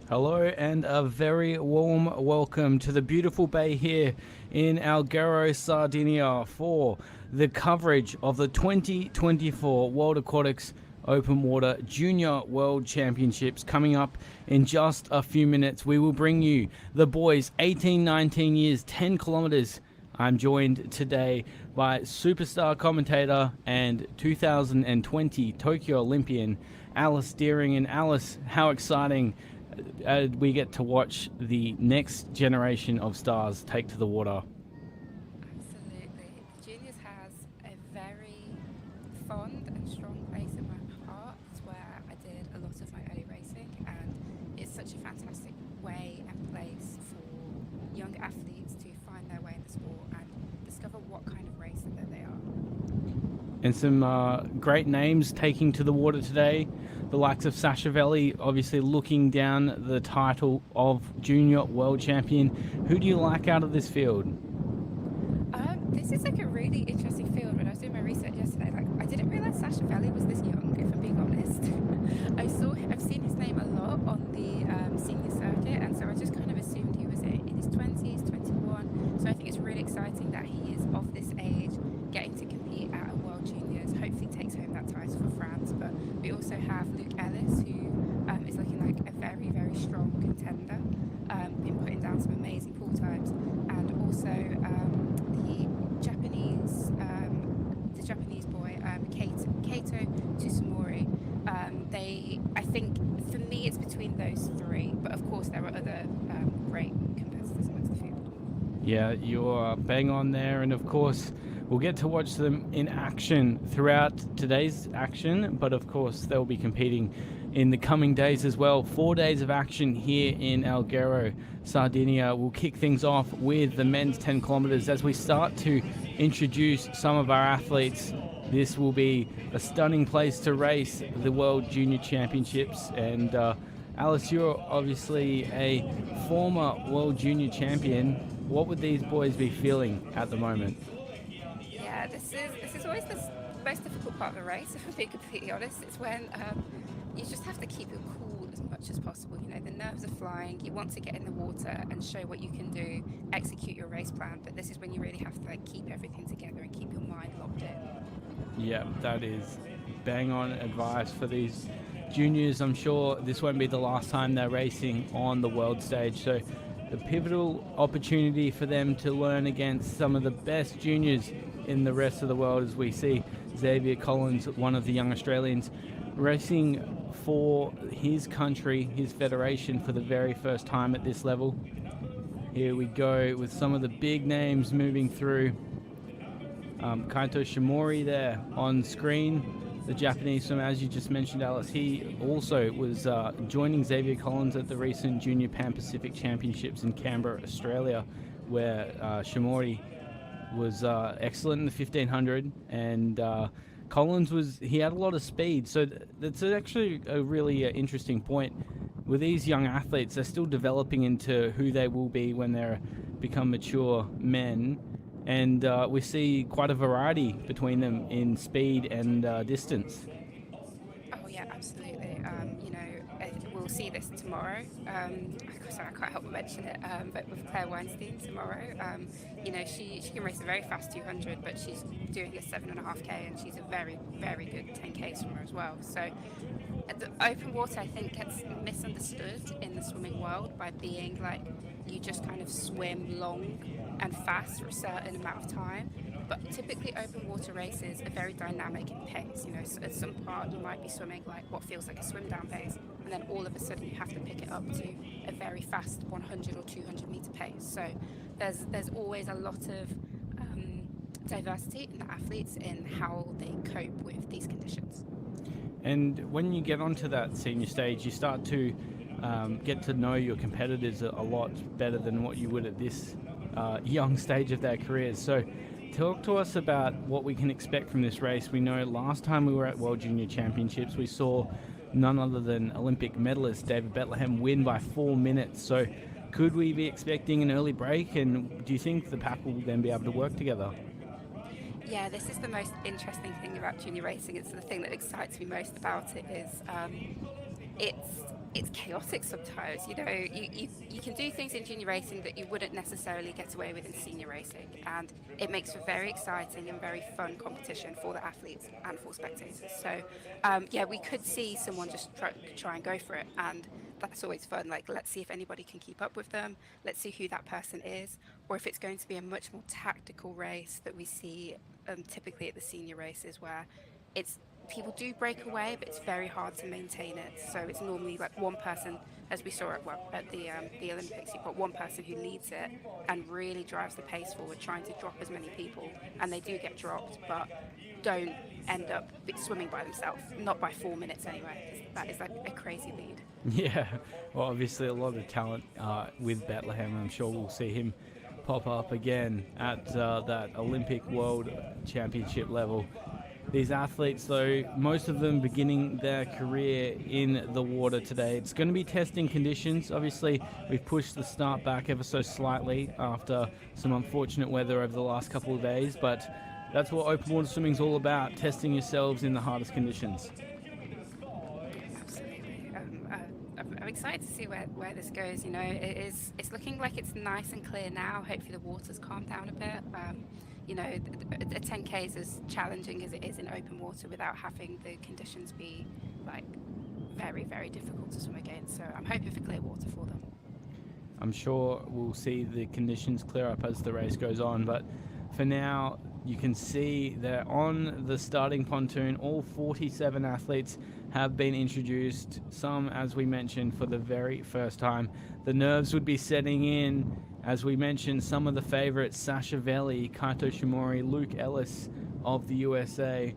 Hello and a very warm welcome to the beautiful bay here in Alghero, Sardinia for the coverage of the 2024 World Aquatics Open Water Junior World Championships coming up in just a few minutes. We will bring you the boys 18, 19 years, 10 kilometers. I'm joined today by superstar commentator and 2020 Tokyo Olympian Alice Deering. And Alice, how exciting we get to watch the next generation of stars take to the water. Absolutely. The Juniors has a very fond and strong place in my heart. It's where I did a lot of my early racing, and it's such a fantastic way and place for young athletes to find their way in the sport and discover what kind of racer that they are. And some great names taking to the water today. The likes of Sasha Veli, obviously looking down the title of Junior World Champion. Who do you like out of this field? This is like a really interesting field. When I was doing my research yesterday, I didn't realize Sasha Valley was this young. If I'm being honest, I've seen his name a lot on the senior circuit, and so I just kind of assumed he was in his 20s, 21. So I think it's really exciting that he is of this age, getting to compete at a World Juniors. Hopefully, takes home that title for France. But we also have Luke Ellis, who is looking like a very, very strong contender. Been putting down some amazing pool times, and also the Japanese boy, Kato Tsusumori. I think for me it's between those three, but of course there are other great competitors amongst the field. Yeah, you're bang on there, and of course, we'll get to watch them in action throughout today's action, but of course, they'll be competing in the coming days as well. 4 days of action here in Alghero, Sardinia. We'll kick things off with the men's 10 kilometers as we start to introduce some of our athletes. This will be a stunning place to race the World Junior Championships, and Alice, you're obviously a former World Junior Champion. What would these boys be feeling at the moment? Yeah, this is always the most difficult part of the race. If I'm being completely honest, it's when you just have to keep it cool as much as possible. You know, the nerves are flying. You want to get in the water and show what you can do, execute your race plan. But this is when you really have to keep everything together and keep your mind locked in. Yeah, that is bang on advice for these juniors. I'm sure this won't be the last time they're racing on the world stage. So a pivotal opportunity for them to learn against some of the best juniors in the rest of the world, as we see Xavier Collins, one of the young Australians, racing for his country, his federation, for the very first time at this level. Here we go with some of the big names moving through. Kaito Shimori there on screen, the Japanese swimmer, as you just mentioned, Alice. He also was joining Xavier Collins at the recent Junior Pan Pacific Championships in Canberra, Australia, where Shimori was excellent in the 1500, and Collins he had a lot of speed. So that's actually a really interesting point. With these young athletes, they're still developing into who they will be when they become mature men. And we see quite a variety between them in speed and distance. Oh yeah, absolutely. We'll see this tomorrow. Sorry, I can't help but mention it. But with Claire Weinstein tomorrow, she can race a very fast 200, but she's doing a 7.5k, and she's a very, very good 10k swimmer as well. So the open water, I think, gets misunderstood in the swimming world by being like you just kind of swim long and fast for a certain amount of time. But typically open water races are very dynamic in pace. You know, so at some part you might be swimming like what feels like a swim down pace, and then all of a sudden you have to pick it up to a very fast 100 or 200 meter pace. So there's always a lot of diversity in the athletes in how they cope with these conditions. And when you get onto that senior stage, you start to get to know your competitors a lot better than what you would at this young stage of their careers. So talk to us about what we can expect from this race. We know last time we were at World Junior Championships, we saw none other than Olympic medalist David Bethlehem win by 4 minutes. So could we be expecting an early break, and do you think the pack will then be able to work together? Yeah, this is the most interesting thing about junior racing. It's the thing that excites me most about it is it's it's chaotic sometimes. You can do things in junior racing that you wouldn't necessarily get away with in senior racing, and it makes for very exciting and very fun competition for the athletes and for spectators. So, yeah, we could see someone just try and go for it, and that's always fun. Like, let's see if anybody can keep up with them. Let's see who that person is, or if it's going to be a much more tactical race that we see typically at the senior races, where it's people do break away, but it's very hard to maintain it. So it's normally like one person, as we saw at the Olympics, you've got one person who leads it and really drives the pace forward, trying to drop as many people, and they do get dropped, but don't end up swimming by themselves, not by 4 minutes anyway, because that is like a crazy lead. Yeah, well, obviously a lot of talent with Bethlehem. I'm sure we'll see him pop up again at that Olympic World Championship level. These athletes, though, most of them beginning their career in the water today. It's going to be testing conditions. Obviously, we've pushed the start back ever so slightly after some unfortunate weather over the last couple of days, but that's what open water swimming is all about, testing yourselves in the hardest conditions. Absolutely. I'm excited to see where this goes. It's looking like it's nice and clear now. Hopefully the water's calmed down a bit. A 10K is as challenging as it is in open water without having the conditions be like very, very difficult to swim against. So I'm hoping for clear water for them. I'm sure we'll see the conditions clear up as the race goes on, but for now, you can see that on the starting pontoon, all 47 athletes have been introduced, some, as we mentioned, for the very first time. The nerves would be setting in. As we mentioned, some of the favorites, Sasha Veli, Kaito Shimori, Luke Ellis of the USA,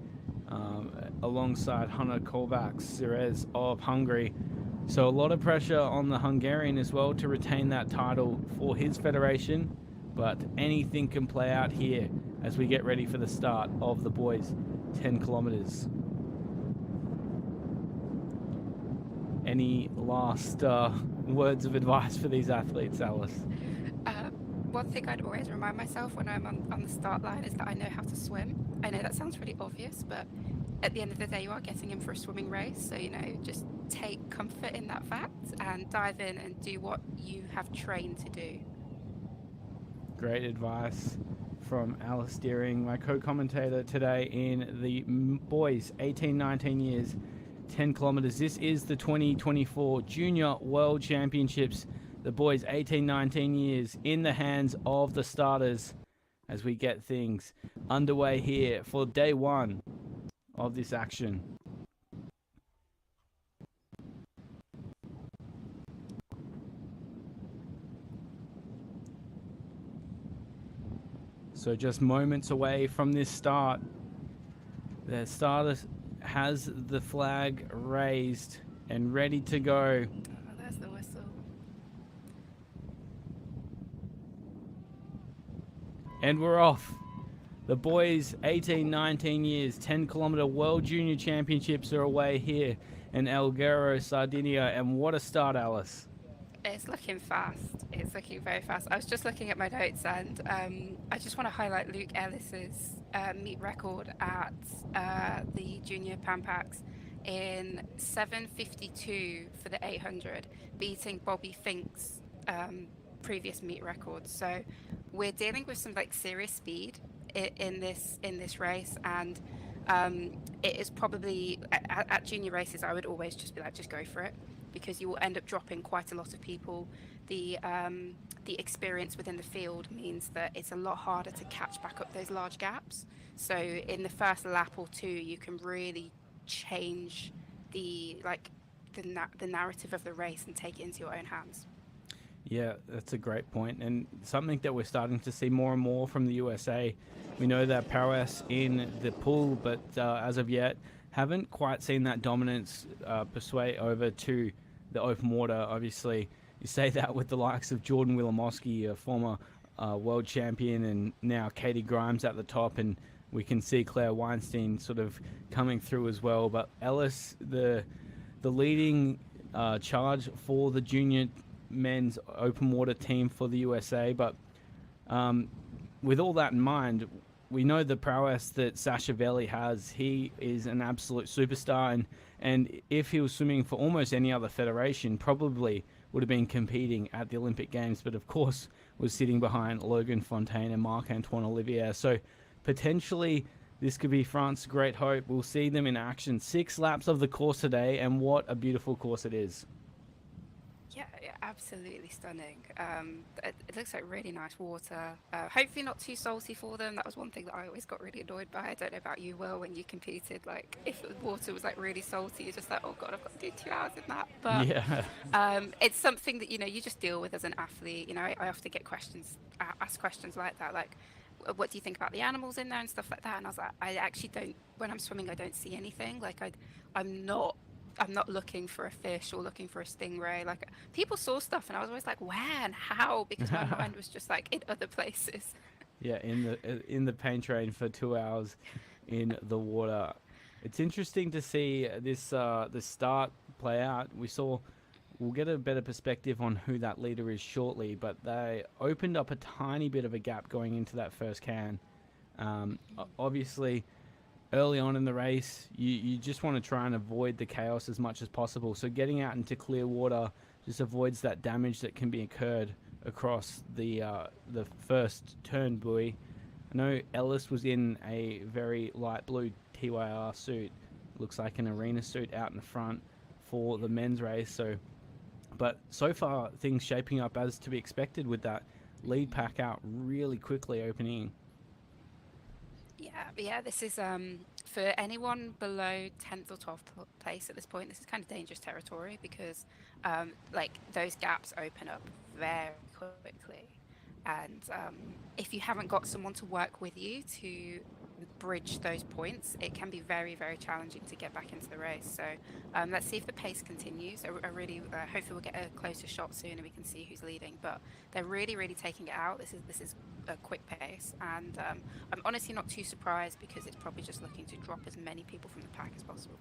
alongside Hunter Kovacs, Sirez of Hungary. So a lot of pressure on the Hungarian as well to retain that title for his federation, but anything can play out here as we get ready for the start of the boys' 10 kilometers. Any last words of advice for these athletes, Alice? One thing I'd always remind myself when I'm on the start line is that I know how to swim. I know that sounds really obvious, but at the end of the day, you are getting in for a swimming race. So, just take comfort in that fact and dive in and do what you have trained to do. Great advice from Alice Deering, my co-commentator today in the boys 18-19 years 10 kilometers. This is the 2024 Junior World Championships. The boys 18-19 years in the hands of the starters as we get things underway here for day one of this action. So just moments away from this start. The starter has the flag raised and ready to go. Oh, there's the whistle. And we're off. The boys 18-19 years 10 kilometer World Junior Championships are away here in Alghero, Sardinia. And what a start, Alice. It's looking fast. It's looking very fast. I was just looking at my notes, and I just want to highlight Luke Ellis's meet record at the Junior Pampax in 7:52 for the 800, beating Bobby Fink's previous meet record. So we're dealing with some like serious speed in this race, and it is probably at junior races I would always just be like, just go for it, because you will end up dropping quite a lot of people. The experience within the field means that it's a lot harder to catch back up those large gaps. So in the first lap or two, you can really change the narrative of the race and take it into your own hands. Yeah, that's a great point, and something that we're starting to see more and more from the USA. We know that prowess in the pool, but as of yet, haven't quite seen that dominance persuade over to the open water. Obviously, you say that with the likes of Jordan Wilimowski, a former world champion, and now Katie Grimes at the top, and we can see Claire Weinstein sort of coming through as well. But Ellis, the leading charge for the junior men's open water team for the USA. But with all that in mind, we know the prowess that Saakashvili has. He is an absolute superstar, and if he was swimming for almost any other federation, probably would have been competing at the Olympic Games, but of course was sitting behind Logan Fontaine and Marc-Antoine Olivier. So potentially this could be France's great hope. We'll see them in action. 6 laps of the course today, and what a beautiful course it is. Yeah, yeah, absolutely stunning. It looks like really nice water. Hopefully not too salty for them. That was one thing that I always got really annoyed by. I don't know about you, Will, when you competed. Like, if the water was like really salty, you're just like, oh god, I've got to do 2 hours in that. But Yeah. it's something that you just deal with as an athlete. I often get questions, asked questions like that, like, what do you think about the animals in there and stuff like that? And I was like, I actually don't. When I'm swimming, I don't see anything. Like, I'm not. I'm not looking for a fish or looking for a stingray. Like, people saw stuff, and I was always like, where and how? Because my mind was just like in other places. Yeah, in the paint train for 2 hours in the water. It's interesting to see this the start play out. We'll get a better perspective on who that leader is shortly, but they opened up a tiny bit of a gap going into that first can. Obviously, early on in the race, you just want to try and avoid the chaos as much as possible. So getting out into clear water just avoids that damage that can be incurred across the first turn buoy. I know Ellis was in a very light blue TYR suit, looks like an arena suit out in the front for the men's race. But so far things shaping up as to be expected with that lead pack out really quickly opening. Yeah. This is for anyone below 10th or 12th place at this point. This is kind of dangerous territory because like those gaps open up very quickly, and if you haven't got someone to work with you to bridge those points, it can be very, very challenging to get back into the race. So let's see if the pace continues. I really hopefully we'll get a closer shot soon and we can see who's leading. But they're really, really taking it out. This is a quick pace, and I'm honestly not too surprised because it's probably just looking to drop as many people from the pack as possible.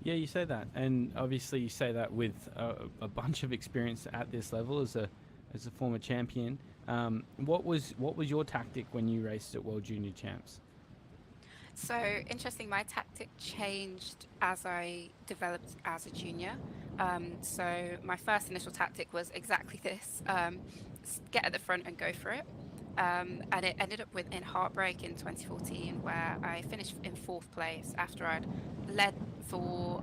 Yeah, you say that, and obviously you say that with a bunch of experience at this level as a former champion. What was your tactic when you raced at World Junior Champs? So interesting, my tactic changed as I developed as a junior. So my first initial tactic was exactly this, get at the front and go for it. And it ended up in Heartbreak in 2014, where I finished in 4th place after I'd led for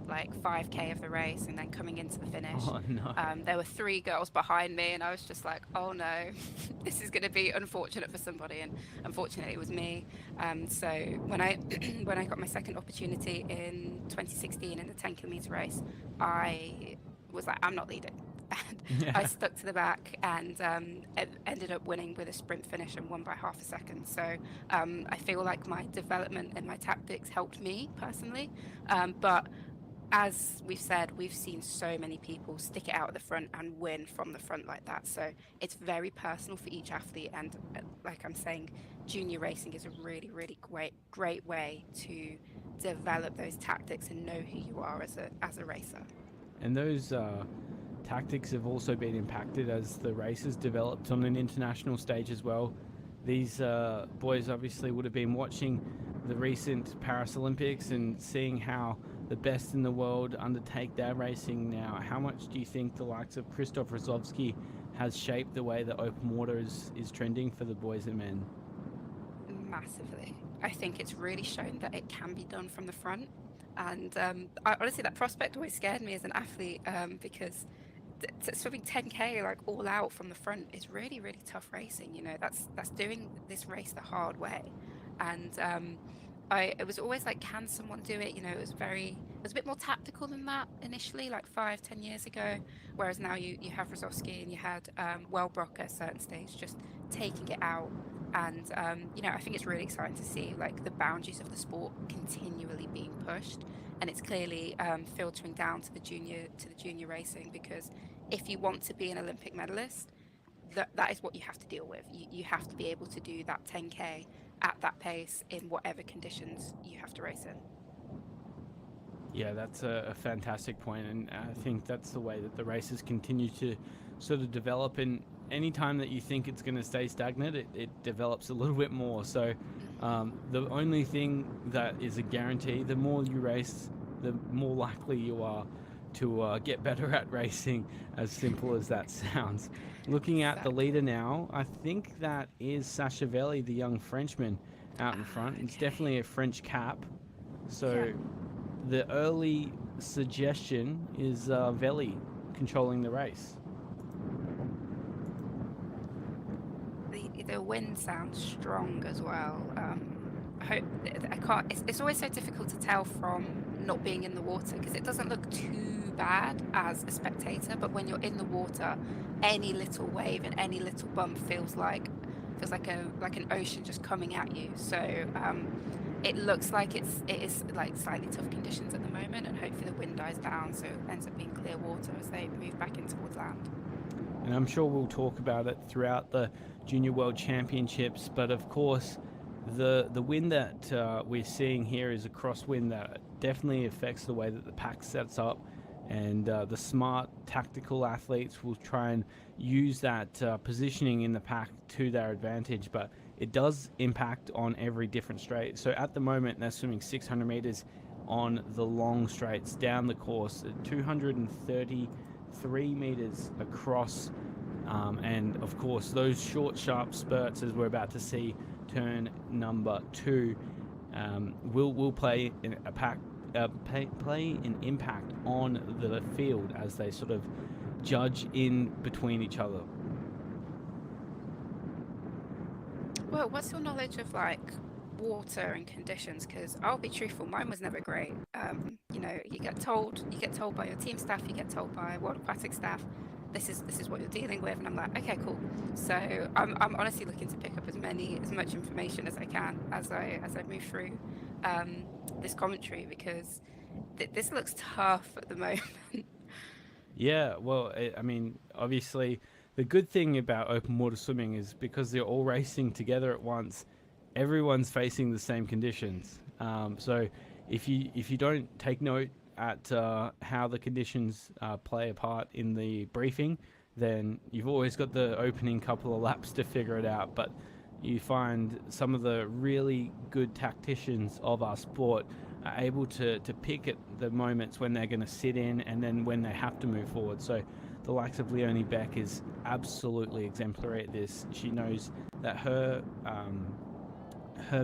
like 5k of the race, and then coming into the finish, Oh no. there were 3 girls behind me, and I was just like, oh no, this is going to be unfortunate for somebody, and unfortunately it was me. So when I when I got my second opportunity in 2016 in the 10 km race, I was like, I'm not leading. And I stuck to the back and ended up winning with a sprint finish and won by half a second. So I feel like my development and my tactics helped me personally. But as we've said, we've seen so many people stick it out at the front and win from the front like that. So it's very personal for each athlete. And like I'm saying, junior racing is a really, really great way to develop those tactics and know who you are as a racer. And those tactics have also been impacted as the races developed on an international stage as well. These boys obviously would have been watching the recent Paris Olympics and seeing how the best in the world undertake their racing now. How much do you think the likes of Krzysztof Rosowski has shaped the way that open water is trending for the boys and men? Massively. I think it's really shown that it can be done from the front. And honestly, that prospect always scared me as an athlete because swimming 10k like all out from the front is really, really tough racing. That's doing this race the hard way. And it was always like, can someone do it? It was a bit more tactical than that initially, like 5-10 years ago. Whereas now you have Rosowski and you had Wellbrock at a certain stage just taking it out. And I think it's really exciting to see like the boundaries of the sport continually being pushed, and it's clearly filtering down to the junior racing, because if you want to be an Olympic medalist, that is what you have to deal with. You have to be able to do that 10k at that pace in whatever conditions you have to race in. Yeah, that's a fantastic point, and I think that's the way that the races continue to sort of develop. And any time that you think it's going to stay stagnant, it develops a little bit more. So The only thing that is a guarantee, the more you race, the more likely you are to get better at racing, as simple as that sounds. Looking at the leader Exactly. now, I think that is Sachavelli, the young Frenchman, out in Ah, front. It's okay. definitely a French cap. Yeah. So the early suggestion is Velli controlling the race. The wind sounds strong as well. I hope I can't. It's always so difficult to tell from not being in the water because it doesn't look too bad as a spectator, but when you're in the water, any little wave and any little bump feels like a like an ocean just coming at you. So it looks like it is like slightly tough conditions at the moment, and hopefully the wind dies down, so it ends up being clear water as they move back in towards land. And I'm sure we'll talk about it throughout the Junior World Championships. But of course, the wind that we're seeing here is a crosswind that definitely affects the way that the pack sets up. And the smart tactical athletes will try and use that positioning in the pack to their advantage. But it does impact on every different straight. So at the moment, they're swimming 600 meters on the long straights down the course, 233 meters across. And of course, those short, sharp spurts, as we're about to see, turn number two, will play play an impact on the field as they sort of judge in between each other. Well, what's your knowledge of like water and conditions? Because I'll be truthful, mine was never great. You get told by your team staff, you get told by World Aquatic staff, this is what you're dealing with, and I'm like, okay, cool. So I'm honestly looking to pick up as much information as I can as I move through um, this commentary because this looks tough at the moment. Yeah, well, I mean, obviously, the good thing about open water swimming is because they're all racing together at once, everyone's facing the same conditions. So if you don't take note at how the conditions play a part in the briefing, then you've always got the opening couple of laps to figure it out. But you find some of the really good tacticians of our sport are able to pick at the moments when they're going to sit in and then when they have to move forward. So the likes of Leonie Beck is absolutely exemplary at this. She knows that her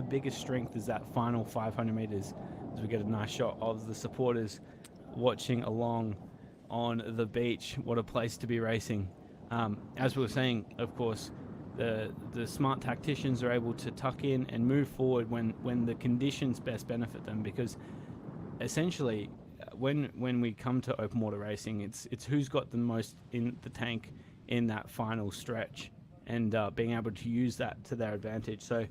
biggest strength is that final 500 meters. As we get a nice shot of the supporters watching along on the beach. What a place to be racing. As we were saying, of course, the smart tacticians are able to tuck in and move forward when the conditions best benefit them, because essentially when we come to open water racing, it's who's got the most in the tank in that final stretch, and being able to use that to their advantage. So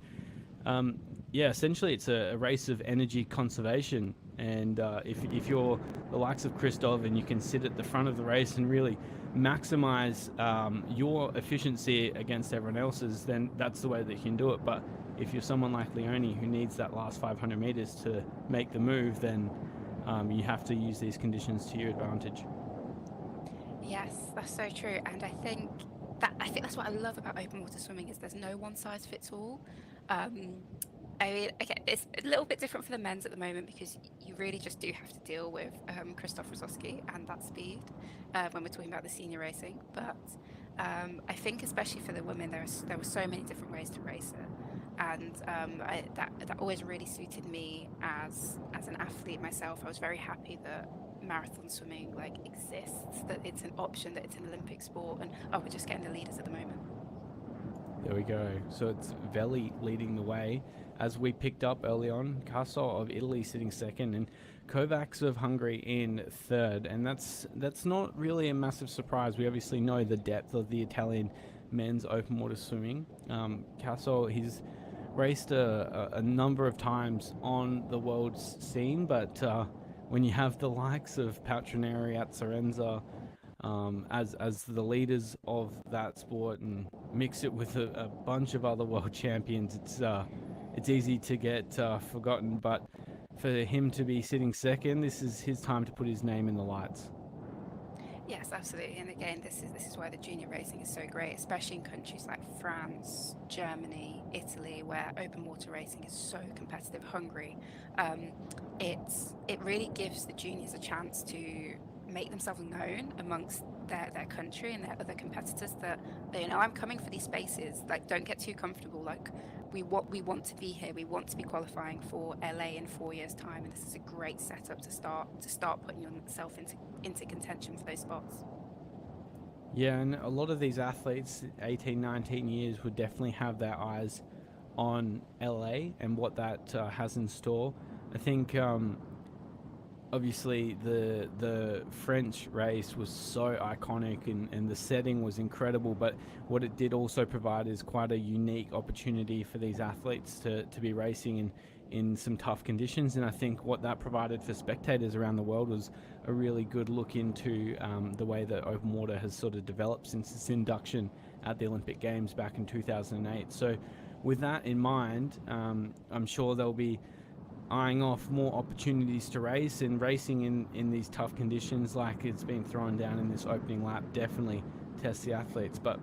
yeah, essentially it's a race of energy conservation. And if you're the likes of Christoph and you can sit at the front of the race and really maximize your efficiency against everyone else's, then that's the way that you can do it. But if you're someone like Leonie who needs that last 500 meters to make the move, then you have to use these conditions to your advantage. Yes, that's so true. And I think that's what I love about open water swimming is there's no one size fits all. Um, I mean, okay, it's a little bit different for the men's at the moment because you really just do have to deal with Krzysztof Rosowski and that speed when we're talking about the senior racing. But I think especially for the women, there were so many different ways to race it, and that always really suited me as an athlete myself. I was very happy that marathon swimming like exists, that it's an option, that it's an Olympic sport, and oh, we're just getting the leaders at the moment. There we go. So it's Veli leading the way. As we picked up early on, Casso of Italy sitting second, and Kovacs of Hungary in third. And that's not really a massive surprise. We obviously know the depth of the Italian men's open water swimming. Casso, he's raced a number of times on the world scene, but when you have the likes of Patronari at Sarenza, as the leaders of that sport, and mix it with a bunch of other world champions, it's easy to get forgotten. But for him to be sitting second, this is his time to put his name in the lights. Yes, absolutely. And again, this is why the junior racing is so great, especially in countries like France, Germany, Italy, where open water racing is so competitive. Hungary, um, it really gives the juniors a chance to make themselves known amongst their country and their other competitors. That I'm coming for these spaces. Like, don't get too comfortable. Like, we want to be here. We want to be qualifying for LA in 4 years' time, and this is a great setup to start putting yourself into contention for those spots. Yeah, and a lot of these athletes, 18, 19 years, would definitely have their eyes on LA and what that has in store. I think obviously the French race was so iconic, and the setting was incredible, but what it did also provide is quite a unique opportunity for these athletes to be racing in some tough conditions. And I think what that provided for spectators around the world was a really good look into the way that open water has sort of developed since its induction at the Olympic Games back in 2008. So with that in mind, I'm sure there'll be eyeing off more opportunities to race, and racing in these tough conditions like it's been thrown down in this opening lap definitely tests the athletes. But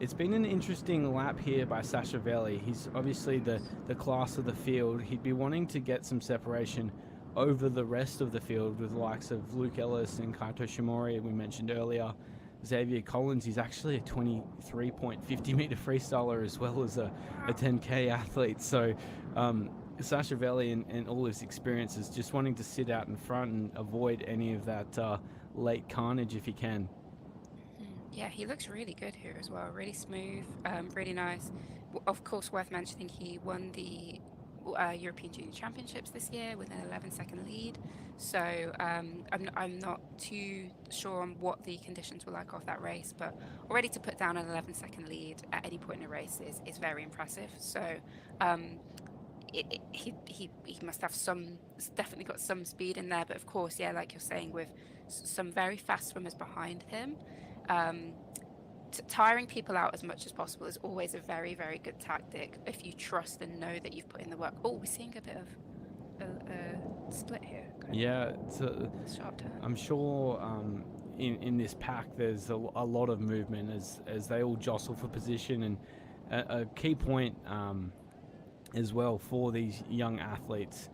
it's been an interesting lap here by Sasha Veli. He's obviously the class of the field. He'd be wanting to get some separation over the rest of the field with the likes of Luke Ellis and Kaito Shimori, we mentioned earlier. Xavier Collins, he's actually a 23.50 meter freestyler as well as a 10K athlete. So Sasha Veli and all his experiences, just wanting to sit out in front and avoid any of that late carnage if he can. Yeah, he looks really good here as well. Really smooth, really nice. Of course, worth mentioning, he won the European Junior Championships this year with an 11-second lead. So I'm not too sure on what the conditions were like off that race, but already to put down an 11-second lead at any point in a race is very impressive. So um, he must have some, he's definitely got some speed in there. But of course, yeah, like you're saying, with some very fast swimmers behind him. Um, Tiring people out as much as possible is always a very, very good tactic if you trust and know that you've put in the work. Oh, we're seeing a bit of a split here. Yeah, Sharp turn. I'm sure in this pack there's a lot of movement as they all jostle for position. And a key point as well for these young athletes,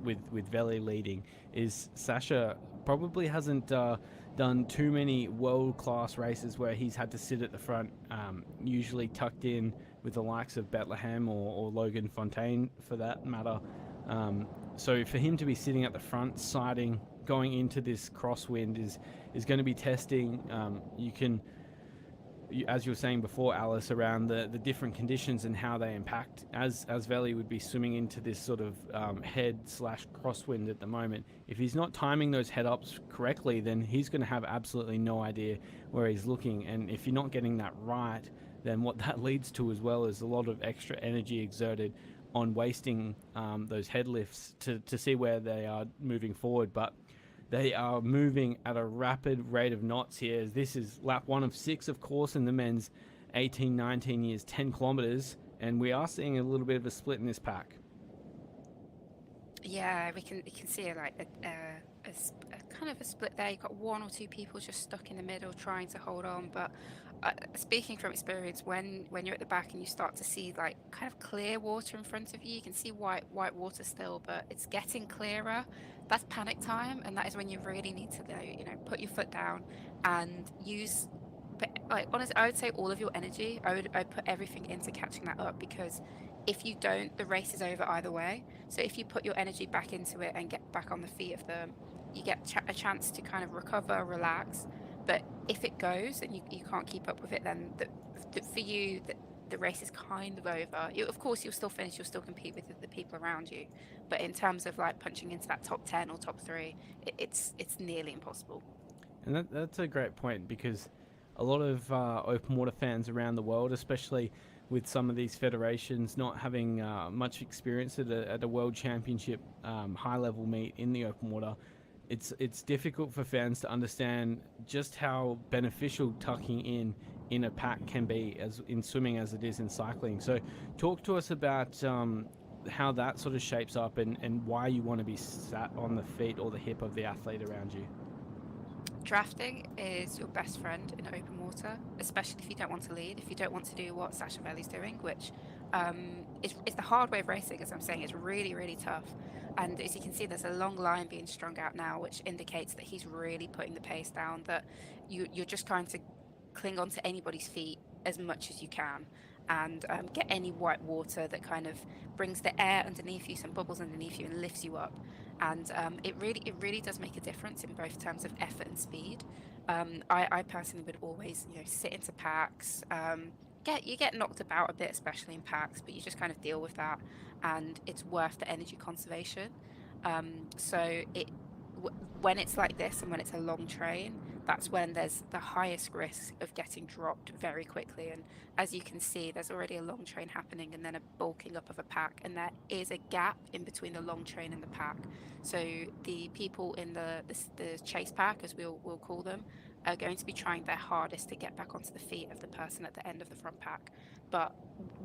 with Veli leading, is Sasha probably hasn't done too many world-class races where he's had to sit at the front, usually tucked in with the likes of Bethlehem or Logan Fontaine for that matter. So for him to be sitting at the front, siding, going into this crosswind is going to be testing. As you were saying before, Alice, around the different conditions and how they impact, as Veli would be swimming into this sort of head/crosswind at the moment. If he's not timing those head ups correctly, then he's going to have absolutely no idea where he's looking. And if you're not getting that right, then what that leads to as well is a lot of extra energy exerted on wasting those head lifts to see where they are moving forward. But they are moving at a rapid rate of knots here. This is lap 1 of 6, of course, in the men's 18, 19 years, 10 kilometers. And we are seeing a little bit of a split in this pack. Yeah, we can see a kind of a split there. You've got one or two people just stuck in the middle trying to hold on. But speaking from experience, when you're at the back and you start to see like kind of clear water in front of you, you can see white water still, but it's getting clearer. That's panic time, and that is when you really need to put your foot down and use. But like honestly, I would say all of your energy. I'd put everything into catching that up, because if you don't, the race is over either way. So if you put your energy back into it and get back on the feet of them, you get a chance to kind of recover, relax. But if it goes and you can't keep up with it, then for you, the race is kind of over. Of course, you'll still finish, you'll still compete with the people around you. But in terms of like punching into that top 10 or top 3, it's nearly impossible. And that's a great point, because a lot of open water fans around the world, especially with some of these federations not having much experience at a world championship high level meet in the open water, it's difficult for fans to understand just how beneficial tucking in a pack can be, as in swimming as it is in cycling. So talk to us about how that sort of shapes up, and why you want to be sat on the feet or the hip of the athlete around you. Drafting is your best friend in open water, especially if you don't want to lead, if you don't want to do what Sasha Veli's doing, which is the hard way of racing, as I'm saying. It's really, really tough. And as you can see, there's a long line being strung out now, which indicates that he's really putting the pace down, that you're just trying to cling onto anybody's feet as much as you can and get any white water that kind of brings the air underneath you, some bubbles underneath you, and lifts you up. And it really does make a difference in both terms of effort and speed. I personally would always, sit into packs. You get knocked about a bit, especially in packs, but you just kind of deal with that, and it's worth the energy conservation. So when it's like this and when it's a long train, that's when there's the highest risk of getting dropped very quickly. And as you can see, there's already a long train happening and then a bulking up of a pack, and there is a gap in between the long train and the pack. So the people in the chase pack, as we'll call them, are going to be trying their hardest to get back onto the feet of the person at the end of the front pack. But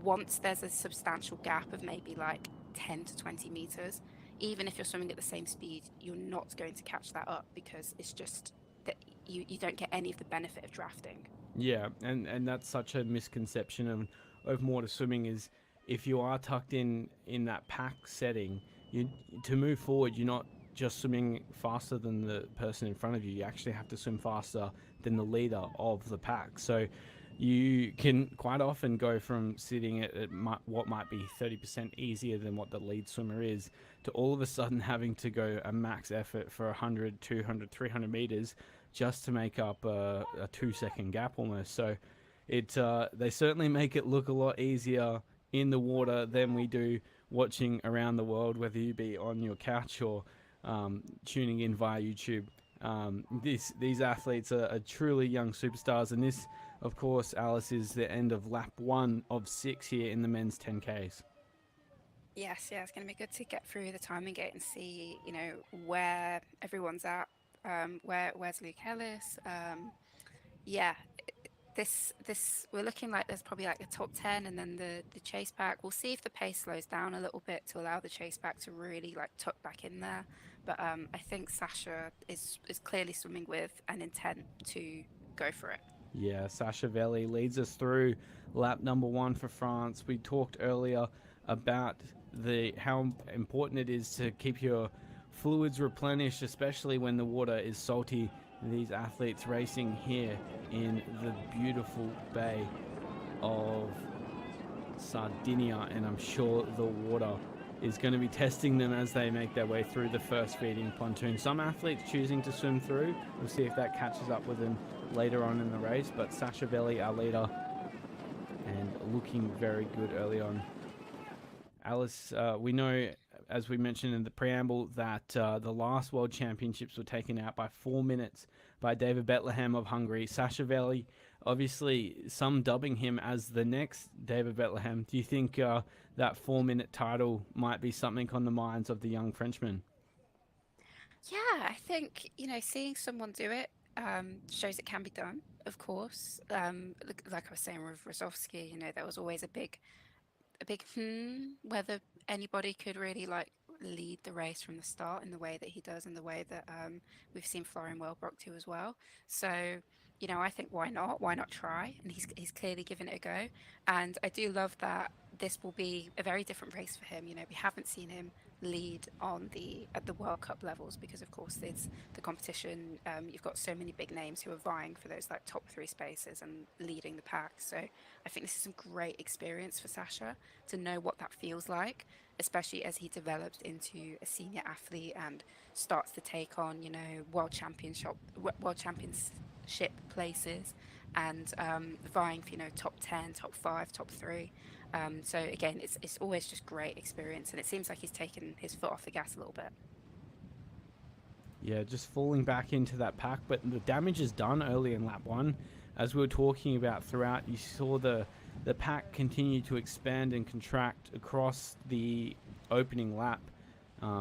once there's a substantial gap of maybe like 10 to 20 meters, even if you're swimming at the same speed, you're not going to catch that up, because it's just that you don't get any of the benefit of drafting. Yeah, and that's such a misconception of open water swimming is if you are tucked in that pack setting, you to move forward, you're not just swimming faster than the person in front of you. You actually have to swim faster than the leader of the pack. So you can quite often go from sitting at what might be 30% easier than what the lead swimmer is, to all of a sudden having to go a max effort for 100, 200, 300 meters just to make up a 2 second gap almost. So they certainly make it look a lot easier in the water than we do watching around the world, whether you be on your couch or tuning in via YouTube. These athletes are truly young superstars, and this, of course, Alice, is the end of lap 1 of 6 here in the men's 10Ks. Yes, yeah, it's going to be good to get through the timing gate and see, where everyone's at. Where's Luke Ellis? Yeah, this we're looking like there's probably like the top 10 and then the chase pack. We'll see if the pace slows down a little bit to allow the chase pack to really like tuck back in there. But I think Sasha is clearly swimming with an intent to go for it. Yeah, Sasha Veli leads us through lap number 1 for France. We talked earlier about how important it is to keep your fluids replenished, especially when the water is salty. These athletes racing here in the beautiful bay of Sardinia, and I'm sure the water is going to be testing them as they make their way through the first feeding pontoon. Some athletes choosing to swim through. We'll see if that catches up with them later on in the race, but Sasha Veli, our leader, and looking very good early on. Alice, we know, as we mentioned in the preamble, that the last World Championships were taken out by 4 minutes by David Bethlehem of Hungary. Sasha Veli, obviously some dubbing him as the next David Bethlehem. Do you think that 4-minute title might be something on the minds of the young Frenchman? Yeah, I think, seeing someone do it shows it can be done, of course. Like I was saying with Rozovsky, there was always a big whether anybody could really like lead the race from the start in the way that he does, in the way that we've seen Florian Wellbrock do as well. So, I think why not? Why not try? And he's clearly given it a go. And I do love that this will be a very different race for him. We haven't seen him lead at the World Cup levels because, of course, it's the competition. You've got so many big names who are vying for those like top 3 spaces and leading the pack. So I think this is some great experience for Sasha to know what that feels like, especially as he develops into a senior athlete and starts to take on, world championship places and vying for, top 10, top 5, top 3. So again, it's always just great experience, and it seems like he's taken his foot off the gas a little bit. Yeah, just falling back into that pack, but the damage is done early in lap 1. As we were talking about throughout, you saw the pack continue to expand and contract across the opening lap,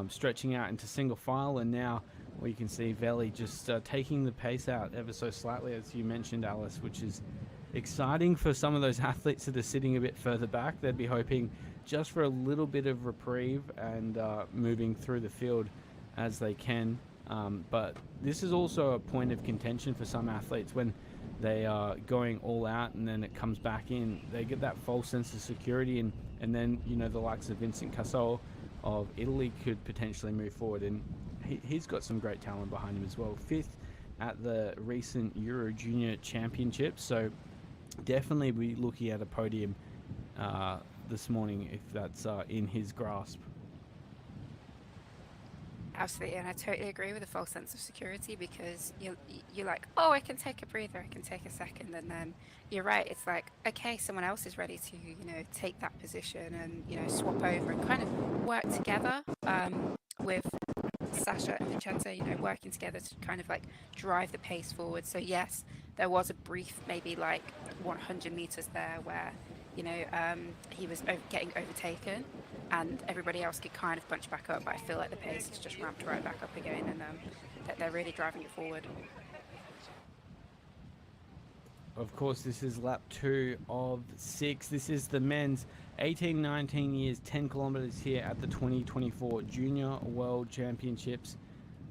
stretching out into single file, and now we can see Veli just taking the pace out ever so slightly, as you mentioned, Alice, which is exciting for some of those athletes that are sitting a bit further back. They'd be hoping just for a little bit of reprieve and moving through the field as they can. But this is also a point of contention for some athletes when they are going all out and then it comes back in. They get that false sense of security, and then, you know, the likes of Vincent Cassol of Italy could potentially move forward. And he's got some great talent behind him as well. 5th at the recent Euro Junior Championships. So definitely be looking at a podium this morning if that's in his grasp. Absolutely, and I totally agree with the false sense of security, because you're like, oh, I can take a breather, I can take a second, and then you're right. It's like, okay, someone else is ready to, you know, take that position and, you know, swap over and kind of work together, with Sasha and Vincenzo, you know, working together to kind of like drive the pace forward. So yes, there was a brief, maybe like 100 meters there where, you know, he was getting overtaken, and everybody else could kind of bunch back up. But I feel like the pace has just ramped right back up again, and that they're really driving it forward. Of course, this is lap 2 of 6. This is the men's 18, 19 years, 10 kilometers here at the 2024 Junior World Championships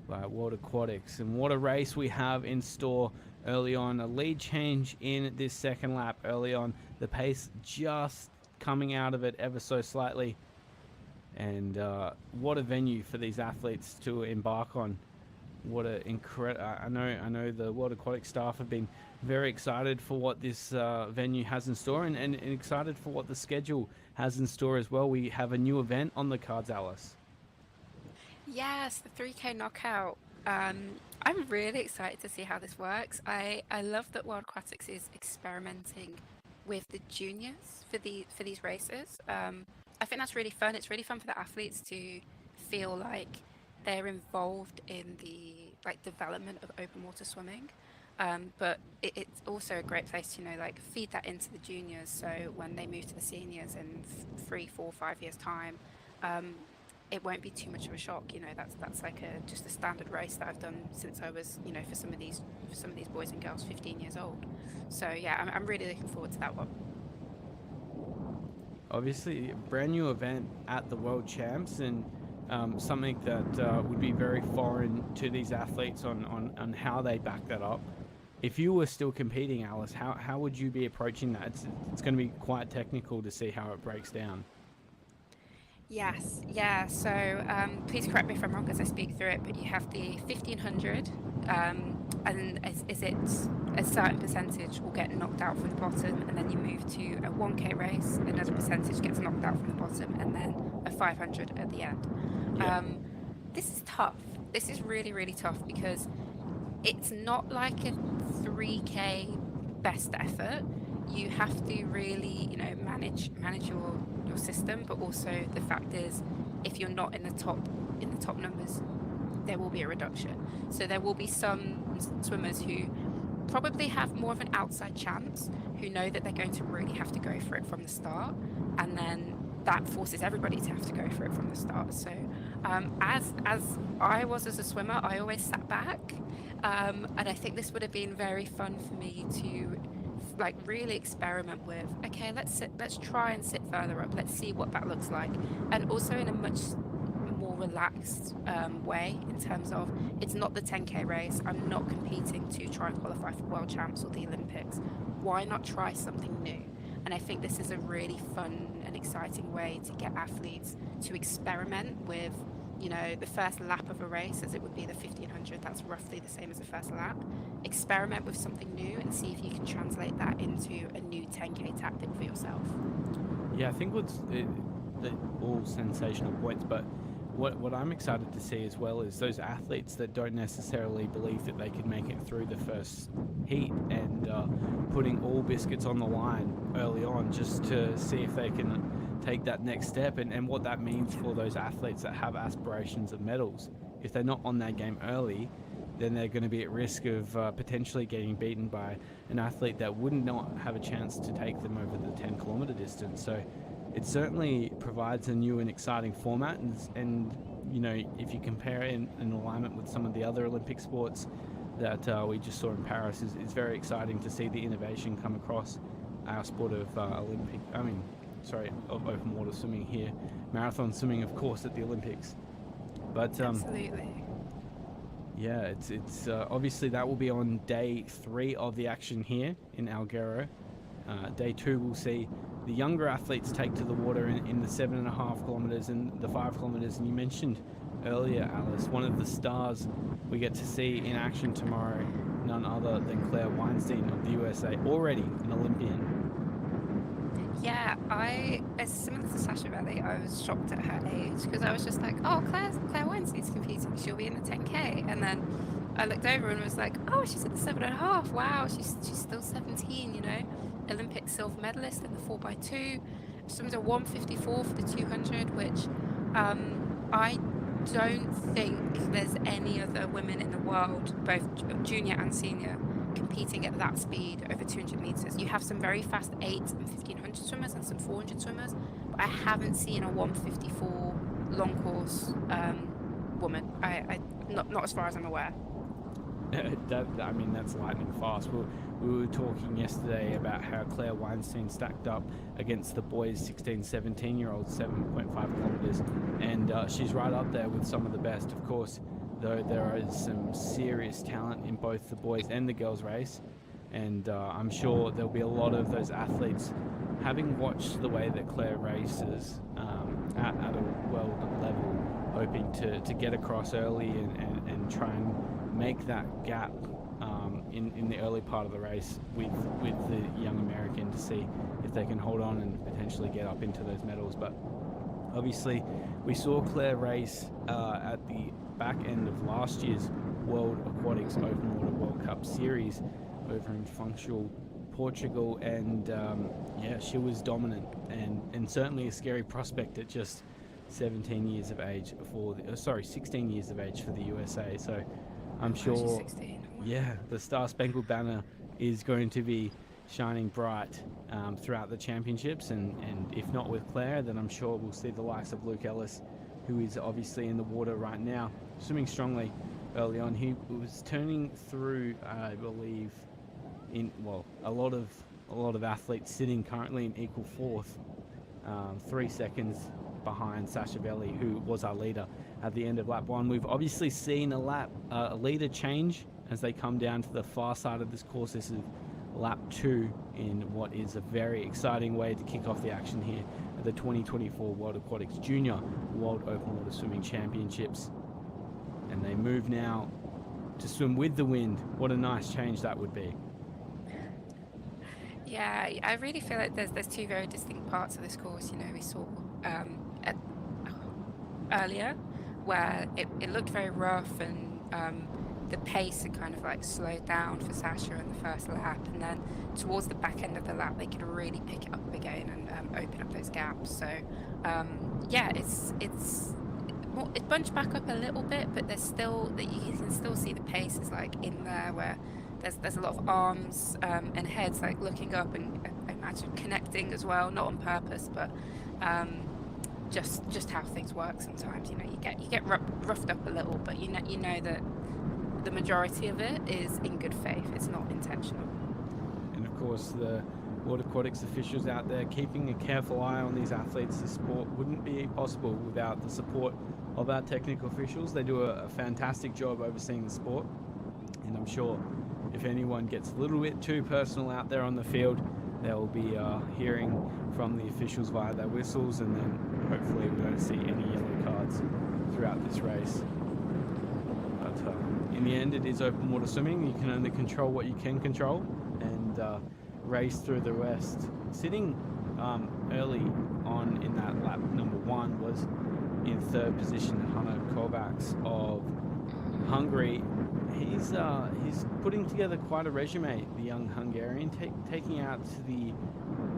by World Aquatics. And what a race we have in store early on. A lead change in this second lap early on. The pace just coming out of it ever so slightly. And what a venue for these athletes to embark on. What a incredible! I know the World Aquatic staff have been very excited for what this venue has in store, and excited for what the schedule has in store as well. We have a new event on the cards, Alice. Yes, the 3K knockout. I'm really excited to see how this works. I love that World Aquatics is experimenting with the juniors for these races. I think that's really fun. It's really fun for the athletes to feel like they're involved in the development of open water swimming, but it's also a great place to, you know, like feed that into the juniors, so when they move to the seniors in 3, 4, 5 years time, it won't be too much of a shock. You know, that's like just a standard race that I've done since I was, you know, for some of these boys and girls 15 years old. So yeah, I'm really looking forward to that one. Obviously, a brand new event at the World Champs, and something that would be very foreign to these athletes on how they back that up. If you were still competing, Alice, how would you be approaching that? It's going to be quite technical to see how it breaks down. Yes, yeah. So please correct me if I'm wrong as I speak through it, but you have the 1500, and is it a certain percentage will get knocked out from the bottom, and then you move to a 1K race, another percentage gets knocked out from the bottom, and then a 500 at the end. Yeah. This is tough. This is really, really tough, because it's not like a 3K best effort. You have to really, you know, manage your system, but also the fact is, if you're not in the top numbers, there will be a reduction. So there will be some swimmers who probably have more of an outside chance, who know that they're going to really have to go for it from the start, and then that forces everybody to have to go for it from the start. So as I was as a swimmer, I always sat back, and I think this would have been very fun for me to like really experiment with, okay, let's try and sit further up, let's see what that looks like, and also in a much more relaxed way, in terms of, it's not the 10K race, I'm not competing to try and qualify for World Champs or the Olympics. Why not try something new? And I think this is a really fun and exciting way to get athletes to experiment with, you know, the first lap of a race, as it would be the 1500, that's roughly the same as the first lap. Experiment with something new and see if you can translate that into a new 10K tactic for yourself. Yeah, I think they're all sensational points, but what I'm excited to see as well is those athletes that don't necessarily believe that they could make it through the first heat, and putting all biscuits on the line early on just to see if they can take that next step, and what that means for those athletes that have aspirations of medals. If they're not on that game early, then they're going to be at risk of potentially getting beaten by an athlete that would not have a chance to take them over the 10-kilometer distance. So it certainly provides a new and exciting format, and you know, if you compare it in alignment with some of the other Olympic sports that we just saw in Paris, is very exciting to see the innovation come across our sport of of open water swimming here. Marathon swimming, of course, at the Olympics. But absolutely. Yeah, it's obviously that will be on day 3 of the action here in Alghero. Day 2 will see the younger athletes take to the water in the 7.5 kilometers and the 5 kilometers. And you mentioned earlier, Alice, one of the stars we get to see in action tomorrow, none other than Claire Weinstein of the USA, already an Olympian. Yeah, as similar to Sasha Valley, I was shocked at her age because I was just like, oh, Claire Weinstein's competing, she'll be in the 10K. And then I looked over and was like, oh, she's in the 7.5. Wow, she's still 17, you know. Olympic silver medalist in the 4x2. Swims a 154 for the 200, which I don't think there's any other women in the world, both junior and senior, competing at that speed over 200 meters. You have some very fast 8 and 1500 swimmers and some 400 swimmers, but I haven't seen a 154 long course woman. I not as far as I'm aware. I mean, that's lightning fast. We were talking yesterday about how Claire Weinstein stacked up against the boys 16, 17-year-olds, 7.5 kilometers, and she's right up there with some of the best. Of course, though, there is some serious talent in both the boys and the girls race, and I'm sure there'll be a lot of those athletes, having watched the way that Claire races at a world level, hoping to get across early and try and make that gap in the early part of the race with the young American, to see if they can hold on and potentially get up into those medals. But obviously we saw Claire race at the back end of last year's World Aquatics Open Water World Cup Series over in Funchal, Portugal, and yeah, she was dominant and certainly a scary prospect at just 17 years of age for the, 16 years of age for the USA. So I'm sure, yeah, the Star Spangled Banner is going to be shining bright throughout the championships, and if not with Claire, then I'm sure we'll see the likes of Luke Ellis, who is obviously in the water right now, swimming strongly early on. He was turning through, I believe, a lot of athletes sitting currently in equal fourth, 3 seconds behind Sasha Valley, who was our leader at the end of lap 1. We've obviously seen a leader change as they come down to the far side of this course. This is lap 2 in what is a very exciting way to kick off the action here at the 2024 World Aquatics Junior World Open Water Swimming Championships. And they move now to swim with the wind. What a nice change that would be. Yeah, I really feel like there's 2 very distinct parts of this course. You know, we saw earlier where it looked very rough, and the pace had kind of like slowed down for Sasha in the first lap, and then towards the back end of the lap they could really pick it up again and open up those gaps. So yeah, it's bunched back up a little bit, but there's still that you can still see the pace is like in there, where there's a lot of arms and heads like looking up, and I imagine connecting as well, not on purpose, but just how things work sometimes. You know, you get roughed up a little, but you know that the majority of it is in good faith. It's not intentional. And of course, the World Aquatics officials out there keeping a careful eye on these athletes. The sport wouldn't be possible without the support of our technical officials. They do a fantastic job overseeing the sport, and I'm sure if anyone gets a little bit too personal out there on the field, they'll be hearing from the officials via their whistles, and then hopefully we don't see any yellow cards throughout this race. But in the end, it is open water swimming. You can only control what you can control, and race through the rest. Sitting early on in that lap, number 1 was in 3rd position, Hanno Kovacs of Hungary. He's putting together quite a resume, the young Hungarian, taking out the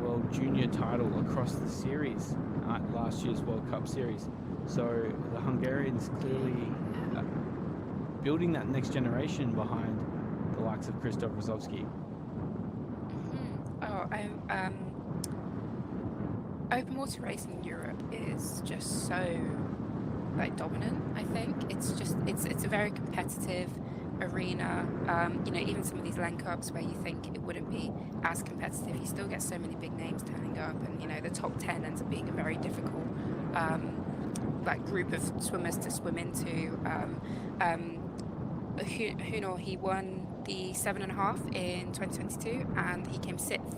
World Junior title across the series, last year's World Cup Series. So the Hungarians clearly building that next generation behind the likes of Krzysztof Rosowski. Open water racing in Europe is just so like dominant. I think it's a very competitive arena. You know, even some of these Len Cups where you think it wouldn't be as competitive, you still get so many big names turning up, and you know, the top 10 ends up being a very difficult like group of swimmers to swim into. Hunor, he won the 7.5 in 2022, and he came sixth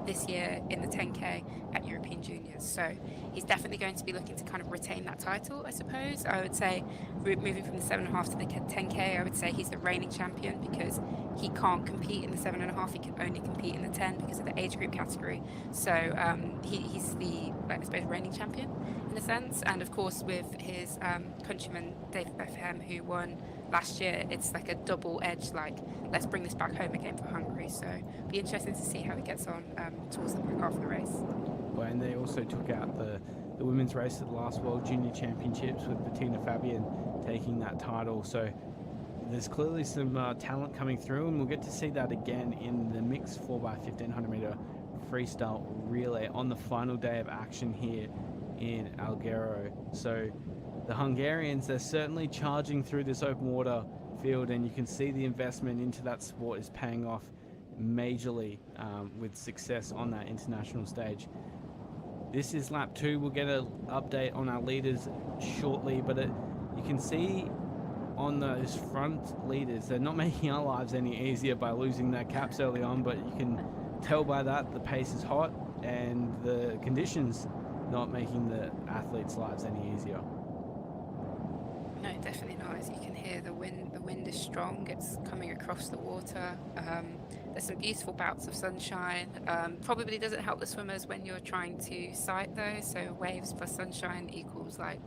this year in the 10K at European Juniors. So he's definitely going to be looking to kind of retain that title, I suppose. I would say moving from the 7.5 to the 10K, I would say he's the reigning champion, because he can't compete in the 7.5. He can only compete in the 10 because of the age group category. So he's the, I suppose, reigning champion in a sense. And of course, with his countryman David Bethlehem, who won last year, it's like a double-edged, like, let's bring this back home again for Hungary. So be interesting to see how he gets on towards the back half of the race. Well, and they also took out the women's race at the last World Junior Championships with Bettina Fabian taking that title. So there's clearly some talent coming through, and we'll get to see that again in the mixed 4x1500 meter freestyle relay on the final day of action here in Alghero. So the Hungarians, they're certainly charging through this open water field, and you can see the investment into that sport is paying off majorly with success on that international stage. This is lap 2. We'll get an update on our leaders shortly, but you can see on those front leaders, they're not making our lives any easier by losing their caps early on, but you can tell by that the pace is hot and the conditions not making the athletes' lives any easier. No, definitely not. As you can hear, the wind is strong. It's coming across the water. There's some beautiful bouts of sunshine. Probably doesn't help the swimmers when you're trying to sight though. So waves plus sunshine equals like,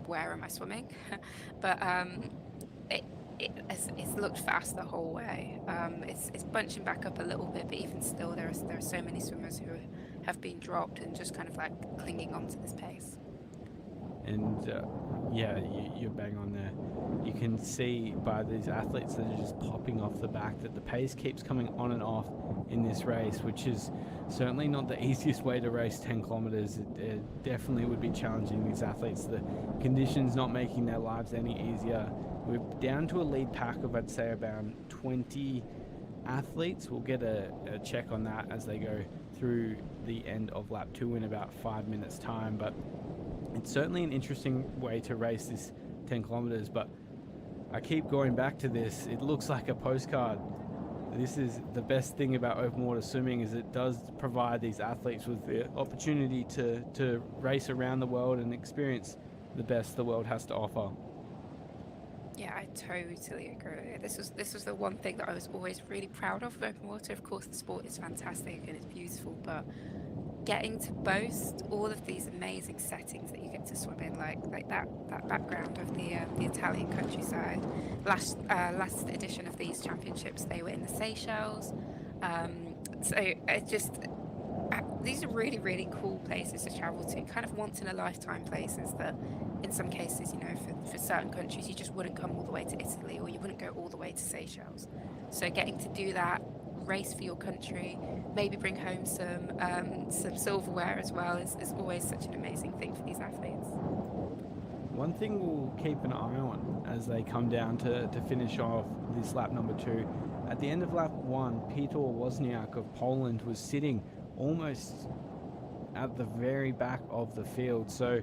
where am I swimming? But it's looked fast the whole way. It's bunching back up a little bit, but even still, there are so many swimmers who have been dropped and just kind of like clinging on to this pace. And yeah, you're bang on there. You can see by these athletes that are just popping off the back that the pace keeps coming on and off in this race, which is certainly not the easiest way to race 10 kilometers. It definitely would be challenging these athletes. The conditions not making their lives any easier. We're down to a lead pack of, I'd say, about 20 athletes. We'll get a check on that as they go through the end of lap 2 in about 5 minutes time. But it's certainly an interesting way to race this 10 kilometers, but I keep going back to this. It looks like a postcard. This is the best thing about open water swimming, is it does provide these athletes with the opportunity to race around the world and experience the best the world has to offer. Yeah, I totally agree. This was the one thing that I was always really proud of open water. Of course, the sport is fantastic and it's beautiful, but getting to boast all of these amazing settings that you get to swim in, like that background of the Italian countryside. Last edition of these championships, they were in the Seychelles. So it just these are really, really cool places to travel to, kind of once in a lifetime places that in some cases, you know, for certain countries you just wouldn't come all the way to Italy, or you wouldn't go all the way to Seychelles. So getting to do that, race for your country, maybe bring home some silverware as well is always such an amazing thing for these athletes. One thing we'll keep an eye on as they come down to finish off this lap number 2. At the end of lap 1, Peter Wozniak of Poland was sitting almost at the very back of the field. So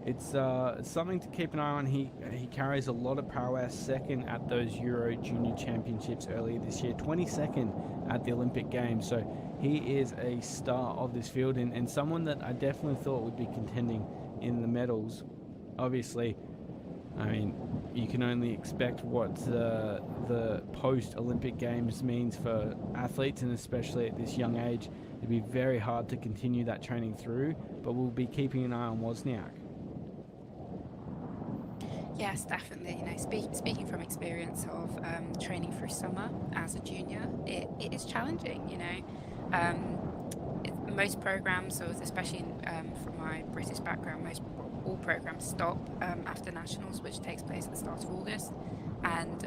it's something to keep an eye on. He carries a lot of prowess. Second at those Euro Junior Championships earlier this year, 22nd at the Olympic Games. So he is a star of this field, and someone that I definitely thought would be contending in the medals. Obviously, I mean, you can only expect what the post-Olympic Games means for athletes, and especially at this young age. It'd be very hard to continue that training through, but we'll be keeping an eye on Wozniak. Yes, definitely. You know, speaking from experience of training through summer as a junior, it is challenging. You know, most programs, or especially from my British background, all programs stop after nationals, which takes place at the start of August. And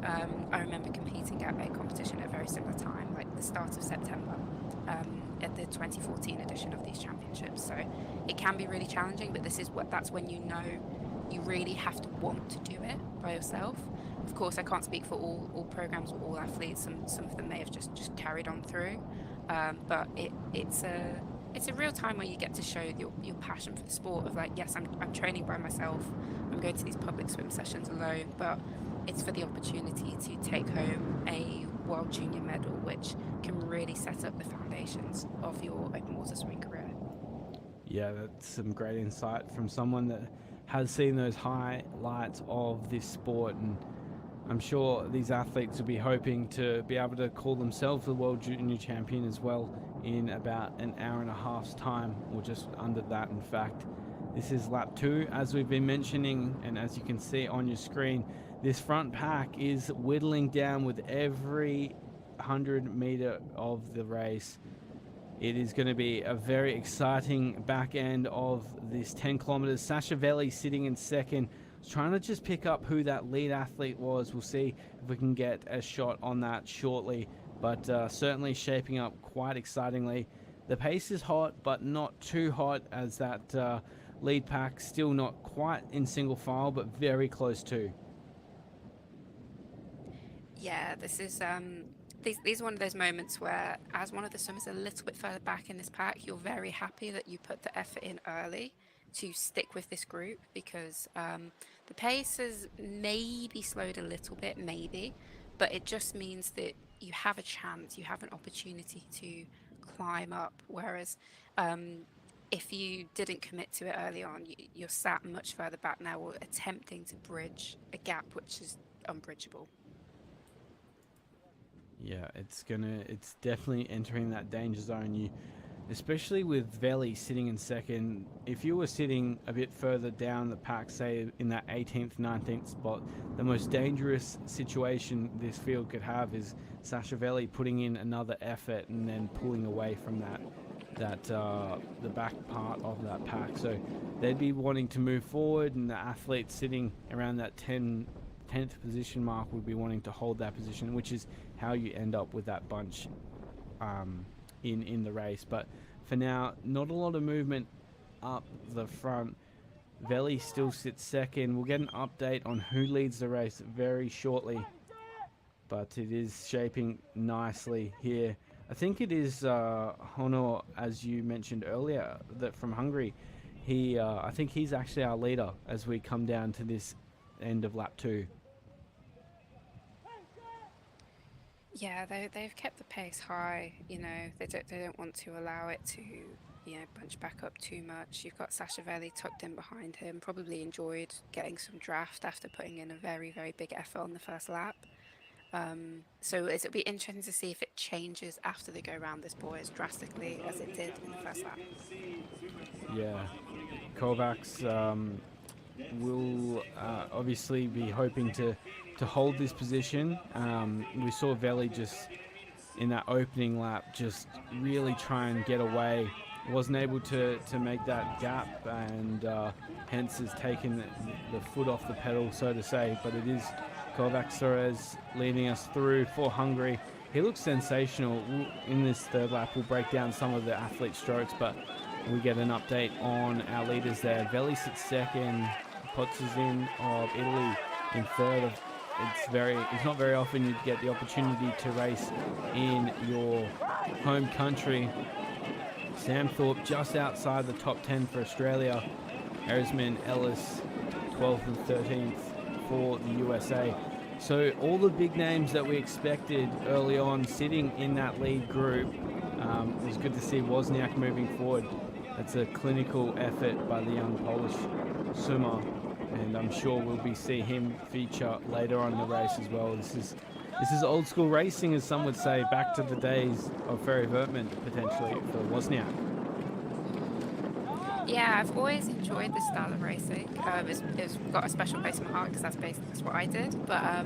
I remember competing at a competition at a very similar time, like the start of September, at the 2014 edition of these championships. So it can be really challenging, but that's when you know you really have to want to do it by yourself. Of course, I can't speak for all programs or all athletes, and some of them may have just carried on through. But it's a real time where you get to show your passion for the sport of, like, yes, I'm training by myself, I'm going to these public swim sessions alone, but it's for the opportunity to take home a World Junior medal, which can really set up the foundations of your open water swimming career. Yeah, that's some great insight from someone that has seen those highlights of this sport, and I'm sure these athletes will be hoping to be able to call themselves the World Junior Champion as well in about an hour and a half's time, or just under that, in fact. This is lap 2, as we've been mentioning, and as you can see on your screen, this front pack is whittling down with every 100 meter of the race. It is going to be a very exciting back end of this 10 kilometers. Sasha Veli sitting in second, trying to just pick up who that lead athlete was. We'll see if we can get a shot on that shortly, but certainly shaping up quite excitingly. The pace is hot, but not too hot, as that lead pack still not quite in single file, but very close to. Yeah, this is these are one of those moments where, as one of the swimmers a little bit further back in this pack, you're very happy that you put the effort in early to stick with this group, because the pace has maybe slowed a little bit, maybe, but it just means that you have a chance, you have an opportunity to climb up. Whereas um, if you didn't commit to it early on, you're sat much further back now, or attempting to bridge a gap which is unbridgeable. Yeah, it's definitely entering that danger zone. You, especially with Veli sitting in second, if you were sitting a bit further down the pack, say in that 18th, 19th spot, the most dangerous situation this field could have is Sasha Veli putting in another effort and then pulling away from the back part of that pack. So they'd be wanting to move forward, and the athletes sitting around that 10th position mark would be wanting to hold that position, which is how you end up with that bunch in the race. But for now, not a lot of movement up the front. Veli still sits second. We'll get an update on who leads the race very shortly, but it is shaping nicely here. I think it is Honor, as you mentioned earlier, that from Hungary. I think he's actually our leader as we come down to this end of lap 2. Yeah, they've kept the pace high. They don't want to allow it to, bunch back up too much. You've got Sasha Veli tucked in behind him. Probably enjoyed getting some draft after putting in a very, very big effort on the first lap. So it'll be interesting to see if it changes after they go around this boy as drastically as it did in the first lap. Yeah, Kovacs will obviously be hoping to hold this position. We saw Veli just in that opening lap just really try and get away. Wasn't able to make that gap, and hence has taken the foot off the pedal, so to say. But it is Kovacs Suarez leading us through for Hungary. He looks sensational. In this third lap, we'll break down some of the athlete strokes, but we get an update on our leaders there. Veli sits second, Pozzin of Italy in third. It's not very often you get the opportunity to race in your home country. Sam Thorpe just outside the top 10 for Australia. Erisman Ellis 12th and 13th for the USA. So all the big names that we expected early on sitting in that lead group. It was good to see Wozniak moving forward. That's a clinical effort by the young Polish swimmer, and I'm sure we'll be see him feature later on in the race as well. This is old school racing, as some would say, back to the days of Ferry Vertman potentially for Wozniak. Yeah, I've always enjoyed this style of racing. It's got a special place in my heart because that's what I did. But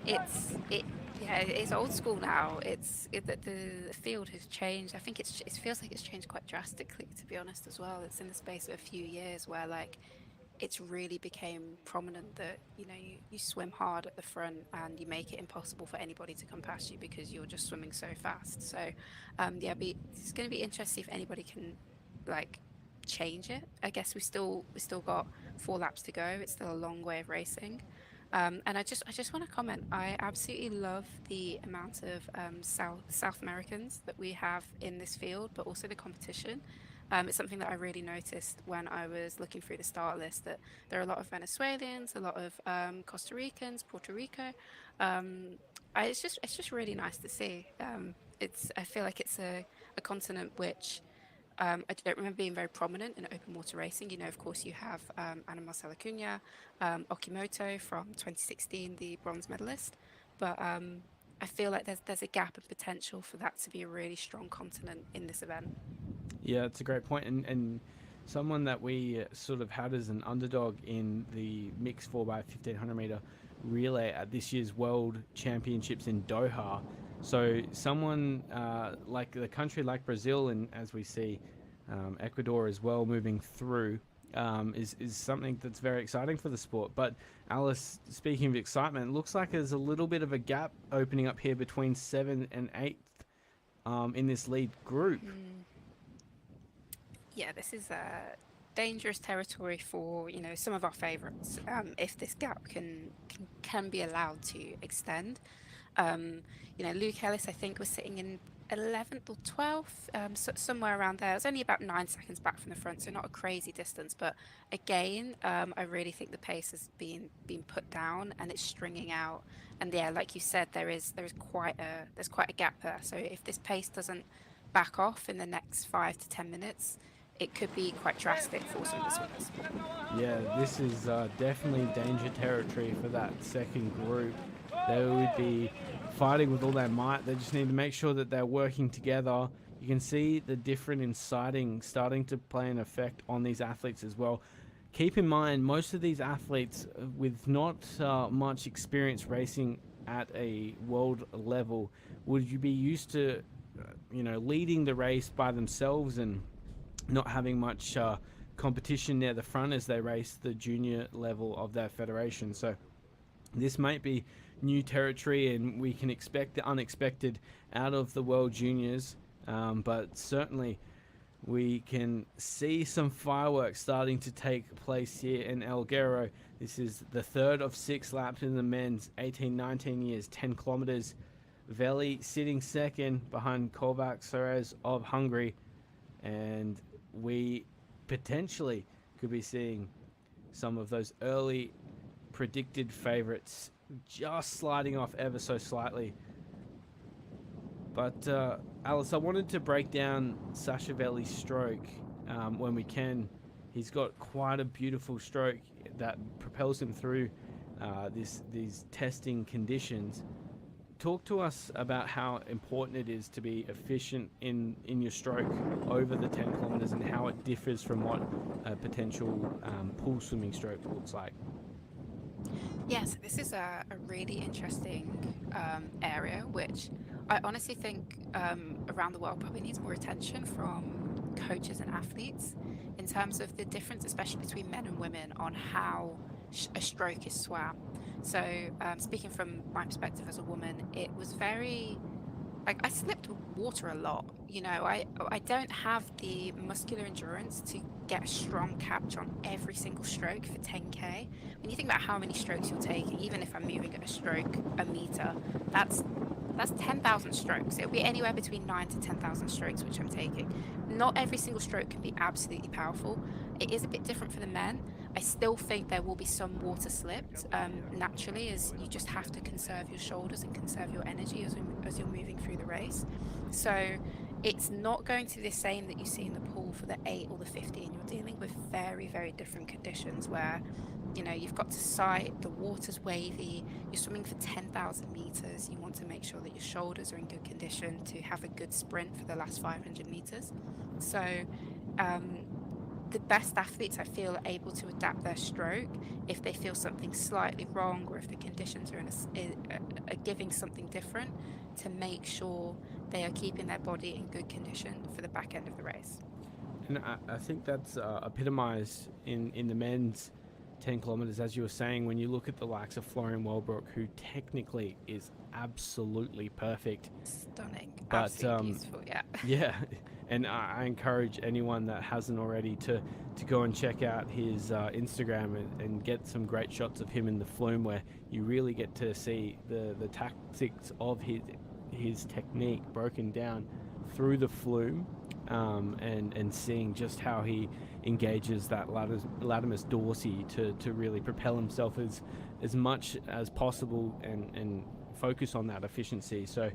it's old school now. The field has changed. I think it feels like it's changed quite drastically, to be honest, as well. It's in the space of a few years where like it's really became prominent that you swim hard at the front and you make it impossible for anybody to come past you because you're just swimming so fast. So it's going to be interesting if anybody can like change it. I guess we still got 4 laps to go. It's still a long way of racing. And I just want to comment. I absolutely love the amount of South Americans that we have in this field, but also the competition. It's something that I really noticed when I was looking through the start list, that there are a lot of Venezuelans, a lot of Costa Ricans, Puerto Rico. Um, it's just really nice to see. I feel like it's a continent which I don't remember being very prominent in open water racing. You know, of course, you have Ana Marcela Cunha, Okimoto from 2016, the bronze medalist. But I feel like there's a gap of potential for that to be a really strong continent in this event. Yeah, it's a great point, and someone that we sort of had as an underdog in the mixed 4x1500 meter relay at this year's World Championships in Doha. So someone like the country like Brazil, and as we see, Ecuador as well moving through. Is something that's very exciting for the sport. But Alice, speaking of excitement, it looks like there's a little bit of a gap opening up here between 7th and 8th in this lead group. Mm. Yeah, this is dangerous territory for, you know, some of our favourites. If this gap can be allowed to extend. Um, you know, Luke Ellis, I think, was sitting in 11th or 12th, somewhere around there. It was only about 9 seconds back from the front, so not a crazy distance. But again, I really think the pace has been put down and it's stringing out. And yeah, like you said, there's quite a gap there. So if this pace doesn't back off in the next 5 to 10 minutes, it could be quite drastic for some of the swimmers. Yeah, this is definitely danger territory for that second group. They would be fighting with all their might. They just need to make sure that they're working together. You can see the different inciting starting to play an effect on these athletes as well. Keep in mind, most of these athletes with not much experience racing at a world level, would you be used to, leading the race by themselves and not having much competition near the front as they race the junior level of their federation. So this might be new territory, and we can expect the unexpected out of the World Juniors. But certainly we can see some fireworks starting to take place here in Alghero. This is the third of 6 laps in the men's 18-19 years, 10 kilometers. Veli sitting second behind Kovac Soares of Hungary, and we potentially could be seeing some of those early predicted favorites just sliding off ever so slightly. But Alice, I wanted to break down Sasha stroke when we can. He's got quite a beautiful stroke that propels him through these testing conditions. Talk to us about how important it is to be efficient in your stroke over the 10 kilometers and how it differs from what a potential pool swimming stroke looks like. Yeah, so this is a really interesting area, which I honestly think around the world probably needs more attention from coaches and athletes in terms of the difference, especially between men and women, on how a stroke is swam. So, speaking from my perspective as a woman, it was very like I slipped water a lot. You know, I don't have the muscular endurance to get a strong catch on every single stroke for 10k. When you think about how many strokes you're taking, even if I'm moving at a stroke a meter, that's 10,000 strokes. It'll be anywhere between 9 to 10,000 strokes which I'm taking. Not every single stroke can be absolutely powerful. It is a bit different for the men. I still think there will be some water slipped naturally, as you just have to conserve your shoulders and conserve your energy as you're moving through the race. So it's not going to be the same that you see in the pool for the 8 or the 15. You're dealing with very, very different conditions where, you know, you've got to sight, the water's wavy, you're swimming for 10,000 meters. You want to make sure that your shoulders are in good condition to have a good sprint for the last 500 meters. So the best athletes, I feel, are able to adapt their stroke if they feel something slightly wrong, or if the conditions are giving something different, to make sure they are keeping their body in good condition for the back end of the race. And I think that's epitomized in the men's 10 kilometers, as you were saying, when you look at the likes of Florian Wellbrook, who technically is absolutely perfect. Stunning. But, absolutely beautiful, yeah. Yeah, and I encourage anyone that hasn't already to go and check out his Instagram and get some great shots of him in the flume, where you really get to see the tactics of his technique broken down through the flume. and seeing just how he engages that latimus dorsi to really propel himself as much as possible and focus on that efficiency. So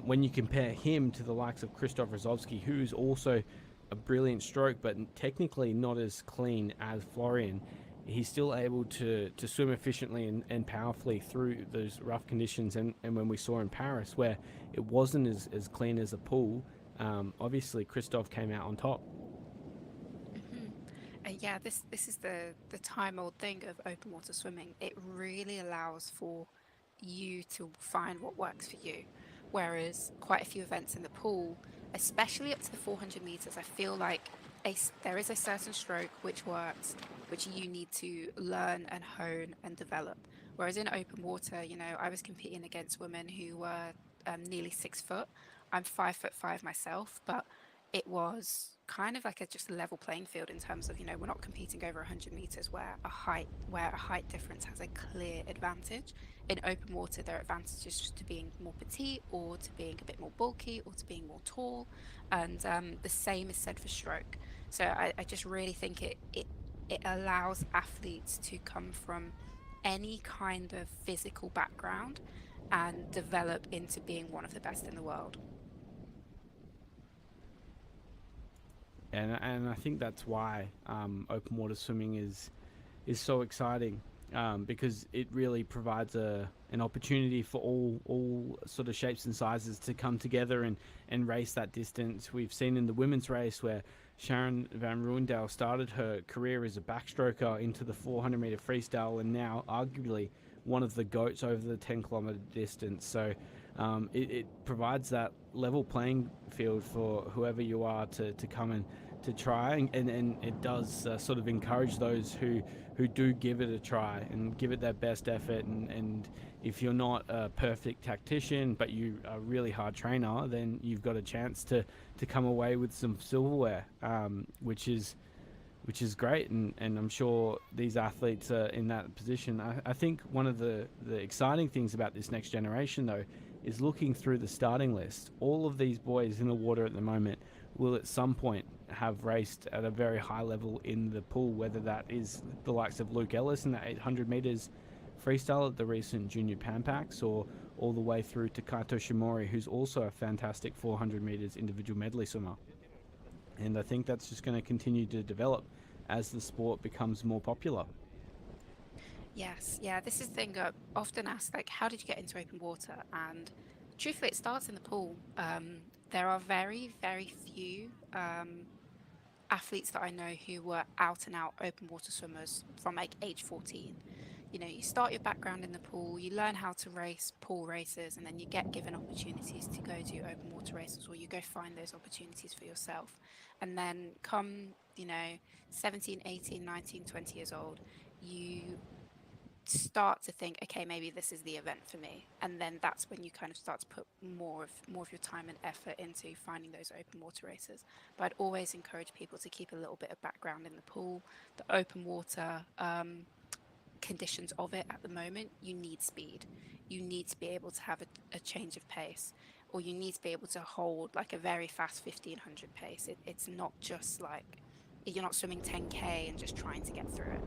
when you compare him to the likes of Krzysztof Rozovsky, who's also a brilliant stroke, but technically not as clean as Florian, he's still able to swim efficiently and powerfully through those rough conditions. And when we saw in Paris, where it wasn't as clean as a pool, obviously Christoph came out on top. Hmm. Yeah, this is the time old thing of open water swimming. It really allows for you to find what works for you. Whereas quite a few events in the pool, especially up to the 400 meters, I feel like there is a certain stroke which works, which you need to learn and hone and develop. Whereas in open water, I was competing against women who were nearly 6 foot. I'm 5'5" myself, but it was kind of like a just a level playing field in terms of, we're not competing over 100 meters where a height difference has a clear advantage. In open water, there are advantages just to being more petite or to being a bit more bulky or to being more tall. And the same is said for stroke. So I just really think it allows athletes to come from any kind of physical background and develop into being one of the best in the world. And I think that's why open water swimming is so exciting, because it really provides an opportunity for all sort of shapes and sizes to come together and race that distance. We've seen in the women's race where Sharon Van Ruendale started her career as a backstroker into the 400-meter freestyle, and now arguably one of the goats over the 10-kilometer distance. So it provides that level playing field for whoever you are to come and to try, and it does sort of encourage those who do give it a try and give it their best effort. And if you're not a perfect tactician but you are a really hard trainer, then you've got a chance to come away with some silverware, which is great. And I'm sure these athletes are in that position. I think one of the exciting things about this next generation, though, is looking through the starting list. All of these boys in the water at the moment will at some point have raced at a very high level in the pool, whether that is the likes of Luke Ellis in the 800 meters freestyle at the recent Junior Pan Pacs, or all the way through to Kaito Shimori, who's also a fantastic 400 meters individual medley swimmer. And I think that's just going to continue to develop as the sport becomes more popular. Yes, yeah, this is the thing often asked, like, how did you get into open water? And truthfully, it starts in the pool. There are very, very few athletes that I know who were out and out open water swimmers from like age 14. You start your background in the pool, you learn how to race pool races, and then you get given opportunities to go to open water races, or you go find those opportunities for yourself. And then come, 17, 18, 19, 20 years old, you start to think, okay, maybe this is the event for me. And then that's when you kind of start to put more of your time and effort into finding those open water races. But I'd always encourage people to keep a little bit of background in the pool, the open water conditions of it at the moment. You need speed. You need to be able to have a change of pace, or you need to be able to hold like a very fast 1500 pace. It's not just like you're not swimming 10K and just trying to get through it.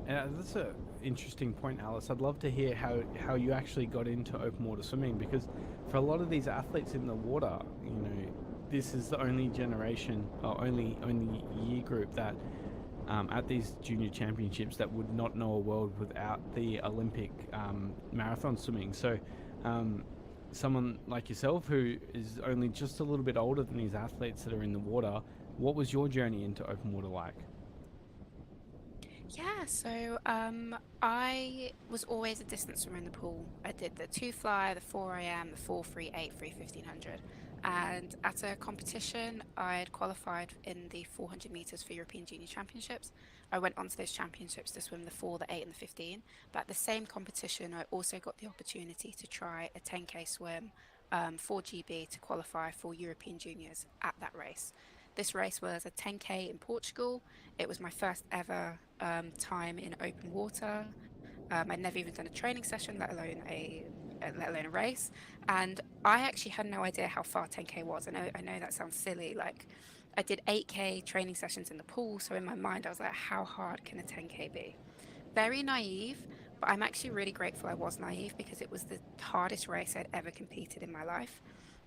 That's an interesting point, Alice. I'd love to hear how you actually got into open water swimming, because for a lot of these athletes in the water, this is the only generation or only year group that at these junior championships that would not know a world without the Olympic marathon swimming. So someone like yourself who is only just a little bit older than these athletes that are in the water, what was your journey into open water like? Yeah, so I was always a distance swimmer in the pool. I did the two fly, the 4 a.m., the 4 free, 8 free, 1500. And at a competition, I'd qualified in the 400 meters for European Junior Championships. I went on to those championships to swim the 4, the 8, and the 15. But at the same competition, I also got the opportunity to try a 10K swim, 4 GB, to qualify for European Juniors at that race. This race was a 10K in Portugal. It was my first ever time in open water. I'd never even done a training session, let alone let alone a race. And I actually had no idea how far 10K was. I know that sounds silly. Like, I did 8K training sessions in the pool, so in my mind I was like, how hard can a 10K be? Very naive, but I'm actually really grateful I was naive because it was the hardest race I'd ever competed in my life.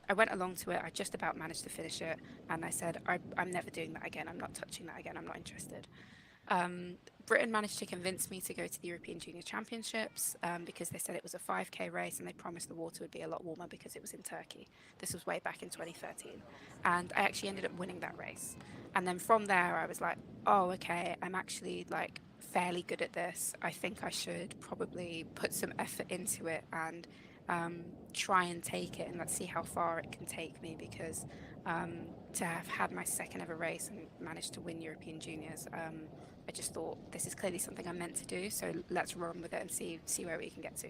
I went along to it, I just about managed to finish it, and I said, I'm never doing that again. I'm not touching that again. I'm not interested. Um, Britain managed to convince me to go to the European Junior Championships because they said it was a 5K race and they promised the water would be a lot warmer because it was in Turkey. This was way back in 2013. And I actually ended up winning that race. And then from there, I was like, oh, okay, I'm actually like fairly good at this. I think I should probably put some effort into it and try and take it and let's see how far it can take me because to have had my second ever race and managed to win European Juniors, I just thought this is clearly something I'm meant to do. So let's run with it and see where we can get to.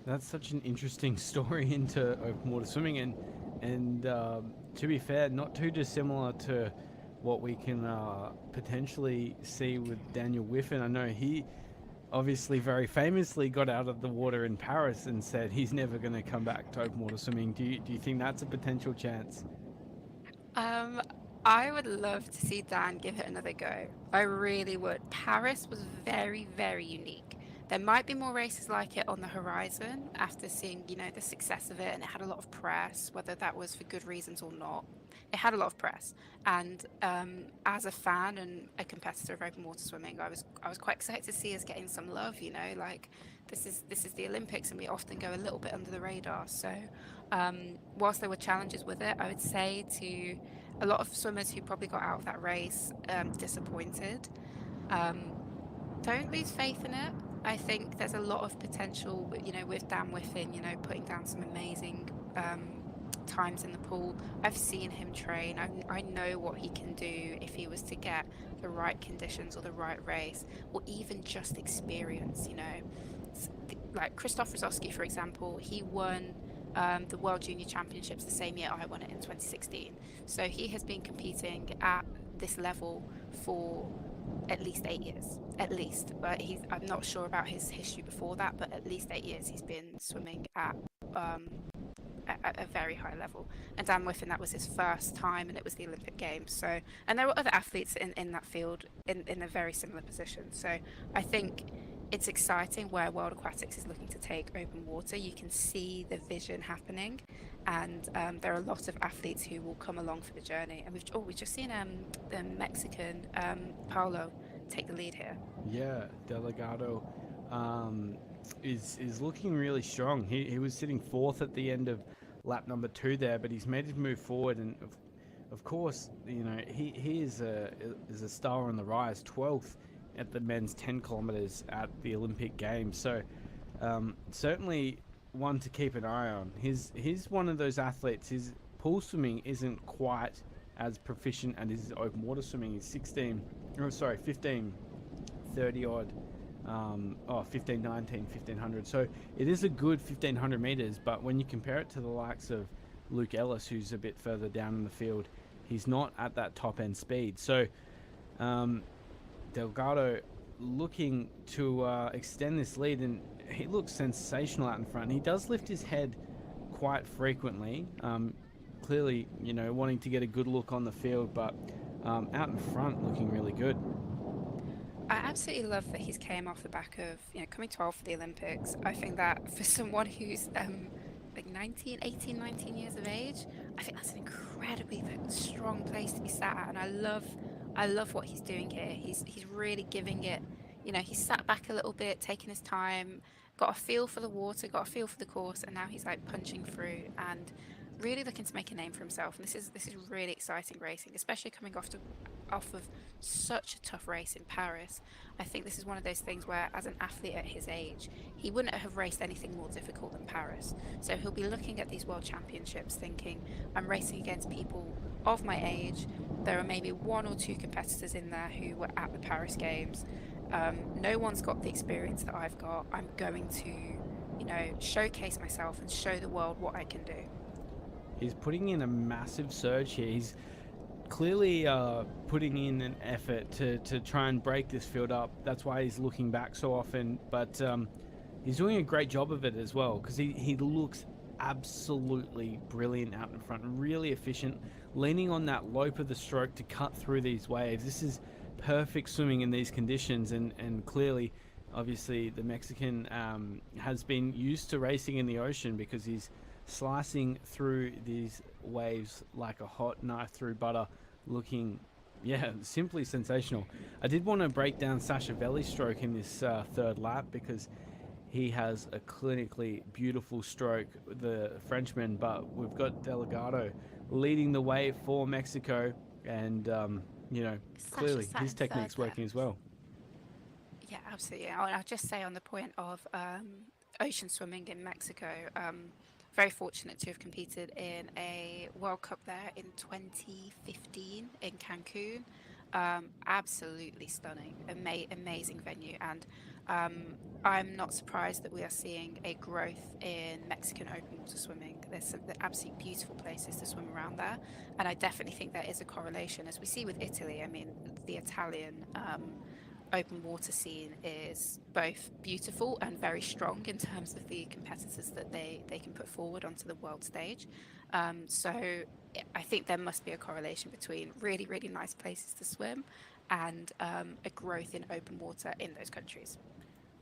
That's such an interesting story into open water swimming, and to be fair, not too dissimilar to what we can potentially see with Daniel Wiffen. I know he obviously very famously got out of the water in Paris and said he's never going to come back to open water swimming. Do you think that's a potential chance? Um, I would love to see Dan give it another go. I really would. Paris was very, very unique. There might be more races like it on the horizon after seeing, the success of it, and it had a lot of press, whether that was for good reasons or not. It had a lot of press, and as a fan and a competitor of open water swimming, I was quite excited to see us getting some love. Like this is the Olympics, and we often go a little bit under the radar. So whilst there were challenges with it, I would say to a lot of swimmers who probably got out of that race disappointed. Um, don't lose faith in it. I think there's a lot of potential, with Dan Whiffen, putting down some amazing times in the pool. I've seen him train. I know what he can do if he was to get the right conditions or the right race, or even just experience. Like Christoph Rosowski, for example, he won the World Junior Championships the same year I won it in 2016. So he has been competing at this level for at least 8 years, at least. But I'm not sure about his history before that, but at least 8 years he's been swimming um, at a very high level. And Dan Whiffen, that was his first time, and it was the Olympic Games. So, and there were other athletes in that field in a very similar position. So I think it's exciting where World Aquatics is looking to take open water. You can see the vision happening, and there are a lot of athletes who will come along for the journey. And we've just seen the Mexican Paulo take the lead here. Yeah, Delegado is looking really strong. He was sitting fourth at the end of lap number 2 there, but he's made his move forward, and of course, he is a star on the rise. 12th at the men's 10 kilometers at the Olympic Games. So certainly one to keep an eye on. He's one of those athletes. His pool swimming isn't quite as proficient as his open water swimming. He's 15 30 odd 15 19 1500. So it is a good 1500 meters, but when you compare it to the likes of Luke Ellis, who's a bit further down in the field, he's not at that top end speed. So Delgado looking to extend this lead, and he looks sensational out in front. He does lift his head quite frequently, clearly wanting to get a good look on the field, but out in front looking really good. I absolutely love that he's came off the back of coming 12th for the Olympics. I think that for someone who's like 18, 19 years of age, I think that's an incredibly strong place to be sat at, and I love what he's doing here. He's really giving it. He's sat back a little bit, taking his time, got a feel for the water, got a feel for the course, and now he's like punching through and really looking to make a name for himself. And this is really exciting racing, especially coming off of such a tough race in Paris. I think this is one of those things where, as an athlete at his age, he wouldn't have raced anything more difficult than Paris. So he'll be looking at these World Championships thinking, I'm racing against people of my age. There are maybe 1 or 2 competitors in there who were at the Paris Games. No one's got the experience that I've got. I'm going to, showcase myself and show the world what I can do. He's putting in a massive surge here. He's clearly putting in an effort to try and break this field up. That's why he's looking back so often. But He's doing a great job of it as well because he looks absolutely brilliant out in front, really efficient, leaning on that lope of the stroke to cut through these waves. This is perfect swimming in these conditions, and clearly, obviously, the Mexican has been used to racing in the ocean because he's slicing through these waves like a hot knife through butter, looking, yeah, simply sensational. I did want to break down Sasha Veli's stroke in this third lap because he has a clinically beautiful stroke, the Frenchman, but we've got Delgado leading the way for Mexico, and Sasha clearly sat his in third technique's there. working as well. Yeah, absolutely. I'll just say on the point of ocean swimming in Mexico, very fortunate to have competed in a World Cup there in 2015 in Cancun. Absolutely stunning, amazing venue, and I'm not surprised that we are seeing a growth in Mexican open water swimming. There's some absolutely beautiful places to swim around there, and I definitely think there is a correlation, as we see with Italy. I mean, the Italian open water scene is both beautiful and very strong in terms of the competitors that they can put forward onto the world stage. So I think there must be a correlation between really, really nice places to swim and a growth in open water in those countries.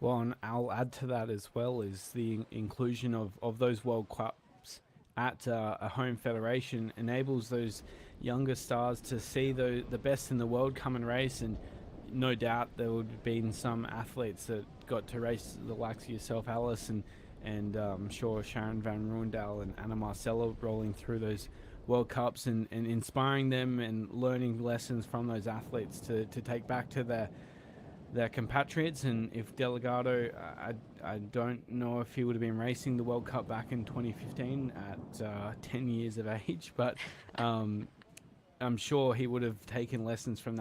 Well, and I'll add to that as well is the inclusion of those World Cups at a home federation enables those younger stars to see the best in the world come and race, and no doubt there would have been some athletes that got to race the likes of yourself, Alice, and I'm sure Sharon Van Ruendal and Anna Marcella rolling through those World Cups and inspiring them and learning lessons from those athletes to take back to their compatriots. And if Delgado, I don't know if he would have been racing the World Cup back in 2015 at 10 years of age, but I'm sure he would have taken lessons from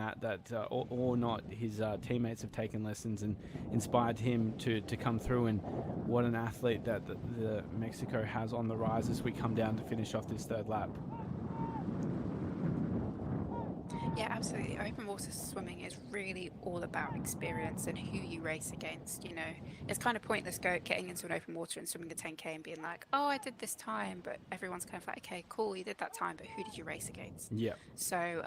or not. His teammates have taken lessons and inspired him to come through. And what an athlete that the Mexico has on the rise as we come down to finish off this third lap. Yeah, absolutely. Open water swimming is really all about experience and who you race against. You know, it's kind of pointless getting into an open water and swimming a 10K and being like, oh, I did this time, but everyone's kind of like, okay, cool, you did that time, but who did you race against? Yeah. So,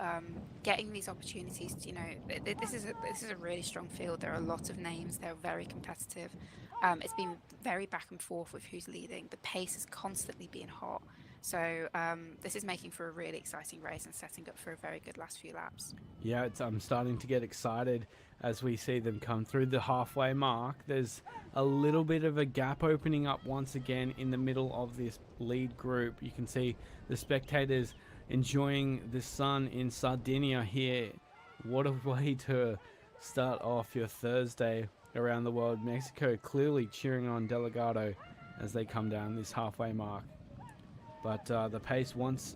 getting these opportunities, this is a really strong field. There are a lot of names. They're very competitive. It's been very back and forth with who's leading. The pace has constantly been hot. So this is making for a really exciting race and setting up for a very good last few laps. Yeah, I'm starting to get excited as we see them come through the halfway mark. There's a little bit of a gap opening up once again in the middle of this lead group. You can see the spectators enjoying the sun in Sardinia here. What a way to start off your Thursday around the world. Mexico clearly cheering on Delgado as they come down this halfway mark. But the pace once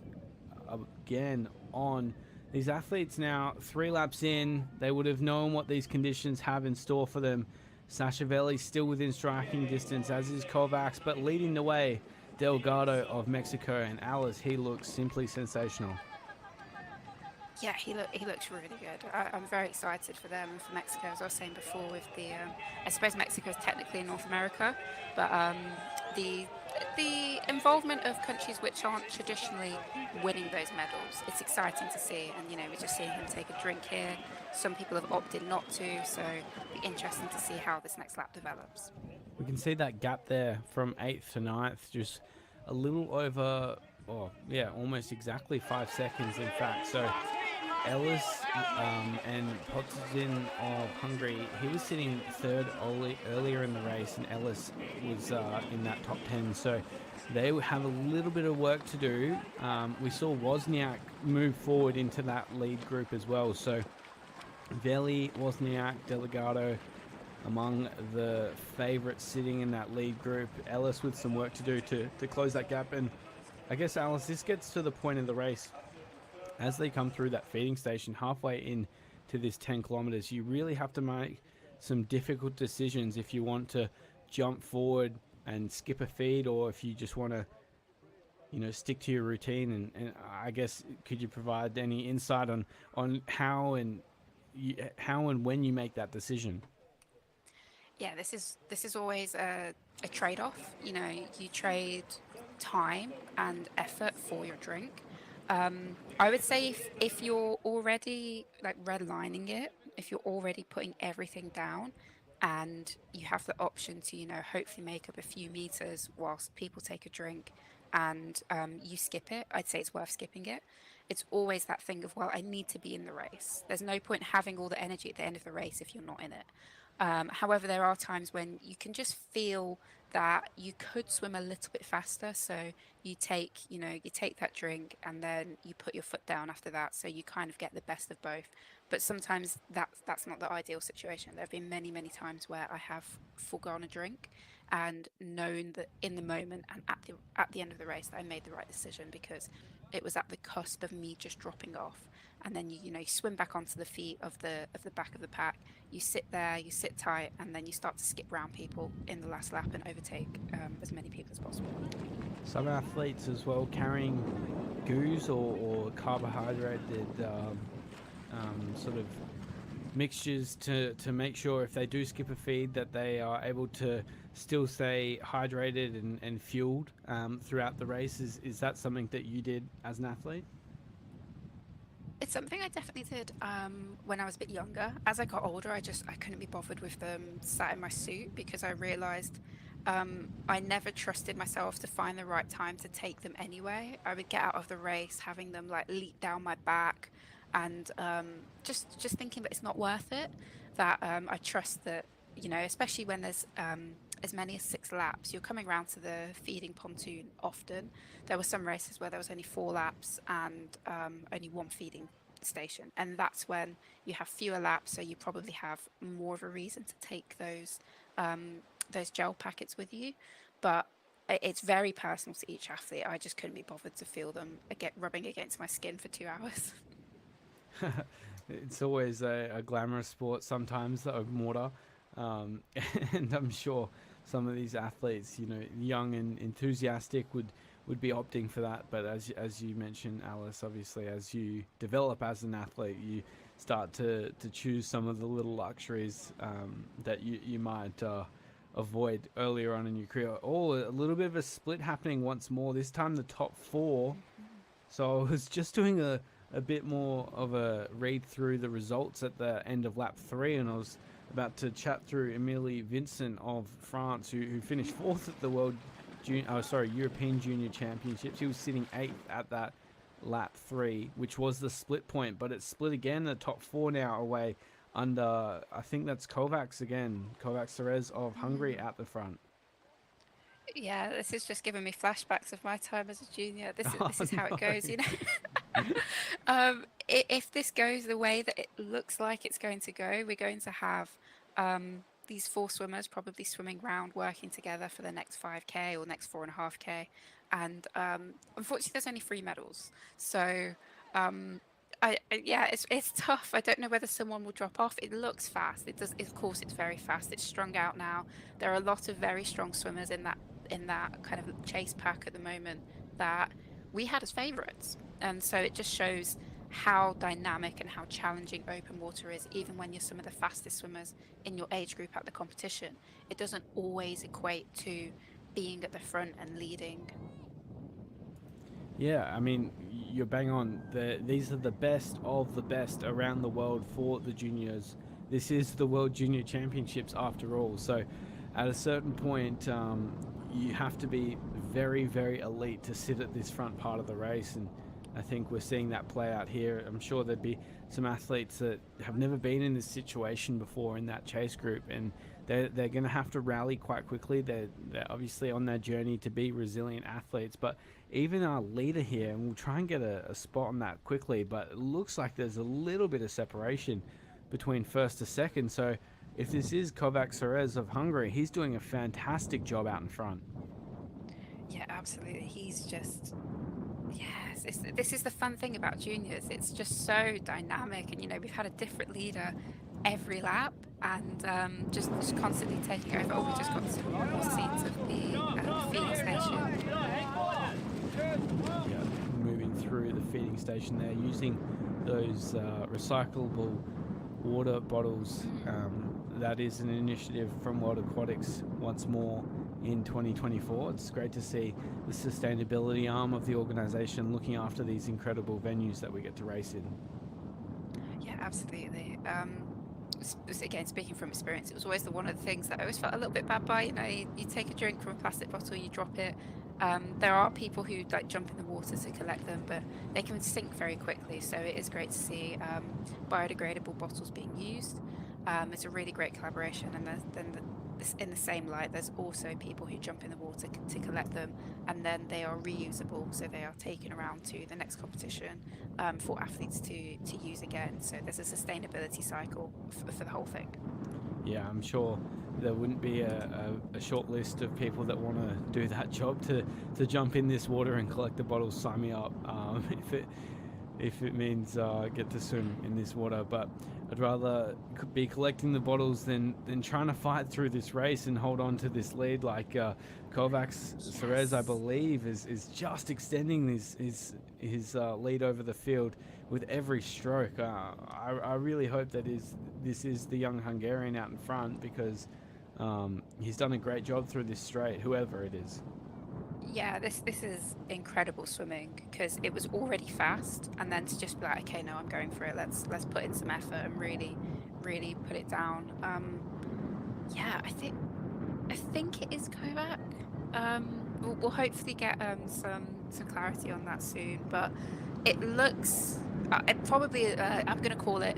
again on these athletes now 3 laps in. They would have known what these conditions have in store for them. Sasha Veli still within striking distance, as is Kovacs, but leading the way, Delgado of Mexico, and Alice, he looks simply sensational. Yeah, he looks really good. I'm very excited for them and for Mexico, as I was saying before. With I suppose Mexico is technically in North America, but the the involvement of countries which aren't traditionally winning those medals, it's exciting to see. And we're just seeing him take a drink here. Some people have opted not to, so it'll be interesting to see how this next lap develops. We can see that gap there from 8th to 9th, just a little over, almost exactly 5 seconds in fact. So Ellis and Potzin of Hungary, he was sitting third earlier in the race, and Ellis was in that top 10. So they have a little bit of work to do. We saw Wozniak move forward into that lead group as well. So Veli, Wozniak, Delgado among the favourites sitting in that lead group. Ellis with some work to do to close that gap. And I guess, Alice, this gets to the point of the race. As they come through that feeding station halfway in to this 10 kilometers, you really have to make some difficult decisions if you want to jump forward and skip a feed, or if you just want to stick to your routine. And I guess, could you provide any insight on how and when you make that decision? Yeah, this is always a trade-off. You know, you trade time and effort for your drink. I would say if you're already like redlining it, if you're already putting everything down and you have the option to, you know, hopefully make up a few meters whilst people take a drink and you skip it, I'd say it's worth skipping it. It's always that thing of, well, I need to be in the race. There's no point having all the energy at the end of the race if you're not in it. However, there are times when you can just feel that you could swim a little bit faster. So you take that drink and then you put your foot down after that. So you kind of get the best of both. But sometimes that's not the ideal situation. There have been many, many times where I have foregone a drink and known that in the moment and at the end of the race that I made the right decision because it was at the cusp of me just dropping off. And then you swim back onto the feet of the back of the pack. You sit there, you sit tight, and then you start to skip round people in the last lap and overtake as many people as possible. Some athletes as well carrying goos or carbohydrated sort of mixtures to make sure if they do skip a feed that they are able to still stay hydrated and fueled throughout the race. Is that something that you did as an athlete? It's something I definitely did when I was a bit younger. As I got older, I couldn't be bothered with them sat in my suit because I realised I never trusted myself to find the right time to take them anyway. I would get out of the race having them like leak down my back, and just thinking that it's not worth it. That I trust that especially when there's as many as 6 laps, you're coming around to the feeding pontoon often. There were some races where there was only 4 laps and only one feeding station, and that's when you have fewer laps, so you probably have more of a reason to take those gel packets with you. But it's very personal to each athlete. I just couldn't be bothered to feel them rubbing against my skin for 2 hours. It's always a glamorous sport sometimes, the open water. Um, and I'm sure some of these athletes, young and enthusiastic, would be opting for that. But as you mentioned, Alice, obviously, as you develop as an athlete, you start to choose some of the little luxuries that you might avoid earlier on in your career. Oh, a little bit of a split happening once more. This time the top four. So I was just doing a bit more of a read through the results at the end of lap 3, and I was about to chat through Emilie Vincent of France, who finished fourth at the European Junior Championships. He was sitting 8th at that lap 3, which was the split point, but it's split again. The top 4 now away under, I think that's Kovacs again, Kovacs Serez of Hungary at the front. Yeah, this is just giving me flashbacks of my time as a junior. This is Oh, this is how no. it goes, you know. If this goes the way that it looks like it's going to go, we're going to have these 4 swimmers probably swimming round, working together for the next 5K or next 4.5K. And unfortunately, there's only 3 medals. So, yeah, it's tough. I don't know whether someone will drop off. It looks fast. It does. Of course, it's very fast. It's strung out now. There are a lot of very strong swimmers in that kind of chase pack at the moment that we had as favourites. And so it just shows how dynamic and how challenging open water is, even when you're some of the fastest swimmers in your age group at the competition. It doesn't always equate to being at the front and leading. Yeah, I mean, you're bang on. These are the best of the best around the world for the juniors. This is the World Junior Championships after all. So, at a certain point, you have to be very, very elite to sit at this front part of the race. And I think we're seeing that play out here. I'm sure there'd be some athletes that have never been in this situation before in that chase group, and they're going to have to rally quite quickly. They're obviously on their journey to be resilient athletes, but even our leader here, and we'll try and get a spot on that quickly, but it looks like there's a little bit of separation between first to second. So if this is Kovac Serez of Hungary, he's doing a fantastic job out in front. Yeah, absolutely. He's just, yes, this is the fun thing about juniors. It's just so dynamic, and we've had a different leader every lap, and just constantly taking over. Oh, we just got some more seats of the feeding station. Yeah, moving through the feeding station there, using those recyclable water bottles. Mm. That is an initiative from World Aquatics once more in 2024. It's great to see the sustainability arm of the organisation looking after these incredible venues that we get to race in. Yeah, absolutely. Again, speaking from experience, it was always one of the things that I always felt a little bit bad by. You know, you take a drink from a plastic bottle, you drop it. There are people who like jump in the water to collect them, but they can sink very quickly. So it is great to see biodegradable bottles being used. It's a really great collaboration, and in the same light, there's also people who jump in the water to collect them, and then they are reusable, so they are taken around to the next competition for athletes to use again. So there's a sustainability cycle for the whole thing. Yeah, I'm sure there wouldn't be a short list of people that want to do that job to jump in this water and collect the bottles. Sign me up. If it means get to swim in this water, but I'd rather be collecting the bottles than trying to fight through this race and hold on to this lead. Like Kovacs Cerez, I believe, is just extending his lead over the field with every stroke. I really hope that this is the young Hungarian out in front, because he's done a great job through this straight, whoever it is. Yeah, this is incredible swimming because it was already fast, and then to just be like, okay, no, I'm going for it. Let's put in some effort and really put it down. Yeah, I think it is Kovac. We'll hopefully get some clarity on that soon, but it looks probably I'm going to call it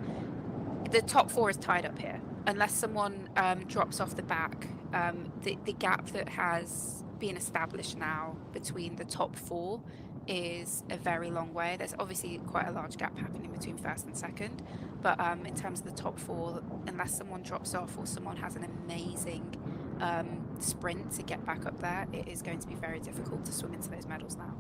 the top four is tied up here unless someone drops off the back. The gap that has been established now between the top four is a very long way. There's obviously quite a large gap happening between first and second, but in terms of the top four, unless someone drops off or someone has an amazing sprint to get back up there, it is going to be very difficult to swim into those medals now.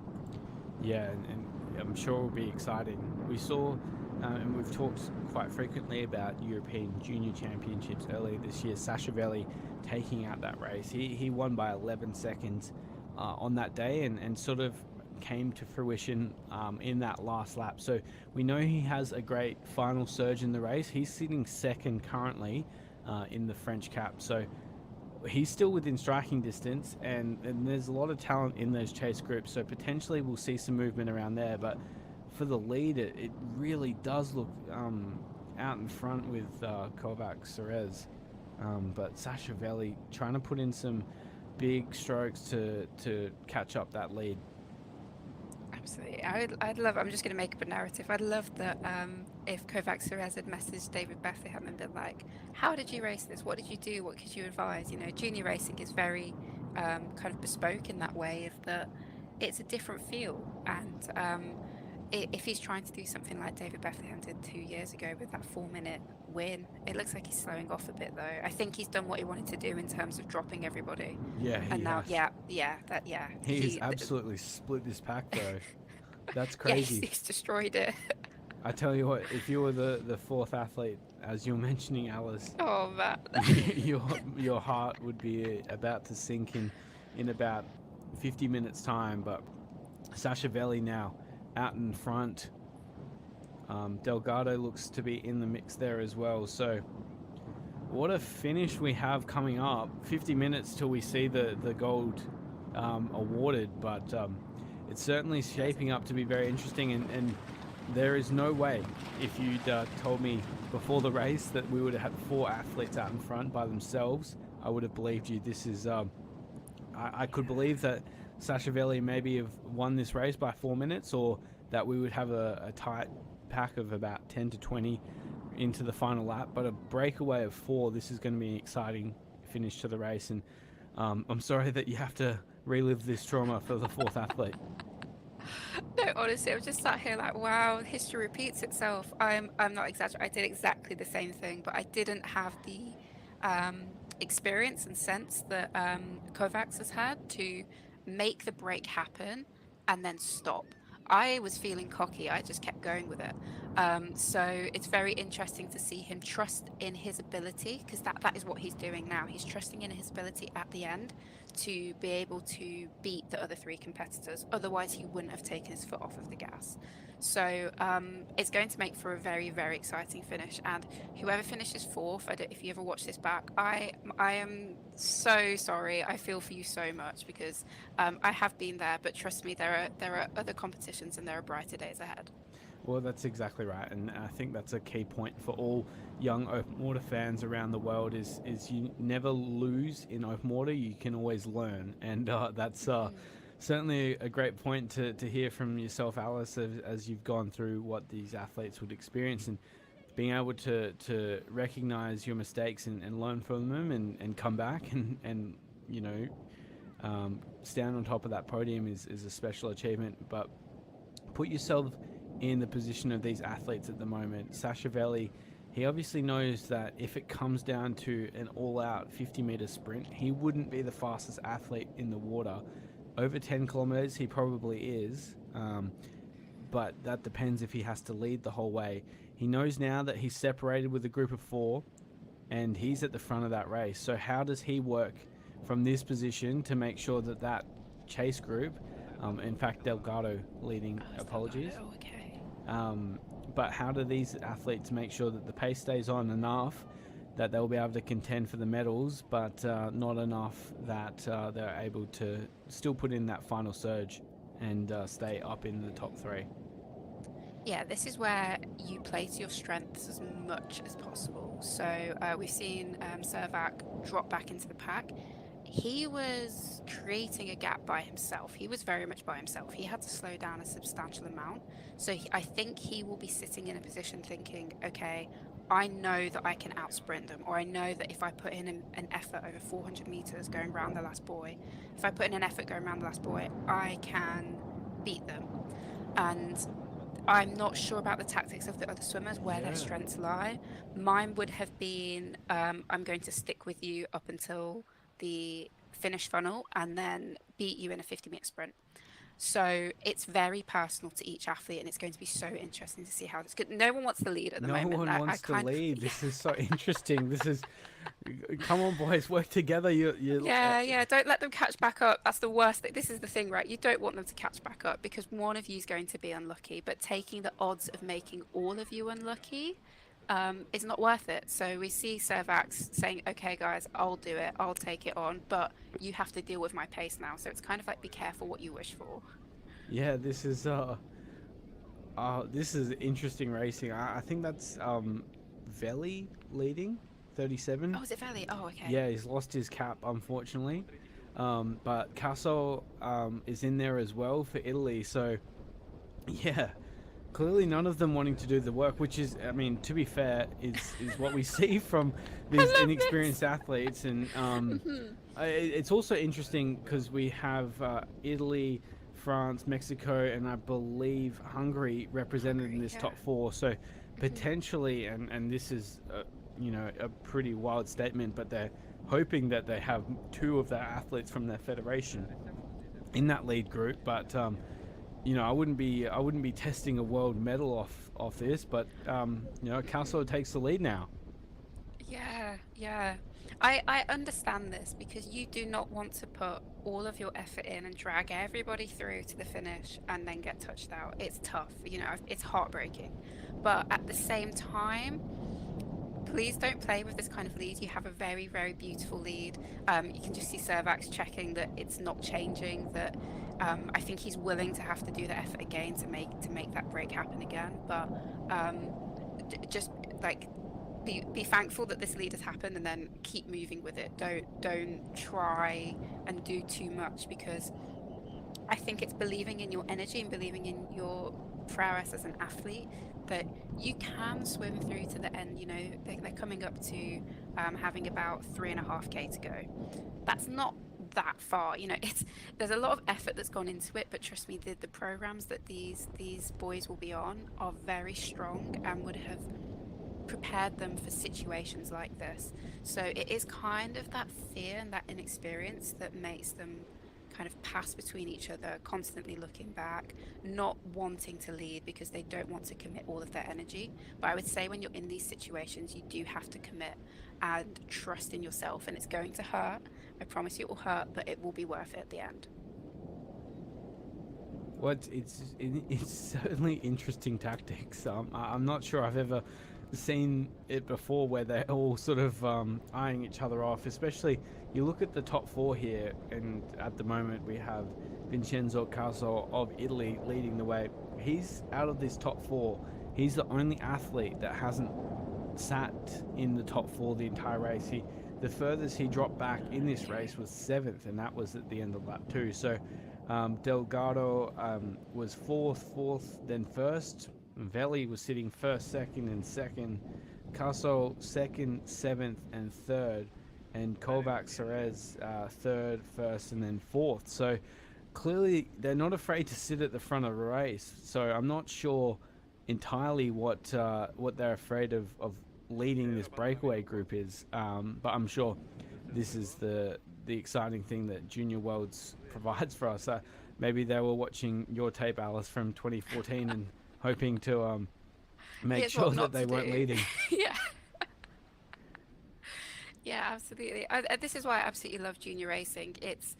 Yeah, and I'm sure it will be exciting. We saw, and we've talked quite frequently about European Junior Championships earlier this year, Sachavelli taking out that race. He won by 11 seconds on that day, and sort of came to fruition in that last lap. So we know he has a great final surge in the race. He's sitting second currently in the French cap. So he's still within striking distance, and there's a lot of talent in those chase groups, so potentially we'll see some movement around there. But for the lead, it really does look out in front with Kovac Cerez. But Sachavelli trying to put in some big strokes to catch up that lead. Absolutely. I'd love, I'm just going to make up a narrative. I'd love that if Kovac Cerez had messaged David Bethlehem and been like, how did you race this? What did you do? What could you advise? You know, junior racing is very kind of bespoke in that way, of that it's a different feel. And if he's trying to do something like David Bethlehem did 2 years ago with that 4-minute win, it looks like he's slowing off a bit though. I think he's done what he wanted to do in terms of dropping everybody. Yeah, And now, has. He's absolutely split this pack though. That's crazy. Yes, he's destroyed it. I tell you what, if you were the fourth athlete, as you're mentioning, Alice, Oh man. your heart would be about to sink in about 50 minutes time. But Sachavelli now out in front. Delgado looks to be in the mix there as well. So what a finish we have coming up. 50 minutes till we see the gold awarded, but it's certainly shaping up to be very interesting, and there is no way, if you'd told me before the race that we would have had 4 athletes out in front by themselves, I would have believed you. This is I could believe that Sachavelli maybe have won this race by 4 minutes, or that we would have a tight pack of about 10 to 20 into the final lap, but a breakaway of 4, this is going to be an exciting finish to the race. And I'm sorry that you have to relive this trauma for the 4th athlete. No, honestly, I'm just sat here like, wow, history repeats itself. I'm not exaggerating. I did exactly the same thing, but I didn't have the experience and sense that Kovacs has had to make the break happen and then stop. I was feeling cocky. I just kept going with it. So it's very interesting to see him trust in his ability, because that is what he's doing now. He's trusting in his ability at the end to be able to beat the other three competitors. Otherwise, he wouldn't have taken his foot off of the gas. So it's going to make for a very, very exciting finish. And whoever finishes fourth, I don't, if you ever watch this back, I am so sorry. I feel for you so much, because I have been there. But trust me, there are other competitions and there are brighter days ahead. Well, that's exactly right, and I think that's a key point for all young open water fans around the world. Is you never lose in open water; you can always learn, and that's certainly a great point to hear from yourself, Alice, as you've gone through what these athletes would experience, and being able to recognize your mistakes and learn from them, and come back and you know stand on top of that podium is a special achievement. But put yourself in the position of these athletes at the moment. Sasha, he obviously knows that if it comes down to an all-out 50-meter sprint, he wouldn't be the fastest athlete in the water. Over 10 kilometers, he probably is, but that depends if he has to lead the whole way. He knows now that he's separated with a group of 4, and he's at the front of that race. So how does he work from this position to make sure that that chase group, in fact, Delgado leading, apologies. Oh, okay. But how do these athletes make sure that the pace stays on enough that they'll be able to contend for the medals, but not enough that they're able to still put in that final surge and stay up in the top 3? Yeah, this is where you play to your strengths as much as possible. So we've seen Servac drop back into the pack. He was creating a gap by himself. He was very much by himself. He had to slow down a substantial amount. So I think he will be sitting in a position thinking, okay, I know that I can outsprint them, or I know that if I put in an effort over 400 meters going around the last buoy, if I put in an effort going around the last buoy, I can beat them. And I'm not sure about the tactics of the other swimmers, where their strengths lie. Mine would have been, I'm going to stick with you up until the finish funnel and then beat you in a 50-meter sprint. So it's very personal to each athlete, and it's going to be so interesting to see how this goes. No one wants to lead at the moment. No one wants to lead. This is so interesting. This is, come on, boys, work together. Yeah. Don't let them catch back up. That's the worst thing. This is the thing, right? You don't want them to catch back up, because one of you is going to be unlucky. But taking the odds of making all of you unlucky is not worth it. So we see Servax saying, okay, guys, I'll do it. I'll take it on. But you have to deal with my pace now. So it's kind of like, be careful what you wish for. Yeah, this is interesting racing. I think that's Veli leading 37. Oh, is it Veli? Oh, okay. Yeah, he's lost his cap, unfortunately. But Casso is in there as well for Italy. So, yeah, clearly none of them wanting to do the work, which is, I mean, to be fair, is what we see from these inexperienced athletes. And it's also interesting because we have Italy, France, Mexico, and I believe Hungary represented in this top 4. So potentially, and this is a pretty wild statement, but they're hoping that they have 2 of their athletes from their federation in that lead group. But I wouldn't be testing a world medal off this. But Casso takes the lead now. Yeah. I understand this, because you do not want to put all of your effort in and drag everybody through to the finish and then get touched out. It's tough, it's heartbreaking. But at the same time, please don't play with this kind of lead. You have a very, very beautiful lead. You can just see Servax checking that it's not changing, that I think he's willing to have to do the effort again to make that break happen again. But just like, be thankful that this lead has happened, and then keep moving with it. Don't try and do too much, because I think it's believing in your energy and believing in your prowess as an athlete that you can swim through to the end. They're coming up to having about 3.5k to go. That's not that far. There's a lot of effort that's gone into it, but trust me, the programs that these boys will be on are very strong and would have prepared them for situations like this. So it is kind of that fear and that inexperience that makes them kind of pass between each other, constantly looking back, not wanting to lead because they don't want to commit all of their energy. But I would say when you're in these situations, you do have to commit and trust in yourself, and it's going to hurt. I promise you it will hurt, but it will be worth it at the end. Well, it's certainly interesting tactics. I'm not sure I've ever seen it before where they're all sort of eyeing each other off. Especially, you look at the top four here, and at the moment we have Vincenzo Caso of Italy leading the way. He's out of this top four. He's the only athlete that hasn't sat in the top four the entire race. The furthest he dropped back in this race was seventh, and that was at the end of lap two. So Delgado was fourth, then first. Veli was sitting first, second, and second. Caso second, seventh, and third. And Kovac Cerez third, first, and then fourth. So clearly they're not afraid to sit at the front of the race. So I'm not sure entirely what they're afraid of leading this breakaway group is. But I'm sure this is the exciting thing that Junior Worlds provides for us. Maybe they were watching your tape, Alice, from 2014 and hoping to make sure that they weren't leading. Yeah. Yeah, absolutely. This is why I absolutely love junior racing. It's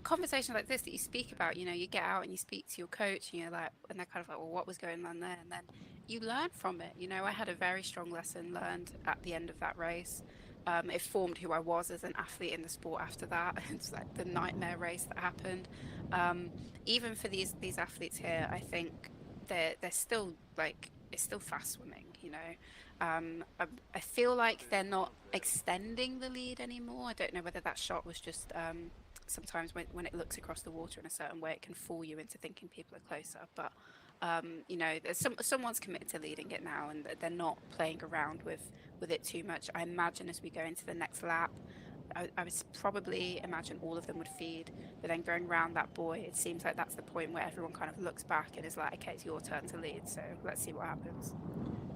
conversations like this that you speak about. You know, you get out and you speak to your coach, and you're like, and they're kind of like, well, what was going on there? And then you learn from it. You know, I had a very strong lesson learned at the end of that race. It formed who I was as an athlete in the sport after that. It's like the nightmare race that happened. Even for these athletes here, I think they're still like, it's still fast swimming, you know. I feel like they're not extending the lead anymore. I don't know whether that shot was just sometimes when it looks across the water in a certain way, it can fool you into thinking people are closer. But you know, there's someone's committed to leading it now, and they're not playing around with it too much. I imagine as we go into the next lap, I would probably imagine all of them would feed, but then going around that buoy, it seems like that's the point where everyone kind of looks back and is like, okay, it's your turn to lead, so let's see what happens.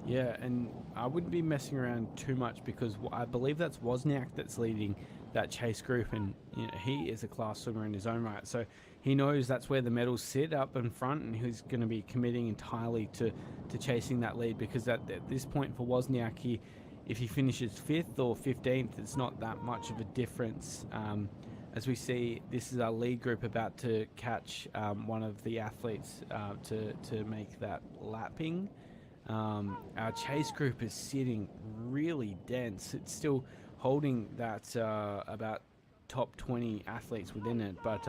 Yeah, and I wouldn't be messing around too much because I believe that's Wozniak that's leading that chase group, and you know, he is a class swimmer in his own right, so he knows that's where the medals sit up in front, and he's going to be committing entirely to chasing that lead, because at this point for Wozniak, if he finishes 5th or 15th, it's not that much of a difference. As we see, this is our lead group about to catch one of the athletes to make that lapping. Our chase group is sitting really dense. It's still holding that about top 20 athletes within it, but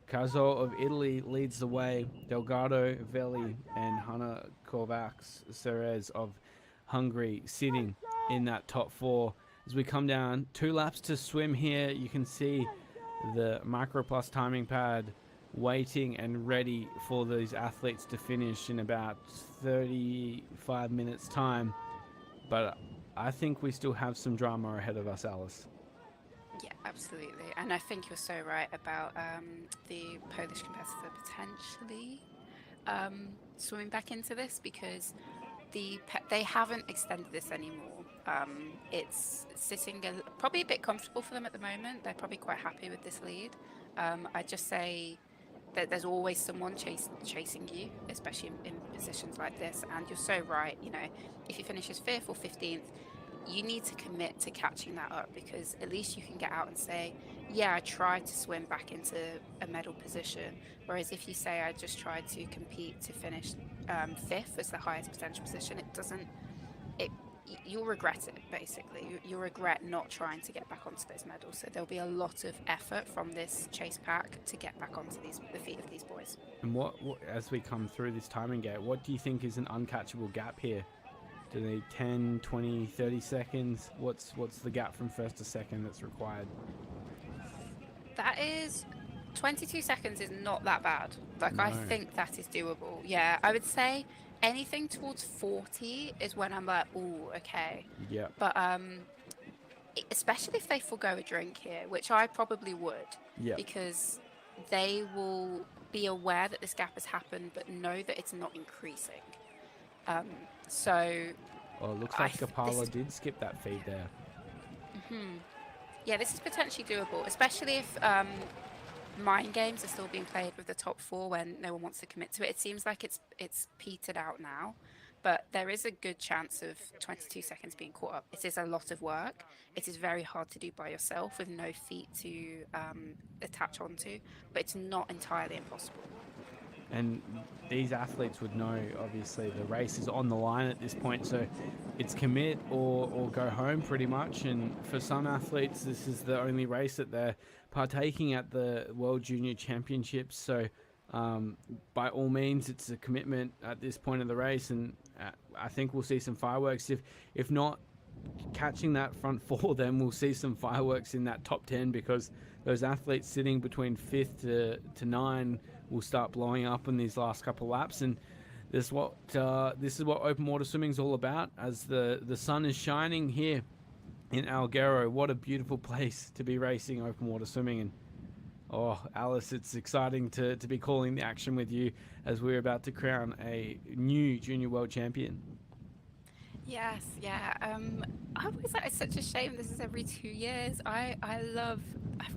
Caso of Italy leads the way. Delgado, Veli, and Hanna Kovacs Cerez of Hungary sitting in that top four. As we come down, 2 laps to swim here, you can see the Microplus timing pad waiting and ready for these athletes to finish in about 35 minutes time. But I think we still have some drama ahead of us, Alice. Yeah, absolutely. And I think you're so right about the Polish competitor potentially swimming back into this, because they haven't extended this anymore. It's sitting probably a bit comfortable for them at the moment. They're probably quite happy with this lead. I just say that there's always someone chasing you, especially in positions like this. And you're so right. You know, if you finish as 5th or 15th, you need to commit to catching that up, because at least you can get out and say, yeah, I tried to swim back into a medal position. Whereas if you say, I just tried to compete to finish 5th as the highest potential position, you'll regret it, basically. You'll regret not trying to get back onto those medals. So there'll be a lot of effort from this chase pack to get back onto the feet of these boys. And what as we come through this timing gate, what do you think is an uncatchable gap here? Do they 10, 20, 30 seconds? What's the gap from first to second that's required? That is 22 seconds is not that bad. Like, no. I think that is doable. Yeah, I would say anything towards 40 is when I'm like, ooh, okay. Yeah. But especially if they forgo a drink here, which I probably would. Yeah. Because they will be aware that this gap has happened, but know that it's not increasing. So. Well, it looks like Kapala did skip that feed there. Mm-hmm. Yeah, this is potentially doable, especially if mind games are still being played with the top four when no one wants to commit to it. It seems like it's petered out now, but there is a good chance of 22 seconds being caught up. It is a lot of work. It is very hard to do by yourself with no feet to attach onto, but it's not entirely impossible. And these athletes would know, obviously, the race is on the line at this point, so it's commit or go home pretty much. And for some athletes, this is the only race that they're partaking at the World Junior Championships. So um, by all means, it's a commitment at this point of the race, and I think we'll see some fireworks. If not catching that front four, then we'll see some fireworks in that top 10, because those athletes sitting between fifth to nine will start blowing up in these last couple laps. And this is what open water swimming is all about. As the sun is shining here in Alghero, what a beautiful place to be racing open water swimming. And oh, Alice, it's exciting to be calling the action with you as we're about to crown a new junior world champion. Yes, yeah. I always like it's such a shame this is every 2 years. I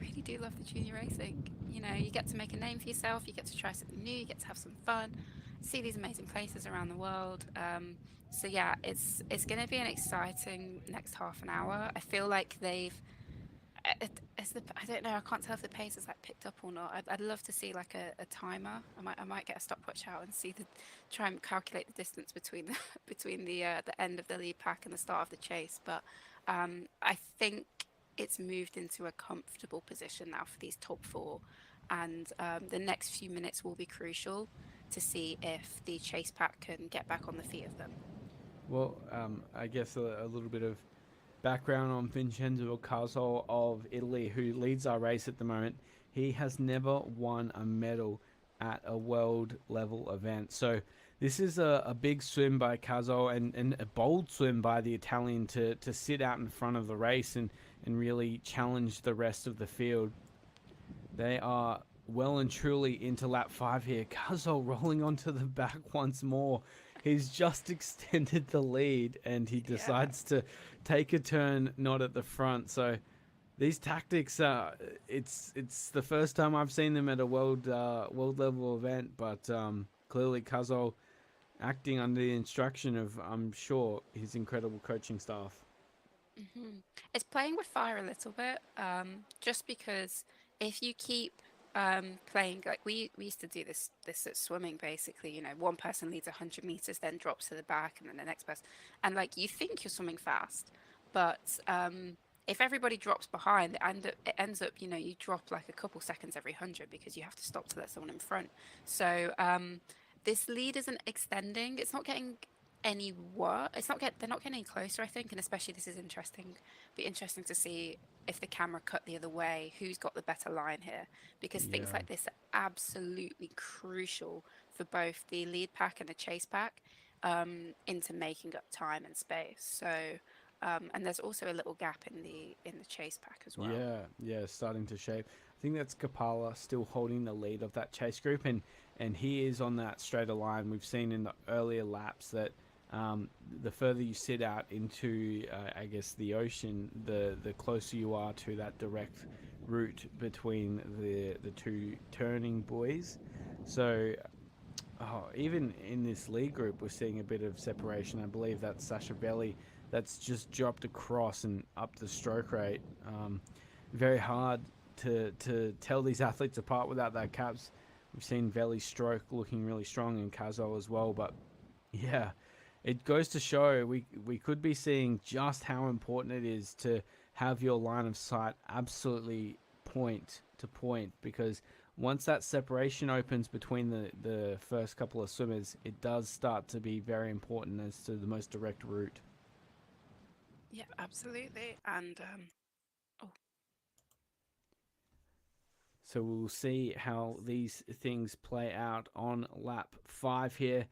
really do love the junior racing. You know, you get to make a name for yourself, you get to try something new, you get to have some fun, see these amazing places around the world. So yeah, it's going to be an exciting next half an hour. I feel like they've I don't know. I can't tell if the pace is like picked up or not. I'd love to see like a timer. I might get a stopwatch out and see the try and calculate the distance between the between the end of the lead pack and the start of the chase. But I think it's moved into a comfortable position now for these top four, and the next few minutes will be crucial to see if the chase pack can get back on the feet of them. Well, I guess a little bit of background on Vincenzo Caso of Italy, who leads our race at the moment. He has never won a medal at a world level event. So this is a big swim by Caso, and a bold swim by the Italian to sit out in front of the race and really challenge the rest of the field. They are well and truly into lap five here. Caso rolling onto the back once more. He's just extended the lead, and he Yeah. decides to take a turn not at the front. So these tactics, it's the first time I've seen them at a world level event, but clearly Caso acting under the instruction of, I'm sure, his incredible coaching staff. It's playing with fire a little bit, just because if you keep playing like we used to do this at swimming basically, you know, one person leads 100 meters, then drops to the back, and then the next person, and like you think you're swimming fast, but if everybody drops behind, it ends up, you know, you drop like a couple seconds every 100 because you have to stop to let someone in front. So this lead isn't extending. It's not getting any worse. They're not getting any closer, I think, and especially this is interesting. Be interesting to see if the camera cut the other way, who's got the better line here, because things Yeah. like this are absolutely crucial for both the lead pack and the chase pack, into making up time and space. So, and there's also a little gap in the chase pack as well. Yeah, starting to shape. I think that's Kapala still holding the lead of that chase group, and he is on that straighter line. We've seen in the earlier laps that the further you sit out into, I guess, the ocean, the closer you are to that direct route between the two turning buoys. So, even in this lead group, we're seeing a bit of separation. I believe that's Sasha Belli that's just dropped across and up the stroke rate. Very hard to tell these athletes apart without that caps. We've seen Veli stroke looking really strong in Kazo as well, but yeah, it goes to show we could be seeing just how important it is to have your line of sight absolutely point to point, because once that separation opens between the first couple of swimmers, it does start to be very important as to the most direct route. Yeah, absolutely. And oh, So we'll see how these things play out on lap five here.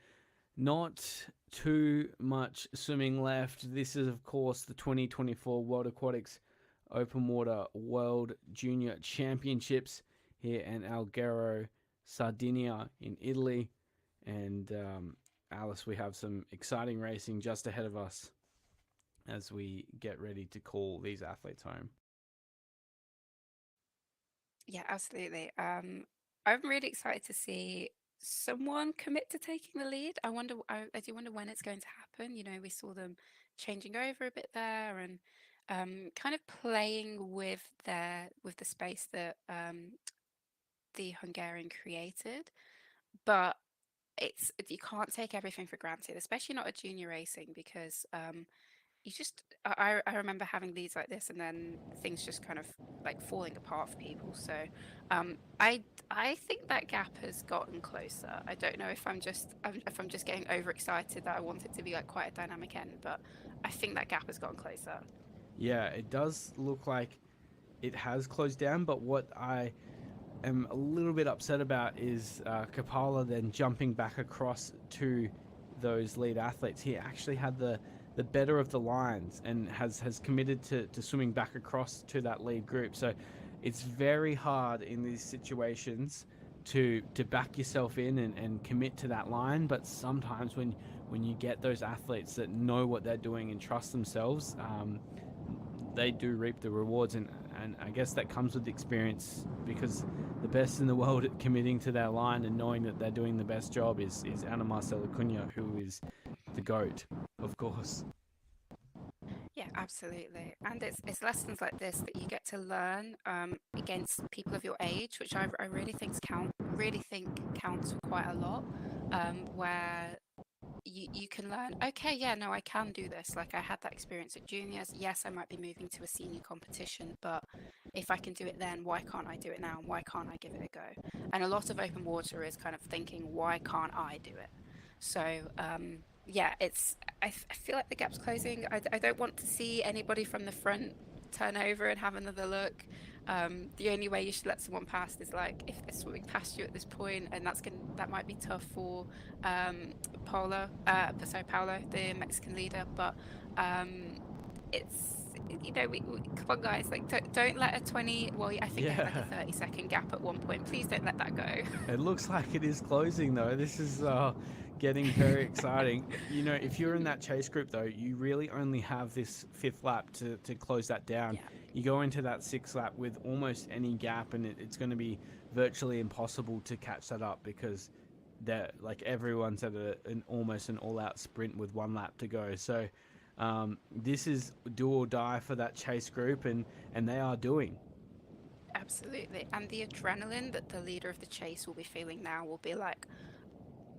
Not too much swimming left. This is, of course, the 2024 World Aquatics Open Water World Junior Championships here in Alghero, Sardinia, in Italy. And Alice, we have some exciting racing just ahead of us as we get ready to call these athletes home. Yeah, absolutely. I'm really excited to see someone commit to taking the lead. I do wonder when it's going to happen. You know, we saw them changing over a bit there and kind of playing with the space that the Hungarian created. But you can't take everything for granted, especially not at junior racing, because you just I remember having leads like this and then things just kind of like falling apart for people. So um I think that gap has gotten closer. I don't know if if I'm just getting overexcited that I want it to be like quite a dynamic end, but I think that gap has gotten closer. Yeah, it does look like it has closed down, but what I am a little bit upset about is Kapala then jumping back across to those lead athletes. He actually had the better of the lines and has committed to swimming back across to that lead group. So it's very hard in these situations to back yourself in and commit to that line. But sometimes when you get those athletes that know what they're doing and trust themselves, they do reap the rewards, and I guess that comes with experience, because the best in the world at committing to their line and knowing that they're doing the best job is Ana Marcela Cunha, who is the GOAT, of course. Yeah, absolutely. And it's lessons like this that you get to learn against people of your age, which I really think counts for quite a lot. Where you can learn, okay, yeah, no, I can do this. Like I had that experience at juniors. Yes, I might be moving to a senior competition, but if I can do it then, why can't I do it now? And why can't I give it a go? And a lot of open water is kind of thinking, why can't I do it? So yeah, I feel like the gap's closing. I don't want to see anybody from the front turn over and have another look. The only way you should let someone pass is like if they're swimming past you at this point, and that might be tough for Paulo, the Mexican leader. But um, it's come on guys, like don't let a 20. Well, I think they had like a Yeah, 30-second gap at one point. Please don't let that go. it looks like it is closing though. This is getting very exciting. You know, if you're in that chase group though, you really only have this fifth lap to close that down. Yeah. You go into that sixth lap with almost any gap, and it's going to be virtually impossible to catch that up, because they're like everyone's at an almost an all-out sprint with one lap to go. So this is do or die for that chase group, and they are doing. Absolutely. And the adrenaline that the leader of the chase will be feeling now will be like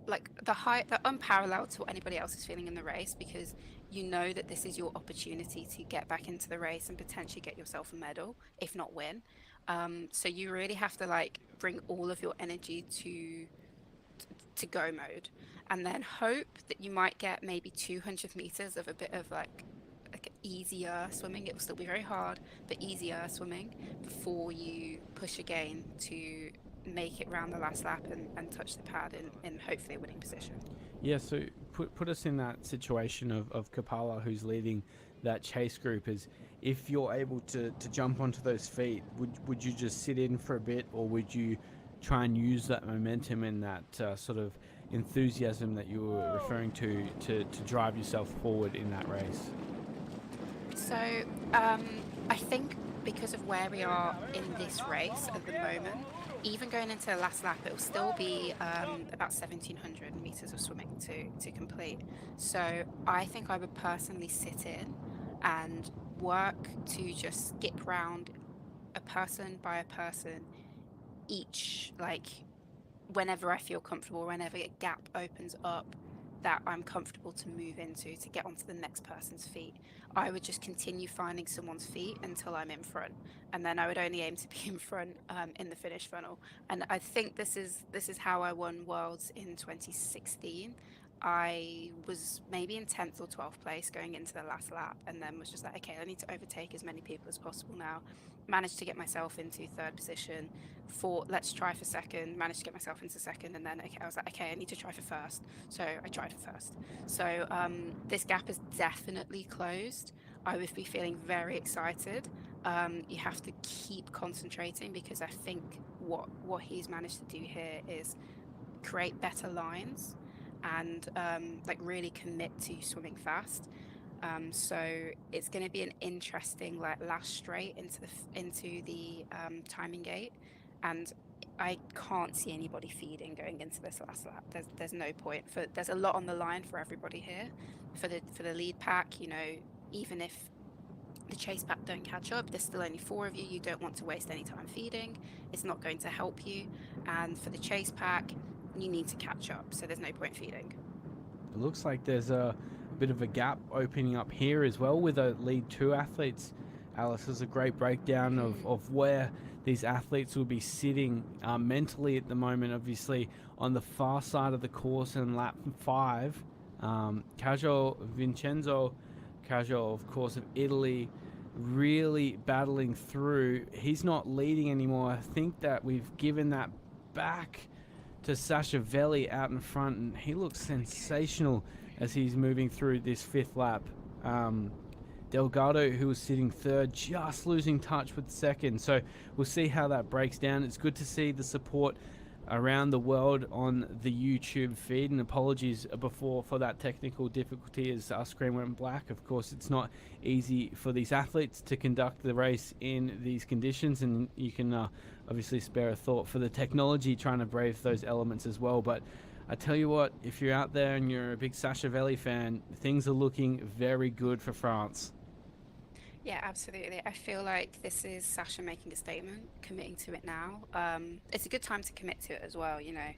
the unparalleled to what anybody else is feeling in the race, because you know that this is your opportunity to get back into the race and potentially get yourself a medal, if not win. So you really have to like bring all of your energy to go mode, and then hope that you might get maybe 200 meters of a bit of like easier swimming. It will still be very hard, but easier swimming before you push again to make it round the last lap and touch the pad in hopefully a winning position. Yeah, so put us in that situation of Kapala, who's leading that chase group. Is if you're able to jump onto those feet, would you just sit in for a bit, or would you try and use that momentum and that sort of enthusiasm that you were referring to drive yourself forward in that race? So I think because of where we are in this race at the moment, even going into the last lap, it will still be about 1,700 meters of swimming to complete. So I think I would personally sit in and work to just skip round a person by a person each, like whenever I feel comfortable, whenever a gap opens up that I'm comfortable to move into to get onto the next person's feet, I would just continue finding someone's feet until I'm in front, and then I would only aim to be in front in the finish funnel. And I think this is how I won Worlds in 2016. I was maybe in 10th or 12th place going into the last lap, and then was just like, okay, I need to overtake as many people as possible now. Managed to get myself into third position, thought let's try for second, managed to get myself into second, and then okay, I was like, okay, I need to try for first, so I tried for first. So this gap is definitely closed. I would be feeling very excited. You have to keep concentrating, because I think what he's managed to do here is create better lines and like really commit to swimming fast. So it's going to be an interesting like last straight into the timing gate. and I can't see anybody feeding going into this last lap. There's no point. There's a lot on the line for everybody here, for the lead pack. You know, even if the chase pack don't catch up, there's still only four of you. You don't want to waste any time feeding. It's not going to help you. And for the chase pack, you need to catch up. So there's no point feeding. It looks like there's a bit of a gap opening up here as well with the lead two athletes. Alice has a great breakdown of where these athletes will be sitting mentally at the moment. Obviously, on the far side of the course in lap 5, Vincenzo Cajo, of course, of Italy, really battling through. He's not leading anymore. I think that we've given that back to Sasha Velli out in front, and he looks sensational as he's moving through this 5th lap. Delgado, who was sitting 3rd, just losing touch with 2nd. So we'll see how that breaks down. It's good to see the support around the world on the YouTube feed, and apologies before for that technical difficulty as our screen went black. Of course, it's not easy for these athletes to conduct the race in these conditions, and you can obviously spare a thought for the technology trying to brave those elements as well. But I tell you what, if you're out there and you're a big Sasha Velli fan, things are looking very good for France. Yeah, absolutely. I feel like this is Sasha making a statement, committing to it now. It's a good time to commit to it as well. You know,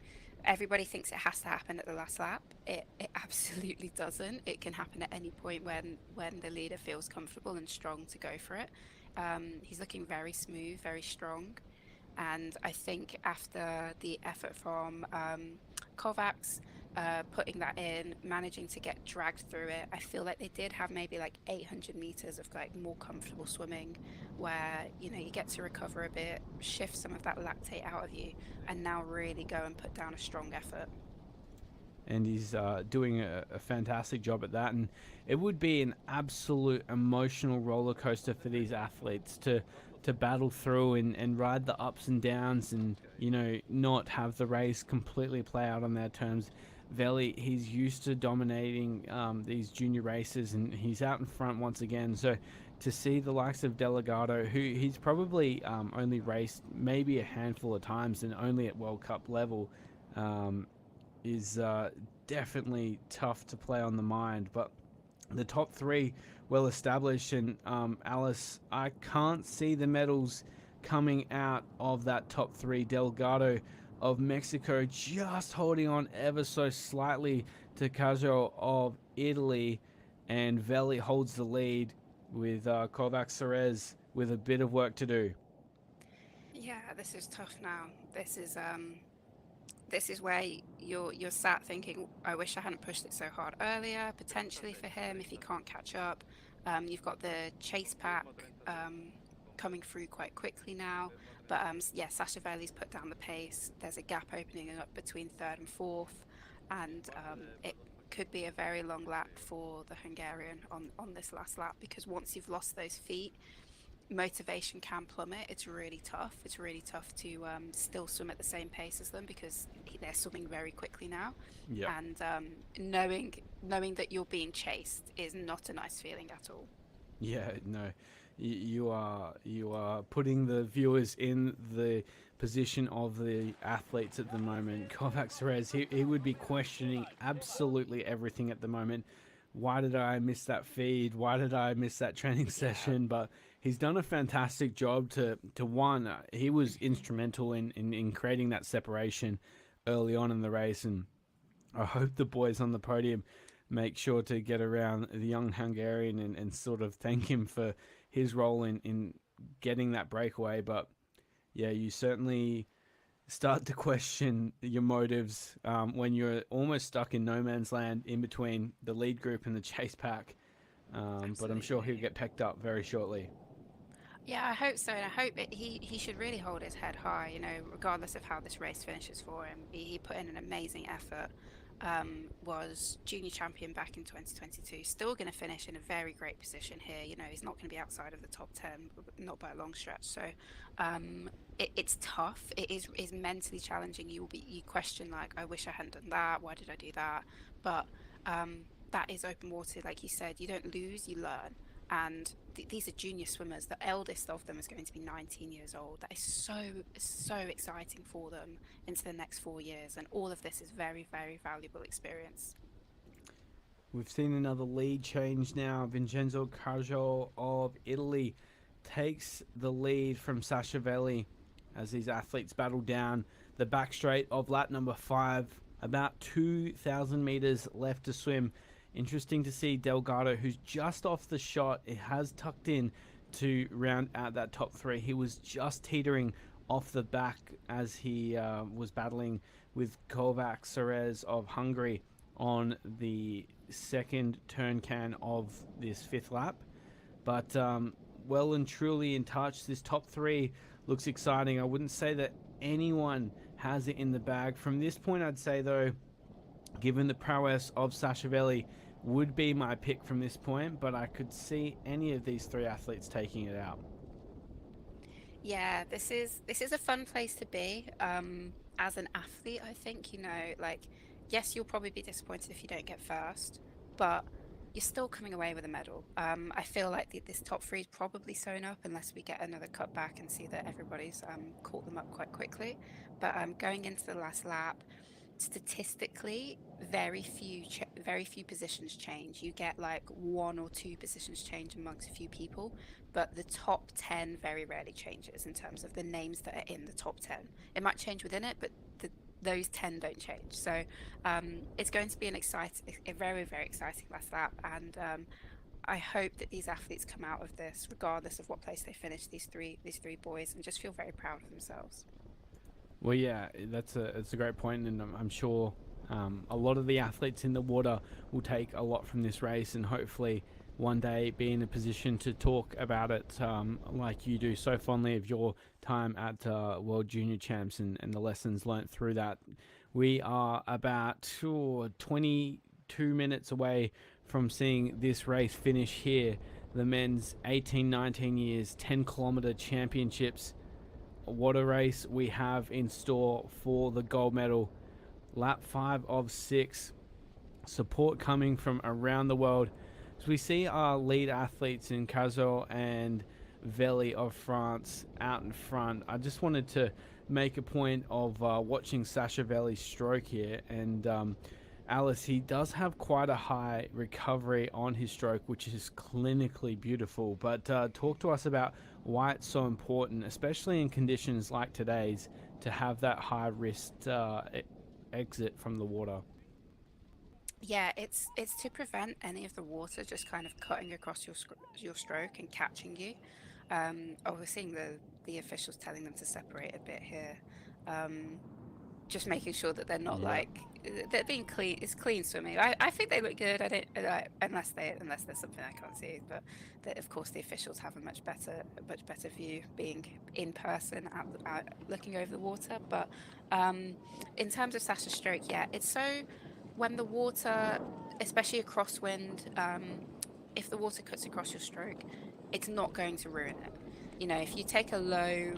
everybody thinks it has to happen at the last lap. It absolutely doesn't. It can happen at any point when the leader feels comfortable and strong to go for it. He's looking very smooth, very strong, and I think after the effort from Kovacs, putting that in, managing to get dragged through it, I feel like they did have maybe like 800 meters of like more comfortable swimming, where you know you get to recover a bit, shift some of that lactate out of you, and now really go and put down a strong effort. And he's doing a fantastic job at that. And it would be an absolute emotional roller coaster for these athletes to battle through and ride the ups and downs, and you know, not have the race completely play out on their terms. Velli, he's used to dominating these junior races, and he's out in front once again. So to see the likes of Delgado, who he's probably only raced maybe a handful of times and only at World Cup level, is definitely tough to play on the mind. But the top 3 well established, and Alice, I can't see the medals coming out of that top 3. Delgado of Mexico just holding on ever so slightly to Cajo of Italy, and Velli holds the lead with Kovac Cerez with a bit of work to do. Yeah, this is tough now. This is where you're sat thinking, I wish I hadn't pushed it so hard earlier, potentially for him if he can't catch up. You've got the chase pack coming through quite quickly now. But yeah, Sasha Velli's put down the pace. There's a gap opening up between 3rd and 4th, and it could be a very long lap for the Hungarian on this last lap, because once you've lost those feet, motivation can plummet. It's really tough. It's really tough to still swim at the same pace as them, because they're swimming very quickly now. Yeah. And knowing that you're being chased is not a nice feeling at all. Yeah, no, you are putting the viewers in the position of the athletes at the moment. Kovac Cerez, he would be questioning absolutely everything at the moment. Why did I miss that feed? Why did I miss that training session? But he's done a fantastic job to one. He was instrumental in creating that separation early on in the race, and I hope the boys on the podium make sure to get around the young Hungarian and sort of thank him for his role in getting that breakaway. But yeah, you certainly start to question your motives when you're almost stuck in no man's land in between the lead group and the chase pack. But I'm sure he'll get picked up very shortly. Yeah, I hope so, and I hope he should really hold his head high. You know, regardless of how this race finishes for him, he put in an amazing effort. Was junior champion back in 2022. Still going to finish in a very great position here. You know, he's not going to be outside of the top 10, not by a long stretch. So it's tough. It is mentally challenging. You question, like, I wish I hadn't done that. Why did I do that? But that is open water, like you said. You don't lose, you learn. And these are junior swimmers. The eldest of them is going to be 19 years old. That is so exciting for them into the next 4 years. And all of this is very, very valuable experience. We've seen another lead change now. Vincenzo Cajol of Italy takes the lead from Sashavelli as these athletes battle down the back straight of lap number 5. About 2,000 meters left to swim. Interesting to see Delgado, who's just off the shot. It has tucked in to round out that top 3. He was just teetering off the back as he was battling with Kovac Serez of Hungary on the second turn can of this 5th lap. But well and truly in touch. This top 3 looks exciting. I wouldn't say that anyone has it in the bag. From this point, I'd say, though, given the prowess of Sashavelli, would be my pick from this point, but I could see any of these 3 athletes taking it out. Yeah, this is a fun place to be. As an athlete, I think, like, yes, you'll probably be disappointed if you don't get first, but you're still coming away with a medal. I feel like this top 3 is probably sewn up unless we get another cut back and see that everybody's caught them up quite quickly. But going into the last lap, statistically, very few positions change. You get like 1 or 2 positions change amongst a few people, but the top 10 very rarely changes in terms of the names that are in the top 10. It might change within it, but those 10 don't change. So it's going to be a very, very exciting last lap. And I hope that these athletes come out of this, regardless of what place they finish, these three boys, and just feel very proud of themselves. Well, yeah, that's a great point, and I'm sure a lot of the athletes in the water will take a lot from this race, and hopefully one day be in a position to talk about it like you do so fondly of your time at World Junior Champs and the lessons learnt through that. We are about 22 minutes away from seeing this race finish here. The men's 18-19 years 10-kilometer championships. What a race we have in store for the gold medal. Lap 5 of 6. Support coming from around the world. As we see our lead athletes in Cazot and Velli of France out in front, I just wanted to make a point of watching Sashavelli's stroke here. And Alice, he does have quite a high recovery on his stroke, which is clinically beautiful. But talk to us about why it's so important, especially in conditions like today's, to have that high risk exit from the water. Yeah, it's to prevent any of the water just kind of cutting across your stroke and catching you. We're seeing the officials telling them to separate a bit here. Just making sure that they're not they're being clean. It's clean swimming. I think they look good. I don't unless there's something I can't see. But of course the officials have a much better view being in person looking over the water. But in terms of Sasha's stroke, yeah, it's so when the water, especially a crosswind, if the water cuts across your stroke, it's not going to ruin it. If you take a low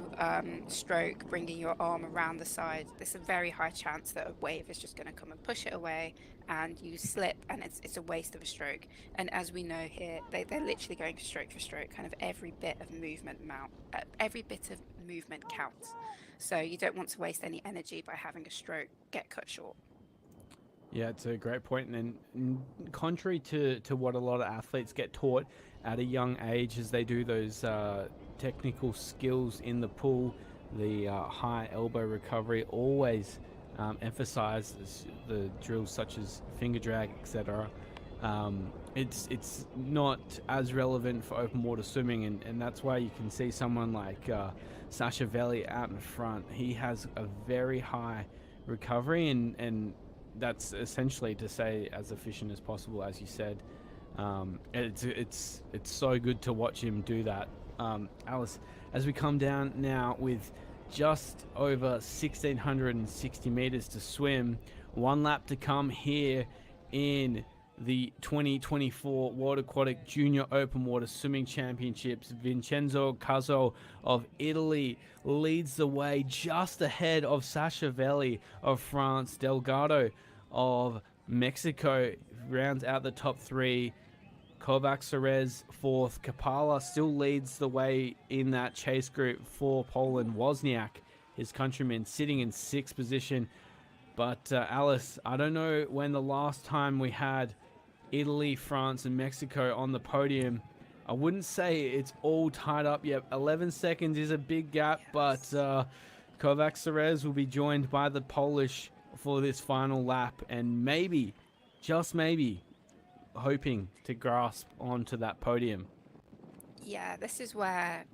stroke, bringing your arm around the side, there's a very high chance that a wave is just going to come and push it away, and you slip, and it's a waste of a stroke. And as we know here, they're literally going stroke for stroke. Kind of every bit of movement counts. So you don't want to waste any energy by having a stroke get cut short. Yeah, it's a great point. And contrary to what a lot of athletes get taught at a young age as they do those technical skills in the pool, the high elbow recovery always emphasizes the drills such as finger drag, etc. It's not as relevant for open water swimming, and that's why you can see someone like Sashavelli out in front. He has a very high recovery, and that's essentially to say as efficient as possible, as you said. It's so good to watch him do that. Alice, as we come down now with just over 1,660 meters to swim, one lap to come here in the 2024 World Aquatic Junior Open Water Swimming Championships. Vincenzo Cazzo of Italy leads the way just ahead of Sashavelli of France. Delgado of Mexico rounds out the top 3. Kovac Serez fourth. Kapala still leads the way in that chase group for Poland. Wozniak, his countryman, sitting in sixth position. But Alice, I don't know when the last time we had Italy, France, and Mexico on the podium. I wouldn't say it's all tied up yet. 11 seconds is a big gap, but Kovac Serez will be joined by the Polish for this final lap, and maybe, just maybe, hoping to grasp onto that podium. Yeah, this is where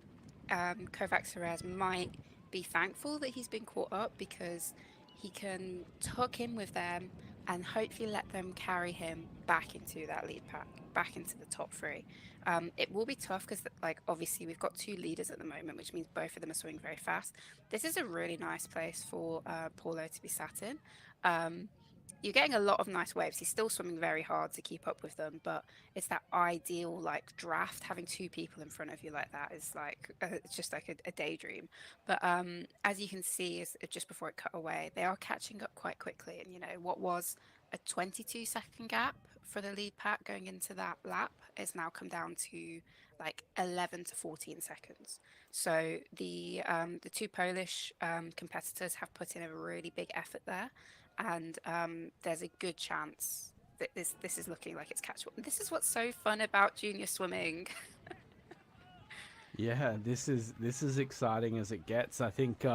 Kovac Serez might be thankful that he's been caught up, because he can tuck in with them and hopefully let them carry him back into that lead pack, back into the top three. It will be tough because, like, obviously we've got two leaders at the moment, which means both of them are swimming very fast. This is a really nice place for Paulo to be sat in. Um, you're getting a lot of nice waves. He's still swimming very hard to keep up with them, but it's that ideal like draft. Having two people in front of you like that is like it's just like a daydream. But as you can see, is just before it cut away, they are catching up quite quickly. And you know what was a 22-second gap for the lead pack going into that lap has now come down to like 11 to 14 seconds. So the two Polish competitors have put in a really big effort there, and there's a good chance that this is looking like it's catchable. This is what's so fun about junior swimming. Yeah, this is exciting as it gets. I think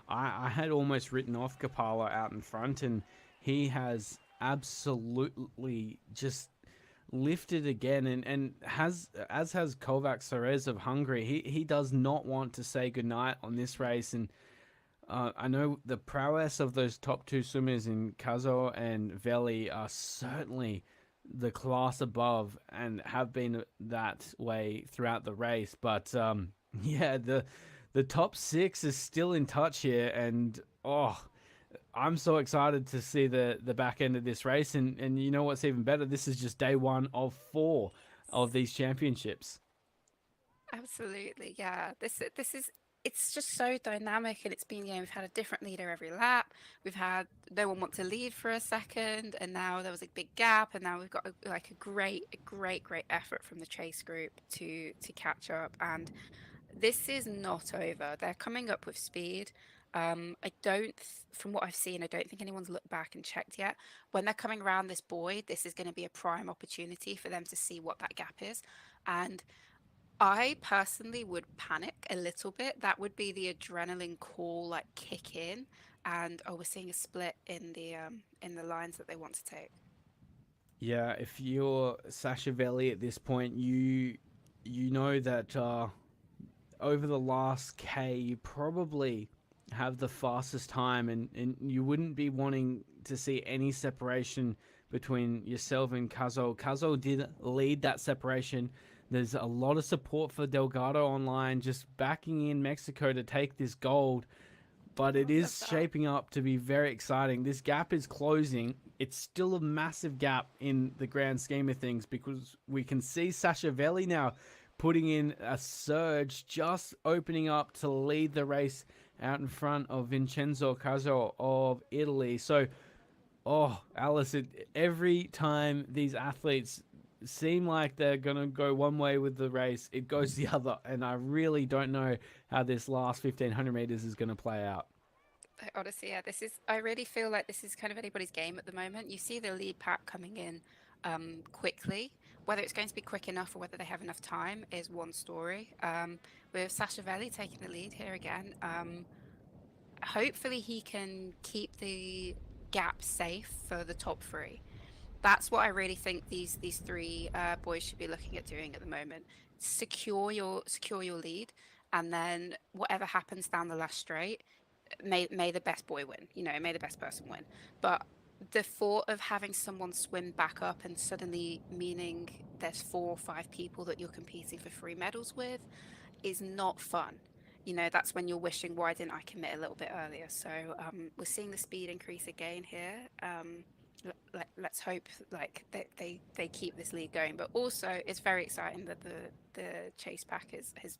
I had almost written off Kapala out in front, and he has absolutely just lifted again, and has as has Kovac Serez of Hungary. He does not want to say goodnight on this race, and I know the prowess of those top two swimmers in Kazo and Veli are certainly the class above and have been that way throughout the race. But yeah, the top six is still in touch here, and oh, I'm so excited to see the back end of this race. And you know what's even better? This is just day one of 4 of these championships. Absolutely, yeah. This is it's just so dynamic, and it's been, we've had a different leader every lap. We've had no one want to lead for a second, and now there was a big gap, and now we've got like a great effort from the chase group to catch up. And this is not over. They're coming up with speed. I don't, from what I've seen, I don't think anyone's looked back and checked yet. When they're coming around this buoy, this is going to be a prime opportunity for them to see what that gap is. And I personally would panic a little bit. That would be the adrenaline call like kick in, and oh, we're seeing a split in the lines that they want to take. Yeah, if you're Sasha Veli at this point, you know that over the last K, you probably have the fastest time, and you wouldn't be wanting to see any separation between yourself and Kazo. Kazo did lead that separation. There's a lot of support for Delgado online, just backing in Mexico to take this gold. But it Oh, love is that. shaping up to be very exciting. This gap is closing. It's still a massive gap in the grand scheme of things, because we can see Sasha Veli now putting in a surge, just opening up to lead the race out in front of Vincenzo Caso of Italy. So, oh, Alice, every time these athletes seem like they're going to go one way with the race, it goes the other. And I really don't know how this last 1500 meters is going to play out. Honestly, yeah, I really feel like this is kind of anybody's game at the moment. You see the lead pack coming in quickly. Whether it's going to be quick enough or whether they have enough time is one story. With Sasha Veli taking the lead here again, hopefully he can keep the gap safe for the top three. That's what I really think these three boys should be looking at doing at the moment. Secure your lead, and then whatever happens down the last straight, may the best boy win. May the best person win. But the thought of having someone swim back up and suddenly meaning there's 4 or 5 people that you're competing for 3 medals with is not fun. That's when you're wishing, why didn't I commit a little bit earlier? So we're seeing the speed increase again here. Let's hope like they keep this lead going. But also, it's very exciting that the chase pack is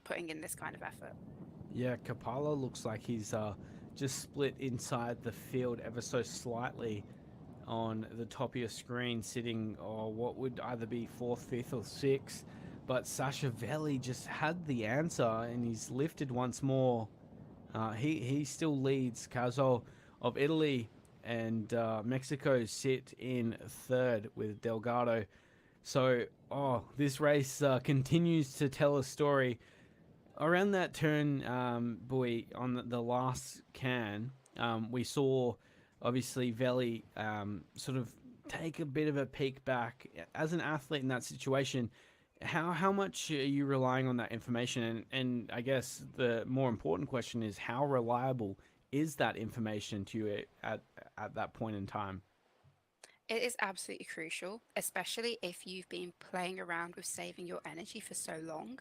putting in this kind of effort. Yeah, Kapala looks like he's just split inside the field ever so slightly on the top of your screen, sitting or what would either be fourth, fifth, or sixth. But Sashavelli just had the answer, and he's lifted once more. He still leads. Caso of Italy and Mexico sit in third with Delgado. So, this race continues to tell a story. Around that turn, boy, on the last can, we saw obviously Veli sort of take a bit of a peek back as an athlete in that situation. How much are you relying on that information? And I guess the more important question is, how reliable is that information to you at that point in time? It is absolutely crucial, especially if you've been playing around with saving your energy for so long.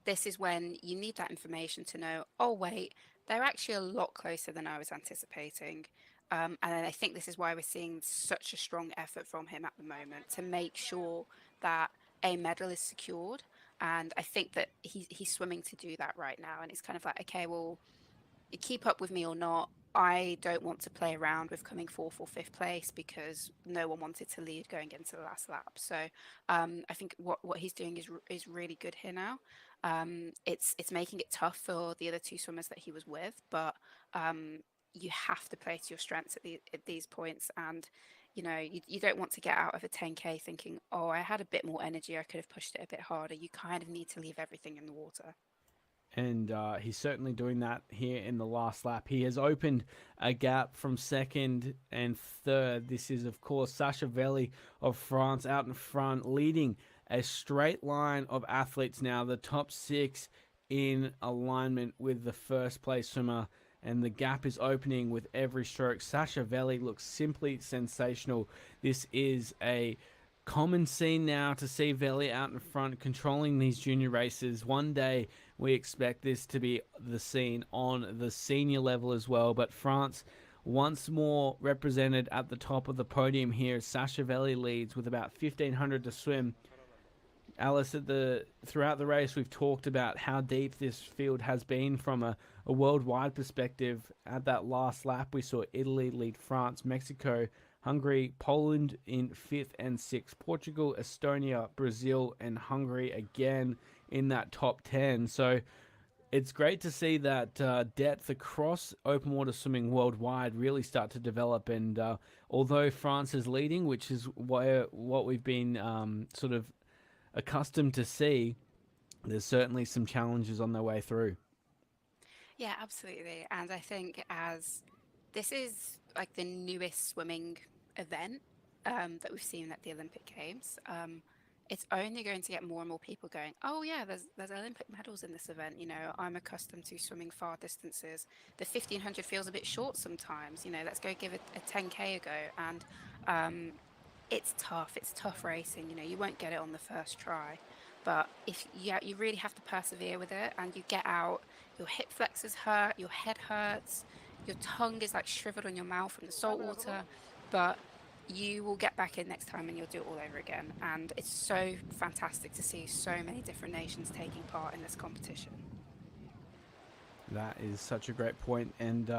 This is when you need that information to know, oh, wait, they're actually a lot closer than I was anticipating. And I think this is why we're seeing such a strong effort from him at the moment to make sure that a medal is secured. And I think that he's swimming to do that right now. And it's kind of like, okay, well, keep up with me or not. I don't want to play around with coming fourth or fifth place because no one wanted to lead going into the last lap. So I think what he's doing is really good here now. It's making it tough for the other two swimmers that he was with, but you have to play to your strengths at these points. And you don't want to get out of a 10K thinking, oh, I had a bit more energy, I could have pushed it a bit harder. You kind of need to leave everything in the water. And he's certainly doing that here in the last lap. He has opened a gap from second and third. This is, of course, Sashavelli of France out in front, leading a straight line of athletes now. The top six in alignment with the first place swimmer, and the gap is opening with every stroke. Sashavelli looks simply sensational. This is a common scene now to see Veli out in front controlling these junior races. One day we expect this to be the scene on the senior level as well, but France once more represented at the top of the podium here. Sashavelli leads with about 1,500 to swim. Alice, throughout the race, we've talked about how deep this field has been from a worldwide perspective. At that last lap, we saw Italy lead France, Mexico, Hungary, Poland in 5th and 6th, Portugal, Estonia, Brazil, and Hungary again in that top 10. So it's great to see that depth across open water swimming worldwide really start to develop. And although France is leading, which is what we've been sort of accustomed to see, there's certainly some challenges on their way through. Yeah, absolutely. And I think as this is like the newest swimming event that we've seen at the Olympic Games, it's only going to get more and more people going, oh yeah, there's Olympic medals in this event. I'm accustomed to swimming far distances. The 1,500 feels a bit short sometimes. Let's go give it a 10K a go. And it's tough. It's tough racing. You won't get it on the first try. But if you really have to persevere with it, and you get out, your hip flexors hurt, your head hurts, your tongue is like shriveled on your mouth from the salt water, but you will get back in next time and you'll do it all over again. And it's so fantastic to see so many different nations taking part in this competition. That is such a great point, and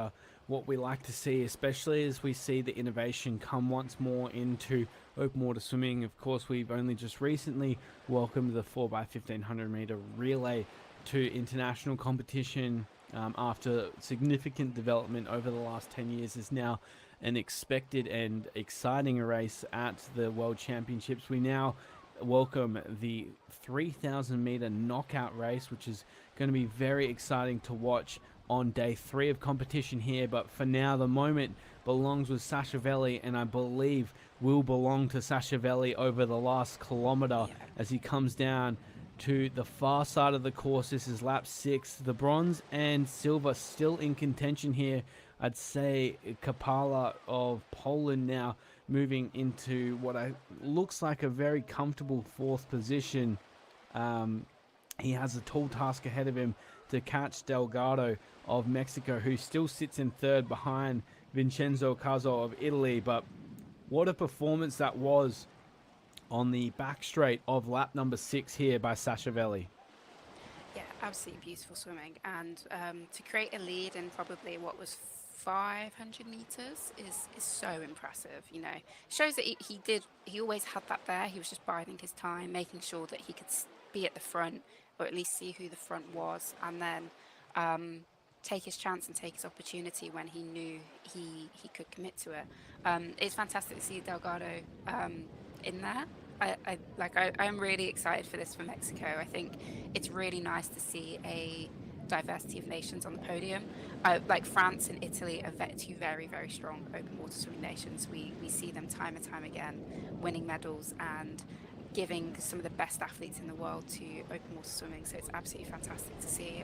what we like to see, especially as we see the innovation come once more into open water swimming. Of course, we've only just recently welcomed the 4x1500 meter relay to international competition after significant development over the last 10 years. Is now an expected and exciting race at the World Championships. We now welcome the 3,000 meter knockout race, which is going to be very exciting to watch on day 3 of competition here. But for now, the moment belongs with Sashavelli, and I believe will belong to Sashavelli over the last kilometer as he comes down to the far side of the course. This is lap 6. The bronze and silver still in contention here. I'd say Kapala of Poland now moving into what looks like a very comfortable 4th position. He has a tall task ahead of him to catch Delgado of Mexico, who still sits in 3rd behind Vincenzo Caso of Italy. But what a performance that was on the back straight of lap number 6 here by Sashavelli. Yeah, absolutely beautiful swimming. And to create a lead in probably what was 500 meters is so impressive. You know, shows that he always had that there. He was just biding his time, making sure that he could be at the front, or at least see who the front was, and then um, take his chance and take his opportunity when he knew he could commit to it. It's fantastic to see Delgado in there. I'm really excited for this for Mexico. I think it's really nice to see a diversity of nations on the podium. Like France and Italy are two very, very strong open water swimming nations. We see them time and time again winning medals and giving some of the best athletes in the world to open water swimming. So it's absolutely fantastic to see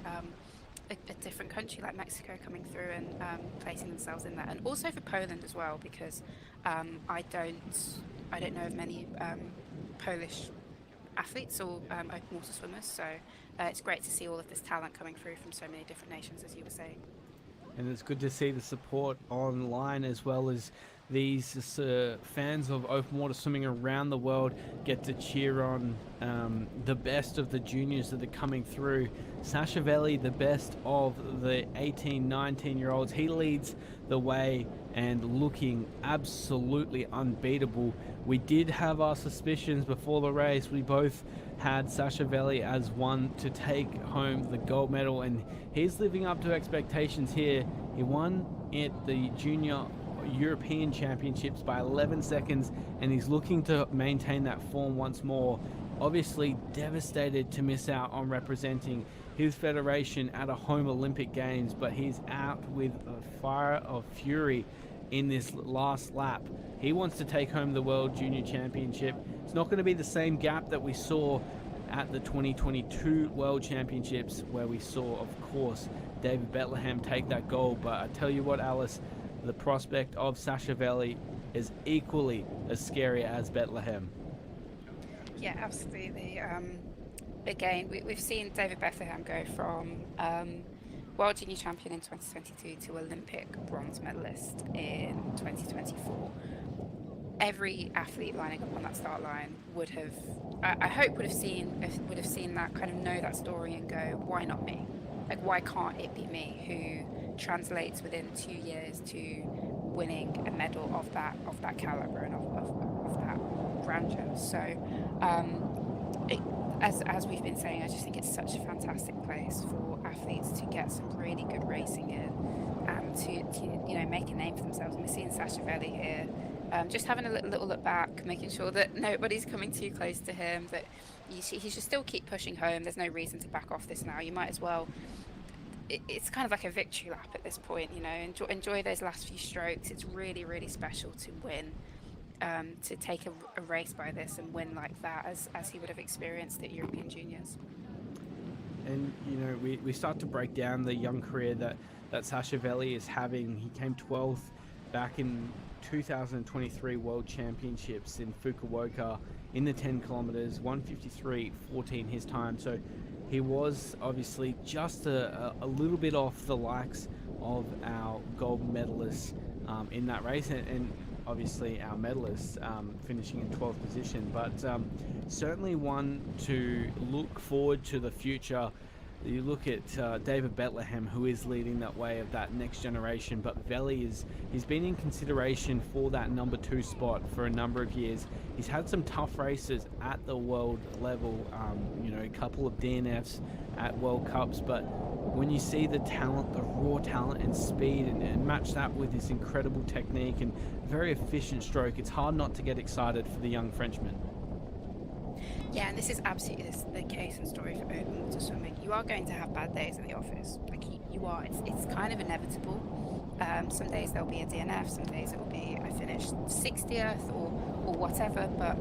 a different country like Mexico coming through and placing themselves in there. And also for Poland as well, because I don't know of many Polish athletes or open water swimmers. So it's great to see all of this talent coming through from so many different nations, as you were saying. And it's good to see the support online, as well as these fans of open water swimming around the world get to cheer on the best of the juniors that are coming through. Sachavelli, the best of the 18, 19-year-olds. He leads the way and looking absolutely unbeatable. We did have our suspicions before the race. We both had Sachavelli as one to take home the gold medal, and he's living up to expectations here. He won at the Junior European Championships by 11 seconds, and he's looking to maintain that form once more. Obviously devastated to miss out on representing his federation at a home Olympic Games, but he's out with a fire of fury in this last lap. He wants to take home the World Junior Championship. It's not going to be the same gap that we saw at the 2022 World Championships, where we saw, of course, David Bethlehem take that gold. But I tell you what, Alice, the prospect of Sachavelli is equally as scary as Bethlehem. Yeah, absolutely. Again, we've seen David Bethlehem go from World Junior Champion in 2022 to Olympic bronze medalist in 2024. Every athlete lining up on that start line would have, I hope, would have seen that, kind of know that story and go, why not me? Like, why can't it be me, who translates within 2 years to winning a medal of that caliber and of that grandeur? So, as we've been saying, I just think it's such a fantastic place for athletes to get some really good racing in and to make a name for themselves. And we're seeing Sachavelli here, just having a little look back, making sure that nobody's coming too close to him, that he should still keep pushing home. There's no reason to back off this now. You might as well. It's kind of like a victory lap at this point, enjoy those last few strokes. It's really, really special to win, to take a race by this and win like that, as he would have experienced at European Juniors. And we start to break down the young career that Sachavelli is having. He came 12th back in 2023 World Championships in Fukuoka in the 10 kilometers, 1:53.14 his time. So he was obviously just a little bit off the likes of our gold medalists in that race, and obviously our medalists finishing in 12th position, but certainly one to look forward to the future. You look at David Bethlehem, who is leading that way of that next generation, but he's been in consideration for that number 2 spot for a number of years. He's had some tough races at the world level, a couple of DNFs at World Cups, but when you see the talent, the raw talent and speed, and match that with this incredible technique and very efficient stroke, it's hard not to get excited for the young Frenchman. Yeah, and this is absolutely the case and story for open water swimming. You are going to have bad days in the office. Like, you are. It's kind of inevitable. Some days there'll be a DNF. Some days it will be I finished 60th or whatever. But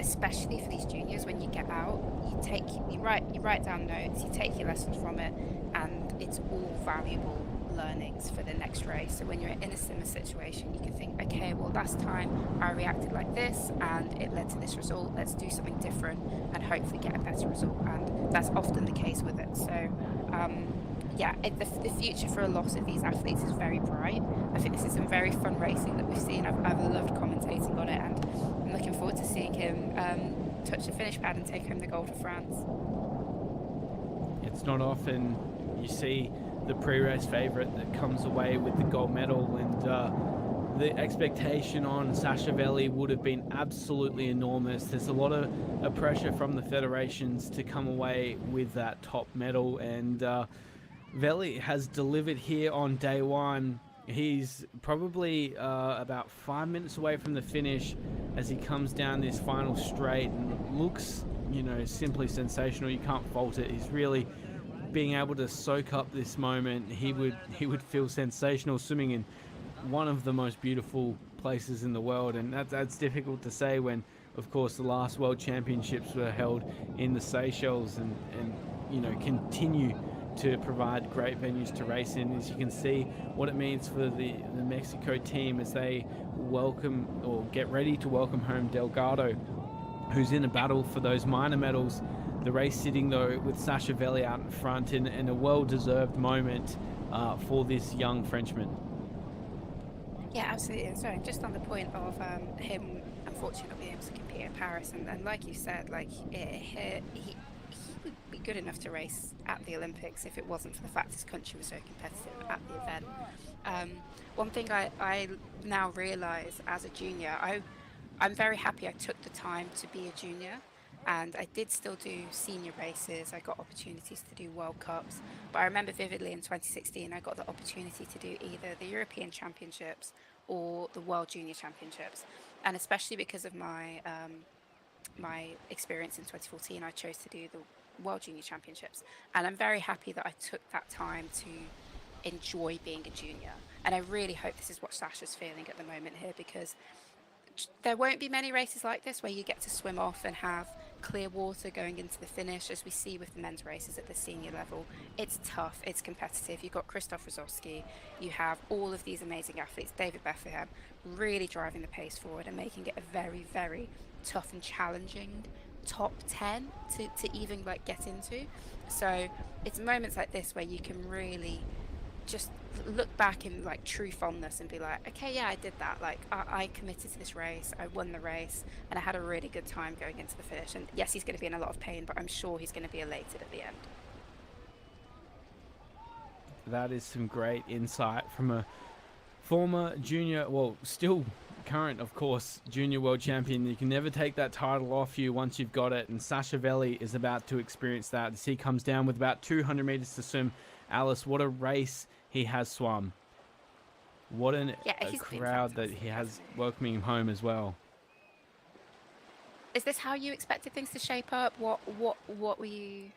especially for these juniors, when you get out, you write down notes. You take your lessons from it, and it's all valuable learnings for the next race. So when you're in a similar situation, you can think, okay, well, last time I reacted like this and it led to this result. Let's do something different and hopefully get a better result. And that's often the case with it. So the future for a lot of these athletes is very bright. I think this is some very fun racing that we've seen. I've loved commentating on it, and I'm looking forward to seeing him touch the finish pad and take home the gold for France. It's not often you see the pre-race favorite that comes away with the gold medal. And the expectation on Sachavelli would have been absolutely enormous. There's a lot of pressure from the federations to come away with that top medal, and Velli has delivered here on day one. He's probably about 5 minutes away from the finish as he comes down this final straight, and looks, simply sensational. You can't fault it. He's really being able to soak up this moment. He would feel sensational swimming in one of the most beautiful places in the world, and that's difficult to say when, of course, the last World Championships were held in the Seychelles, and continue to provide great venues to race in. As you can see what it means for the Mexico team as they welcome, or get ready to welcome home, Delgado, who's in a battle for those minor medals. The race sitting though with Sachavelli out in front in a well-deserved moment for this young Frenchman. Yeah, absolutely. And so just on the point of him unfortunately not being able to compete in Paris, and like you said, he would be good enough to race at the Olympics if it wasn't for the fact his country was so competitive at the event. One thing I now realise as a junior, I'm very happy I took the time to be a junior, and I did still do senior races. I got opportunities to do World Cups, but I remember vividly in 2016 I got the opportunity to do either the European Championships or the World Junior Championships, and especially because of my experience in 2014, I chose to do the World Junior Championships, and I'm very happy that I took that time to enjoy being a junior. And I really hope this is what Sasha's feeling at the moment here, because there won't be many races like this where you get to swim off and have clear water going into the finish, as we see with the men's races at the senior level. It's tough, it's competitive. You've got Krzysztof Rosowski, you have all of these amazing athletes, David Bethlehem, really driving the pace forward and making it a very, very tough and challenging top 10 to even get into. So it's moments like this where you can really just look back in true fondness and be like, okay, yeah, I did that. I committed to this race, I won the race, and I had a really good time going into the finish. And yes, he's going to be in a lot of pain, but I'm sure he's going to be elated at the end. That is some great insight from a former junior, well, still current, of course, junior world champion. You can never take that title off you once you've got it, and Sachavelli is about to experience that as he comes down with about 200 meters to swim. Alice, what a race he has swum. What a crowd that he has welcoming him home as well. Is this how you expected things to shape up? What were you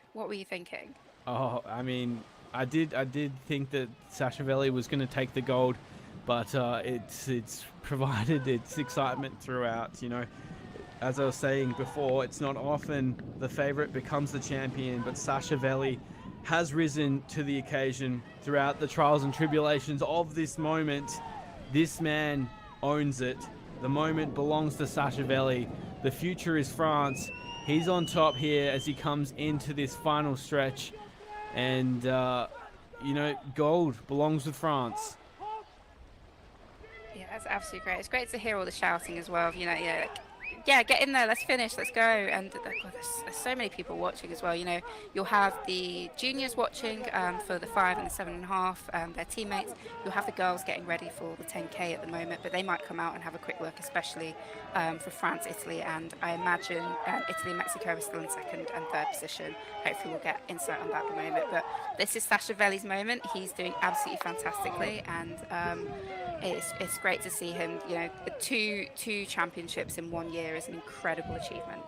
thinking? Oh, I mean, I did think that Sachavelli was going to take the gold, but it's provided its excitement throughout. As I was saying before, it's not often the favorite becomes the champion, but Sachavelli has risen to the occasion throughout the trials and tribulations of this moment. This man owns it. The moment belongs to Sachavelli. The future is France. He's on top here as he comes into this final stretch, and gold belongs with France. Yeah, that's absolutely great. It's great to hear all the shouting as well. Yeah, get in there, let's finish, let's go. And there's so many people watching as well. You'll have the juniors watching for the 5 and the 7.5, their teammates. You'll have the girls getting ready for the 10K at the moment, but they might come out and have a quick look, especially for France, Italy, and I imagine Italy and Mexico are still in 2nd and 3rd position. Hopefully we'll get insight on that at the moment. But this is Sachavelli's moment. He's doing absolutely fantastically, and it's great to see him. Two championships in 1 year is an incredible achievement.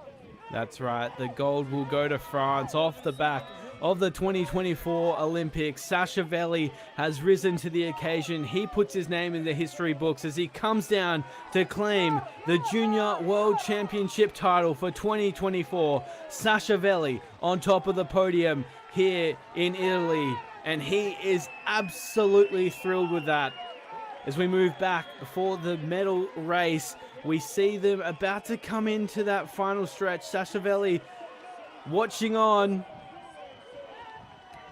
That's right. The gold will go to France off the back of the 2024 Olympics. Sachavelli has risen to the occasion. He puts his name in the history books as he comes down to claim the Junior World Championship title for 2024. Sachavelli on top of the podium here in Italy, and he is absolutely thrilled with that. As we move back for the medal race, we see them about to come into that final stretch. Sachavelli watching on.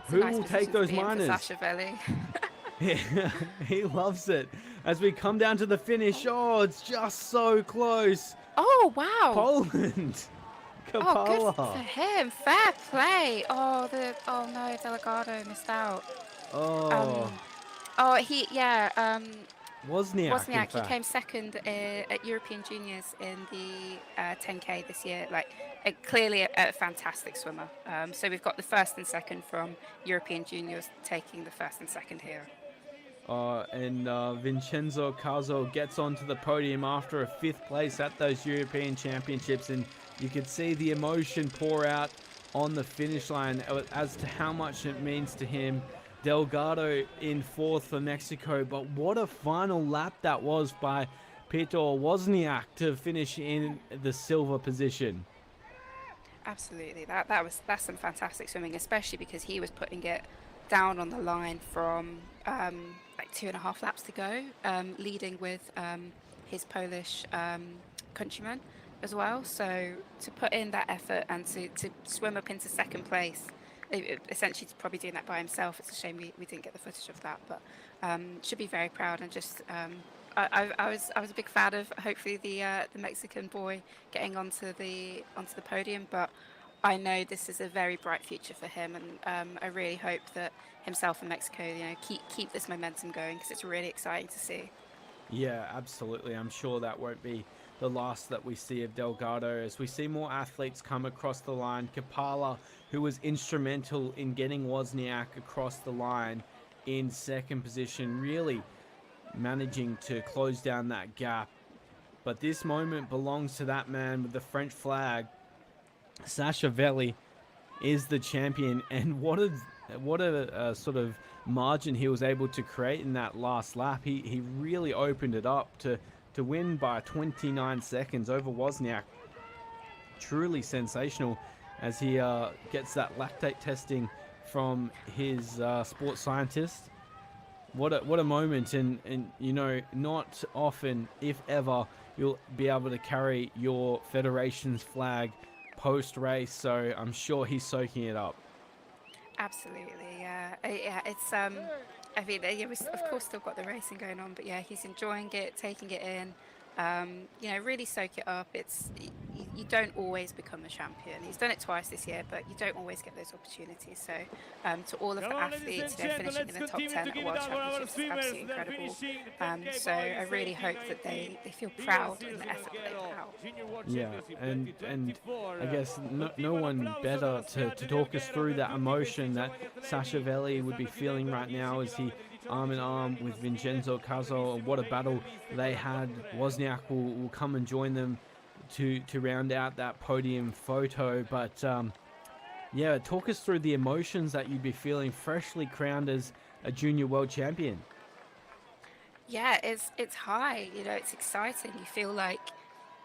Who will take those minors? Sachavelli. Yeah, he loves it. As we come down to the finish, it's just so close. Oh, wow. Poland. Kapala. Oh, good for him. Fair play. Oh no, Delgado missed out. Oh, Um, oh, Wozniak, in Wozniak, he fact. came second at European Juniors in the 10K this year. Like, clearly a fantastic swimmer. So we've got the first and second from European Juniors taking the first and second here. And Vincenzo Carzo gets onto the podium after a 5th place at those European Championships, and you could see the emotion pour out on the finish line as to how much it means to him. Delgado in 4th for Mexico, but what a final lap that was by Peter Wozniak to finish in the silver position. Absolutely, that's some fantastic swimming, especially because he was putting it down on the line from like 2.5 laps to go, leading with his Polish countryman as well. So to put in that effort and to swim up into second place, essentially probably doing that by himself. It's a shame we didn't get the footage of that, but should be very proud and just. I was a big fan of hopefully the Mexican boy getting onto the podium, but I know this is a very bright future for him, and I really hope that himself and Mexico, keep this momentum going because it's really exciting to see. Yeah, absolutely. I'm sure that won't be the last that we see of Delgado as we see more athletes come across the line. Kapala, who was instrumental in getting Wozniak across the line in 2nd position, really managing to close down that gap. But this moment belongs to that man with the French flag. Sasha Veli is the champion, and what a sort of margin he was able to create in that last lap. He really opened it up to win by 29 seconds over Wozniak. Truly sensational as he gets that lactate testing from his sports scientist. What a moment, and not often, if ever, you'll be able to carry your federation's flag post race, so I'm sure he's soaking it up. Absolutely, yeah, yeah. It's I mean, yeah, we've of course still got the racing going on, but yeah, he's enjoying it, taking it in. Really soak it up. You don't always become a champion. He's done it twice this year, but you don't always get those opportunities. So, to all of the athletes, finishing in the top 10 at World Championships is absolutely incredible. So I really hope that they feel proud in the effort that they put out. Yeah, and I guess no one better to talk us through that emotion that Sasha Veli would be feeling right now as he arm in arm with Vincenzo Caso. What a battle they had. Wozniak will come and join them to round out that podium photo. But yeah, talk us through the emotions that you'd be feeling freshly crowned as a junior world champion. Yeah, it's high. It's exciting. You feel like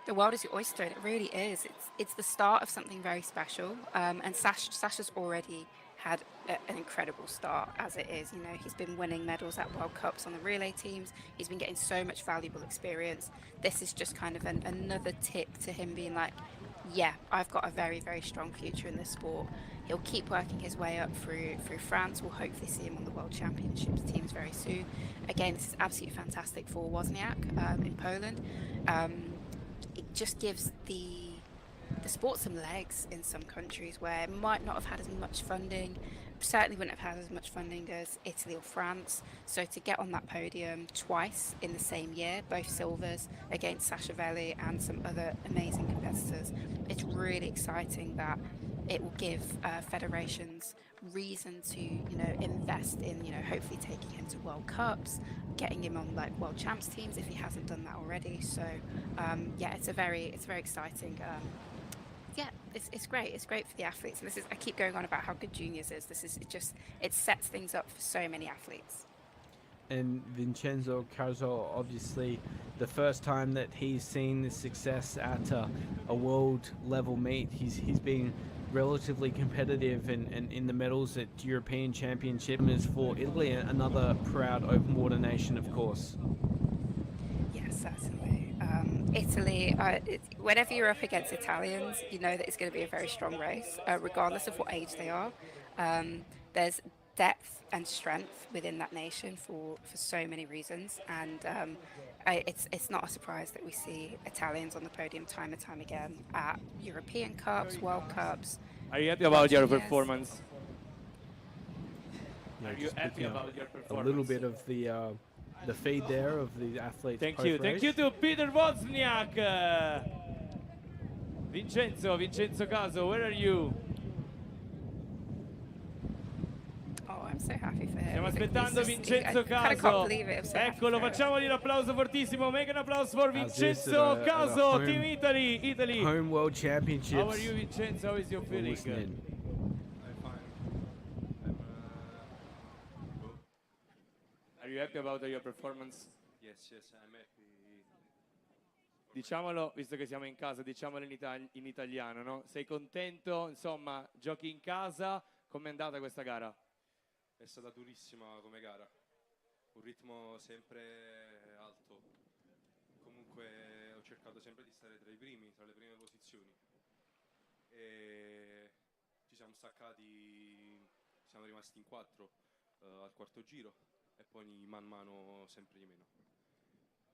the world is your oyster, and it really is. It's the start of something very special. And Sasha's already had an incredible start as it is. He's been winning medals at World Cups on the relay teams. He's been getting so much valuable experience. This is just kind of another tip to him being like, yeah, I've got a very, very strong future in this sport. He'll keep working his way up through France. We'll hopefully see him on the World Championships teams very soon. Again, this is absolutely fantastic for Wozniak in Poland. It just gives the sport some legs in some countries where it might not have had as much funding, certainly wouldn't have had as much funding as Italy or France. So to get on that podium twice in the same year, both silvers against Sasha Veli and some other amazing competitors, it's really exciting that it will give federations reason to invest in hopefully taking him to World Cups, getting him on like World Champs teams if he hasn't done that already. So yeah, it's very exciting. Yeah, it's great. It's great for the athletes. And I keep going on about how good juniors is. It sets things up for so many athletes. And Vincenzo Carzo, obviously, the first time that he's seen this success at a world level meet, he's been relatively competitive and in the medals at European Championship is for Italy, another proud open water nation, of course. Yes, certainly. Italy, whenever you're up against Italians, you know that it's going to be a very strong race, regardless of what age they are. There's depth and strength within that nation for so many reasons, and it's not a surprise that we see Italians on the podium time and time again at European Cups, World Cups. Are you happy about your performance? Yeah, Are you just happy picking up about your a little performance? bit of the feed there of the athletes Thank post you. race. Thank you to Peter Wozniak. Vincenzo Caso, where are you? Oh, I'm so happy for him. Stiamo He's aspettando just, I Vincenzo kind of can't Caso. believe it. I'm so happy Eccolo, for him. facciamogli un applauso fortissimo. Make an applause for How's this Vincenzo at a Caso, home, Team Italy. home World How Championships? are you, Vincenzo? How is your We're feeling? listening. I'm fine. I'm good. Are you happy about your performance? Yes, I'm happy. Diciamolo, visto che siamo in casa, diciamolo in italiano, no? Sei contento? Insomma, giochi in casa. Com'è andata questa gara? È stata durissima come gara. Un ritmo sempre alto. Comunque ho cercato sempre di stare tra i primi, tra le prime posizioni. E ci siamo staccati, siamo rimasti in 4 al quarto giro e poi man mano sempre di meno.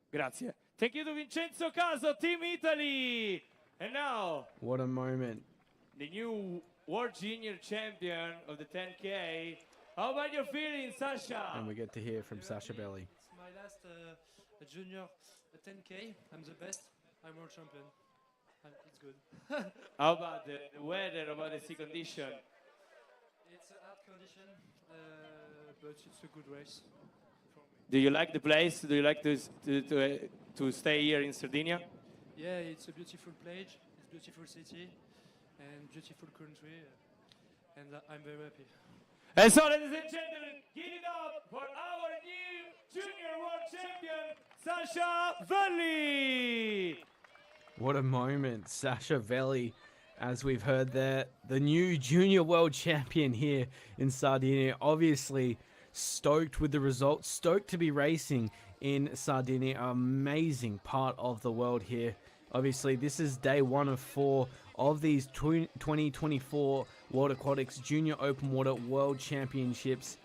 Grazie. Thank you to Vincenzo Caso, Team Italy. And now, What a moment. the new World Junior Champion of the 10K. How about your feeling, Sasha? And we get to hear from Sasha Belli. It's my last junior 10K. I'm the best. I'm world champion. It's good. How about the weather, about the sea condition? It's a hard condition, but it's a good race. Do you like the place? Do you like to stay here in Sardinia? Yeah, it's a beautiful place. It's beautiful city and beautiful country, and I'm very happy. And so, ladies and gentlemen, give it up for our new Junior World Champion, Sasha Belli. What a moment, Sasha Belli, as we've heard there, the new junior world champion here in Sardinia. Obviously stoked with the results, stoked to be racing in Sardinia, amazing part of the world here. Obviously, this is day 1 of 4 of these 2024 World Aquatics Junior Open Water World Championships.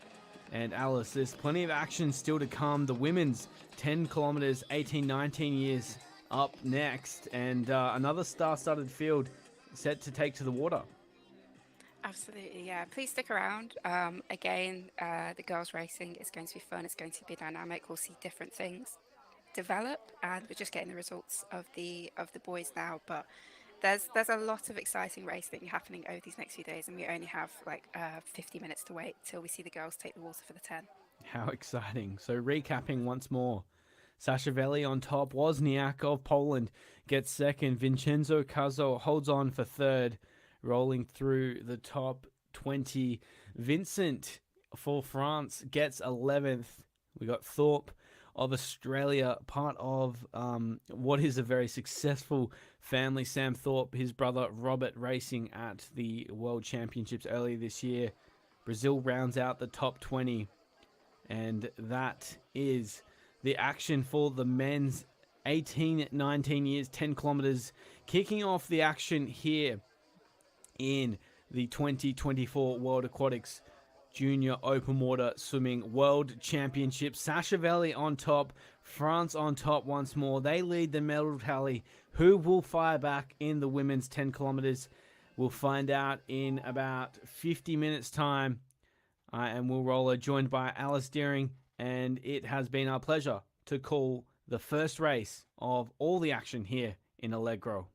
And Alice, there's plenty of action still to come. The women's 10 kilometers, 18-19 years up next, and another star-studded field set to take to the water. Absolutely, yeah. Please stick around. Again, the girls racing is going to be fun. It's going to be dynamic. We'll see different things develop, and we're just getting the results of the boys now. But there's a lot of exciting racing happening over these next few days, and we only have like 50 minutes to wait till we see the girls take the water for the 10. How exciting. So recapping once more. Sasha Belli on top. Wozniak of Poland gets second. Vincenzo Caso holds on for third, rolling through the top 20. Vincent for France gets 11th. We got Thorpe of Australia, part of what is a very successful family. Sam Thorpe, his brother Robert, racing at the World Championships earlier this year. Brazil rounds out the top 20. And that is the action for the men's 18-19 years, 10 kilometers, kicking off the action here in the 2024 World Aquatics Junior Open Water Swimming World Championship. Sasha Belli on top, France on top once more. They lead the medal tally. Who will fire back in the women's 10 kilometers? We'll find out in about 50 minutes' time. And Will Roller, joined by Alice Deering, and it has been our pleasure to call the first race of all the action here in Alghero.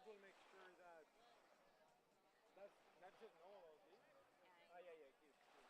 will make sure that that's just normal, okay? Ah, yeah, yeah, cute, cute.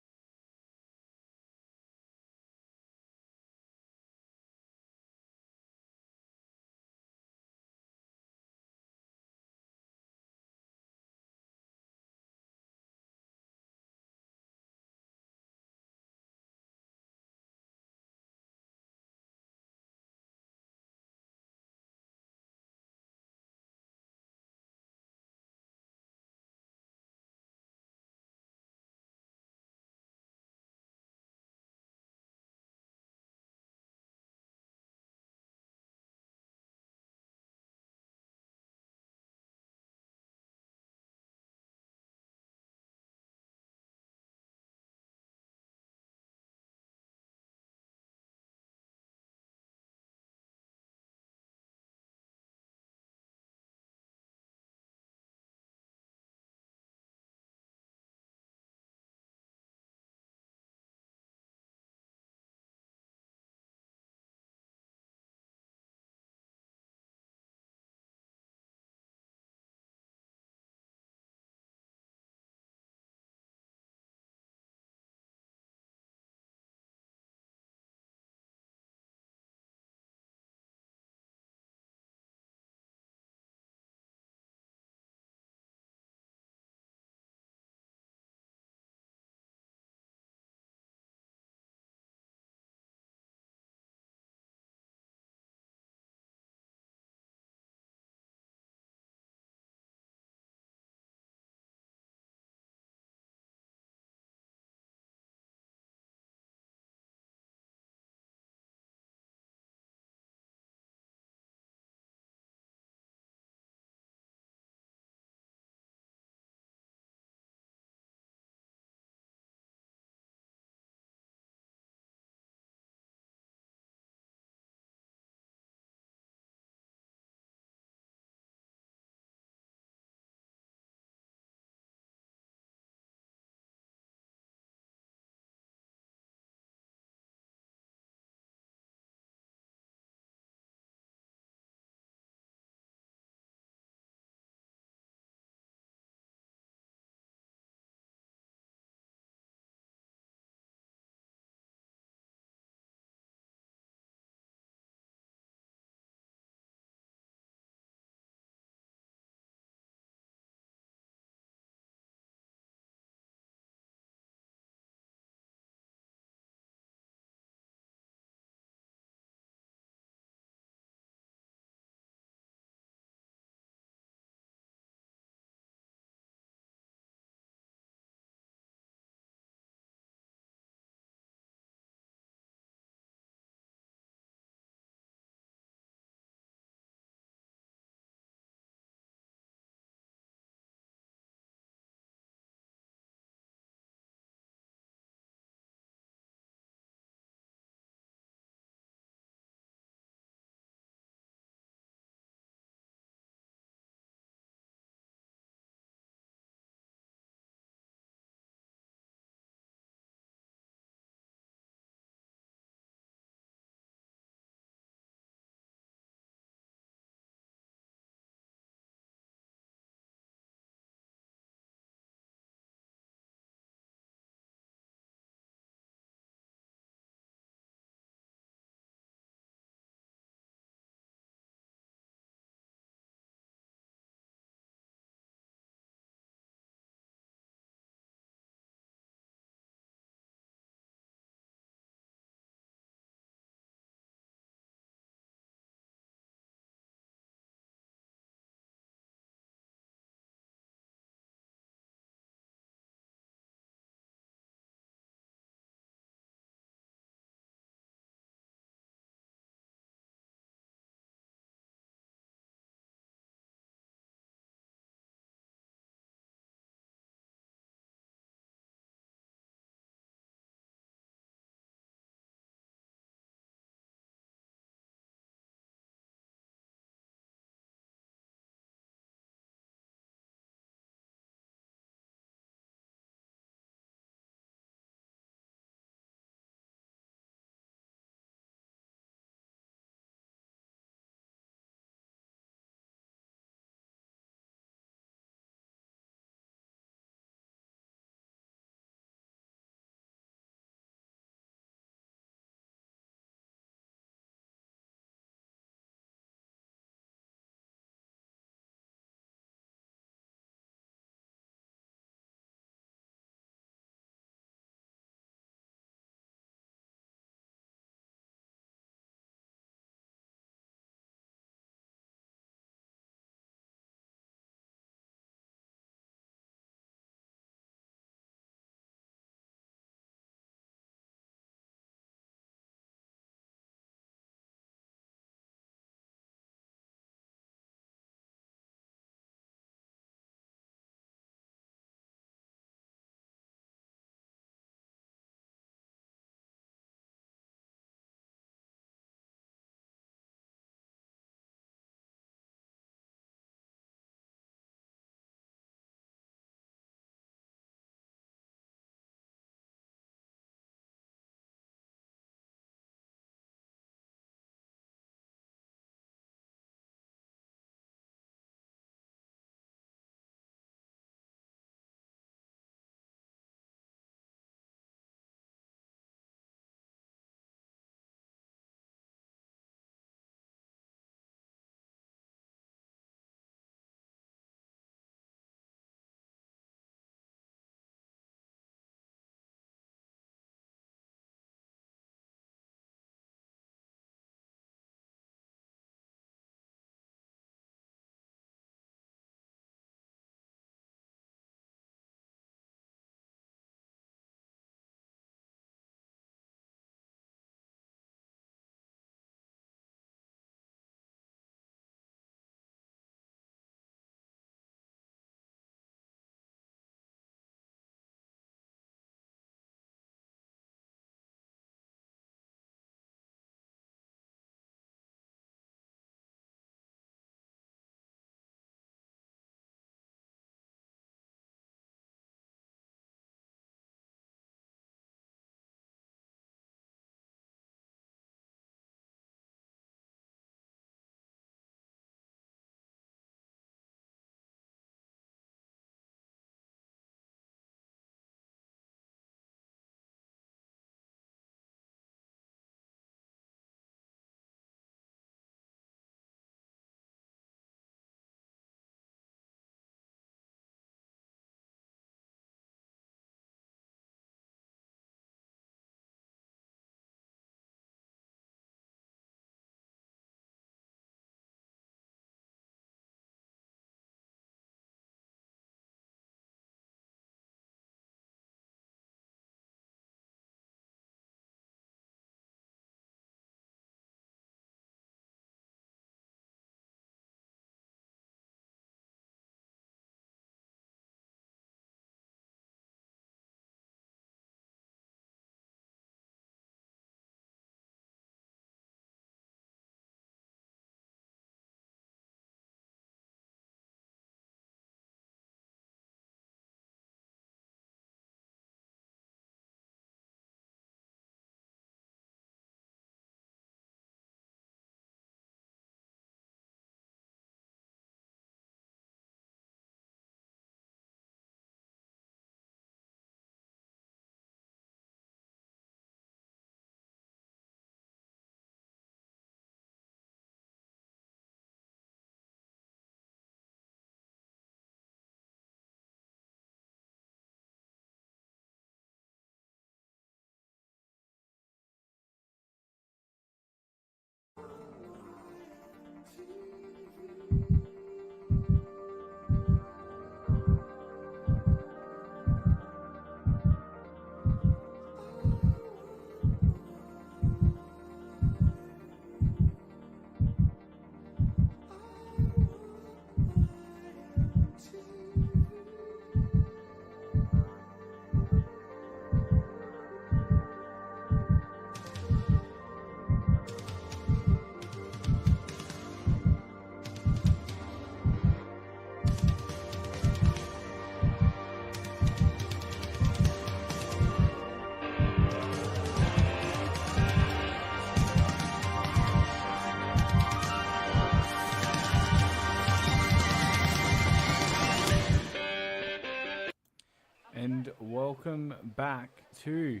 welcome back to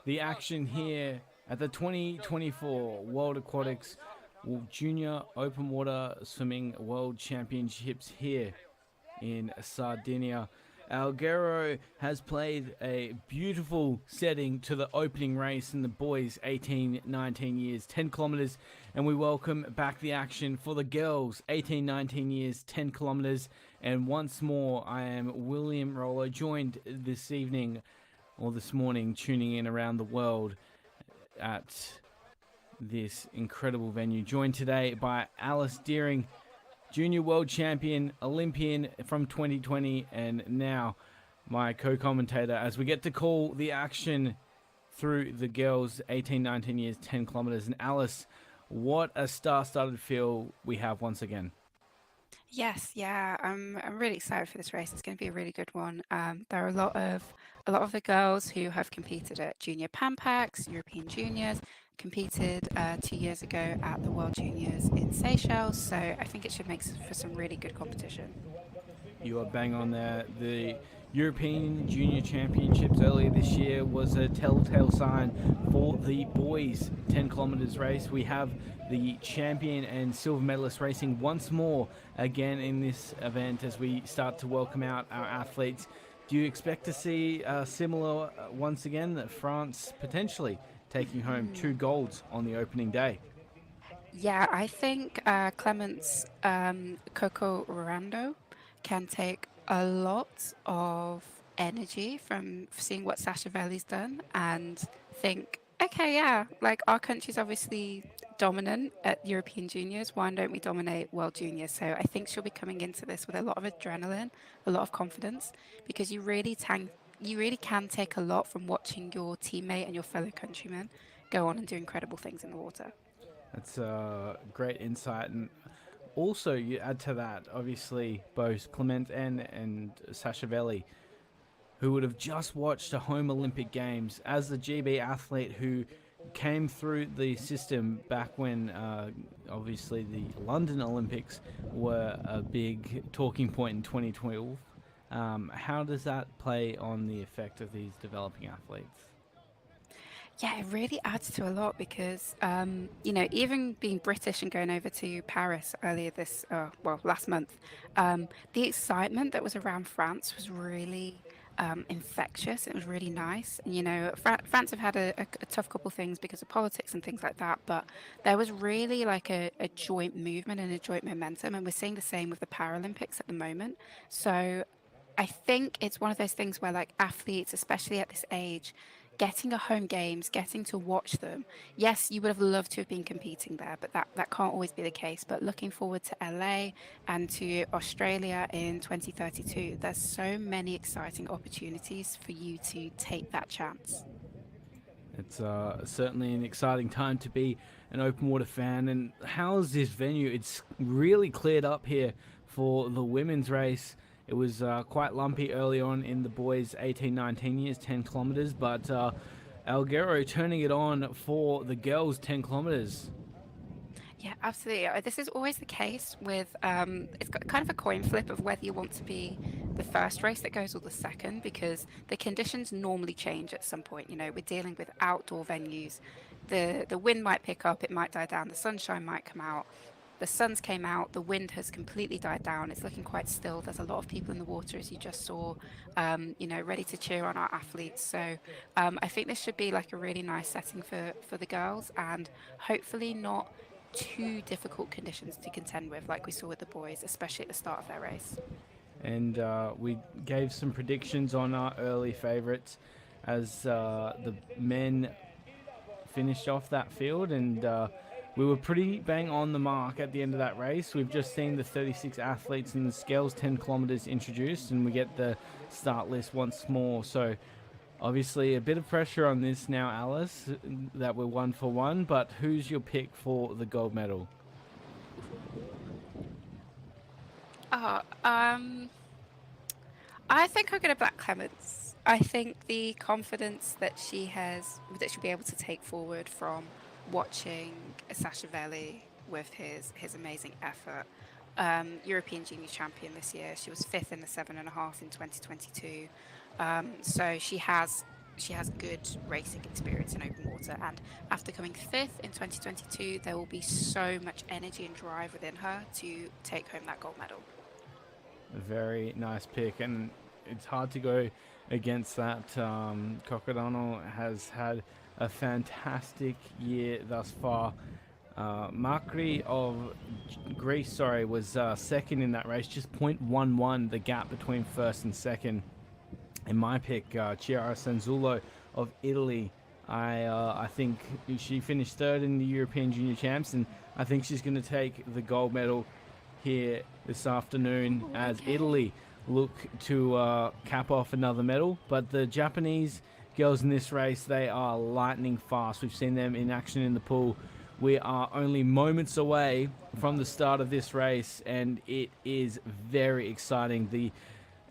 the action here at the 2024 World Aquatics Junior Open Water Swimming World Championships here in Sardinia. Alghero has played a beautiful setting to the opening race in the boys 18-19 years 10 kilometers, and we welcome back the action for the girls 18-19 years 10 kilometers. And once more, I am William Rollo, joined this evening or this morning, tuning in around the world at this incredible venue, joined today by Alice Deering, Junior World Champion, Olympian from 2020, and now my co-commentator as we get to call the action through the girls 18-19 years 10 kilometers. And Alice, what a star-studded field we have once again. Yes, yeah, I'm really excited for this race. It's going to be a really good one. There are a lot of the girls who have competed at Junior Pampax, European Juniors, competed 2 years ago at the World Juniors in Seychelles. So I think it should make for some really good competition. You are bang on there. The European Junior Championships earlier this year was a telltale sign for the boys 10 kilometers race. We have the champion and silver medalist racing once more again in this event as we start to welcome out our athletes. Do you expect to see similar once again, that France potentially taking home 2 golds on the opening day? Yeah, I think Clements Coco Rando can take a lot of energy from seeing what Sasha Veli's done and think, okay, yeah, like our country's obviously dominant at European Juniors. Why don't we dominate World Juniors? So I think she'll be coming into this with a lot of adrenaline, a lot of confidence, because you really can take a lot from watching your teammate and your fellow countrymen go on and do incredible things in the water. That's a great insight. And also, you add to that, obviously, both Clement and Sasha Veli, who would have just watched a home Olympic Games as the GB athlete who came through the system back when, obviously, the London Olympics were a big talking point in 2012. How does that play on the effect of these developing athletes? Yeah, it really adds to a lot because, even being British and going over to Paris earlier last month, the excitement that was around France was really infectious. It was really nice. And, France have had a tough couple of things because of politics and things like that, but there was really like a joint movement and a joint momentum. And we're seeing the same with the Paralympics at the moment. So I think it's one of those things where, like, athletes, especially at this age, getting a home games, getting to watch them. Yes, you would have loved to have been competing there, but that can't always be the case. But looking forward to LA and to Australia in 2032, there's so many exciting opportunities for you to take that chance. It's certainly an exciting time to be an open water fan. And how's this venue? It's really cleared up here for the women's race. It was quite lumpy early on in the boys 18-19 years 10 kilometers, but Alghero turning it on for the girls 10 kilometers. Yeah, absolutely. This is always the case with it's got kind of a coin flip of whether you want to be the first race that goes or the second, because the conditions normally change at some point. We're dealing with outdoor venues. The wind might pick up, it might die down, the sunshine might come out. The sun's came out, the wind has completely died down. It's looking quite still. There's a lot of people in the water, as you just saw, ready to cheer on our athletes. So I think this should be like a really nice setting for the girls, and hopefully not too difficult conditions to contend with like we saw with the boys, especially at the start of their race. And we gave some predictions on our early favourites as the men finished off that field, and we were pretty bang on the mark at the end of that race. We've just seen the 36 athletes in the scales 10 kilometers introduced, and we get the start list once more. So obviously a bit of pressure on this now, Alice, that we're 1 for 1, but who's your pick for the gold medal? I think I'm going to back Clements. I think the confidence that she'll be able to take forward from watching Sasha Veli with his amazing effort, European Junior Champion this year. She was fifth in the 7.5 in 2022. So she has good racing experience in open water, and after coming fifth in 2022, there will be so much energy and drive within her to take home that gold medal. A very nice pick, and it's hard to go against that. Cocodano has had a fantastic year thus far. Makri of Greece, was second in that race, just 0.11 the gap between first and second. And my pick, Chiara Sanzullo of Italy, I think she finished third in the European Junior Champs, and I think she's going to take the gold medal here this afternoon as Italy look to cap off another medal. But the Japanese girls in this race, they are lightning fast. We've seen them in action in the pool. We are only moments away from the start of this race, and it is very exciting. The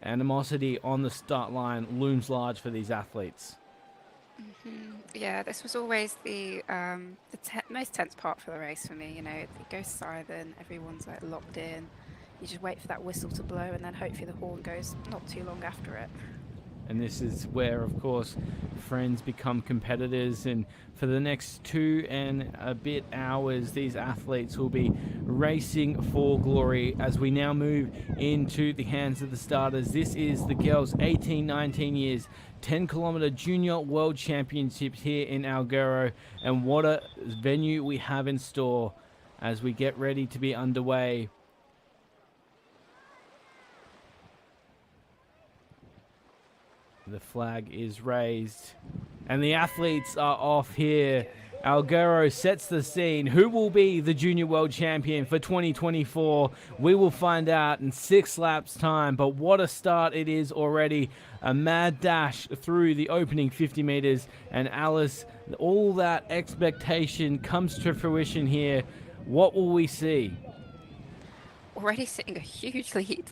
animosity on the start line looms large for these athletes. Yeah, this was always the most tense part for the race for me. You know, it goes silent, everyone's like locked in. You just wait for that whistle to blow, and then hopefully the horn goes not too long after it. And this is where, of course, friends become competitors. And for the next 2 and a bit hours, these athletes will be racing for glory as we now move into the hands of the starters. This is the girls 18, 19 years, 10-kilometer junior world championships here in Alghero. And what a venue we have in store as we get ready to be underway. The flag is raised and the athletes are off here. Alghero sets the scene. Who will be the junior world champion for 2024? We will find out in 6 laps time, but what a start it is already. A mad dash through the opening 50 meters, and Alice, all that expectation comes to fruition here. What will we see? Already sitting a huge lead,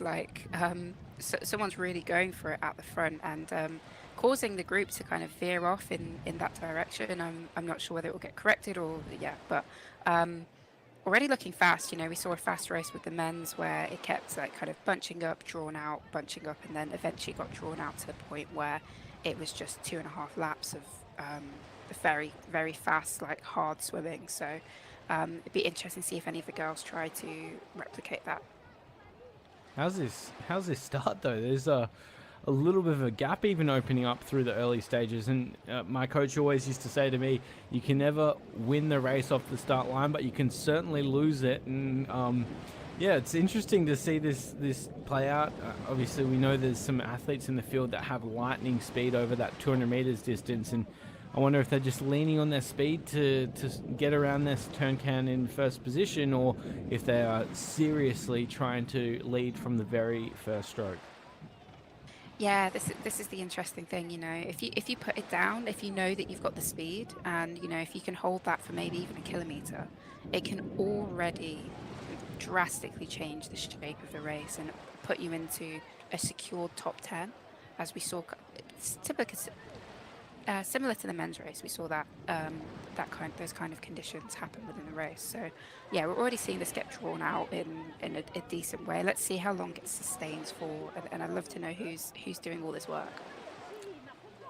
someone's really going for it at the front, and causing the group to kind of veer off in that direction. I'm not sure whether it will get corrected or but already looking fast. You know, we saw a fast race with the men's where it kept like kind of bunching up, drawn out, bunching up, and then eventually got drawn out to the point where it was just 2.5 laps of very, very fast, like hard swimming. So it'd be interesting to see if any of the girls try to replicate that. How's this start though? There's a little bit of a gap even opening up through the early stages, and my coach always used to say to me, you can never win the race off the start line, but you can certainly lose it. And it's interesting to see this play out. Obviously we know there's some athletes in the field that have lightning speed over that 200 meters distance, and I wonder if they're just leaning on their speed to get around this turn can in first position, or if they are seriously trying to lead from the very first stroke. Yeah, this is the interesting thing, you know. If you put it down, if you know that you've got the speed, and you know if you can hold that for maybe even a kilometer, it can already drastically change the shape of the race and put you into a secured top 10, as we saw. It's similar to the men's race, we saw that those kind of conditions happen within the race. So yeah, we're already seeing this get drawn out in a decent way. Let's see how long it sustains for, and I'd love to know who's doing all this work.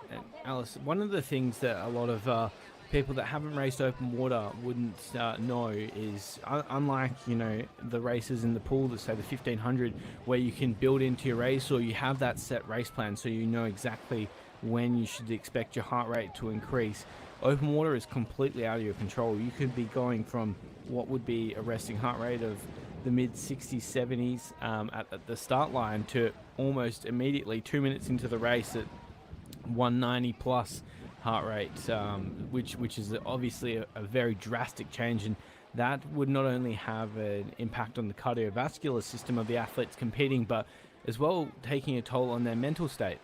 And Alice, one of the things that a lot of people that haven't raced open water wouldn't know is, unlike the races in the pool that say the 1500, where you can build into your race or you have that set race plan so you know exactly when you should expect your heart rate to increase. Open water is completely out of your control. You could be going from what would be a resting heart rate of the mid 60s, 70s at the start line to almost immediately 2 minutes into the race at 190 plus heart rate, which is obviously a very drastic change, and that would not only have an impact on the cardiovascular system of the athletes competing, but as well taking a toll on their mental state.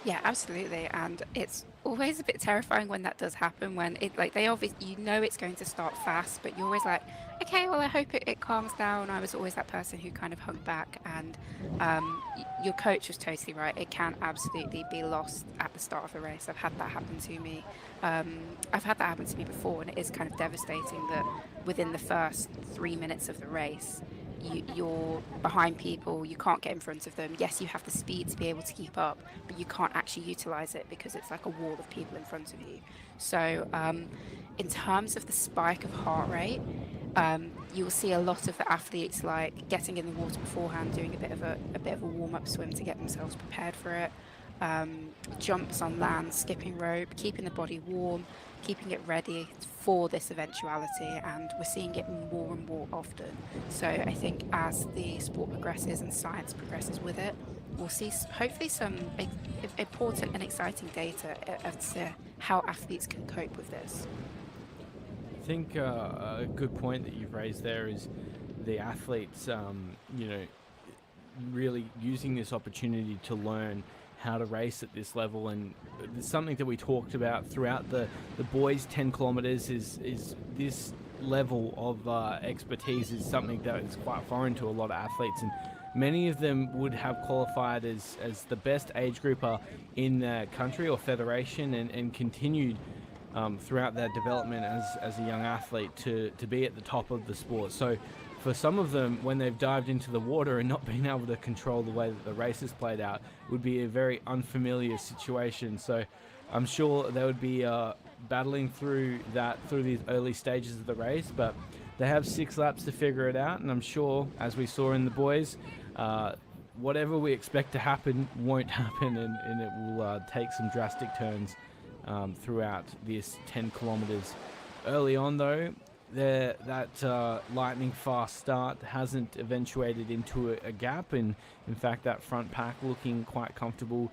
Yeah, absolutely. And it's always a bit terrifying when that does happen, when it like they obviously you know it's going to start fast, but you're always like, okay, well I hope it calms down. I was always that person who kind of hung back, and your coach was totally right. It can absolutely be lost at the start of the race. I've had that happen to me. I've had that happen to me before, and it is kind of devastating that within the first 3 minutes of the race, you're behind people, you can't get in front of them. Yes, you have the speed to be able to keep up, but you can't actually utilize it because it's like a wall of people in front of you. So, in terms of the spike of heart rate, you will see a lot of the athletes like getting in the water beforehand, doing a bit of a warm up swim to get themselves prepared for it. Jumps on land, skipping rope, keeping the body warm, keeping it ready for this eventuality, and we're seeing it more and more often. So I think as the sport progresses and science progresses with it, we'll see hopefully some important and exciting data as to how athletes can cope with this. I think a good point that you've raised there is the athletes, really using this opportunity to learn how to race at this level. And it's something that we talked about throughout the boys 10 kilometers is this level of expertise is something that is quite foreign to a lot of athletes, and many of them would have qualified as the best age grouper in their country or federation, and continued throughout their development as a young athlete to be at the top of the sport. So for some of them, when they've dived into the water and not been able to control the way that the race is played out, would be a very unfamiliar situation. So I'm sure they would be battling through these early stages of the race, but they have 6 laps to figure it out, and I'm sure, as we saw in the boys, whatever we expect to happen won't happen, and it will take some drastic turns throughout this 10 kilometers. Early on, though, that lightning fast start hasn't eventuated into a gap, and in fact that front pack looking quite comfortable.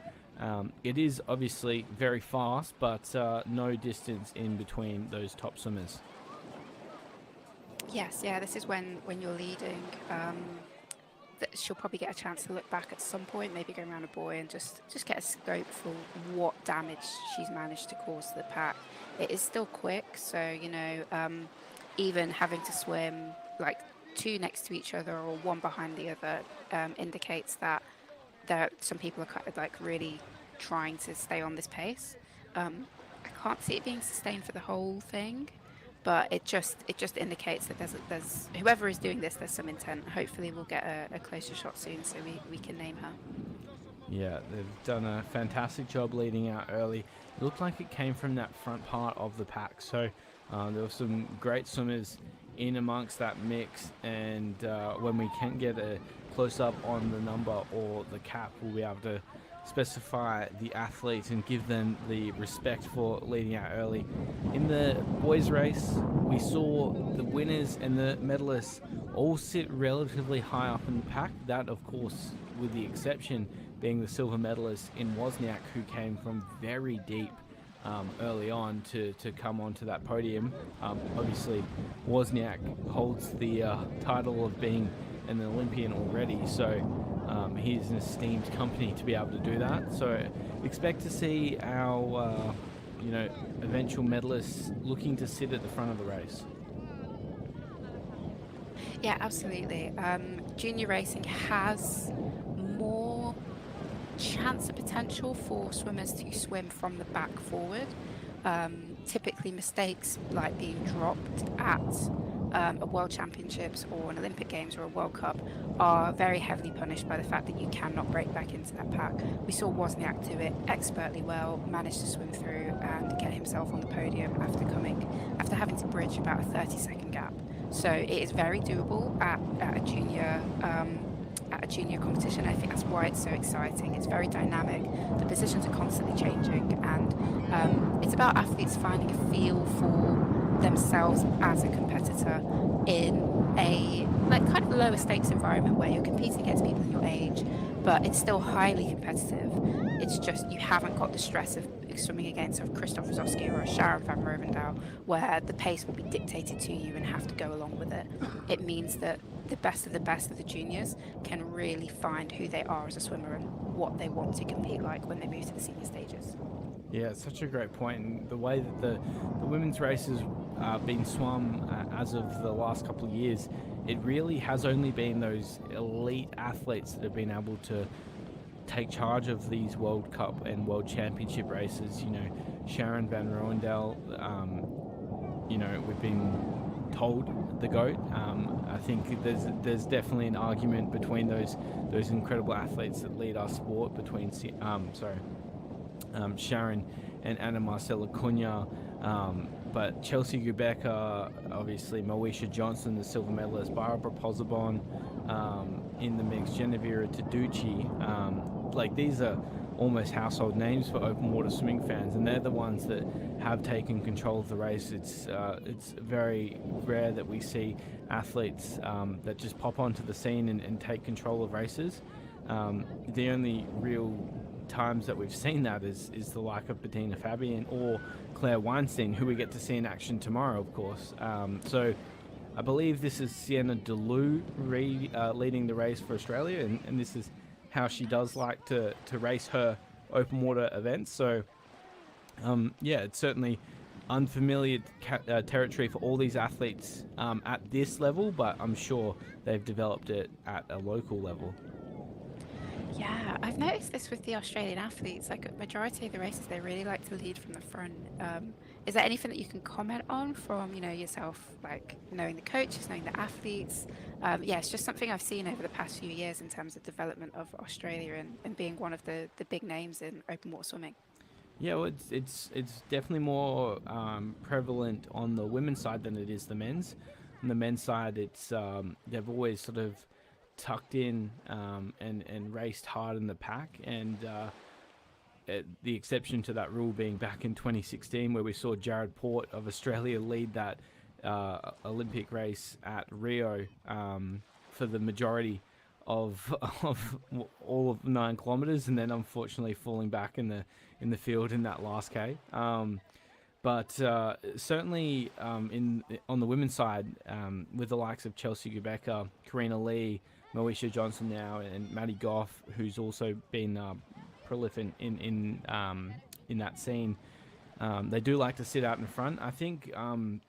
It is obviously very fast, but no distance in between those top swimmers. Yes, yeah, this is when you're leading. That she'll probably get a chance to look back at some point, maybe go around a buoy and just get a scope for what damage she's managed to cause to the pack. It is still quick, so even having to swim like 2 next to each other or 1 behind the other indicates that some people are kind of like really trying to stay on this pace. I can't see it being sustained for the whole thing, but it just indicates that there's whoever is doing this, there's some intent. Hopefully we'll get a closer shot soon so we can name her. Yeah, they've done a fantastic job leading out early. It looked like it came from that front part of the pack, so there were some great swimmers in amongst that mix, and when we can get a close-up on the number or the cap, we'll be able to specify the athlete and give them the respect for leading out early. In the boys race, we saw the winners and the medalists all sit relatively high up in the pack. That, of course, with the exception being the silver medalist in Wozniak, who came from very deep early on to come onto that podium. Obviously, Wozniak holds the title of being an Olympian already, so he's an esteemed company to be able to do that. So expect to see our eventual medalists looking to sit at the front of the race. Yeah, absolutely. Junior racing has more chance and potential for swimmers to swim from the back forward. Typically mistakes like being dropped at a World Championships or an Olympic Games or a World Cup are very heavily punished by the fact that you cannot break back into that pack. We saw Wozniak do it expertly well, managed to swim through and get himself on the podium after having to bridge about a 30-second gap. So it is very doable at a junior competition. I think that's why it's so exciting. It's very dynamic. The positions are constantly changing, and it's about athletes finding a feel for themselves as a competitor in a kind of lower stakes environment where you're competing against people in your age, but it's still highly competitive. It's just you haven't got the stress of swimming against Christoph Rosowski or a Sharon van Rovendal, where the pace will be dictated to you and have to go along with it. It means that the best of the juniors can really find who they are as a swimmer and what they want to compete like when they move to the senior stages. Yeah, it's such a great point. And the way that the women's races been swum as of the last couple of years, it really has only been those elite athletes that have been able to take charge of these World Cup and World Championship races. You know, Sharon Van Roendel, you know, we've been told the GOAT. I think there's definitely an argument between those incredible athletes that lead our sport between Sharon and Anna Marcela Cunha, but Chelsea Gubecka, obviously Moesha Johnson, the silver medalist, Barbara Pozobon in the mix, Genevieve Taducci. Like, these are almost household names for open water swimming fans, and they're the ones that have taken control of the race. It's very rare that we see athletes that just pop onto the scene and take control of races. The only real times that we've seen that is the like of Bettina Fabian or Claire Weinstein, who we get to see in action tomorrow, of course. So I believe this is Sienna Delou leading the race for Australia, and this is how she does like to race her open water events. So yeah, it's certainly unfamiliar territory for all these athletes at this level, but I'm sure they've developed it at a local level. Yeah, I've noticed this with the Australian athletes. Like, a majority of the races, they really like to lead from the front. Is there anything that you can comment on from, you know, yourself, like knowing the coaches, knowing the athletes? Yeah, it's just something I've seen over the past few years in terms of development of Australia and being one of the big names in open water swimming. Yeah, well, it's definitely more prevalent on the women's side than it is the men's. On the men's side, it's they've always sort of tucked in and raced hard in the pack, and the exception to that rule being back in 2016, where we saw Jared Port of Australia lead that Olympic race at Rio for the majority of all of 9 kilometers, and then unfortunately falling back in the field in that last K. But certainly on the women's side, with the likes of Chelsea Gubecka, Karina Lee, Moesha Johnson now, and Maddie Goff, who's also been prolific in that scene, they do like to sit out in front. I think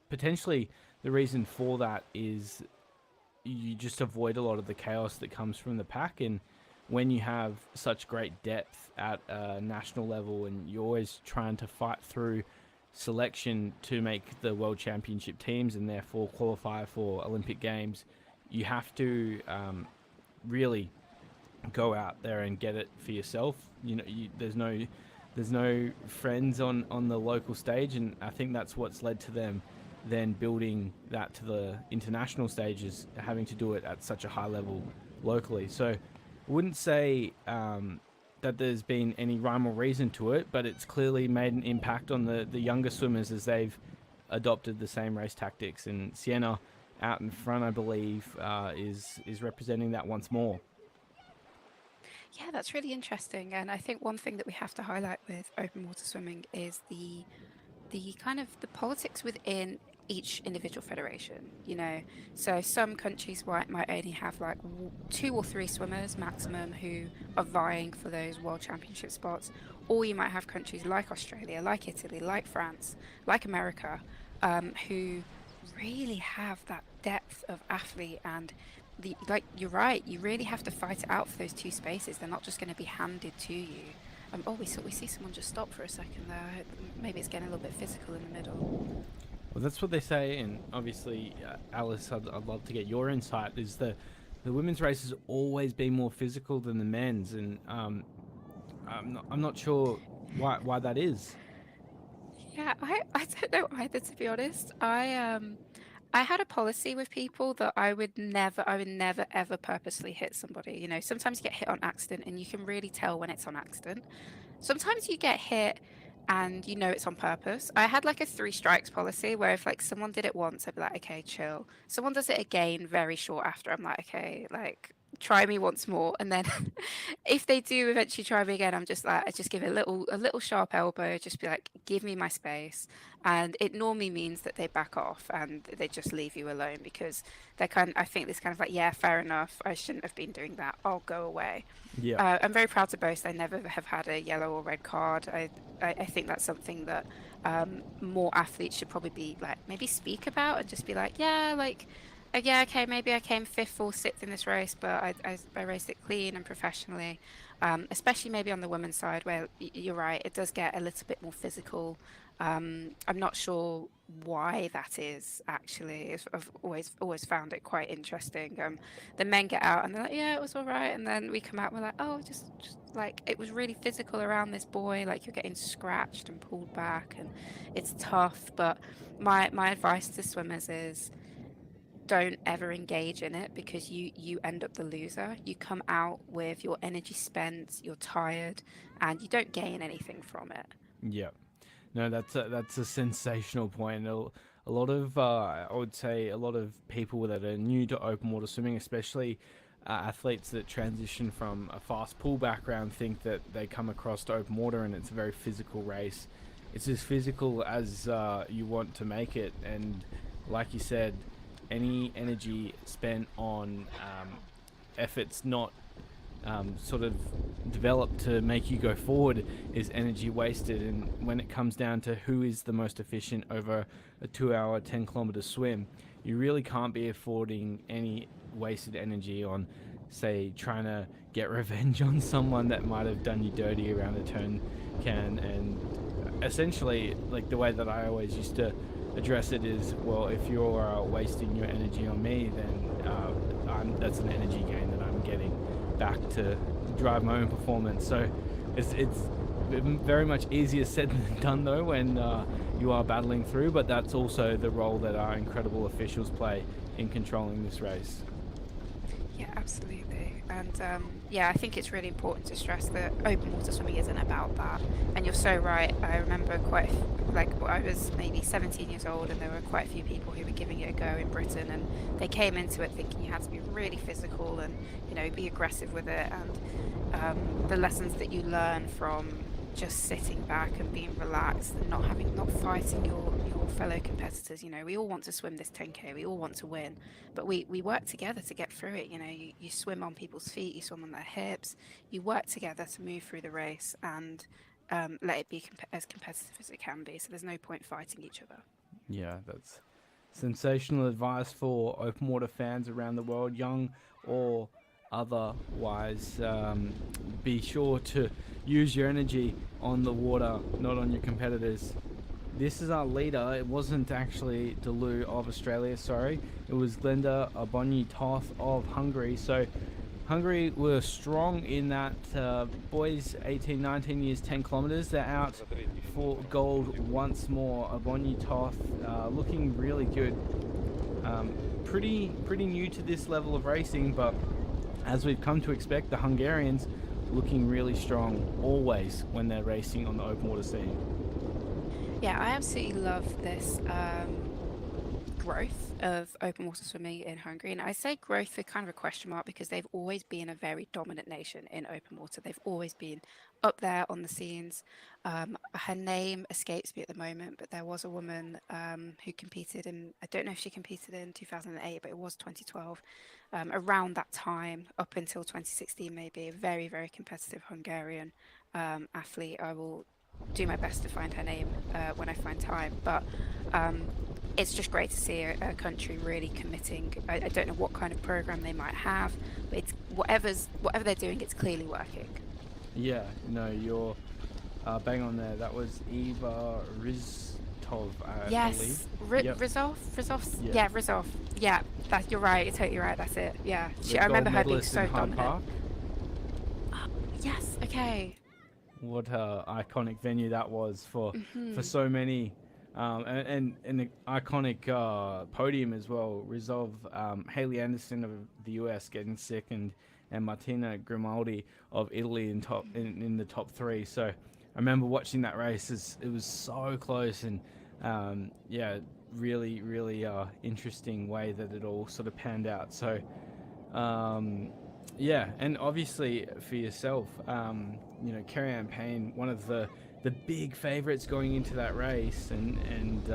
potentially the reason for that is you just avoid a lot of the chaos that comes from the pack, and when you have such great depth at a national level and you're always trying to fight through selection to make the World Championship teams and therefore qualify for Olympic Games, you have to really go out there and get it for yourself. You know, there's no friends on the local stage, and I think that's what's led to them then building that to the international stages, having to do it at such a high level locally. So I wouldn't say that there's been any rhyme or reason to it, but it's clearly made an impact on the younger swimmers as they've adopted the same race tactics. And Sienna out in front, I believe, is representing that once more. Yeah, that's really interesting. And I think one thing that we have to highlight with open water swimming is the kind of the politics within each individual federation, you know. So some countries might only have like 2 or 3 swimmers maximum who are vying for those world championship spots, or you might have countries like Australia, like Italy, like France, like America, who really have that depth of athlete. And like, you're right, you really have to fight it out for those 2 spaces. They're not just going to be handed to you. We see someone just stop for a second there. Maybe it's getting a little bit physical in the middle. Well, that's what they say, and obviously, Alice, I'd love to get your insight. Is the women's race has always been more physical than the men's, and I'm not sure why that is. Yeah, I don't know either, to be honest. I had a policy with people that I would never ever purposely hit somebody. You know, sometimes you get hit on accident and you can really tell when it's on accident. Sometimes you get hit and you know it's on purpose. I had like a 3 strikes policy where if like someone did it once, I'd be like, okay, chill. Someone does it again very short after, I'm like, okay, like try me once more, and then if they do eventually try me again, I'm just like, I just give a little sharp elbow, just be like, give me my space. And it normally means that they back off and they just leave you alone, because they're I think this kind of like, yeah, fair enough, I shouldn't have been doing that, I'll go away. Yeah. I'm very proud to boast I never have had a yellow or red card. I think that's something that more athletes should probably be like, maybe speak about, and just be like, yeah, like, yeah, okay, maybe I came fifth or sixth in this race, but I raced it clean and professionally. Especially maybe on the women's side, where you're right, it does get a little bit more physical. I'm not sure why that is actually. I've always found it quite interesting. The men get out and they're like, yeah, it was all right, and then we come out and we're like, oh, just like, it was really physical around this boy. Like, you're getting scratched and pulled back, and it's tough. But my advice to swimmers is, don't ever engage in it, because you end up the loser. You come out with your energy spent, you're tired, and you don't gain anything from it. Yeah. No, that's a sensational point. A lot of I would say a lot of people that are new to open water swimming, especially athletes that transition from a fast pool background, think that they come across to open water and it's a very physical race. It's as physical as you want to make it, and like you said, any energy spent on efforts not sort of developed to make you go forward is energy wasted. And when it comes down to who is the most efficient over a 2-hour 10-kilometer swim, you really can't be affording any wasted energy on, say, trying to get revenge on someone that might have done you dirty around a turn can. And essentially, like, the way that I always used to address it is, well, if you're wasting your energy on me, then that's an energy gain that I'm getting back to drive my own performance. So it's very much easier said than done, though, when you are battling through, but that's also the role that our incredible officials play in controlling this race. Yeah, absolutely. And yeah, I think it's really important to stress that open water swimming isn't about that. And you're so right. I remember I was maybe 17 years old, and there were quite a few people who were giving it a go in Britain, and they came into it thinking you had to be really physical and, be aggressive with it. And the lessons that you learn from just sitting back and being relaxed and not fighting your fellow competitors. We all want to swim this 10K, we all want to win, but we work together to get through it. You swim on people's feet, you swim on their hips, you work together to move through the race, and let it be as competitive as it can be. So there's no point fighting each other. Yeah, that's sensational advice for open water fans around the world, young or otherwise. Be sure to use your energy on the water, not on your competitors. This is our leader. It wasn't actually Delu of Australia, sorry. It was Glenda Abonyi-Toth of Hungary. So Hungary were strong in that boys 18, 19 years, 10 kilometers. They're out for gold once more. Abonyi-Toth looking really good. Pretty new to this level of racing, but as we've come to expect, the Hungarians looking really strong always when they're racing on the open water scene. Yeah, I absolutely love this growth of open water swimming in Hungary. And I say growth with kind of a question mark, because they've always been a very dominant nation in open water. They've always been up there on the scenes. Her name escapes me at the moment, but there was a woman who competed in, I don't know if she competed in 2008, but it was 2012. Around that time, up until 2016 maybe, a very, very competitive Hungarian athlete. I will do my best to find her name when I find time, but it's just great to see a country really committing. I don't know what kind of program they might have, but it's whatever they're doing, it's clearly working. Yeah, no, you're bang on there. That was Eva Riztov, I Yes, believe. Yep. Rizov. Yeah. Rizov. Yeah, you're right. You're totally right. That's it. Yeah, The I remember gold her being medalist so in Hyde dominant. Park. Yes. Okay. What a iconic venue that was for so many, and the iconic podium as well. Rizov, Haley Anderson of the US getting second, and Martina Grimaldi of Italy in the top three. So I remember watching that race. It was so close, and really interesting way that it all sort of panned out. So Yeah, and obviously for yourself, Kerry-Anne Payne, one of the big favourites going into that race, and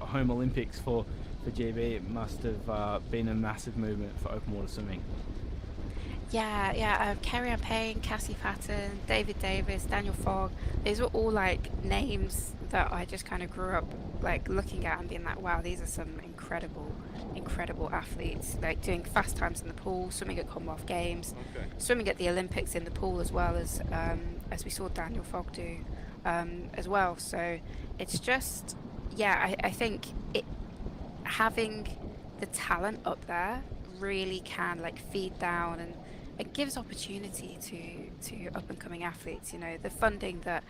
home Olympics for GB. It must have been a massive movement for open water swimming. Yeah, yeah. Kerry-Anne Payne, Cassie Patton, David Davis, Daniel Fogg. These were all like names that I just kind of grew up like looking at and being like, wow, these are some incredible athletes. Like doing fast times in the pool, swimming at Commonwealth Games, Okay. swimming at the Olympics in the pool as we saw Daniel Fogg do as well. So it's just, yeah, I think having the talent up there really can like feed down and it gives opportunity to up and coming athletes. You know, the funding that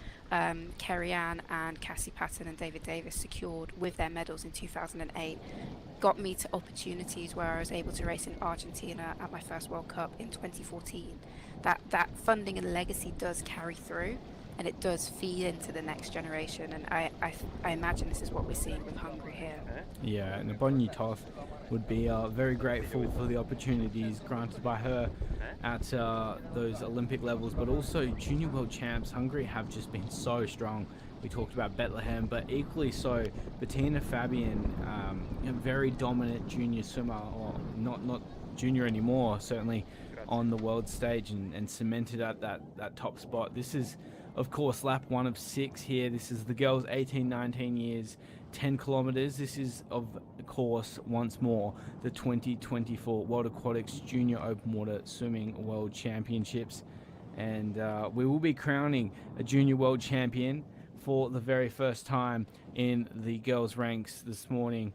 Kerry Ann and Cassie Patton and David Davis secured with their medals in 2008 got me to opportunities where I was able to race in Argentina at my first World Cup in 2014. That funding and legacy does carry through and it does feed into the next generation, and I imagine this is what we're seeing with Hungary here. Yeah, and Abonyi Toth would be very grateful for the opportunities granted by her at those Olympic levels, but also junior world champs. Hungary have just been so strong. We talked about Bethlehem, but equally so, Bettina Fabian, a very dominant junior swimmer, or not junior anymore, certainly on the world stage, and cemented at that top spot. This is, of course, lap 1 of 6 here. This is the girls 18, 19 years, 10 kilometers. This is, of course, once more, the 2024 World Aquatics Junior Open Water Swimming World Championships. And we will be crowning a junior world champion for the very first time in the girls' ranks this morning.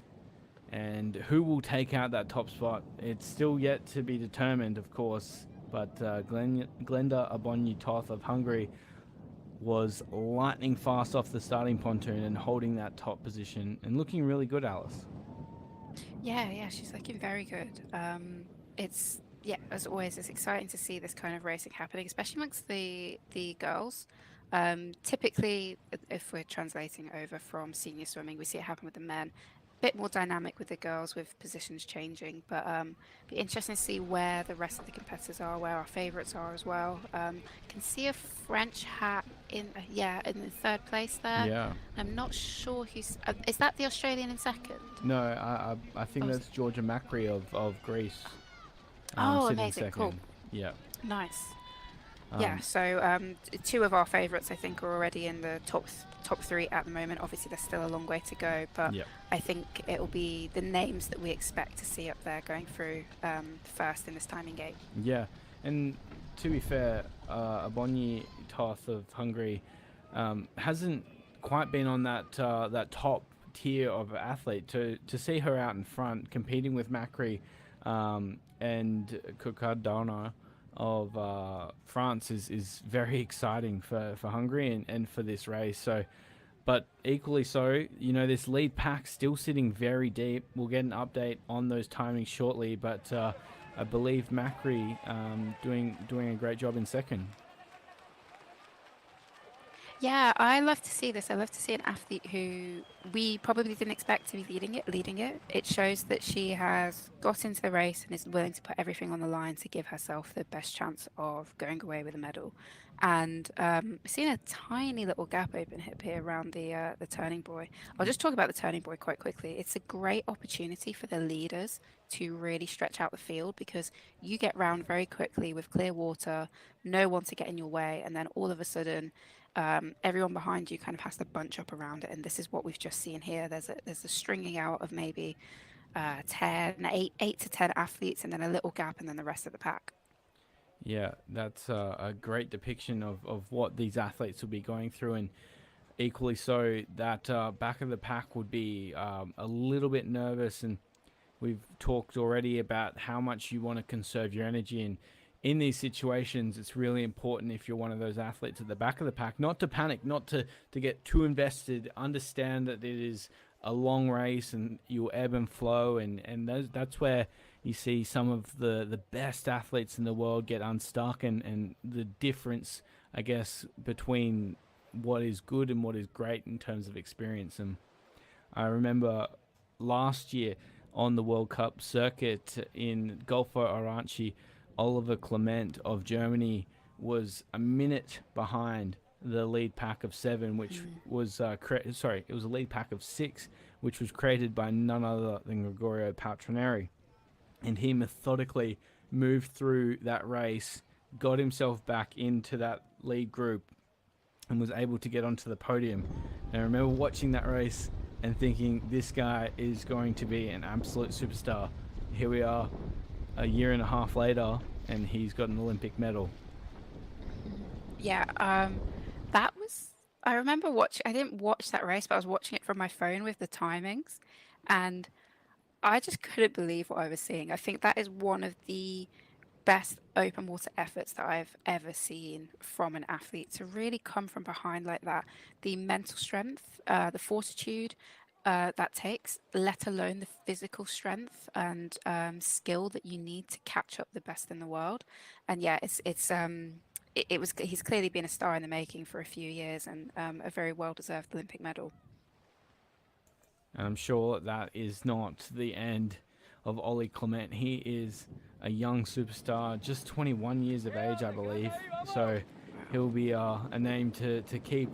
And who will take out that top spot? It's still yet to be determined, of course. But Glenda Abonyi Toth of Hungary was lightning fast off the starting pontoon and holding that top position and looking really good, Alice. Yeah, she's looking very good. It's yeah, as always, it's exciting to see this kind of racing happening, especially amongst the girls. Typically, if we're translating over from senior swimming, we see it happen with the men. Bit more dynamic with the girls, with positions changing, but be interesting to see where the rest of the competitors are, where our favourites are as well. Can see a French hat in in the third place there. Yeah. I'm not sure who's. Is that the Australian in second? No, I think Oh, that's Georgia Macri of Greece. Oh, sitting amazing! second. Cool, Yeah. nice. Yeah, so two of our favourites, I think, are already in the top 3 at the moment. Obviously, there's still a long way to go, but Yep. I think it will be the names that we expect to see up there going through first in this timing gate. Yeah, and to be fair, Abonyi Toth of Hungary hasn't quite been on that top tier of athlete. To see her out in front competing with Macri and Kokardana of France is very exciting for Hungary and for this race. So, but equally so, this lead pack still sitting very deep. We'll get an update on those timings shortly, but I believe Macri doing a great job in second. Yeah, I love to see this. I love to see an athlete who we probably didn't expect to be leading it. It shows that she has got into the race and is willing to put everything on the line to give herself the best chance of going away with a medal. And seeing a tiny little gap open here around the turning buoy. I'll just talk about the turning buoy quite quickly. It's a great opportunity for the leaders to really stretch out the field because you get round very quickly with clear water, no one to get in your way, and then all of a sudden everyone behind you kind of has to bunch up around it, and this is what we've just seen here. There's a stringing out of maybe 8 to 10 athletes, and then a little gap, and then the rest of the pack. Yeah, that's a great depiction of what these athletes will be going through, and equally so that back of the pack would be a little bit nervous. And we've talked already about how much you want to conserve your energy, and in these situations, it's really important if you're one of those athletes at the back of the pack, not to panic, not to get too invested, understand that it is a long race and you'll ebb and flow, and that's where you see some of the best athletes in the world get unstuck, and the difference, I guess, between what is good and what is great in terms of experience. And I remember last year on the World Cup circuit in Golfo Oranci, Oliver Clement of Germany was a minute behind the lead pack of 7, which was it was a lead pack of 6, which was created by none other than Gregorio Patroneri, and he methodically moved through that race, got himself back into that lead group, and was able to get onto the podium. And I remember watching that race and thinking, this guy is going to be an absolute superstar. Here we are, a year and a half later, and he's got an Olympic medal. Yeah, that was. I remember watching. I didn't watch that race, but I was watching it from my phone with the timings, and I just couldn't believe what I was seeing. I think that is one of the best open water efforts that I've ever seen from an athlete, to really come from behind like that. The mental strength, the fortitude that takes, let alone the physical strength and skill that you need to catch up the best in the world. And yeah, it was he's clearly been a star in the making for a few years, and a very well deserved Olympic medal. And I'm sure that is not the end of Ollie Clement. He is a young superstar, just 21 years of age, I believe. So he'll be a name to keep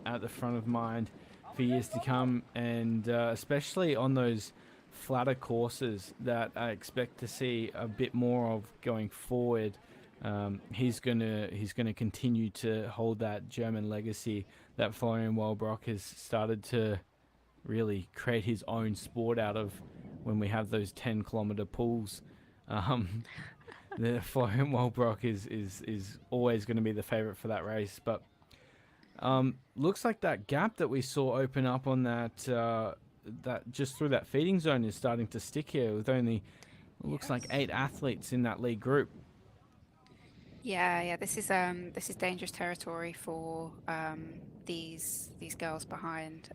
at the front of mind for years to come, and especially on those flatter courses that I expect to see a bit more of going forward. He's gonna continue to hold that German legacy that Florian Wellbrock has started to really create his own sport out of, when we have those 10-kilometer pools. The Florian Wellbrock is always going to be the favorite for that race. But looks like that gap that we saw open up on that just through that feeding zone is starting to stick here, with only, it looks like 8 athletes in that lead group. Yeah, this is dangerous territory for these girls behind.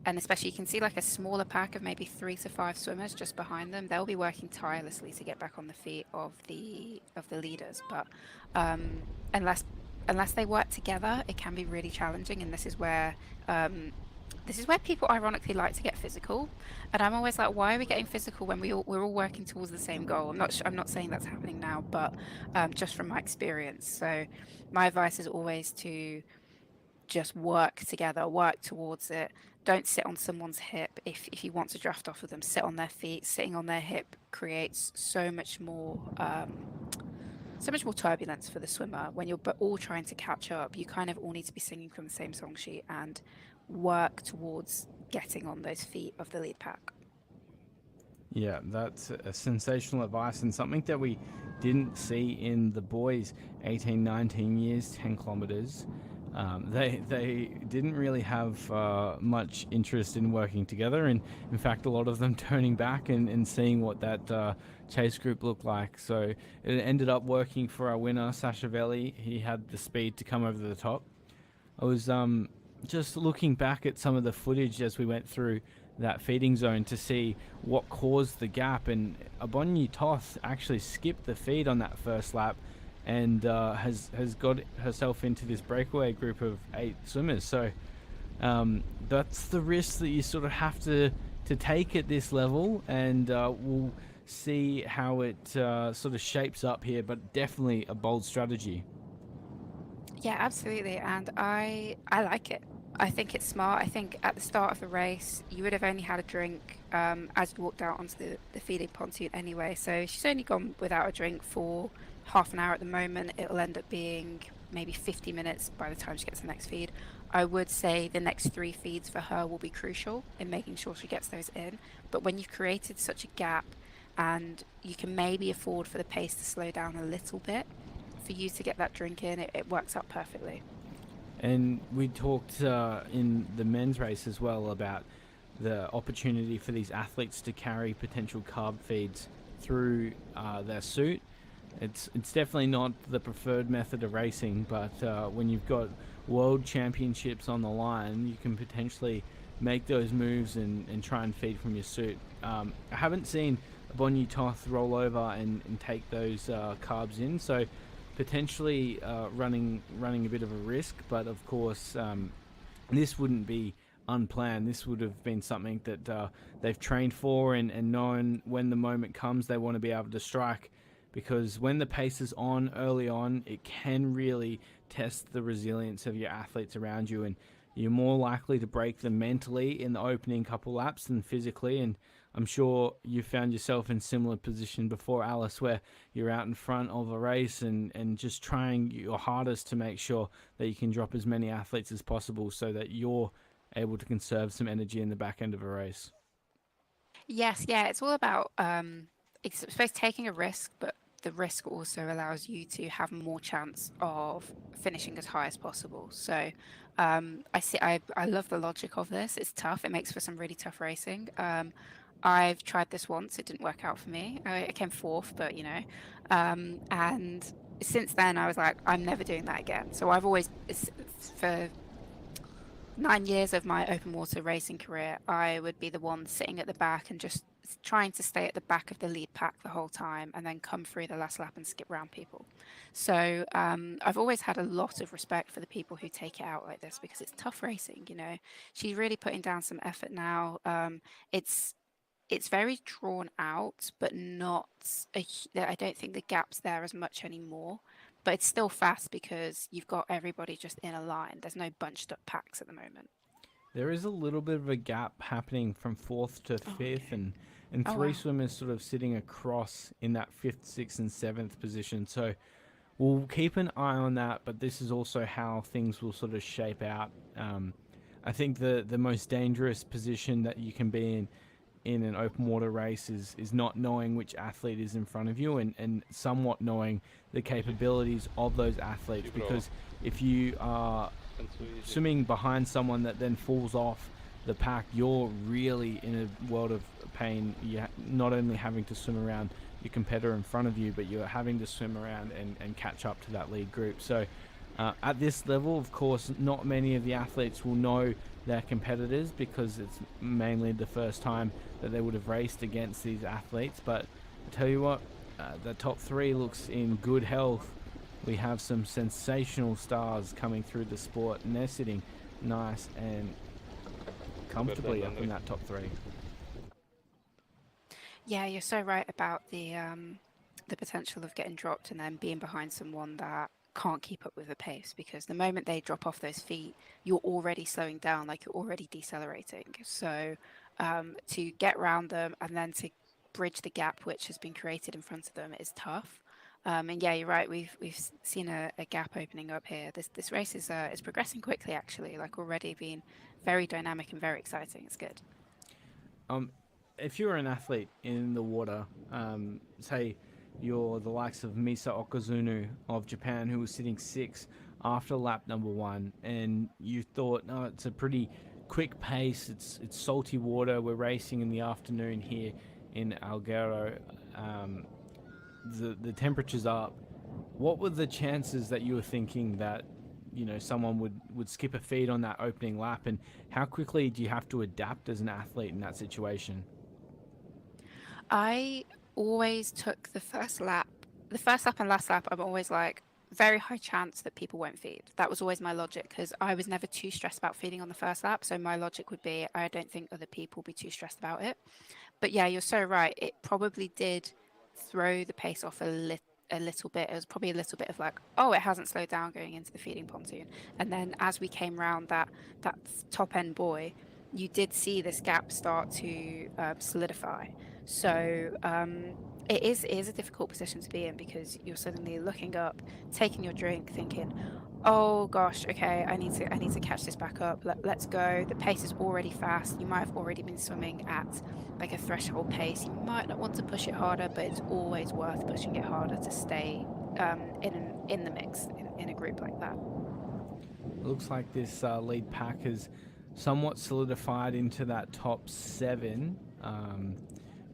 And especially you can see like a smaller pack of maybe 3 to 5 swimmers just behind them. They'll be working tirelessly to get back on the feet of the leaders. But unless they work together, it can be really challenging. And this is where people ironically like to get physical. And I'm always like, why are we getting physical when we're all working towards the same goal? I'm not saying that's happening now, but just from my experience. So my advice is always to just work together, work towards it. Don't sit on someone's hip. If you want to draft off of them, sit on their feet. Sitting on their hip creates so much more turbulence for the swimmer. When you're all trying to catch up, you kind of all need to be singing from the same song sheet and work towards getting on those feet of the lead pack. Yeah, that's a sensational advice, and something that we didn't see in the boys 18, 19 years, 10 kilometers. They didn't really have much interest in working together, and in fact a lot of them turning back and seeing what that chase group looked like. So it ended up working for our winner, Sashavelli. He had the speed to come over the top. I was just looking back at some of the footage as we went through that feeding zone to see what caused the gap, and Abonyi Toth actually skipped the feed on that first lap and has got herself into this breakaway group of 8 swimmers. So that's the risk that you sort of have to take at this level, and we'll see how it sort of shapes up here, but definitely a bold strategy. Yeah, absolutely, and I like it. I think it's smart. I think at the start of the race, you would have only had a drink as you walked out onto the feeding pontoon anyway. So she's only gone without a drink for half an hour at the moment. It'll end up being maybe 50 minutes by the time she gets the next feed. I would say the next 3 feeds for her will be crucial in making sure she gets those in. But when you've created such a gap, and you can maybe afford for the pace to slow down a little bit, for you to get that drink in, it works out perfectly. And we talked in the men's race as well about the opportunity for these athletes to carry potential carb feeds through their suit. It's definitely not the preferred method of racing, but when you've got world championships on the line, you can potentially make those moves and try and feed from your suit. I haven't seen Abonyi Toth roll over and take those carbs in, so potentially running a bit of a risk, but of course this wouldn't be unplanned. This would have been something that they've trained for and known when the moment comes they want to be able to strike. because when the pace is on early on, it can really test the resilience of your athletes around you, and you're more likely to break them mentally in the opening couple laps than physically. And I'm sure you found yourself in similar position before, Alice, where you're out in front of a race and just trying your hardest to make sure that you can drop as many athletes as possible so that you're able to conserve some energy in the back end of a race. Yes, yeah, it's all about it's I suppose taking a risk, but the risk also allows you to have more chance of finishing as high as possible. So I love the logic of this. It's tough. It makes for some really tough racing. I've tried this once. It didn't work out for me. I came fourth, but and since then I was like, I'm never doing that again. So I've always, for 9 years of my open water racing career, I would be the one sitting at the back and just trying to stay at the back of the lead pack the whole time and then come through the last lap and skip round people. So I've always had a lot of respect for the people who take it out like this because it's tough racing. She's really putting down some effort now. It's very drawn out, but not I don't think the gap's there as much anymore. But it's still fast because you've got everybody just in a line. There's no bunched up packs at the moment. There is a little bit of a gap happening from fourth to fifth, and three Wow. swimmers sort of sitting across in that fifth, sixth, and seventh position. So we'll keep an eye on that, but this is also how things will sort of shape out. I think the most dangerous position that you can be in an open water race is not knowing which athlete is in front of you and somewhat knowing the capabilities of those athletes, because if you are swimming behind someone that then falls off the pack, you're really in a world of pain. You're not only having to swim around your competitor in front of you, but you're having to swim around and catch up to that lead group. So at this level, of course, not many of the athletes will know their competitors because it's mainly the first time that they would have raced against these athletes. But I tell you what, the top three looks in good health. We have some sensational stars coming through the sport, and they're sitting nice and comfortably up in that top three. Yeah, you're so right about the potential of getting dropped and then being behind someone that can't keep up with the pace, because the moment they drop off those feet, you're already slowing down, like you're already decelerating. So to get around them and then to bridge the gap which has been created in front of them is tough. And yeah, you're right. We've seen a gap opening up here. This race is progressing quickly, actually. Like already being very dynamic and very exciting. It's good. If you're an athlete in the water, say you're the likes of Misa Okazunu of Japan, who was sitting sixth after lap number one, and you thought, no, it's a pretty quick pace, it's salty water, we're racing in the afternoon here in Alghero, the temperature's up. What were the chances that you were thinking that someone would skip a feed on that opening lap, and how quickly do you have to adapt as an athlete in that situation? I always took the first lap and last lap. I'm always like, very high chance that people won't feed. That was always my logic, because I was never too stressed about feeding on the first lap. So my logic would be, I don't think other people will be too stressed about it. But yeah, you're so right. It probably did throw the pace off a little bit. It was probably a little bit of like, oh, it hasn't slowed down going into the feeding pontoon. And then as we came round that top end buoy, you did see this gap start to solidify. So it is a difficult position to be in, because you're suddenly looking up, taking your drink, thinking, oh gosh, okay, I need to catch this back up. Let's go. The pace is already fast. You might have already been swimming at like a threshold pace. You might not want to push it harder, but it's always worth pushing it harder to stay in the mix in a group like that. It looks like this lead pack has somewhat solidified into that top seven.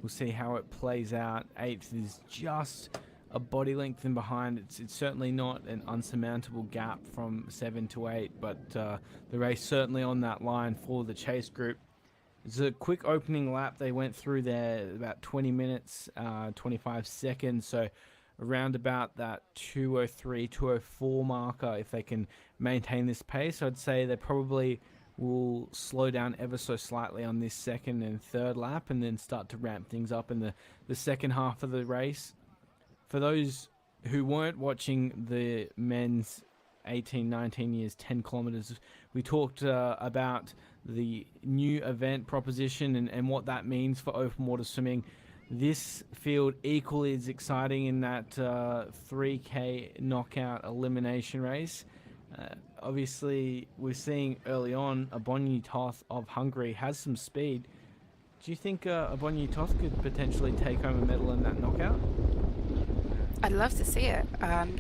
We'll see how it plays out. Eighth is just a body length in behind. It's certainly not an unsurmountable gap from 7 to 8, but the race certainly on that line for the chase group. It's a quick opening lap. They went through there about 20 minutes, 25 seconds, so around about that 2:03, 2:04 marker. If they can maintain this pace, I'd say they probably will slow down ever so slightly on this second and third lap, and then start to ramp things up in the second half of the race. for those who weren't watching the men's 18, 19 years, 10 kilometers, we talked about the new event proposition and what that means for open water swimming. This field equally is exciting in that 3K knockout elimination race. Obviously, we're seeing early on Abonyi Toth of Hungary has some speed. Do you think Abonyi Toth could potentially take home a medal in that knockout? I'd love to see it.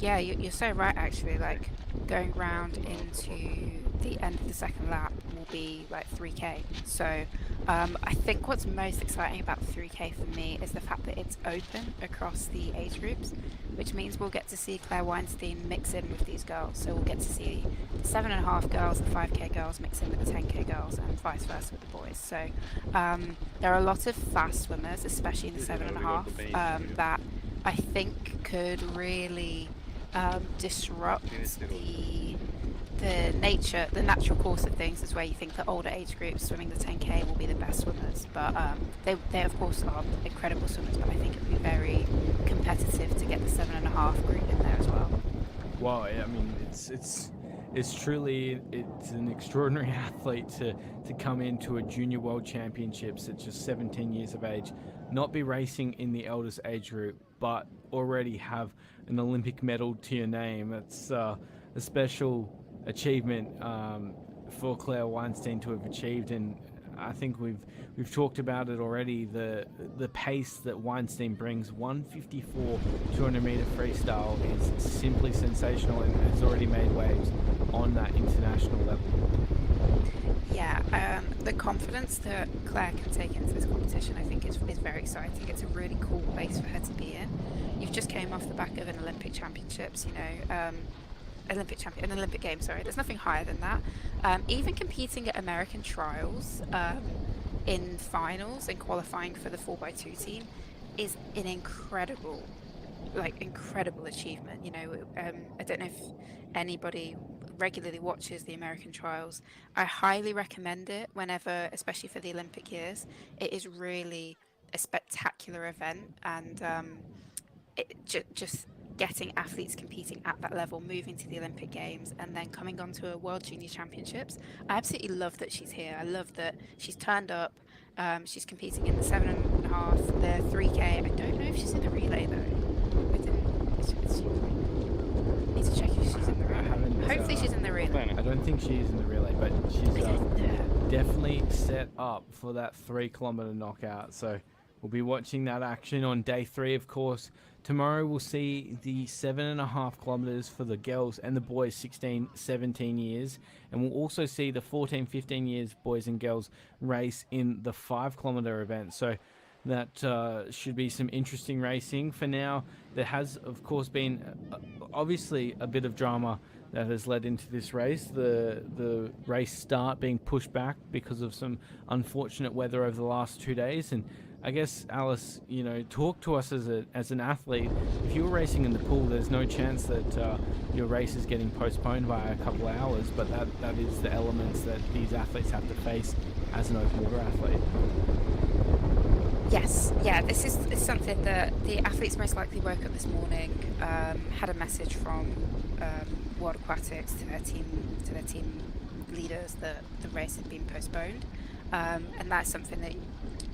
Yeah, you're so right, actually. Like, going round into the end of the second lap will be like 3K. So I think what's most exciting about 3K for me is the fact that it's open across the age groups, which means we'll get to see Claire Weinstein mix in with these girls. So we'll get to see the 7.5 girls, the 5K girls mix in with the 10K girls, and vice versa with the boys. So there are a lot of fast swimmers, especially in the 7.5, that I think could really disrupt the natural course of things, is where you think the older age groups swimming the 10K will be the best swimmers. But they of course are incredible swimmers, but I think it would be very competitive to get the 7.5 group in there as well. Well, I mean, it's truly an extraordinary athlete to come into a junior world championships at just 17 years of age, not be racing in the eldest age group, but already have an Olympic medal to your name. It's a special achievement for Claire Weinstein to have achieved, and I think we've talked about it already. The pace that Weinstein brings, 154 200-meter freestyle, is simply sensational and has already made waves on that international level. Yeah, the confidence that Claire can take into this competition, I think, is very exciting. It's a really cool place for her to be in. You've just came off the back of an Olympic Championships, an Olympic Games, sorry. There's nothing higher than that. Even competing at American trials in finals and qualifying for the 4x2 team is an incredible achievement. I don't know if anybody regularly watches the American trials. I highly recommend it whenever, especially for the Olympic years. It is really a spectacular event, and just getting athletes competing at that level, moving to the Olympic Games, and then coming on to a World Junior Championships. I absolutely love that she's here. I love that she's turned up. She's competing in the 7.5, the 3K. I don't know if she's in the relay though. I need to check if she's in the relay. Hopefully she's in the relay. I don't think she is in the relay, but she's definitely set up for that 3-kilometer knockout. So we'll be watching that action on day 3, of course. Tomorrow we'll see the 7.5 kilometers for the girls and the boys 16, 17 years. And we'll also see the 14, 15 years boys and girls race in the 5-kilometer event. So that should be some interesting racing. For now, there has, of course, been obviously a bit of drama that has led into this race. The race start being pushed back because of some unfortunate weather over the last 2 days. And I guess, Alice, talk to us as an athlete. If you were racing in the pool, there's no chance that your race is getting postponed by a couple of hours, but that is the elements that these athletes have to face as an open water athlete. Yes, yeah, this is something that the athletes most likely woke up this morning, had a message from World Aquatics to their team leaders that the race had been postponed, and that's something that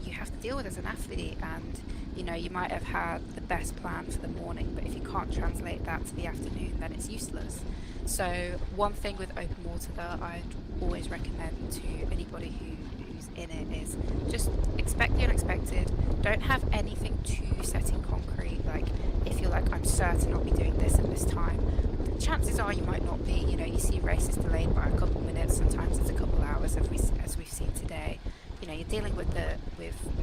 you have to deal with as an athlete. And you might have had the best plan for the morning, but if you can't translate that to the afternoon, then it's useless. So one thing with open water that I'd always recommend to anybody who's in it is just expect the unexpected. Don't have anything too set in concrete. Like, if you're like, I'm certain I'll be doing this at this time, chances are you might not be. You see races delayed by a couple minutes, sometimes it's a couple hours, as we've seen today. You're dealing with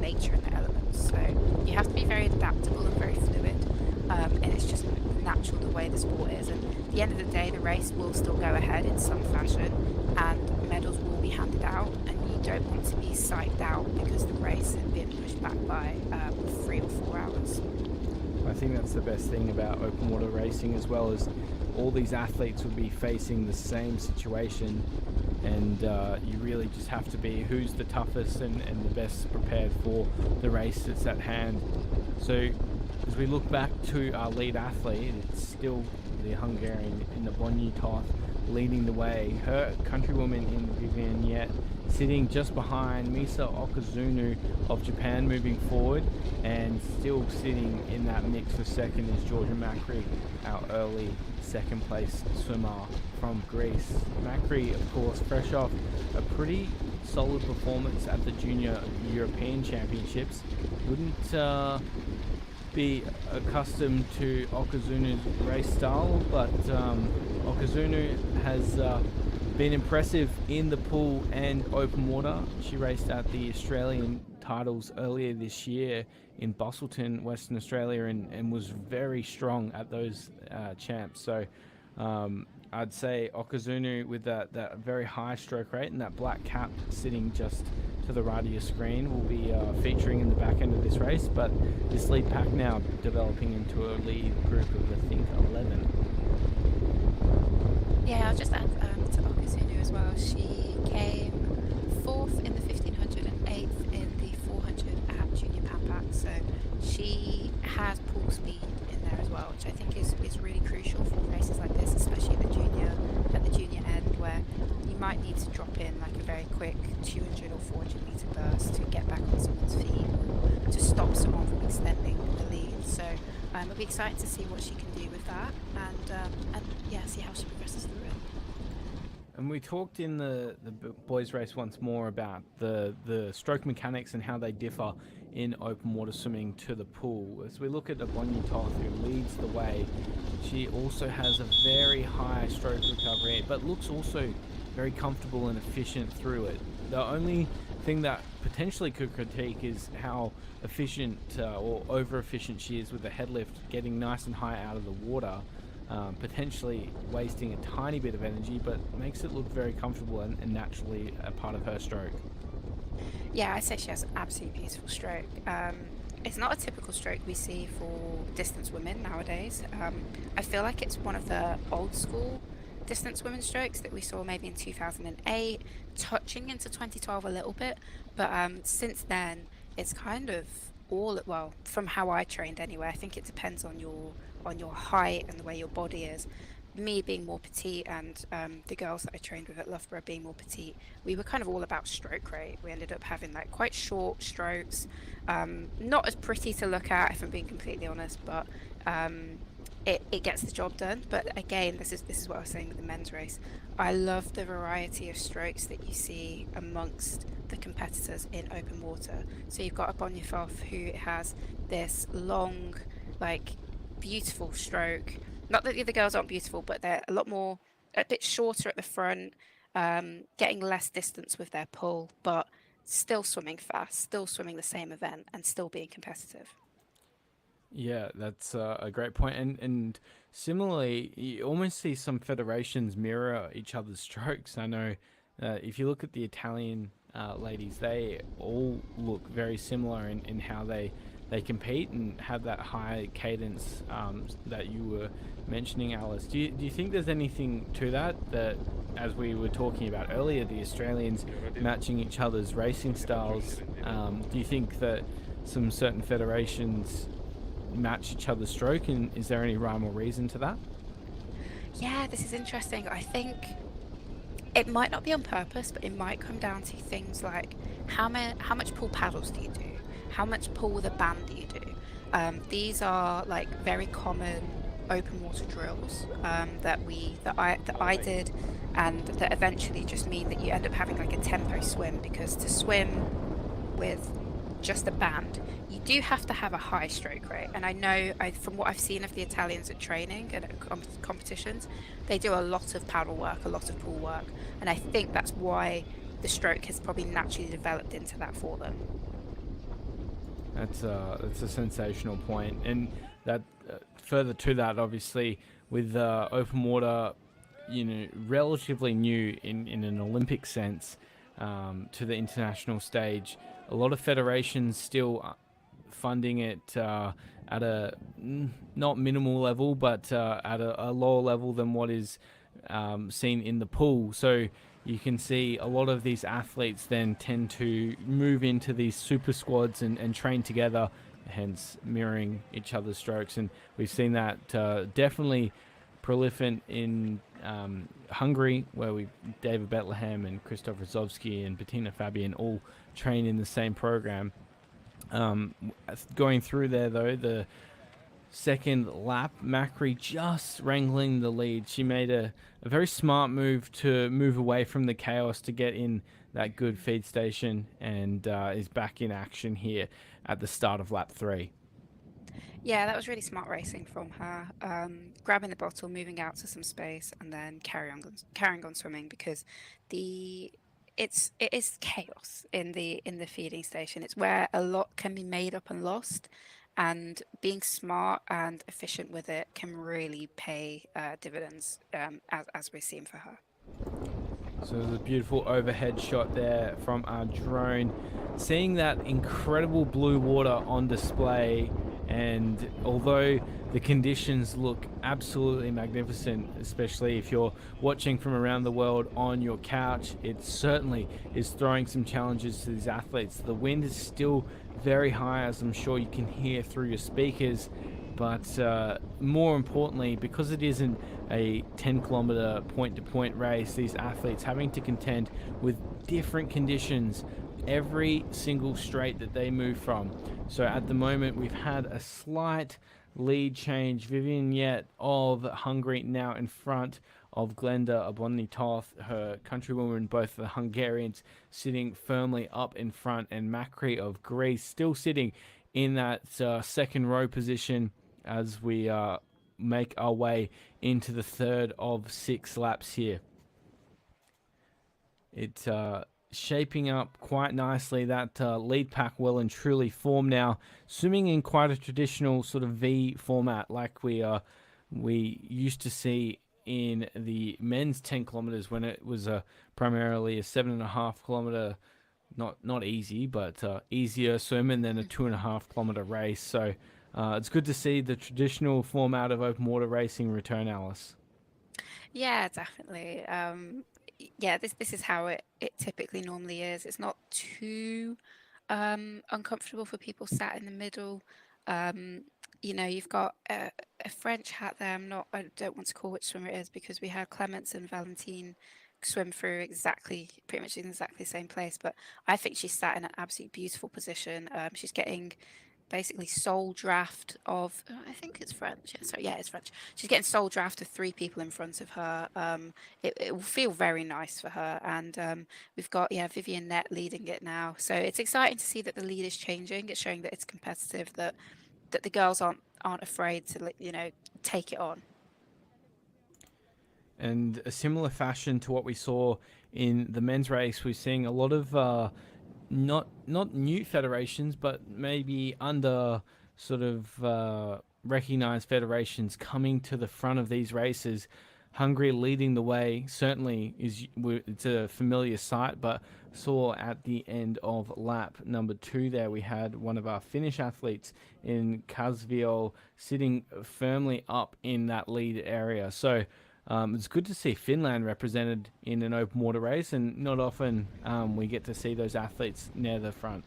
nature and the elements, so you have to be very adaptable and very fluid, and it's just natural the way the sport is. And at the end of the day, the race will still go ahead in some fashion, and medals will be handed out, and you don't want to be psyched out because the race had been pushed back by 3 or 4 hours. I think that's the best thing about open water racing, as well as all these athletes will be facing the same situation, and you really just have to be who's the toughest and the best prepared for the race that's at hand. So as we look back to our lead athlete, it's still the Hungarian in the Bonyitoth leading the way. Her countrywoman in Vivian Yet sitting just behind Misa Okazunu of Japan moving forward, and still sitting in that mix for second is Georgia Macri, our early second place swimmer from Greece. Macri, of course, fresh off a pretty solid performance at the Junior European Championships. Wouldn't be accustomed to Okazunu's race style, but Okazunu has been impressive in the pool and open water. She raced at the Australian titles earlier this year in Busselton, Western Australia, and was very strong at those champs. So I'd say Okazunu with that very high stroke rate and that black cap sitting just to the right of your screen will be featuring in the back end of this race. But this lead pack now developing into a lead group of, I think, 11. Yeah, I'll just add to Okazunu as well. She came 4th in the 1500 and 8th in the 400 at Junior Pampac, so she has pool speed in there as well, which I think is really crucial for races like this, especially at the junior end, where you might need to drop in like a very quick 200 or 400 meter burst to get back on someone's feet or to stop someone from extending the lead. So it'll be exciting to see what she can do with that, and yeah, see how she progresses through it. And we talked in the boys race once more about the stroke mechanics and how they differ in open water swimming to the pool. As we look at the Bonyitoth, who leads the way, she also has a very high stroke recovery, but looks also very comfortable and efficient through it. The only thing that potentially could critique is how efficient or over efficient she is with the head lift, getting nice and high out of the water. Potentially wasting a tiny bit of energy, but makes it look very comfortable and naturally a part of her stroke. Yeah, I'd say she has an absolutely beautiful stroke. It's not a typical stroke we see for distance women nowadays. I feel like it's one of the old school distance women strokes that we saw maybe in 2008, touching into 2012 a little bit, but since then it's kind of all, well, from how I trained anyway. I think it depends on your height and the way your body is. Me being more petite and the girls that I trained with at Loughborough being more petite, we were kind of all about stroke rate. We ended up having like quite short strokes, not as pretty to look at if I'm being completely honest, but it gets the job done. But again, this is what I was saying with the men's race. I love the variety of strokes that you see amongst the competitors in open water. So you've got a Bonyithov who has this long, like, beautiful stroke. Not that the other girls aren't beautiful, but they're a bit shorter at the front, getting less distance with their pull, but still swimming fast, still swimming the same event, and still being competitive. Yeah, that's a great point. And similarly, you almost see some federations mirror each other's strokes. I know if you look at the Italian ladies, they all look very similar in how they compete and have that high cadence that you were mentioning, Alice. Do you think there's anything to that, as we were talking about earlier, the Australians matching each other's racing styles? Do you think that some certain federations match each other's stroke, and is there any rhyme or reason to that? Yeah, this is interesting. I think it might not be on purpose, but it might come down to things like how much pull paddles do you do? How much pull with a band do you do? These are like very common open water drills that I did, and that eventually just mean that you end up having like a tempo swim, because to swim with just a band, you do have to have a high stroke rate. And I know from what I've seen of the Italians at training and at competitions, they do a lot of paddle work, a lot of pull work, and I think that's why the stroke has probably naturally developed into that for them. That's a sensational point, and that further to that, obviously, with open water, relatively new in an Olympic sense to the international stage. A lot of federations still funding it at a not minimal level, but at a lower level than what is seen in the pool. So you can see a lot of these athletes then tend to move into these super squads and train together hence mirroring each other's strokes. And we've seen that definitely prolific in Hungary, where David Bethlehem and Krzysztof Rozowski and Bettina Fabian all train in the same program. Going through there, though, the second lap, Macri just wrangling the lead. She made a very smart move to move away from the chaos to get in that good feed station, and is back in action here at the start of lap 3. Yeah, that was really smart racing from her. Grabbing the bottle, moving out to some space, and then carrying on swimming, because it is chaos in the feeding station. It's where a lot can be made up and lost, and being smart and efficient with it can really pay dividends, as we're seeing for her. So there's a beautiful overhead shot there from our drone, seeing that incredible blue water on display. And although the conditions look absolutely magnificent, especially if you're watching from around the world on your couch, it certainly is throwing some challenges to these athletes. The wind is still very high, as I'm sure you can hear through your speakers, but more importantly, because it isn't a 10-kilometer point-to-point race, these athletes having to contend with different conditions every single straight that they move from. So at the moment, we've had a slight lead change. Vivian Yet of Hungary now in front of Glenda Abonni-Toth, her countrywoman, both the Hungarians sitting firmly up in front, and Macri of Greece still sitting in that second row position as we make our way into the third of 6 laps here. It's shaping up quite nicely. That lead pack well and truly formed now, swimming in quite a traditional sort of V format, like we used to see in the men's 10 kilometers, when it was primarily a 7.5 kilometer, not easy, but easier swim, and then a 2.5 kilometer race. So it's good to see the traditional format of open water racing return, Alice. Yeah, definitely. Yeah, this is how it typically normally is. It's not too uncomfortable for people sat in the middle. You've got a French hat there. I don't want to call which swimmer it is, because we had Clements and Valentine swim through pretty much in exactly the same place. But I think she's sat in an absolutely beautiful position. She's getting basically sole draft of, I think it's French. Yeah, it's French. She's getting sole draft of 3 people in front of her. It will feel very nice for her, and we've got Vivian Net leading it now. So it's exciting to see that the lead is changing. It's showing that it's competitive, that the girls aren't afraid to take it on. And a similar fashion to what we saw in the men's race, we're seeing a lot of not new federations, but maybe under sort of recognized federations coming to the front of these races. Hungary leading the way certainly it's a familiar sight, but saw at the end of lap number 2 there, we had one of our Finnish athletes in Kasvio sitting firmly up in that lead area. So it's good to see Finland represented in an open water race, and not often we get to see those athletes near the front.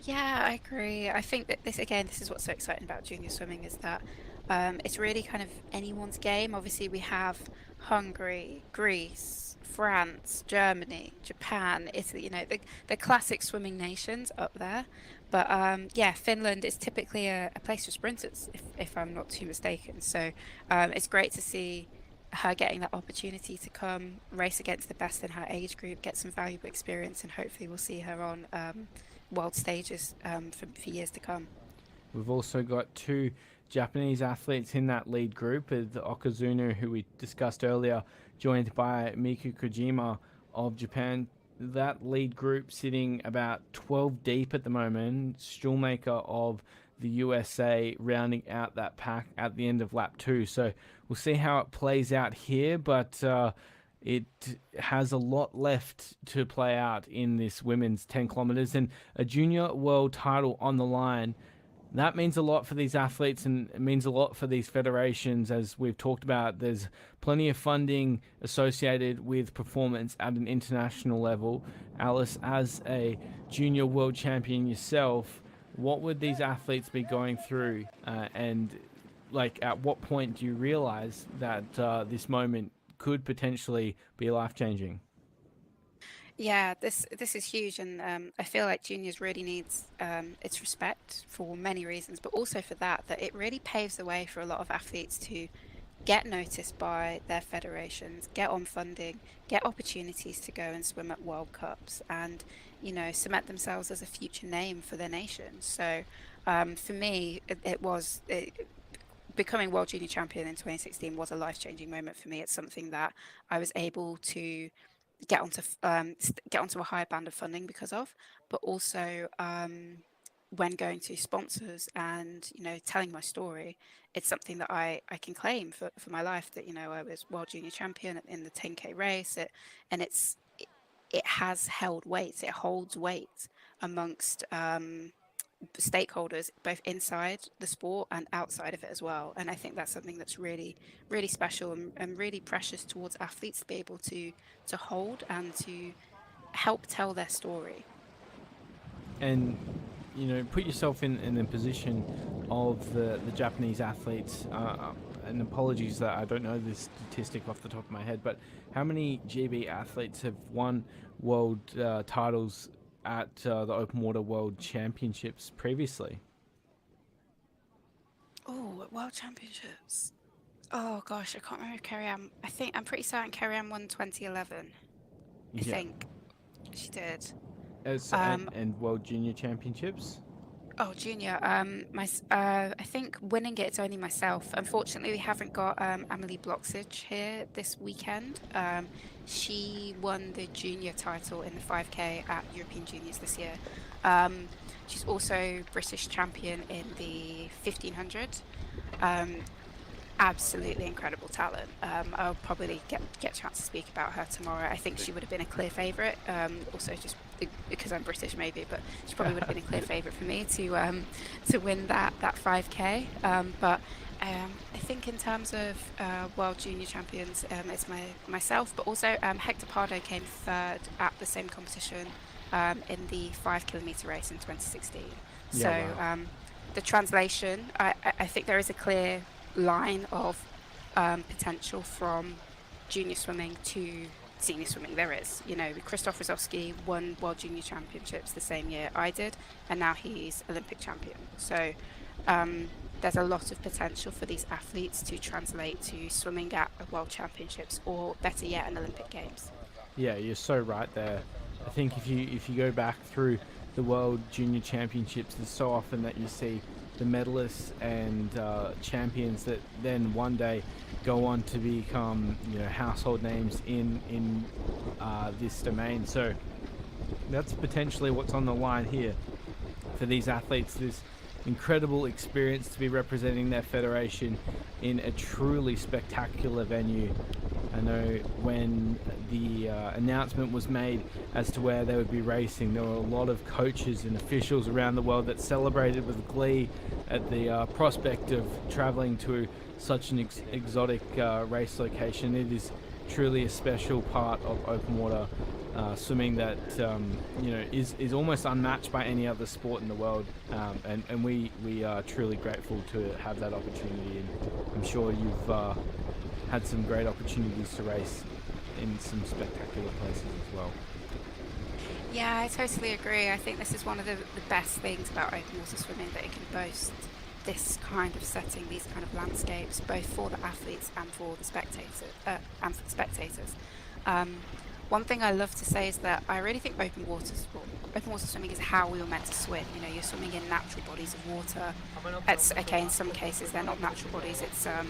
Yeah, I agree. I think that this is what's so exciting about junior swimming, is that it's really kind of anyone's game. Obviously, we have Hungary, Greece, France, Germany, Japan, Italy, the classic swimming nations up there. But Finland is typically a place for sprinters, if I'm not too mistaken. So it's great to see her getting that opportunity to come race against the best in her age group, get some valuable experience, and hopefully we'll see her on world stages for years to come. We've also got 2 Japanese athletes in that lead group, with Okazuna, who we discussed earlier, joined by Miku Kojima of Japan. That lead group sitting about 12 deep at the moment. Stuhlmaker of the USA rounding out that pack at the end of lap 2. So we'll see how it plays out here, but it has a lot left to play out in this women's 10 kilometers, and a junior world title on the line. That means a lot for these athletes, and it means a lot for these federations. As we've talked about, there's plenty of funding associated with performance at an international level. Alice, as a junior world champion yourself, what would these athletes be going through, and like at what point do you realize that this moment could potentially be life changing? Yeah, this is huge, and I feel like juniors really needs its respect for many reasons, but also for that it really paves the way for a lot of athletes to get noticed by their federations, get on funding, get opportunities to go and swim at World Cups, and cement themselves as a future name for their nation. So for me, becoming World Junior Champion in 2016 was a life-changing moment for me. It's something that I was able to get onto a higher band of funding because of, but also when going to sponsors and telling my story, it's something that I can claim for my life, that I was World Junior Champion in the 10K race. It has held weight. It holds weight amongst stakeholders both inside the sport and outside of it as well. And I think that's something that's really, really special and really precious towards athletes to be able to hold and to help tell their story. And put yourself in the position of the Japanese athletes. And apologies that I don't know this statistic off the top of my head, but how many GB athletes have won world titles at the Open Water World Championships previously? Oh, World Championships. Oh gosh, I can't remember Kerry Ann. I'm pretty certain Kerry Ann won 2011. I think she did. And World Junior Championships? Oh, junior. I think winning it's only myself. Unfortunately, we haven't got Amelie Bloxage here this weekend. She won the junior title in the 5K at European Juniors this year. She's also British champion in the 1500. Absolutely incredible talent. I'll probably get a chance to speak about her tomorrow. I think she would have been a clear favourite. Also, just because I'm British, maybe, but she probably would have been a clear favourite for me to win that 5K. But I think in terms of World Junior Champions, it's myself, but also Hector Pardo came third at the same competition in the 5 kilometre race in 2016. Yeah, So wow. the translation, I think there is a clear line of potential from junior swimming to senior swimming. There is, Krzysztof Rosowski won World Junior Championships the same year I did, and now he's Olympic champion. So there's a lot of potential for these athletes to translate to swimming at World Championships, or better yet, an Olympic Games. Yeah, you're so right there. I think if you go back through the World Junior Championships, there's so often that you see the medalists and champions that then one day go on to become household names in this domain. So that's potentially what's on the line here for these athletes. This incredible experience to be representing their federation in a truly spectacular venue. I know when the announcement was made as to where they would be racing, there were a lot of coaches and officials around the world that celebrated with glee at the prospect of traveling to such an exotic race location. It is truly a special part of open water swimming that is almost unmatched by any other sport in the world, and we are truly grateful to have that opportunity, and I'm sure you've had some great opportunities to race in some spectacular places as well. Yeah, I totally agree. I think this is one of the best things about open water swimming, that it can boast this kind of setting, these kind of landscapes, both for the athletes and for the spectators. One thing I love to say is that I really think open water swimming is how we were meant to swim. You're swimming in natural bodies of water. In some cases they're not natural bodies, it's a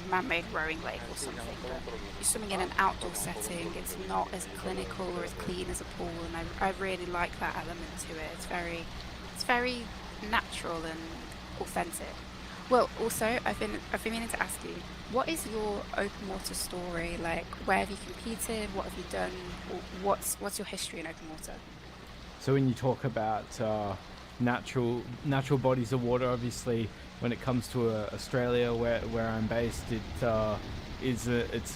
man-made rowing lake or something, but you're swimming in an outdoor setting. It's not as clinical or as clean as a pool, and I really like that element to it. It's very natural and authentic. Well, also, I've been meaning to ask you, what is your open water story? Like, where have you competed? What have you done? What's your history in open water? So when you talk about natural bodies of water, obviously, when it comes to Australia, where I'm based, it's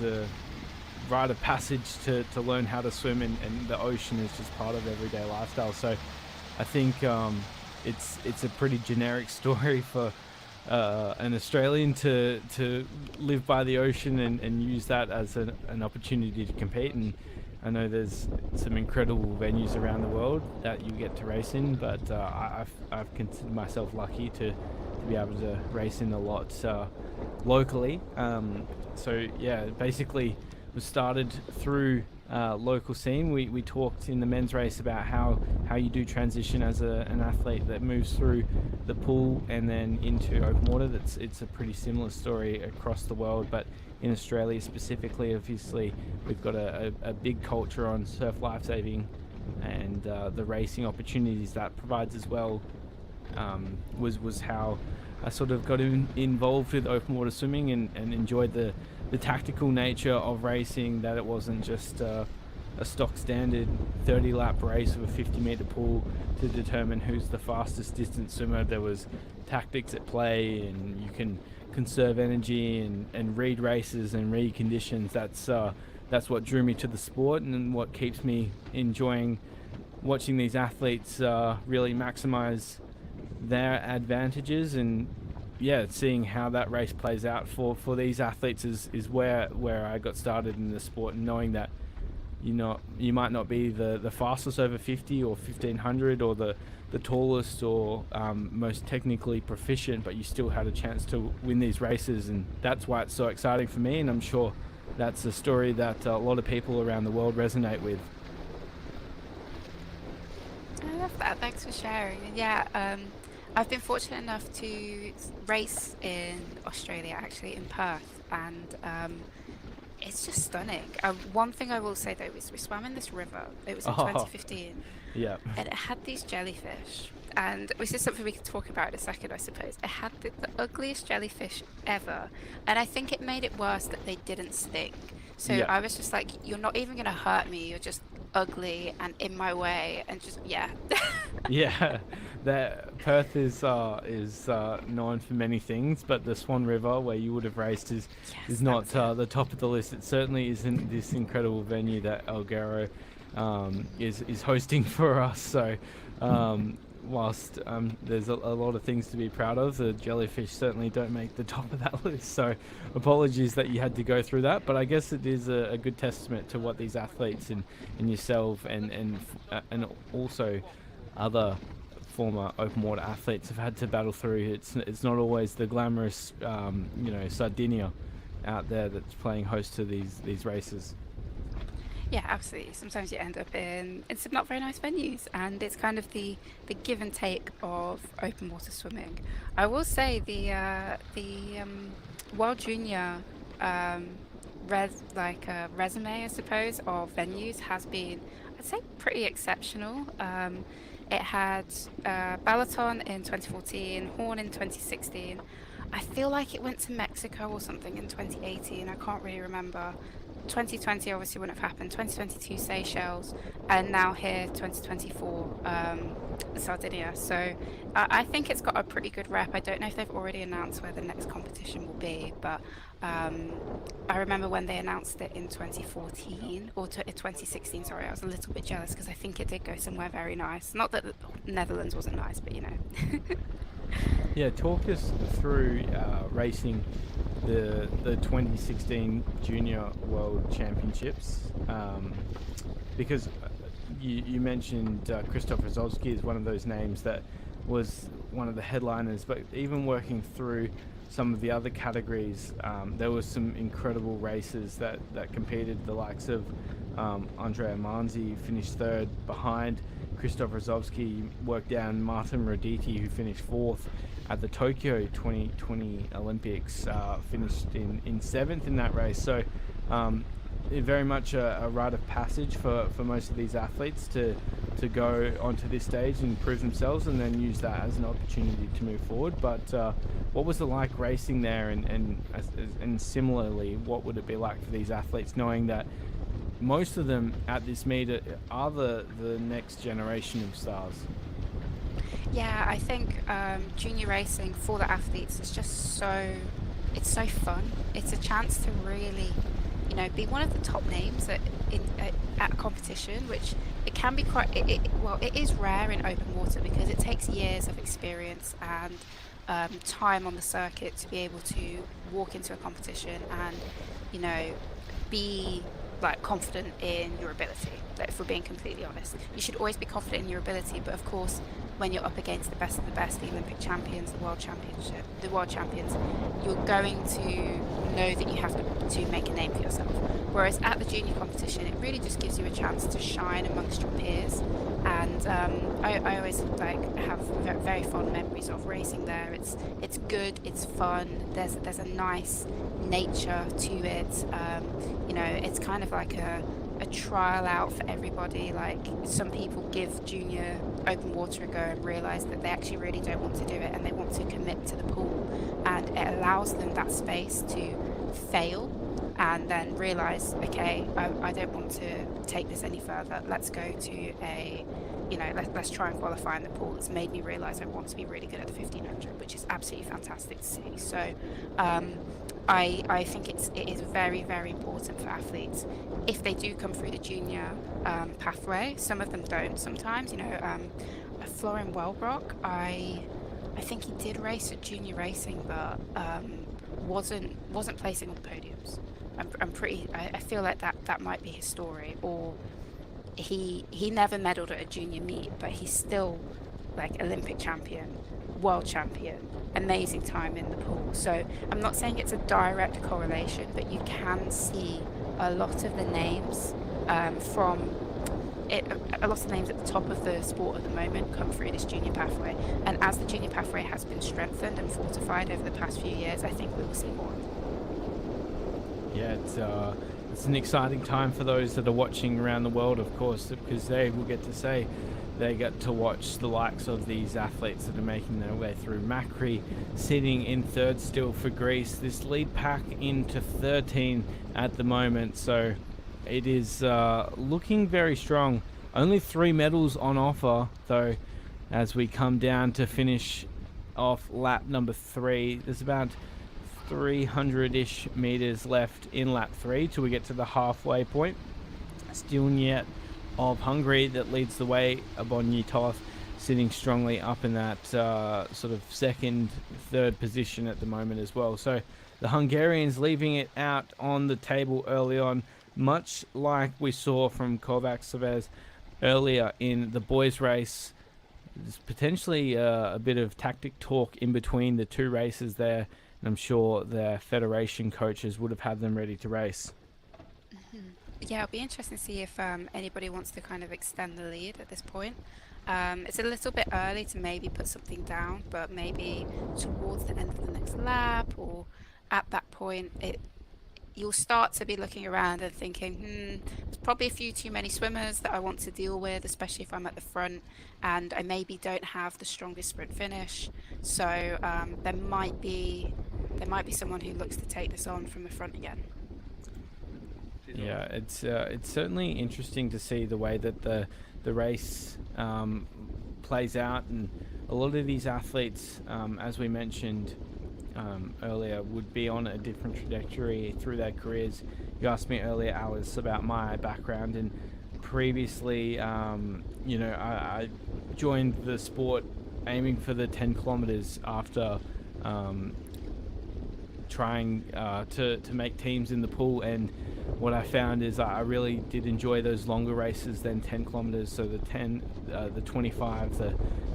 a rite of passage to learn how to swim, and the ocean is just part of everyday lifestyle. So I think it's a pretty generic story for an Australian to live by the ocean and use that as an opportunity to compete. And I know there's some incredible venues around the world that you get to race in, but I've considered myself lucky to be able to race in a lot locally. So yeah, basically was started through local scene. We talked in the men's race about how you do transition as an athlete that moves through the pool and then into open water. It's a pretty similar story across the world, but in Australia specifically, obviously, we've got a big culture on surf lifesaving, and the racing opportunities that provides as well was how I sort of got involved with open water swimming and enjoyed the tactical nature of racing, that it wasn't just a stock standard 30 lap race of a 50 meter pool to determine who's the fastest distance swimmer. There was tactics at play, and you can conserve energy and read races and read conditions. That's what drew me to the sport, and what keeps me enjoying watching these athletes really maximize their advantages. And yeah, seeing how that race plays out for these athletes is where I got started in the sport, and knowing that you might not be the fastest over 50 or 1500 or the tallest or most technically proficient, but you still had a chance to win these races. And that's why it's so exciting for me, and I'm sure that's a story that a lot of people around the world resonate with. I love that. Thanks for sharing. And yeah, I've been fortunate enough to race in Australia, actually in Perth, and it's just stunning. One thing I will say though is we swam in this river. It was in 2015. Yeah. And it had these jellyfish, and which is something we can talk about in a second, I suppose. It had the ugliest jellyfish ever, and I think it made it worse that they didn't sting. So Yeah. I was just like, you're not even gonna hurt me. You're just ugly and in my way, and just yeah. Yeah, Perth is known for many things, but the Swan River, where you would have raced, is not the top of the list. It certainly isn't this incredible venue that Alghero is hosting for us. So whilst there's a lot of things to be proud of, the jellyfish certainly don't make the top of that list. So apologies that you had to go through that, but I guess it is a good testament to what these athletes and yourself and also other former open water athletes have had to battle through. It's not always the glamorous Sardinia out there that's playing host to these races. Yeah, absolutely. Sometimes you end up in some not very nice venues, and it's kind of the give and take of open water swimming. I will say the World Junior resume, I suppose, of venues has been, I'd say, pretty exceptional. It had Balaton in 2014, Horn in 2016. I feel like it went to Mexico or something in 2018. I can't really remember. 2020 obviously wouldn't have happened. 2022 Seychelles, and now here 2024 Sardinia. So I think it's got a pretty good rep. I don't know if they've already announced where the next competition will be, but I remember when they announced it in 2014 or 2016. Sorry, I was a little bit jealous because I think it did go somewhere very nice. Not that the Netherlands wasn't nice, but you know. Yeah, talk us through racing the 2016 Junior World Championships, because you mentioned Krzysztof Rozowski is one of those names that was one of the headliners, but even working through some of the other categories, there was some incredible races that competed. The likes of Andrea Manzi finished third behind Krzysztof Rozowski, worked down Martin Roditi, who finished fourth at the Tokyo 2020 Olympics, finished in seventh in that race. So very much a rite of passage for most of these athletes to go onto this stage and prove themselves, and then use that as an opportunity to move forward. But what was it like racing there, and similarly, what would it be like for these athletes, knowing that most of them at this meet are the next generation of stars? Yeah, I think junior racing for the athletes is just so fun. It's a chance to really, be one of the top names at a competition, which it can be quite, well, it is rare in open water because it takes years of experience and time on the circuit to be able to walk into a competition and, be like confident in your ability. Like, if we're being completely honest, you should always be confident in your ability, but of course, when you're up against the best of the best, the Olympic champions, the world champions, you're going to know that you have to make a name for yourself. Whereas at the junior competition, it really just gives you a chance to shine amongst your peers. And I always have very fond memories of racing there. It's good, it's fun. There's a nice nature to it. It's kind of like a trial out for everybody. Like, some people give junior open water a go and realize that they actually really don't want to do it and they want to commit to the pool, and it allows them that space to fail and then realize, okay, I don't want to take this any further. Let's go to let's try and qualify in the pool. It's made me realize I want to be really good at the 1500, which is absolutely fantastic to see. So I think it is very, very important for athletes if they do come through the junior pathway. Some of them don't sometimes. Florian Wellbrock, I think he did race at junior racing, but wasn't placing on the podiums. I feel like that might be his story, or he never medaled at a junior meet, but he's still like Olympic champion, world champion, amazing time in the pool. So I'm not saying it's a direct correlation, but you can see a lot of the names from it. A lot of names at the top of the sport at the moment come through this junior pathway, and as the junior pathway has been strengthened and fortified over the past few years, I think we will see more. Yeah, it's an exciting time for those that are watching around the world, of course, because they will get to say they get to watch the likes of these athletes that are making their way through. Macri sitting in third still for Greece. This lead pack into 13 at the moment, so it is looking very strong. Only 3 medals on offer, though, as we come down to finish off lap number 3. There's about 300-ish meters left in lap 3 till we get to the halfway point. Still Niet of Hungary that leads the way. Abonyitov sitting strongly up in that sort of second, third position at the moment as well. So the Hungarians leaving it out on the table early on, much like we saw from Kovacs Savez earlier in the boys race. There's potentially a bit of tactic talk in between the two races there, and I'm sure their federation coaches would have had them ready to race. Mm-hmm. Yeah, it'll be interesting to see if anybody wants to kind of extend the lead at this point. It's a little bit early to maybe put something down, but maybe towards the end of the next lap, or at that point, you'll start to be looking around and thinking, there's probably a few too many swimmers that I want to deal with, especially if I'm at the front and I maybe don't have the strongest sprint finish. So there might be someone who looks to take this on from the front again. Yeah, it's certainly interesting to see the way that the race plays out, and a lot of these athletes, as we mentioned earlier, would be on a different trajectory through their careers. You asked me earlier, Alice, about my background, and previously, I joined the sport aiming for the 10 kilometers after trying to make teams in the pool, and what I found is I really did enjoy those longer races than 10 kilometers. So the 10, the 25,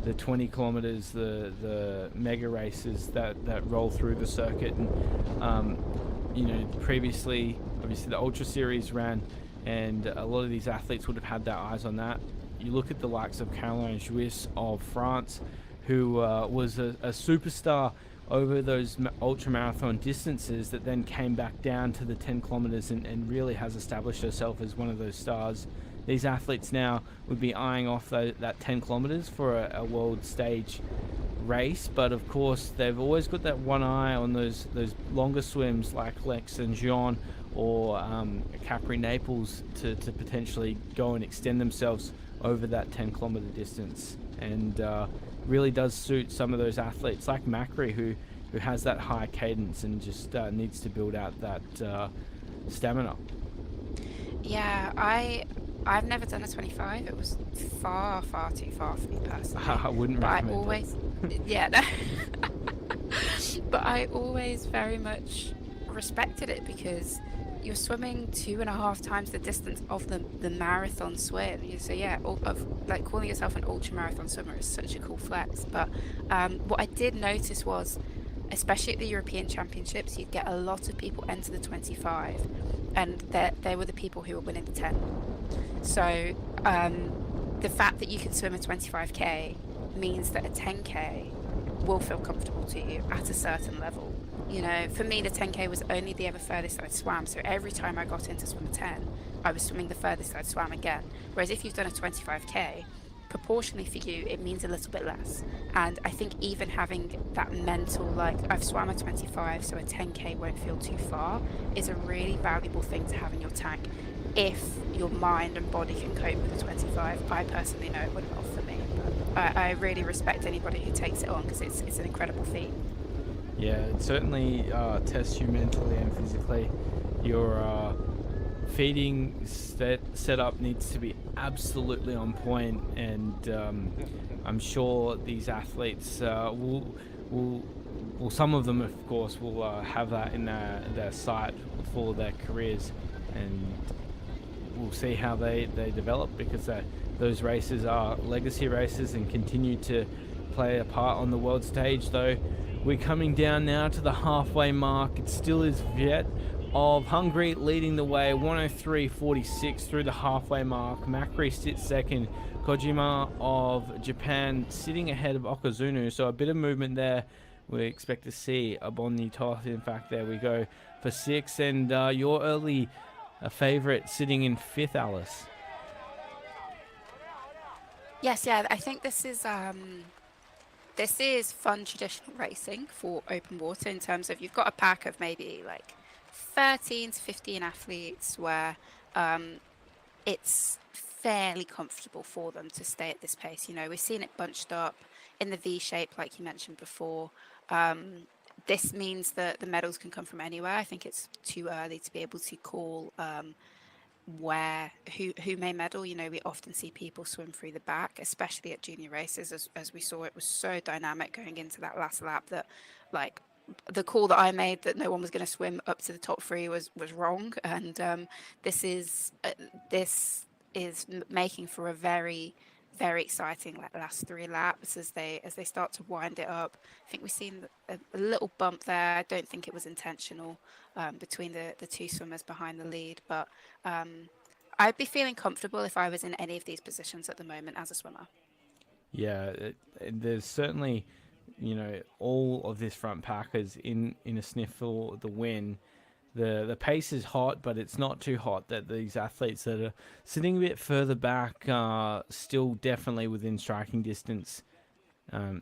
the 20 kilometers, the mega races that roll through the circuit. And previously, obviously the Ultra Series ran, and a lot of these athletes would have had their eyes on that. You look at the likes of Caroline Jouis of France, who was a superstar over those ultra marathon distances, that then came back down to the 10 kilometers and really has established herself as one of those stars. These athletes now would be eyeing off that 10 kilometers for a world stage race, but of course they've always got that one eye on those longer swims like Lex and Jean or Capri Naples to potentially go and extend themselves over that 10 kilometer distance. And really does suit some of those athletes like Macri, who has that high cadence and just needs to build out stamina. Yeah, I've never done a 25. It was far, far too far for me personally. I wouldn't But I recommend it. always, yeah, no. But I always very much respected it because you're swimming 2.5 times the distance of the marathon swim. So yeah, of like calling yourself an ultra marathon swimmer is such a cool flex. But what I did notice was, especially at the European Championships, you'd get a lot of people enter the 25, and they were the people who were winning the 10. So the fact that you can swim a 25k means that a 10k will feel comfortable to you at a certain level. You know, for me, the 10k was only the ever furthest I'd swam. So every time I got in to swim a 10, I was swimming the furthest I'd swam again. Whereas if you've done a 25k, proportionally for you, it means a little bit less. And I think even having that mental, like, I've swam a 25, so a 10k won't feel too far, is a really valuable thing to have in your tank if your mind and body can cope with the 25. I personally know it wouldn't offer me, but I really respect anybody who takes it on because it's an incredible feat. Yeah, it certainly tests you mentally and physically. Your feeding setup needs to be absolutely on point, and I'm sure these athletes will well, some of them, of course, will have that in their sight for their careers, and we'll see how they develop, because those races are legacy races and continue to play a part on the world stage. Though we're coming down now to the halfway mark, it still is Viet of Hungary leading the way, 103.46 through the halfway mark. Macri sits second. Kojima of Japan sitting ahead of Okazunu, so a bit of movement there. We expect to see a Bonnie Toth. In fact, there we go for 6, and your early favourite sitting in 5th, Alice. Yes, yeah, I think this is fun traditional racing for open water in terms of you've got a pack of maybe like 13 to 15 athletes where it's fairly comfortable for them to stay at this pace. You know, we've seen it bunched up in the V shape, like you mentioned before. This means that the medals can come from anywhere. I think it's too early to be able to call who may medal. You know, we often see people swim through the back, especially at junior races, as we saw. It was so dynamic going into that last lap that, like, the call that I made that no one was going to swim up to the top three was wrong. And this is making for a very, very exciting last 3 laps as they start to wind it up. I think we've seen a little bump there. I don't think it was intentional between the two swimmers behind the lead, but I'd be feeling comfortable if I was in any of these positions at the moment as a swimmer. Yeah, there's certainly, all of this front pack is in a sniff for the win. The pace is hot, but it's not too hot that these athletes that are sitting a bit further back are still definitely within striking distance.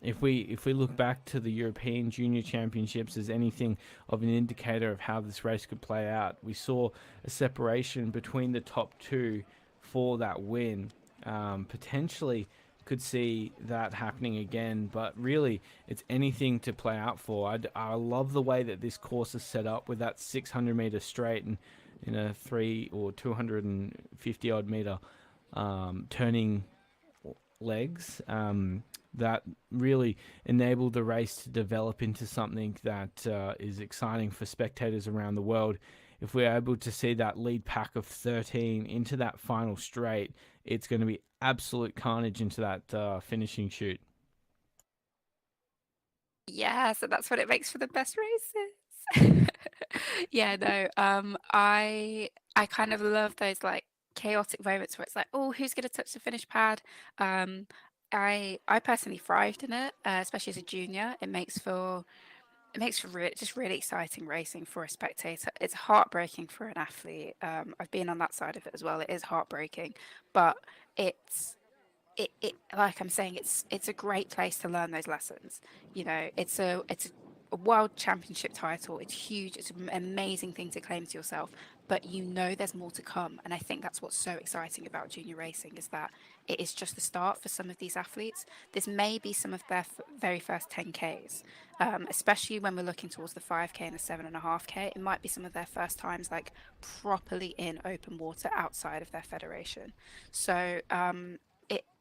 If we look back to the European Junior Championships as anything of an indicator of how this race could play out, we saw a separation between the top two for that win. Potentially could see that happening again, but really it's anything to play out for. I love the way that this course is set up with that 600 meter straight and in a 3 or 250 odd meter turning legs that really enable the race to develop into something that is exciting for spectators around the world. If we're able to see that lead pack of 13 into that final straight, it's going to be absolute carnage into that finishing chute. Yeah, so that's what it makes for the best races. Yeah, no, I kind of love those like chaotic moments where it's like, oh, who's gonna touch the finish pad? I personally thrived in it, especially as a junior. It makes for just really exciting racing for a spectator. It's heartbreaking for an athlete. I've been on that side of it as well. It is heartbreaking, but it's it like I'm saying, it's a great place to learn those lessons. You know, it's a a world championship title. It's huge. It's an amazing thing to claim to yourself, but you know there's more to come. And I think that's what's so exciting about junior racing is that it is just the start for some of these athletes. This may be some of their very first 10Ks, especially when we're looking towards the 5K and the 7.5K. It might be some of their first times like properly in open water outside of their federation. So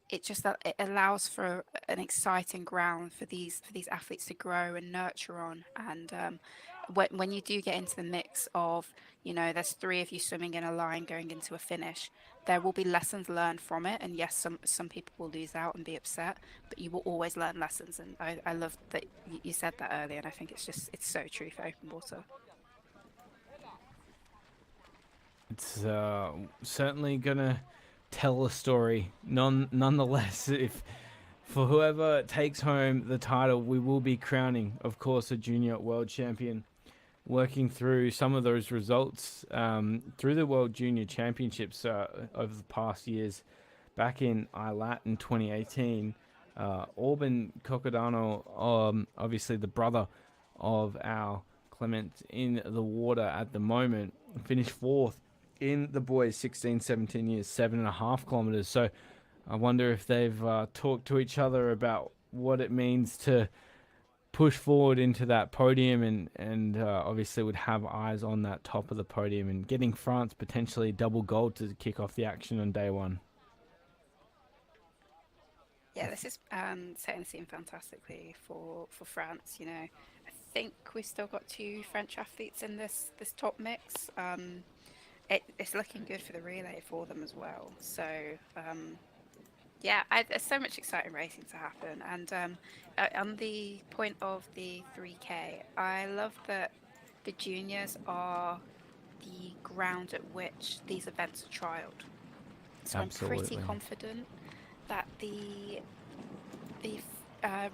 it just that it allows for an exciting ground for these athletes to grow and nurture on. And when you do get into the mix of, you know, there's three of you swimming in a line going into a finish, there will be lessons learned from it. And yes, some people will lose out and be upset, but you will always learn lessons. And I love that you said that earlier, and I think it's so true for open water. It's certainly gonna tell a story. Nonetheless, if for whoever takes home the title, we will be crowning, of course, a junior world champion. Working through some of those results through the World Junior Championships over the past years, back in ILAT in 2018, Orban Cocodano, obviously the brother of our Clement in the water at the moment, finished fourth in the boys 16-17 years, 7.5 kilometers. So I wonder if they've talked to each other about what it means to push forward into that podium, and obviously would have eyes on that top of the podium and getting France potentially double gold to kick off the action on day one. Yeah, this is setting the scene fantastically for France. You know, I think we've still got two French athletes in this top mix. It's looking good for the relay for them as well. So yeah, there's so much exciting racing to happen. And on the point of the 3K, I love that the juniors are the ground at which these events are trialled. So I'm pretty confident that the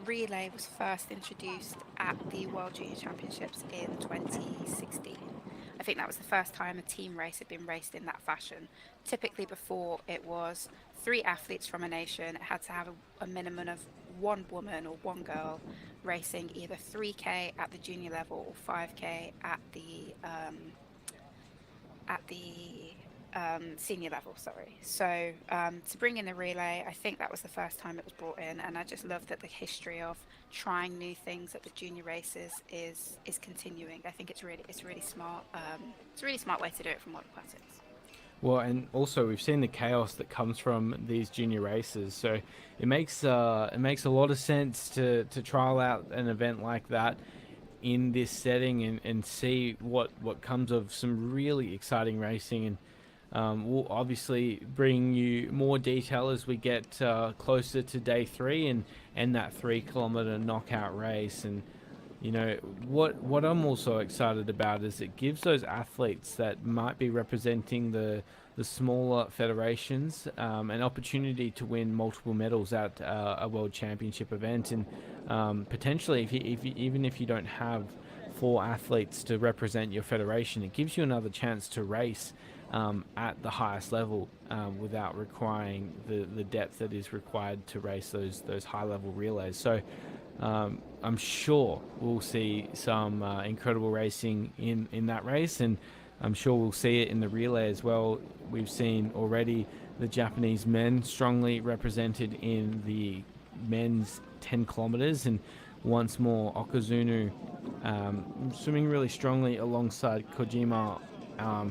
relay was first introduced at the World Junior Championships in 2016. I think that was the first time a team race had been raced in that fashion. Typically before, it was 3 athletes from a nation. It had to have a minimum of 1 woman or 1 girl racing either 3K at the junior level or 5K at the senior level, sorry. So to bring in the relay, I think that was the first time it was brought in, and I just love that the history of trying new things at the junior races is continuing. I think it's really smart. It's a really smart way to do it from World Aquatics. Well, and also we've seen the chaos that comes from these junior races, so it makes a lot of sense to trial out an event like that in this setting and see what comes of some really exciting racing. And we'll obviously bring you more detail as we get closer to day 3 and that 3-kilometer knockout race. And you know what I'm also excited about is it gives those athletes that might be representing the smaller federations an opportunity to win multiple medals at a world championship event. And potentially, even if you don't have 4 athletes to represent your federation, it gives you another chance to race at the highest level without requiring the depth that is required to race those high level relays. So I'm sure we'll see some incredible racing in that race, and I'm sure we'll see it in the relay as well. We've seen already the Japanese men strongly represented in the men's 10 kilometers, and once more Okazunu swimming really strongly alongside Kojima,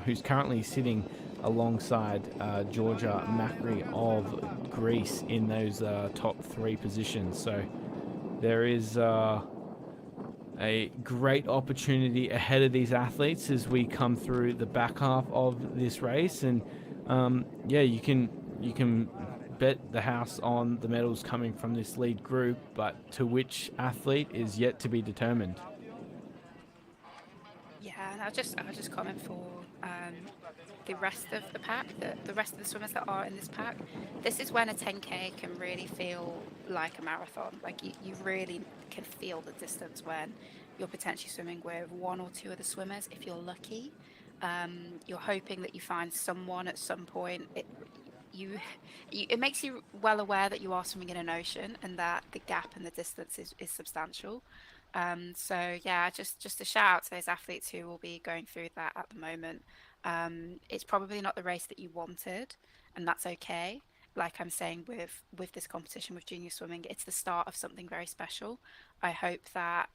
who's currently sitting alongside Georgia Macri of Greece in those top 3 positions. So there is a great opportunity ahead of these athletes as we come through the back half of this race. And yeah, you can bet the house on the medals coming from this lead group, but to which athlete is yet to be determined. Yeah, and I'll just comment for the rest of the pack, the rest of the swimmers that are in this pack. This is when a 10K can really feel like a marathon. Like you really can feel the distance when you're potentially swimming with 1 or 2 of the swimmers if you're lucky. You're hoping that you find someone at some point. It makes you well aware that you are swimming in an ocean and that the gap and the distance is substantial. So yeah, just a shout out to those athletes who will be going through that at the moment. It's probably not the race that you wanted, and that's okay. Like I'm saying with this competition with junior swimming, it's the start of something very special. I hope that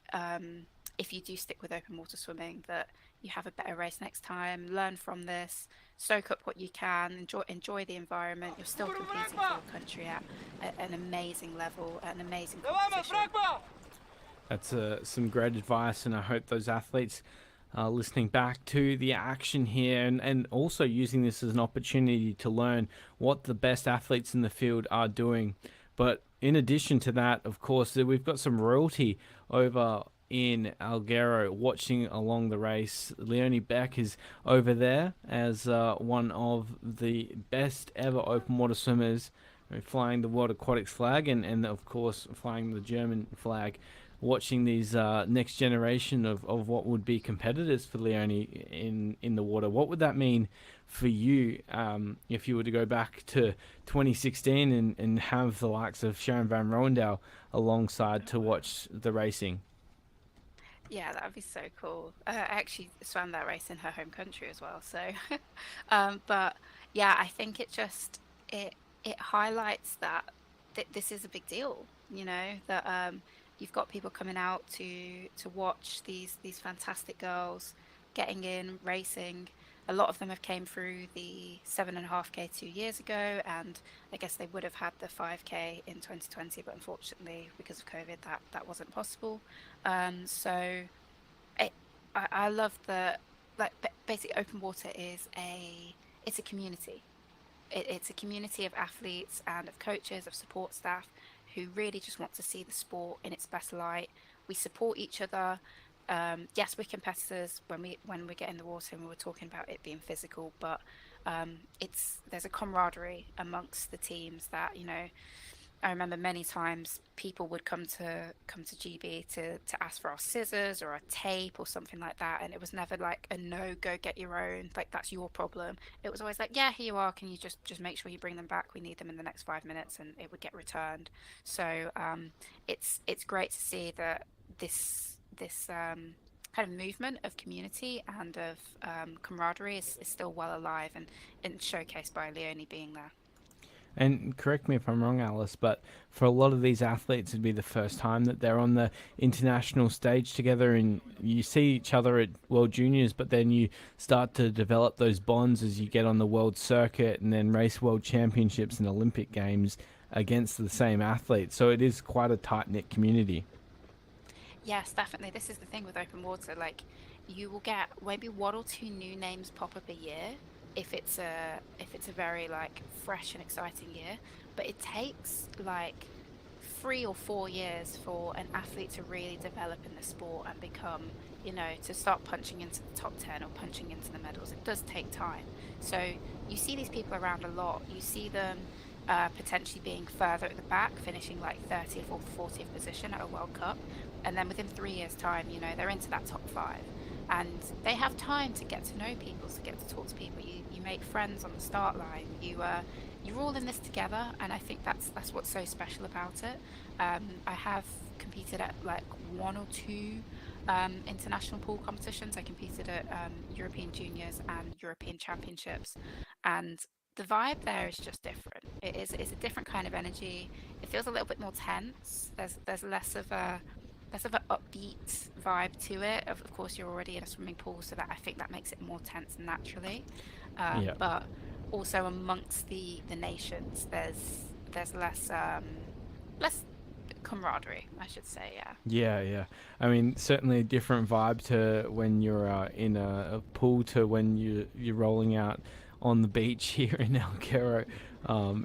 if you do stick with open water swimming, that you have a better race next time. Learn from this, soak up what you can, enjoy the environment. You're still competing for your country at an amazing level, at an amazing competition. That's some great advice, and I hope those athletes are listening back to the action here, and also using this as an opportunity to learn what the best athletes in the field are doing. But in addition to that, of course, we've got some royalty over in Alghero watching along the race. Leonie Beck is over there as one of the best ever open water swimmers, flying the World Aquatics flag, and of course flying the German flag, watching these next generation of what would be competitors for Leonie in the water. What would that mean for you if you were to go back to 2016 and have the likes of Sharon Van Rooyendaal alongside to watch the racing? Yeah, that would be so cool. I actually swam that race in her home country as well. So, but yeah, I think it it highlights that this is a big deal. You know that you've got people coming out to watch these fantastic girls getting in racing. A lot of them have came through the 7.5K 2 years ago, and I guess they would have had the 5K in 2020, but unfortunately because of COVID, that wasn't possible. So it, I love the like basically open water is it's a community. It's a community of athletes and of coaches, of support staff who really just want to see the sport in its best light. We support each other. Yes, we're competitors when we get in the water, and we were talking about it being physical, but it's there's a camaraderie amongst the teams that I remember many times people would come to GB to ask for our scissors or a tape or something like that, and it was never like a no, go get your own, like that's your problem. It was always like, yeah, here you are. Can you just make sure you bring them back? We need them in the next 5 minutes, and it would get returned. So it's great to see that this kind of movement of community and of camaraderie is still well alive and showcased by Leonie being there. And correct me if I'm wrong, Alice, but for a lot of these athletes, it'd be the first time that they're on the international stage together, and you see each other at World Juniors, but then you start to develop those bonds as you get on the world circuit and then race World Championships and Olympic Games against the same athletes. So it is quite a tight-knit community. Yes, definitely. This is the thing with open water. Like, you will get maybe one or two new names pop up a year if it's a very like fresh and exciting year, but it takes like 3 or 4 years for an athlete to really develop in the sport and become, to start punching into the top 10 or punching into the medals. It does take time. So you see these people around a lot. You see them potentially being further at the back, finishing like 30th or 40th position at a World Cup. And then within 3 years' time, they're into that top five. And they have time to get to know people, to get to talk to people. You make friends on the start line. You're all in this together, and I think that's what's so special about it. I have competed at like one or two international pool competitions. I competed at European Juniors and European Championships, and the vibe there is just different. It's a different kind of energy. It feels a little bit more tense. There's less of an upbeat vibe to it. Of course, you're already in a swimming pool, so that I think that makes it more tense naturally. Yeah. But also amongst the nations, there's less camaraderie, I should say. Yeah. Yeah, yeah. I mean, certainly a different vibe to when you're in a pool to when you're rolling out on the beach here in Alghero,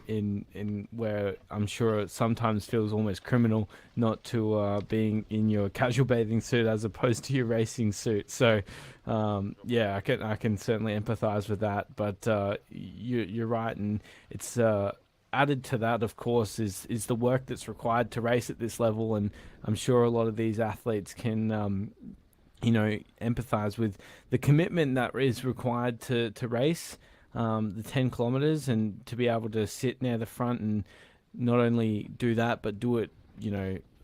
in where I'm sure it sometimes feels almost criminal not to being in your casual bathing suit as opposed to your racing suit. So, yeah, I can certainly empathize with that. But you're right, and it's added to that, of course, is the work that's required to race at this level, and I'm sure a lot of these athletes can empathize with the commitment that is required to race the 10 kilometers, and to be able to sit near the front and not only do that but do it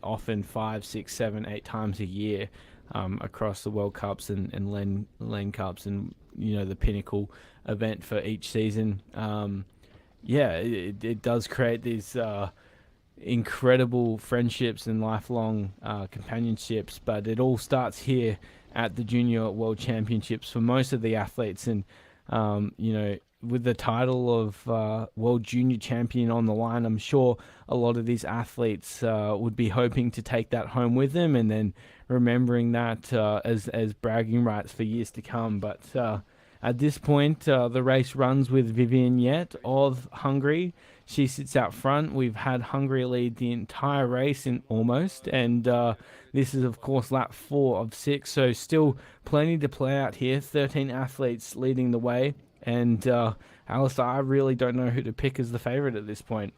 often 5, 6, 7, 8 times a year across the World Cups and Lane Cups, and the pinnacle event for each season. It does create these incredible friendships and lifelong companionships, but it all starts here at the Junior World Championships for most of the athletes. And with the title of World Junior Champion on the line, I'm sure a lot of these athletes would be hoping to take that home with them, and then remembering that as bragging rights for years to come. But at this point, the race runs with Vivian Yet of Hungary. She sits out front. We've had Hungary lead the entire race in almost, and this is, of course, lap 4 of 6, so still plenty to play out here. 13 athletes leading the way, and Alistair, I really don't know who to pick as the favourite at this point.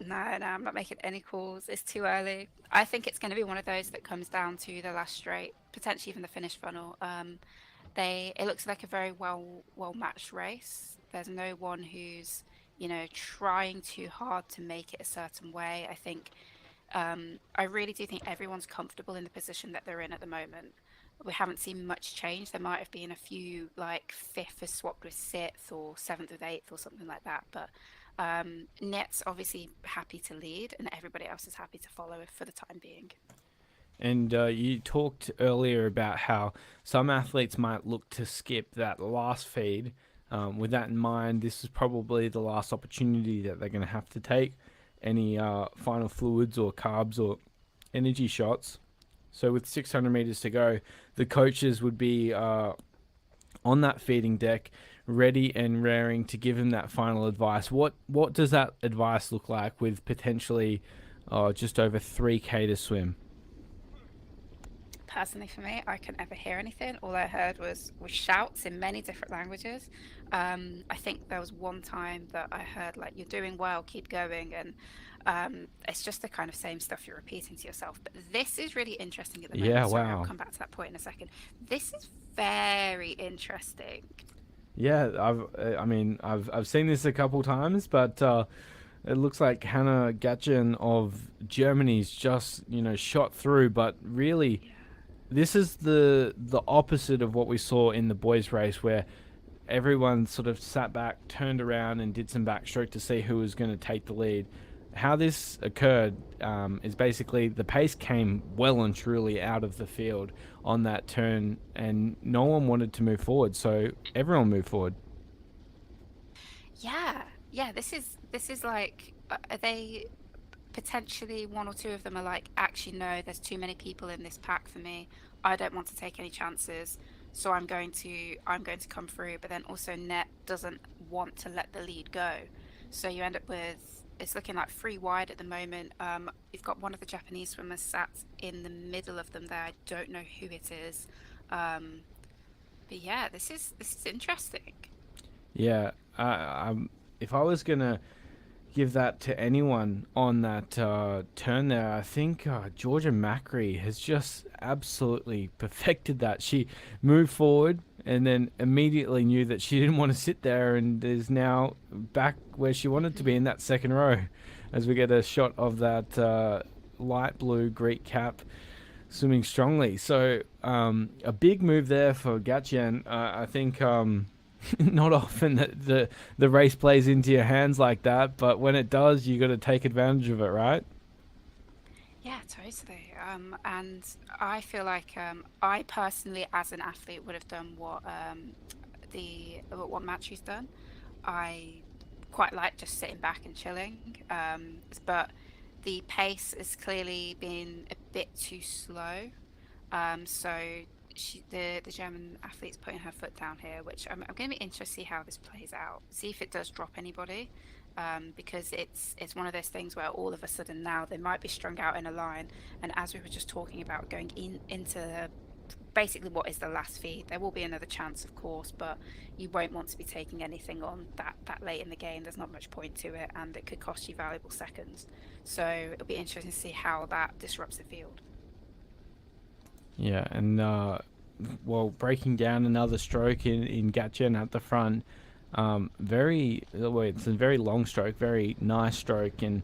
No, I'm not making any calls. It's too early. I think it's going to be one of those that comes down to the last straight, potentially even the finish funnel. It looks like a very well matched race. There's no one who's trying too hard to make it a certain way. I think I really do think everyone's comfortable in the position that they're in at the moment. We haven't seen much change. There might have been a few, like 5th has swapped with 6th or 7th with 8th or something like that, but Net's obviously happy to lead and everybody else is happy to follow for the time being. And you talked earlier about how some athletes might look to skip that last feed. With that in mind, this is probably the last opportunity that they're going to have to take any final fluids or carbs or energy shots. So with 600 meters to go, the coaches would be on that feeding deck, ready and raring to give him that final advice. What does that advice look like with potentially just over 3K to swim? Personally, for me, I couldn't ever hear anything. All I heard was shouts in many different languages. I think there was one time that I heard, like, "You're doing well, keep going," and it's just the kind of same stuff you're repeating to yourself. But this is really interesting at the moment. Yeah, Sorry, wow. I'll come back to that point in a second. This is very interesting. Yeah, I've seen this a couple times, but it looks like Hannah Gatchen of Germany's just shot through, but really. This is the opposite of what we saw in the boys' race, where everyone sort of sat back, turned around, and did some backstroke to see who was going to take the lead. How this occurred is basically the pace came well and truly out of the field on that turn, and no one wanted to move forward, so everyone moved forward. Yeah. This is like, are they potentially one or two of them are like, actually no, there's too many people in this pack for me. I don't want to take any chances, so I'm going to come through. But then also Net doesn't want to let the lead go, so you end up with, it's looking like 3 wide at the moment. You've got one of the Japanese swimmers sat in the middle of them there. I don't know who it is, but yeah, this is interesting. Yeah, if I was gonna give that to anyone on that turn there, I think Georgia Macri has just absolutely perfected that. She moved forward and then immediately knew that she didn't want to sit there, and is now back where she wanted to be in that second row, as we get a shot of that light blue Greek cap swimming strongly. So a big move there for Gatchen. I think not often that the race plays into your hands like that, but when it does, you got to take advantage of it, right? Yeah, totally. And I feel like I personally, as an athlete, would have done what Matri's done. I quite like just sitting back and chilling, but the pace has clearly been a bit too slow. So the German athlete's putting her foot down here, which I'm going to be interested to see how this plays out. See if it does drop anybody, because it's one of those things where all of a sudden now they might be strung out in a line, and as we were just talking about, going into basically what is the last feed, there will be another chance, of course, but you won't want to be taking anything on that late in the game. There's not much point to it, and it could cost you valuable seconds. So it'll be interesting to see how that disrupts the field. Yeah, and breaking down another stroke in Gatchen at the front. It's a very long stroke, very nice stroke, and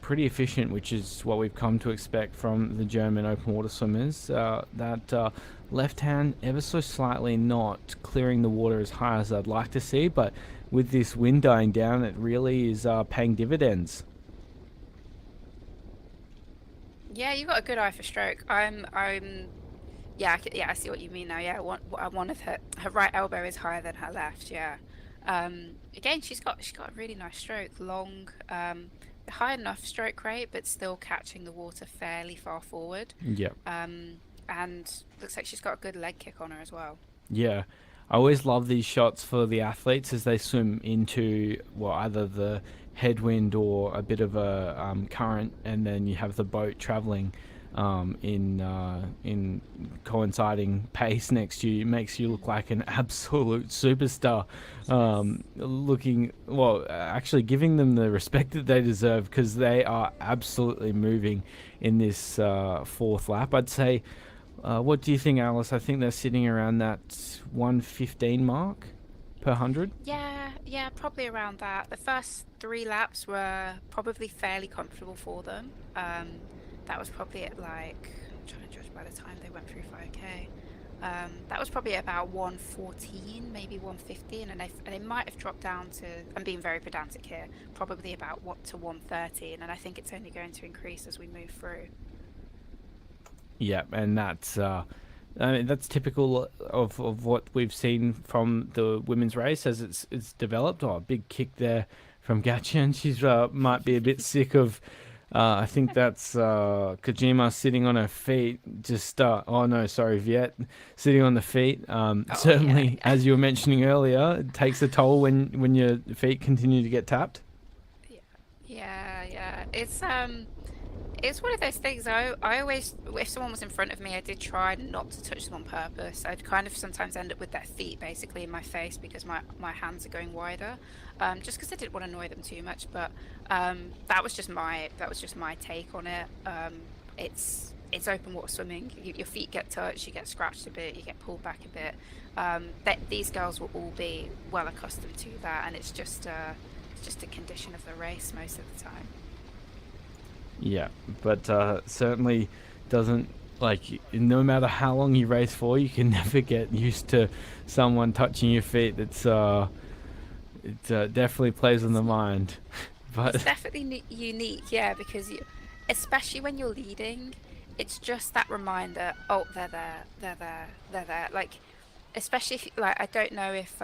pretty efficient, which is what we've come to expect from the German open water swimmers. That left hand ever so slightly not clearing the water as high as I'd like to see, but with this wind dying down, it really is paying dividends. Yeah, you got a good eye for stroke. Yeah, I see what you mean now. Yeah, one of her right elbow is higher than her left. Yeah. Again, she's got a really nice stroke, long, high enough stroke rate, but still catching the water fairly far forward. Yep. And looks like she's got a good leg kick on her as well. Yeah. I always love these shots for the athletes as they swim into, well, either the headwind or a bit of a current, and then you have the boat traveling in coinciding pace next to you. It makes you look like an absolute superstar, actually giving them the respect that they deserve, because they are absolutely moving in this fourth lap. I'd say, what do you think, Alice? I think they're sitting around that 1:15 mark per 100. Yeah, probably around that. The first 3 laps were probably fairly comfortable for them. That was probably at, like, I'm trying to judge by the time they went through 5k. That was probably about 1:14, maybe 1:15, and they might have dropped down to, I'm being very pedantic here, probably about to 1:13, and I think it's only going to increase as we move through. Yeah, and that's typical of what we've seen from the women's race as it's developed. Oh, a big kick there from Gatchen. She's might be a bit sick of. I think that's Kojima sitting on her feet. Viet sitting on the feet. Certainly, yeah. As you were mentioning earlier, it takes a toll when your feet continue to get tapped. Yeah. It's one of those things. I always, if someone was in front of me, I did try not to touch them on purpose. I'd kind of sometimes end up with their feet basically in my face because my hands are going wider, just because I didn't want to annoy them too much. But that was just my take on it. It's open water swimming. Your feet get touched, you get scratched a bit, you get pulled back a bit. These girls will all be well accustomed to that, and it's just a condition of the race most of the time. Yeah, but certainly doesn't, like, no matter how long you race for, you can never get used to someone touching your feet. It definitely plays on the mind. But it's definitely unique, yeah, because especially when you're leading, it's just that reminder. Oh, they're there. Like, especially if, like, I don't know if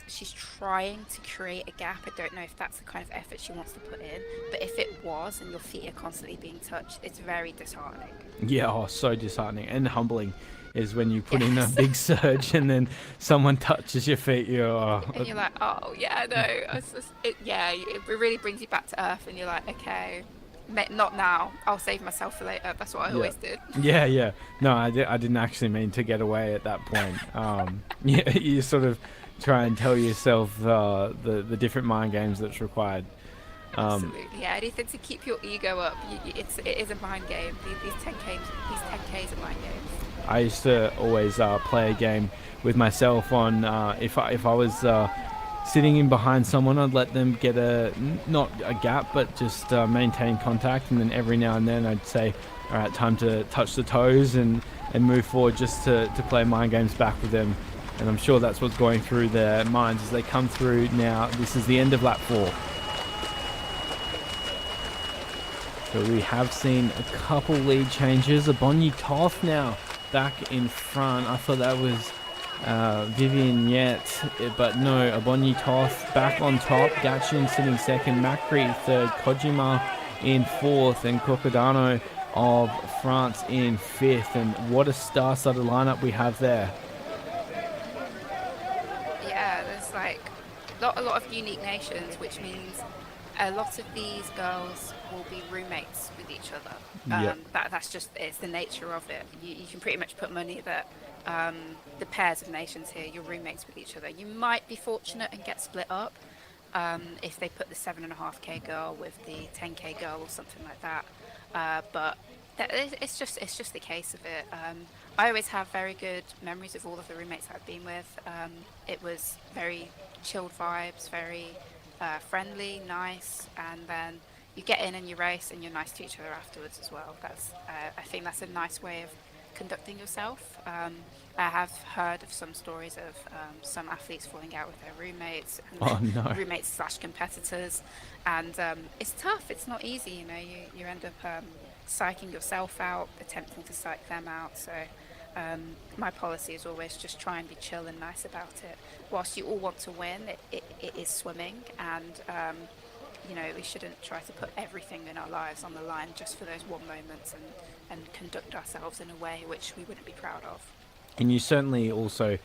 she's trying to create a gap. I don't know if that's the kind of effort she wants to put in, but if it was and your feet are constantly being touched, it's very disheartening. Yeah, so disheartening and humbling is when you put in a big surge and then someone touches your feet. And you're like, oh yeah, no, it really brings you back to earth, and you're like, okay, not now. I'll save myself for later. That's what I always did. Yeah. No, I didn't actually mean to get away at that point. You sort of try and tell yourself the different mind games that's required. Absolutely, yeah. Anything to keep your ego up. It is a mind game. These 10Ks are mind games. I used to always play a game with myself on if I was sitting in behind someone, I'd let them get not a gap, but just maintain contact, and then every now and then I'd say, all right, time to touch the toes and move forward, just to play mind games back with them. And I'm sure that's what's going through their minds as they come through now. This is the end of lap 4. So we have seen a couple lead changes. Abonyi Toth now back in front. I thought that was Vivian Yet, but no, Abonyi Toth back on top. Gatchen sitting second, Macri third, Kojima in fourth, and Crocodano of France in fifth. And what a star-studded lineup we have there. Yeah, there's like a lot of unique nations, which means a lot of these girls will be roommates with each other. That's just, it's the nature of it. You can pretty much put money that the pairs of nations here, you're roommates with each other. You might be fortunate and get split up if they put the 7.5k girl with the 10k girl or something like that. But it's just the case of it. I always have very good memories of all of the roommates I've been with. It was very chilled vibes, very friendly, nice, and then you get in and you race and you're nice to each other afterwards as well. That's I think that's a nice way of conducting yourself. I have heard of some stories of some athletes falling out with their roommates and Oh no. roommates slash competitors, and it's tough. It's not easy, you know. You end up psyching yourself out, attempting to psych them out. So my policy is always just try and be chill and nice about it. Whilst you all want to win, it is swimming, and you know, we shouldn't try to put everything in our lives on the line just for those one moments and conduct ourselves in a way which we wouldn't be proud of. And you certainly also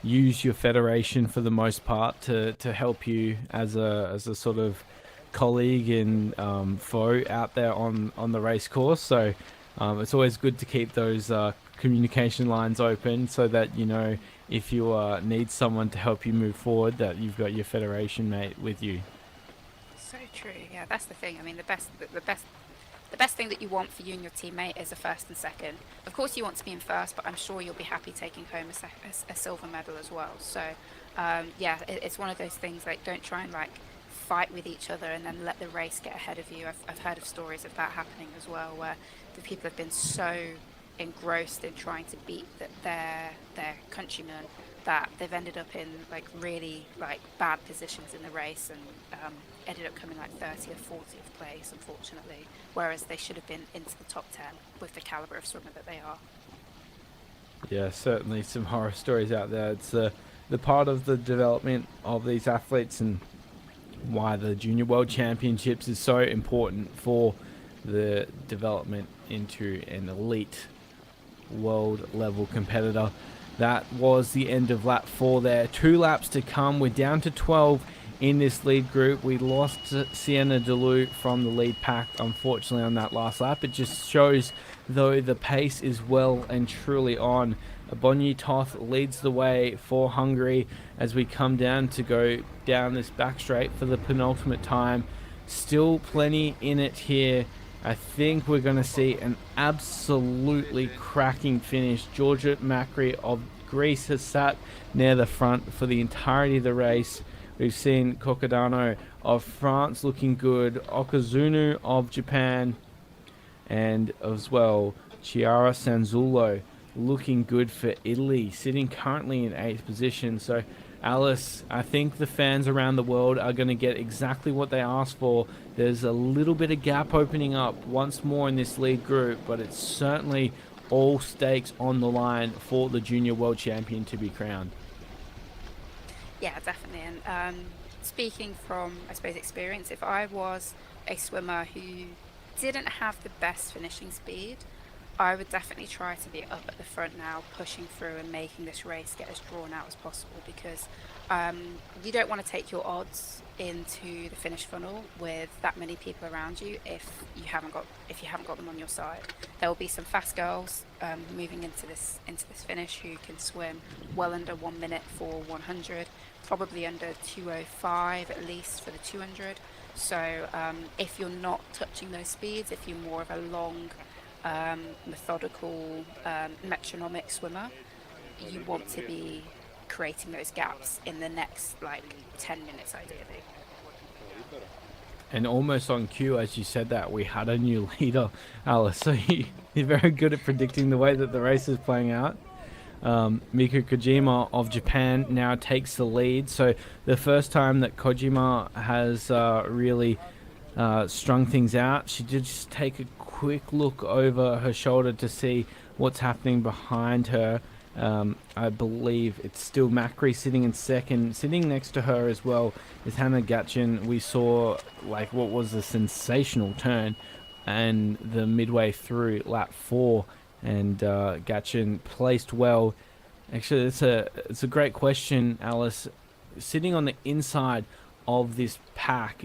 use your federation for the most part to help you as a sort of colleague and foe out there on the race course. So it's always good to keep those communication lines open so that, you know, if you need someone to help you move forward, that you've got your federation mate with you. So true. Yeah, that's the thing. I mean, the best thing that you want for you and your teammate is a first and second. Of course, you want to be in first, but I'm sure you'll be happy taking home a silver medal as well. So, yeah, it's one of those things, like, don't try and, like, fight with each other and then let the race get ahead of you. I've heard of stories of that happening as well, where the people have been so engrossed in trying to beat their countrymen that they've ended up in, like, really, like, bad positions in the race and ended up coming like 30th, 40th place, unfortunately, whereas they should have been into the top 10 with the caliber of swimmer that they are. Yeah, certainly some horror stories out there. It's the part of the development of these athletes and why the Junior World Championships is so important for the development into an elite world level competitor. That was the end of lap 4 there. 2 laps to come. We're down to 12 in this lead group. We lost Sienna Delu from the lead pack, unfortunately, on that last lap. It just shows, though, the pace is well and truly on. Bonyi Toth leads the way for Hungary as we come down to go down this back straight for the penultimate time. Still plenty in it here. I think we're going to see an absolutely cracking finish. Georgia Macri of Greece has sat near the front for the entirety of the race. We've seen Kokadano of France looking good, Okazunu of Japan, and as well Chiara Sanzullo looking good for Italy, sitting currently in 8th position. So, Alice, I think the fans around the world are going to get exactly what they asked for. There's a little bit of gap opening up once more in this lead group, but it's certainly all stakes on the line for the Junior World Champion to be crowned. Yeah, definitely. And speaking from, I suppose, experience, if I was a swimmer who didn't have the best finishing speed, I would definitely try to be up at the front now, pushing through and making this race get as drawn out as possible, because you don't want to take your odds into the finish funnel with that many people around you if you haven't got them on your side. There will be some fast girls moving into this finish who can swim well under 1 minute for 100, probably under 2:05 at least for the 200. So if you're not touching those speeds, if you're more of a long methodical metronomic swimmer, you want to be creating those gaps in the next like 10 minutes ideally. And almost on cue, as you said that, we had a new leader, Alice. So you're very good at predicting the way that the race is playing out. Miku Kojima of Japan now takes the lead. So the first time that Kojima has really strung things out, she did just take a quick look over her shoulder to see what's happening behind her. I believe it's still Macri sitting in second. Sitting next to her as well is Hannah Gatchin. We saw like what was a sensational turn and the midway through lap 4, and Gatchin placed well. Actually, it's a great question, Alice. Sitting on the inside of this pack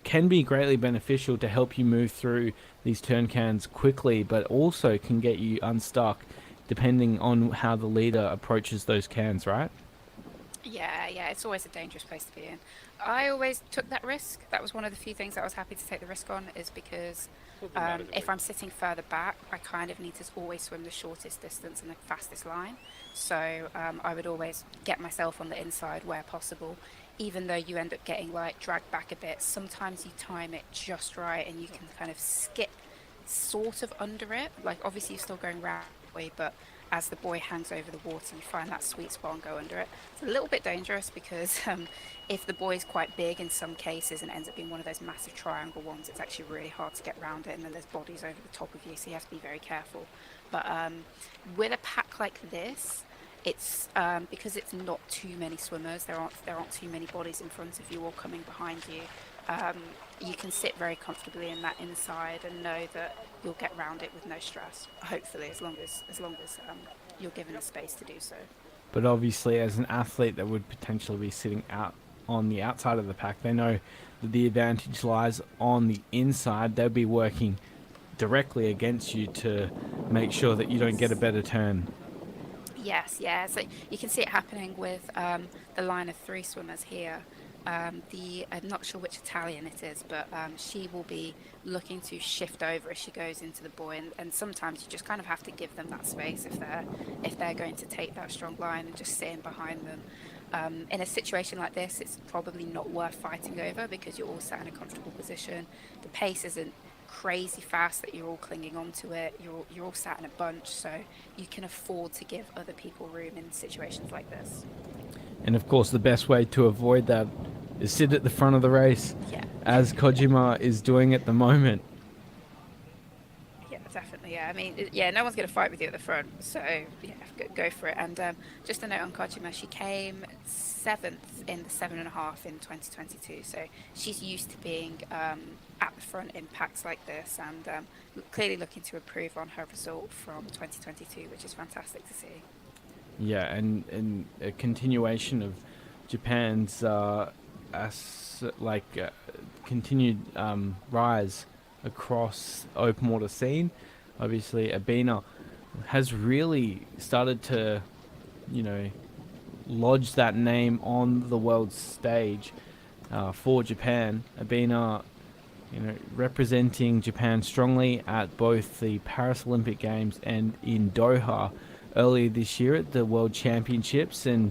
can be greatly beneficial to help you move through these turn cans quickly, but also can get you unstuck depending on how the leader approaches those cans, right? Yeah, it's always a dangerous place to be in. I always took that risk. That was one of the few things that I was happy to take the risk on, is because if I'm sitting further back, I kind of need to always swim the shortest distance and the fastest line. So I would always get myself on the inside where possible. even though you end up getting like dragged back a bit, sometimes you time it just right and you can kind of skip sort of under it. Like obviously you're still going round the way, but as the buoy hangs over the water, you find that sweet spot and go under it. It's a little bit dangerous because if the buoy is quite big in some cases and ends up being one of those massive triangle ones, it's actually really hard to get around it, and then there's bodies over the top of you, so you have to be very careful. But with a pack like this, it's because it's not too many swimmers. There aren't too many bodies in front of you or coming behind you. You can sit very comfortably in that inside and know that you'll get round it with no stress. Hopefully, as long as you're given the space to do so. But obviously, as an athlete that would potentially be sitting out on the outside of the pack, they know that the advantage lies on the inside. They'll be working directly against you to make sure that you don't get a better turn. Yes, yeah. So you can see it happening with the line of 3 swimmers here. I'm not sure which Italian it is, but she will be looking to shift over as she goes into the buoy, and sometimes you just kind of have to give them that space if they're going to take that strong line and just sit in behind them. In a situation like this, it's probably not worth fighting over because you're all sat in a comfortable position. The pace isn't crazy fast that you're all clinging onto it. You're all sat in a bunch, so you can afford to give other people room in situations like this. And of course, the best way to avoid that is sit at the front of the race, Yeah. as Kojima is doing at the moment. Yeah, definitely. Yeah, I mean, yeah, no one's going to fight with you at the front, so yeah, go for it. And just a note on Kojima, she came 7th in the 7.5 in 2022, so she's used to being at the front in packs like this, and clearly looking to improve on her result from 2022, which is fantastic to see. Yeah, and a continuation of Japan's continued rise across open water scene. Obviously, Abina has really started to, lodge that name on the world stage for Japan. Abina, representing Japan strongly at both the Paris Olympic Games and in Doha earlier this year at the World Championships, and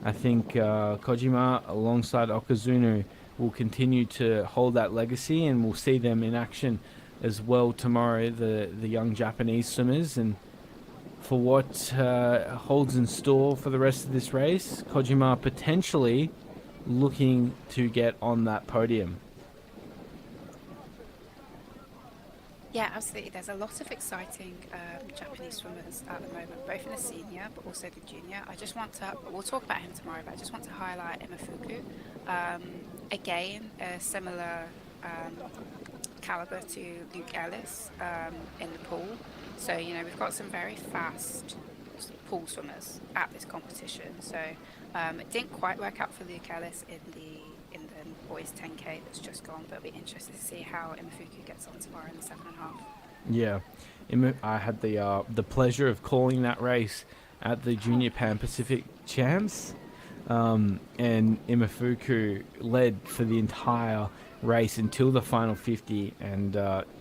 I think Kojima alongside Okazunu will continue to hold that legacy, and we'll see them in action as well tomorrow, the young Japanese swimmers. And for what holds in store for the rest of this race, Kojima potentially looking to get on that podium. Yeah, absolutely. There's a lot of exciting Japanese swimmers at the moment, both in the senior but also the junior. We'll talk about him tomorrow, but I just want to highlight Imafuku. Again, a similar caliber to Luke Ellis in the pool. So, we've got some very fast pool swimmers at this competition. So it didn't quite work out for Luke Ellis in the boys 10K that's just gone, but it'll be interesting to see how Imafuku gets on tomorrow in the 7.5. Yeah, I had the pleasure of calling that race at the Junior Pan Pacific Champs, and Imafuku led for the entire race until the final 50, and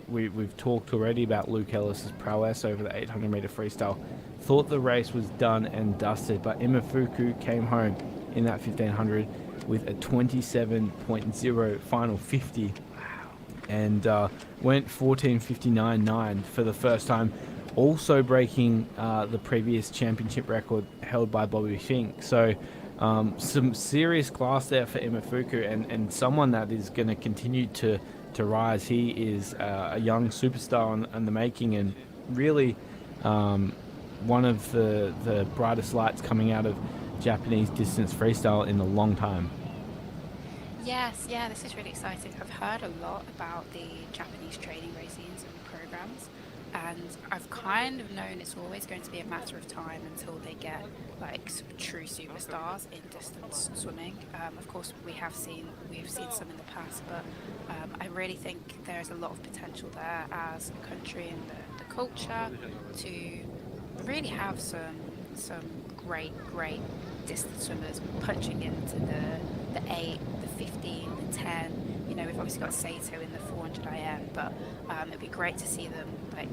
we've talked already about Luke Ellis's prowess over the 800 meter freestyle. Thought the race was done and dusted, but Imafuku came home in that 1500 with a 27.0 final 50. And went 14:59.9 for the first time, also breaking the previous championship record held by Bobby Fink. So some serious class there for Imafuku, and someone that is going to continue to rise. He is a young superstar in the making, and really one of the brightest lights coming out of Japanese distance freestyle in a long time. Yes, yeah, this is really exciting. I've heard a lot about the Japanese training regimes and programs, and I've kind of known it's always going to be a matter of time until they get like some true superstars in distance swimming. Of course, we've seen some in the past, but I really think there's a lot of potential there as a country and the culture to really have some great distance swimmers punching into the 8, the 15, the 10. We've obviously got Sato in the 400 IM, but it'd be great to see them like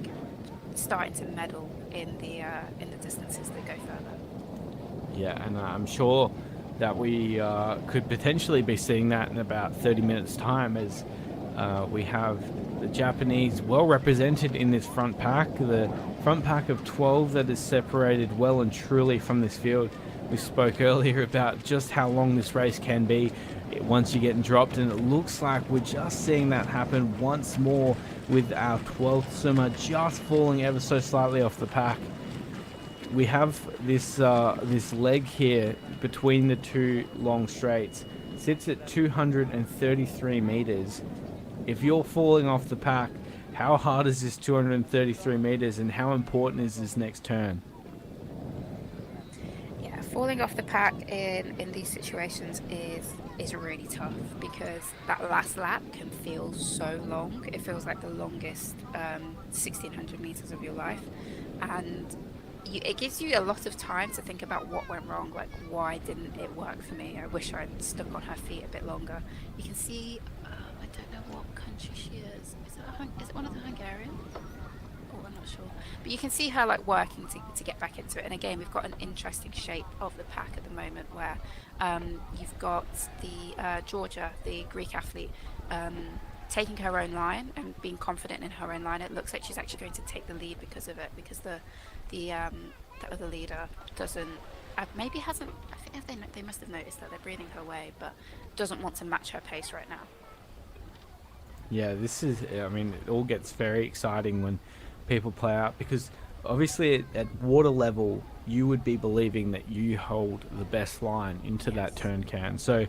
starting to medal in the distances that go further. Yeah, and I'm sure that we could potentially be seeing that in about 30 minutes time, as we have the Japanese well represented in this front pack, the front pack of 12 that is separated well and truly from this field. We spoke earlier about just how long this race can be once you get dropped, and it looks like we're just seeing that happen once more with our 12th swimmer just falling ever so slightly off the pack. We have this this leg here between the two long straights. It sits at 233 meters. If you're falling off the pack, how hard is this 233 meters, and how important is this next turn? Yeah, falling off the pack in these situations is really tough, because that last lap can feel so long. It feels like the longest 1600 meters of your life, and it gives you a lot of time to think about what went wrong, like why didn't it work for me? I wish I'd stuck on her feet a bit longer. You can see, I don't know what country she is. Is it one of the Hungarians? Oh, I'm not sure. But you can see her like working to get back into it. And again, we've got an interesting shape of the pack at the moment, where you've got the Georgia, the Greek athlete, taking her own line and being confident in her own line. It looks like she's actually going to take the lead because of it, because the other leader doesn't, maybe hasn't, I think they must have noticed that they're breathing her way, but doesn't want to match her pace right now. Yeah, this is, I mean, it all gets very exciting when people play out, because obviously at water level you would be believing that you hold the best line into that turn can. So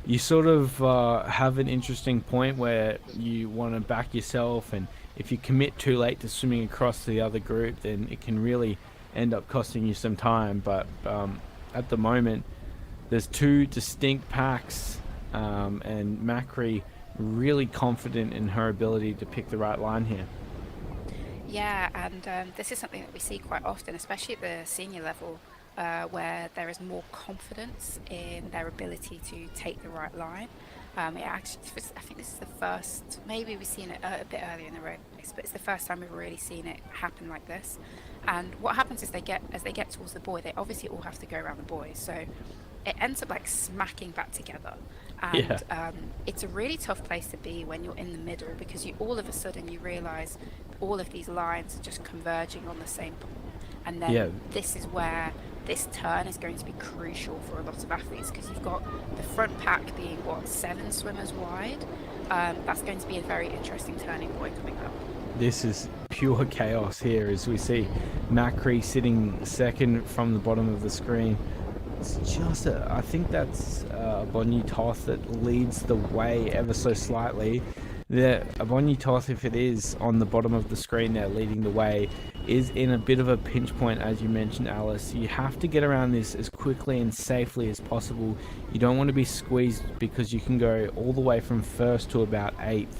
you sort of have an interesting point where you want to back yourself, and if you commit too late to swimming across to the other group, then it can really end up costing you some time. But at the moment, there's two distinct packs, and Macri really confident in her ability to pick the right line here. Yeah, and this is something that we see quite often, especially at the senior level, where there is more confidence in their ability to take the right line. I think this is the first, maybe we've seen it a bit earlier in the race, but it's the first time we've really seen it happen like this. And what happens is as they get towards the buoy, they obviously all have to go around the buoy, so it ends up like smacking back together. And it's a really tough place to be when you're in the middle, because all of a sudden you realize all of these lines are just converging on the same point. And then this is where this turn is going to be crucial for a lot of athletes, because you've got the front pack being 7 swimmers wide. That's going to be a very interesting turning point coming up. This is pure chaos here, as we see Macri sitting second from the bottom of the screen. It's just I think that's Bonnie Toth that leads the way ever so slightly. Bonnie Toth, if it is on the bottom of the screen there leading the way, is in a bit of a pinch point, as you mentioned, Alice. You have to get around this as quickly and safely as possible. You don't want to be squeezed, because you can go all the way from first to about 8th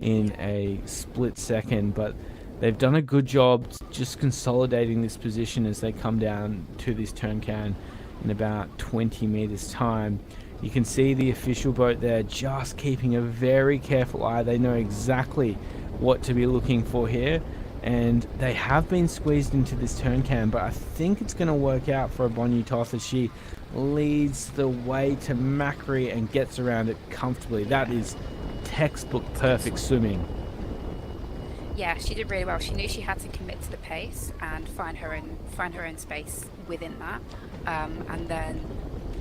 in a split second. But they've done a good job just consolidating this position as they come down to this turn can in about 20 meters time. You can see the official boat there just keeping a very careful eye. They know exactly what to be looking for here, and they have been squeezed into this turn can, but I think it's going to work out for Bonnie Toth as she leads the way to Macri and gets around it comfortably. That is textbook perfect swimming. Yeah, she did really well. She knew she had to commit to the pace and find her own space within that, and then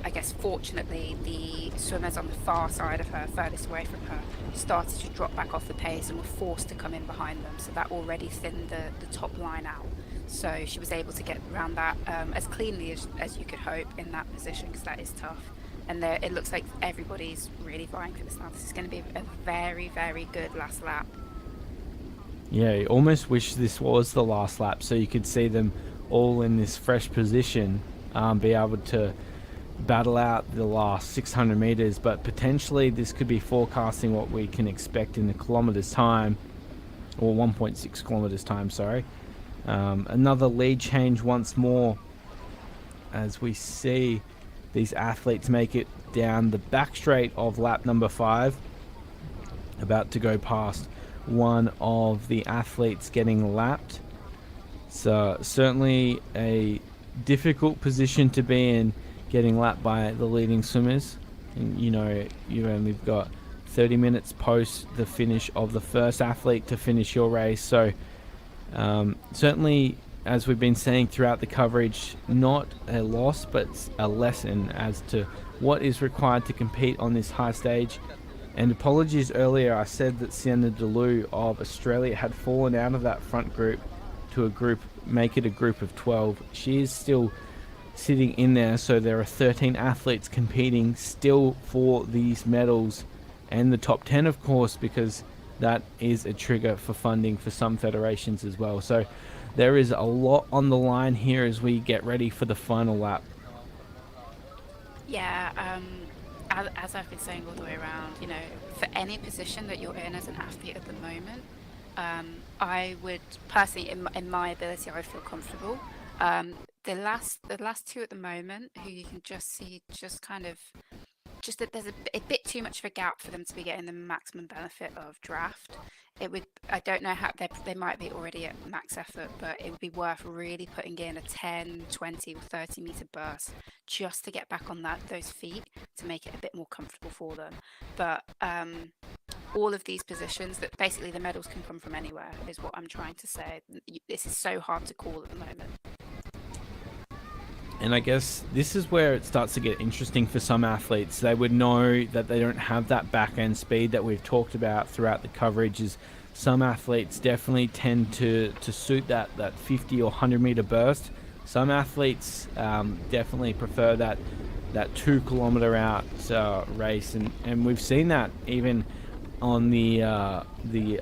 I guess fortunately the swimmers on the far side of her, furthest away from her, started to drop back off the pace and were forced to come in behind them, so that already thinned the top line out. So she was able to get around that as cleanly as you could hope in that position, because that is tough. And it looks like everybody's really vying for this now. This is going to be a very, very good last lap. Yeah, you almost wish this was the last lap, so you could see them all in this fresh position, be able to battle out the last 600 meters. But potentially this could be forecasting what we can expect in the kilometers time, or 1.6 kilometers time, sorry. Another lead change once more, as we see these athletes make it down the back straight of lap number 5, about to go past one of the athletes getting lapped. So certainly a difficult position to be in getting lapped by the leading swimmers. And you know, you've only got 30 minutes post the finish of the first athlete to finish your race. So certainly, as we've been saying throughout the coverage, not a loss but a lesson as to what is required to compete on this high stage. And apologies earlier, I said that Sienna Delou of Australia had fallen out of that front group to make it a group of 12. She is still sitting in there, so there are 13 athletes competing still for these medals, and the top 10 of course, because that is a trigger for funding for some federations as well. So there is a lot on the line here as we get ready for the final lap. Yeah, as I've been saying all the way around, you know, for any position that you're in as an athlete at the moment, I would personally, in my ability, I would feel comfortable. The last two at the moment, who you can just see, just that there's a bit too much of a gap for them to be getting the maximum benefit of draft. I don't know how they might be already at max effort, but it would be worth really putting in a 10, 20 or 30 meter burst just to get back on those feet to make it a bit more comfortable for them. But all of these positions, that basically the medals can come from anywhere, is what I'm trying to say. This is so hard to call at the moment. And I guess this is where it starts to get interesting for some athletes. They would know that they don't have that back end speed that we've talked about throughout the coverage. Is some athletes definitely tend to suit that 50 or 100 meter burst. Some athletes definitely prefer that 2 kilometer out race, and we've seen that even on the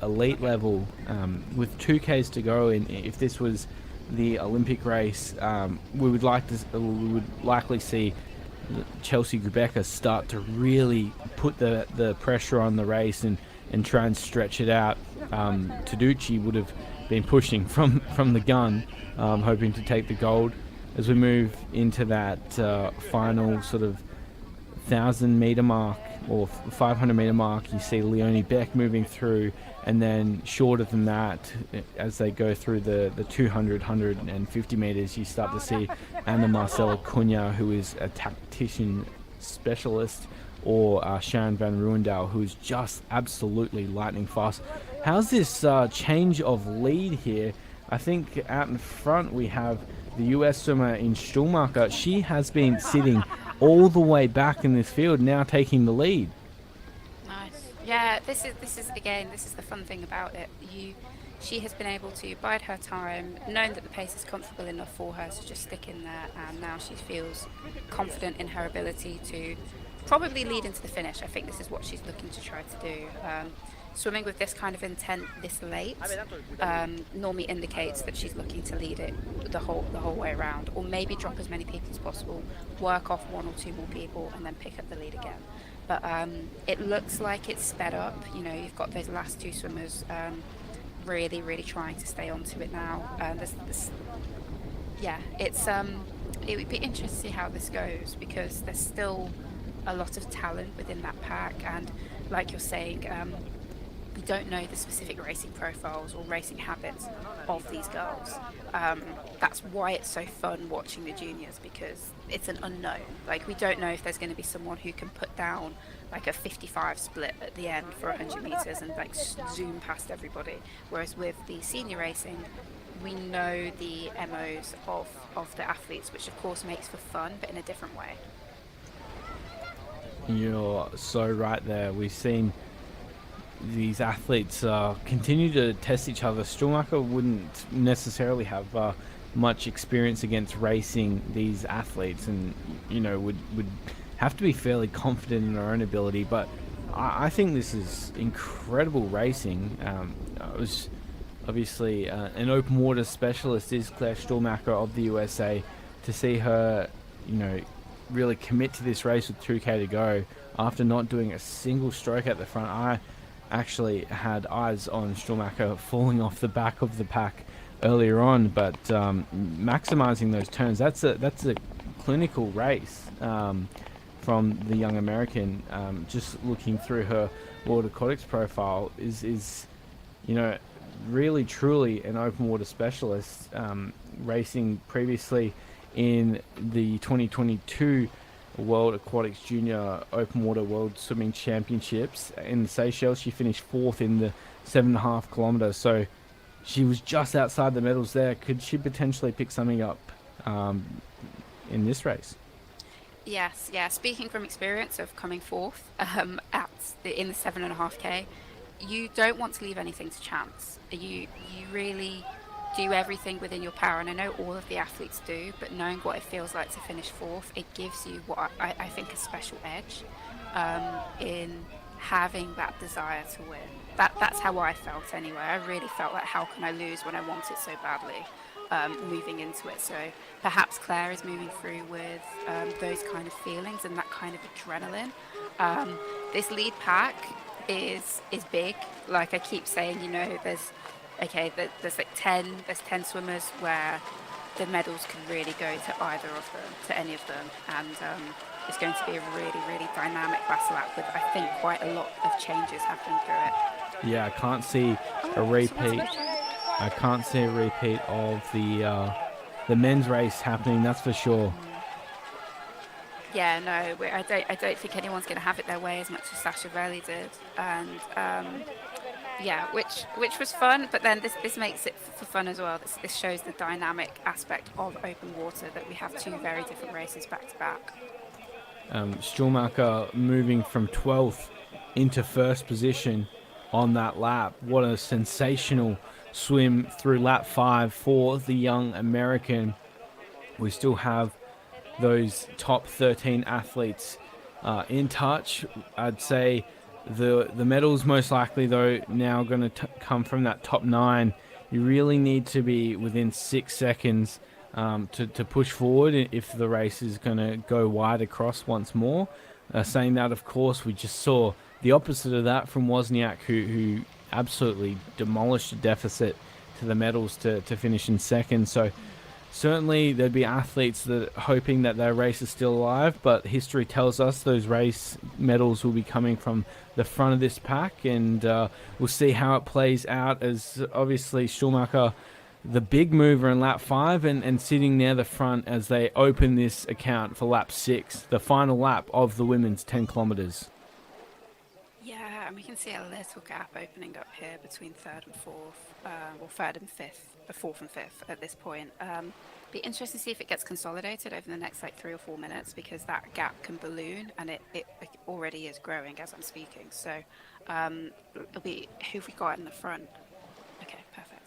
elite level with 2Ks to go. And if this was the Olympic race, we would likely see Chelsea Gubecka start to really put the pressure on the race and try and stretch it out. Taducci would have been pushing from the gun, hoping to take the gold. As we move into that final sort of 1,000 meter mark or 500 meter mark, you see Leonie Beck moving through, and then shorter than that, as they go through the 200, 150 meters, you start to see Anna Marcela Cunha, who is a tactician specialist, or Sharon Van Ruendal, who is just absolutely lightning fast. How's this change of lead here? I think out in front we have the US swimmer in Stuhlmacher. She has been sitting all the way back in this field, now taking the lead. Nice. Yeah, this is again, this is the fun thing about it. She has been able to bide her time, known that the pace is comfortable enough for her to just stick in there, and now she feels confident in her ability to probably lead into the finish. I think this is what she's looking to try to do. Swimming with this kind of intent this late normally indicates that she's looking to lead it the whole way around, or maybe drop as many people as possible, work off 1 or 2 more people, and then pick up the lead again. But it looks like it's sped up. You know, you've got those last 2 swimmers really trying to stay onto it now. It would be interesting to see how this goes, because there's still a lot of talent within that pack, and like you're saying, we don't know the specific racing profiles or racing habits of these girls. That's why it's so fun watching the juniors, because it's an unknown. Like, we don't know if there's going to be someone who can put down like a 55 split at the end for 100 meters and like zoom past everybody. Whereas with the senior racing, we know the MOs of the athletes, which of course makes for fun, but in a different way. You're so right there. We've seen these athletes continue to test each other. Stuhlmacher wouldn't necessarily have much experience against racing these athletes, and you know would have to be fairly confident in her own ability. But I think this is incredible racing. It was obviously an open water specialist is Claire Stuhlmacher of the USA. To see her, you know, really commit to this race with 2K to go after not doing a single stroke at the front. I actually had eyes on Stuhlmacher falling off the back of the pack earlier on, but maximizing those turns, that's a clinical race from the young American. Just looking through her World Aquatics profile is you know, really truly an open water specialist, racing previously in the 2022 World Aquatics Junior Open Water World Swimming Championships in the Seychelles. She finished 4th in the 7.5 kilometers. So she was just outside the medals there. Could she potentially pick something up in this race? Yes, yeah. Speaking from experience of coming fourth in the 7.5K, you don't want to leave anything to chance. You really do everything within your power, and I know all of the athletes do, but knowing what it feels like to finish fourth, it gives you what I think a special edge in having that desire to win. That's how I felt anyway. I really felt like, how can I lose when I want it so badly? Moving into it, so perhaps Claire is moving through with those kind of feelings and that kind of adrenaline. This lead pack is big. Like I keep saying, you know, there's like 10 swimmers where the medals can really go to either of them, to any of them, and it's going to be a really, really dynamic battle act with, I think, quite a lot of changes happening through it. Yeah, I can't see a repeat. I can't see a repeat of the men's race happening. That's for sure. Yeah, no, I don't think anyone's going to have it their way as much as Sasha Veli did, and yeah, which was fun. But then this makes it for fun as well. This shows the dynamic aspect of open water, that we have 2 very different races back to back. Stuhlmacher moving from 12th into first position on that lap. What a sensational swim through lap 5 for the young American. We still have those top 13 athletes in touch. I'd say the medals most likely, though, now going to come from that top 9. You really need to be within 6 seconds to push forward if the race is going to go wide across once more. Saying that, of course, we just saw the opposite of that from Wozniak, who absolutely demolished the deficit to the medals to finish in second. So certainly there'd be athletes that are hoping that their race is still alive, but history tells us those race medals will be coming from the front of this pack, and we'll see how it plays out, as obviously Stuhlmacher, the big mover in lap 5, and sitting near the front as they open this account for lap 6, the final lap of the women's 10 kilometers. Yeah, and we can see a little gap opening up here between 3rd and 4th, or 3rd and 5th, 4th and 5th at this point. Be interesting to see if it gets consolidated over the next like 3 or 4 minutes, because that gap can balloon, and it already is growing as I'm speaking. So it'll be, who have we got in the front? Okay, perfect.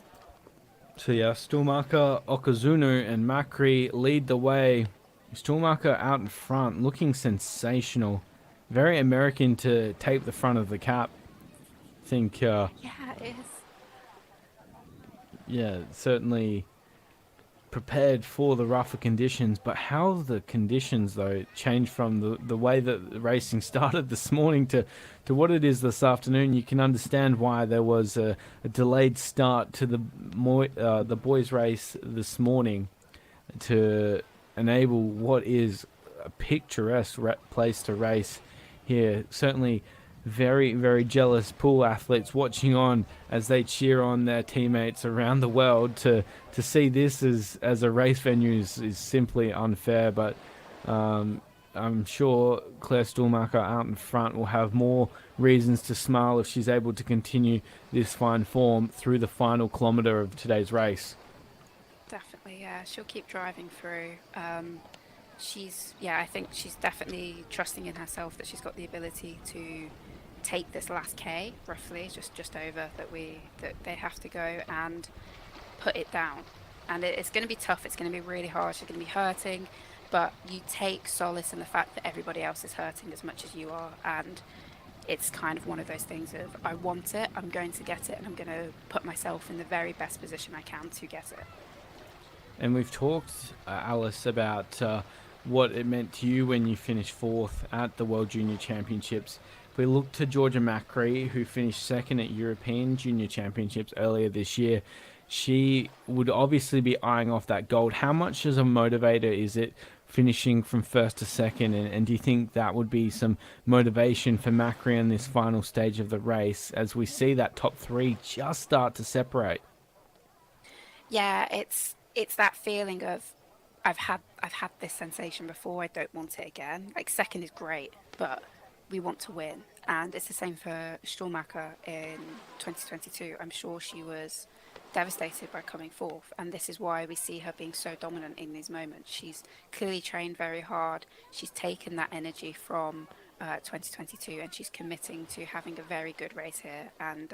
So yeah, Stuhlmacher, Okazunu, and Macri lead the way. Stuhlmacher out in front, looking sensational. Very American to tape the front of the cap. I think. Yeah, it is. Yeah, certainly prepared for the rougher conditions. But how the conditions, though, changed from the way that the racing started this morning to what it is this afternoon. You can understand why there was a delayed start to the boys' race this morning to enable what is a picturesque place to race here. Certainly very, very jealous pool athletes watching on as they cheer on their teammates around the world. To see this as a race venue is simply unfair, but I'm sure Claire Stuhlmacher out in front will have more reasons to smile if she's able to continue this fine form through the final kilometre of today's race. Definitely, yeah. She'll keep driving through. I think she's definitely trusting in herself that she's got the ability to take this last K, roughly, just over, that they have to go and put it down. And it's going to be tough. It's going to be really hard. She's going to be hurting, but you take solace in the fact that everybody else is hurting as much as you are. And it's kind of one of those things of, I want it, I'm going to get it, and I'm going to put myself in the very best position I can to get it. And we've talked, Alice, about what it meant to you when you finished 4th at the World Junior Championships. If we look to Georgia Macri, who finished 2nd at European Junior Championships earlier this year, she would obviously be eyeing off that gold. How much as a motivator is it finishing from 1st to 2nd, and do you think that would be some motivation for Macri in this final stage of the race as we see that top 3 just start to separate? Yeah, it's that feeling of, I've had I've had this sensation before. I don't want it again. Like second is great, but we want to win, and it's the same for Sturmacher in 2022. I'm sure she was devastated by coming fourth, and this is why we see her being so dominant in these moments. She's clearly trained very hard. She's taken that energy from 2022, and she's committing to having a very good race here. And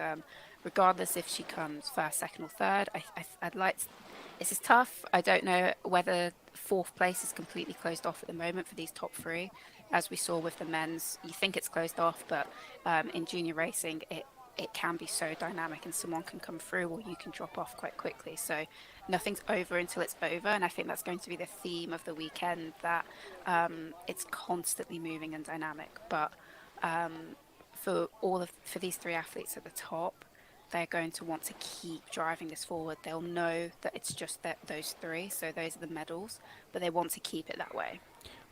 regardless if she comes first, second, or third, I'd like to, this is tough. I don't know whether fourth place is completely closed off at the moment for these top three. As we saw with the men's, you think it's closed off, but in junior racing, it can be so dynamic, and someone can come through or you can drop off quite quickly. So nothing's over until it's over, and I think that's going to be the theme of the weekend, that it's constantly moving and dynamic. But for these three athletes at the top, they're going to want to keep driving this forward. They'll know that it's just those three, so those are the medals, but they want to keep it that way.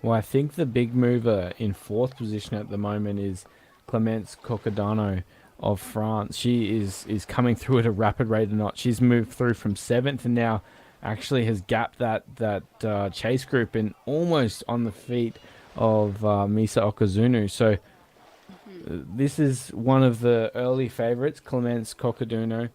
Well, I think the big mover in fourth position at the moment is Clémence Cocodano of France. She is coming through at a rapid rate or not. She's moved through from seventh and now actually has gapped that chase group and almost on the feet of Misa Okazunu. So this is one of the early favorites, Clémence Cocodano.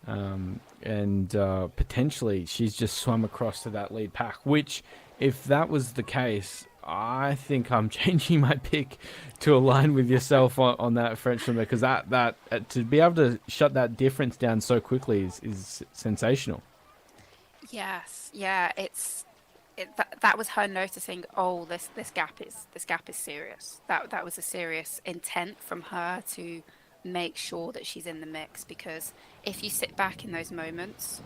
And potentially she's just swum across to that lead pack, which, if that was the case, I think I'm changing my pick to align with yourself on that French swimmer, because that to be able to shut that difference down so quickly is sensational. Yes, yeah, that was her noticing, oh, this gap is serious. That was a serious intent from her to make sure that she's in the mix, because if you sit back in those moments,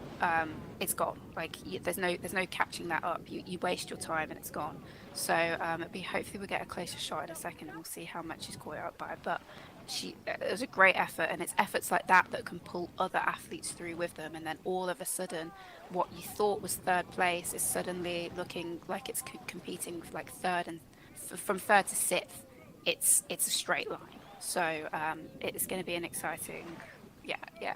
it's gone. Like there's no catching that up. You waste your time and it's gone. So hopefully we'll get a closer shot in a second and we'll see how much she's caught out by. But it was a great effort, and it's efforts like that can pull other athletes through with them, and then all of a sudden what you thought was third place is suddenly looking like it's competing for like third, and from third to sixth it's a straight line. So it's going to be an exciting, yeah.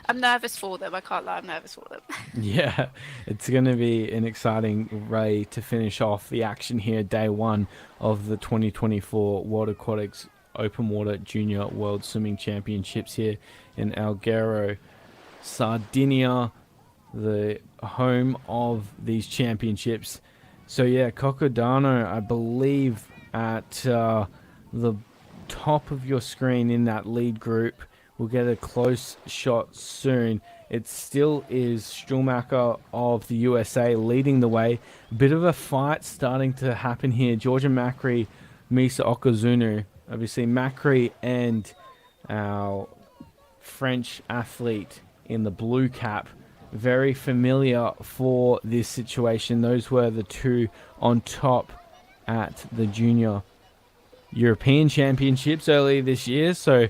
I'm nervous for them. I can't lie, I'm nervous for them. Yeah, it's going to be an exciting way to finish off the action here, day one of the 2024 World Aquatics Open Water Junior World Swimming Championships here in Alghero, Sardinia, the home of these championships. So yeah, Cocodano, I believe, at the top of your screen in that lead group. We'll get a close shot soon. It still is Sturmacher of the USA leading the way. A bit of a fight starting to happen here. Georgia Macri, Misa Okazunu. Obviously Macri and our French athlete in the blue cap, very familiar for this situation. Those were the two on top at the Junior European Championships earlier this year. So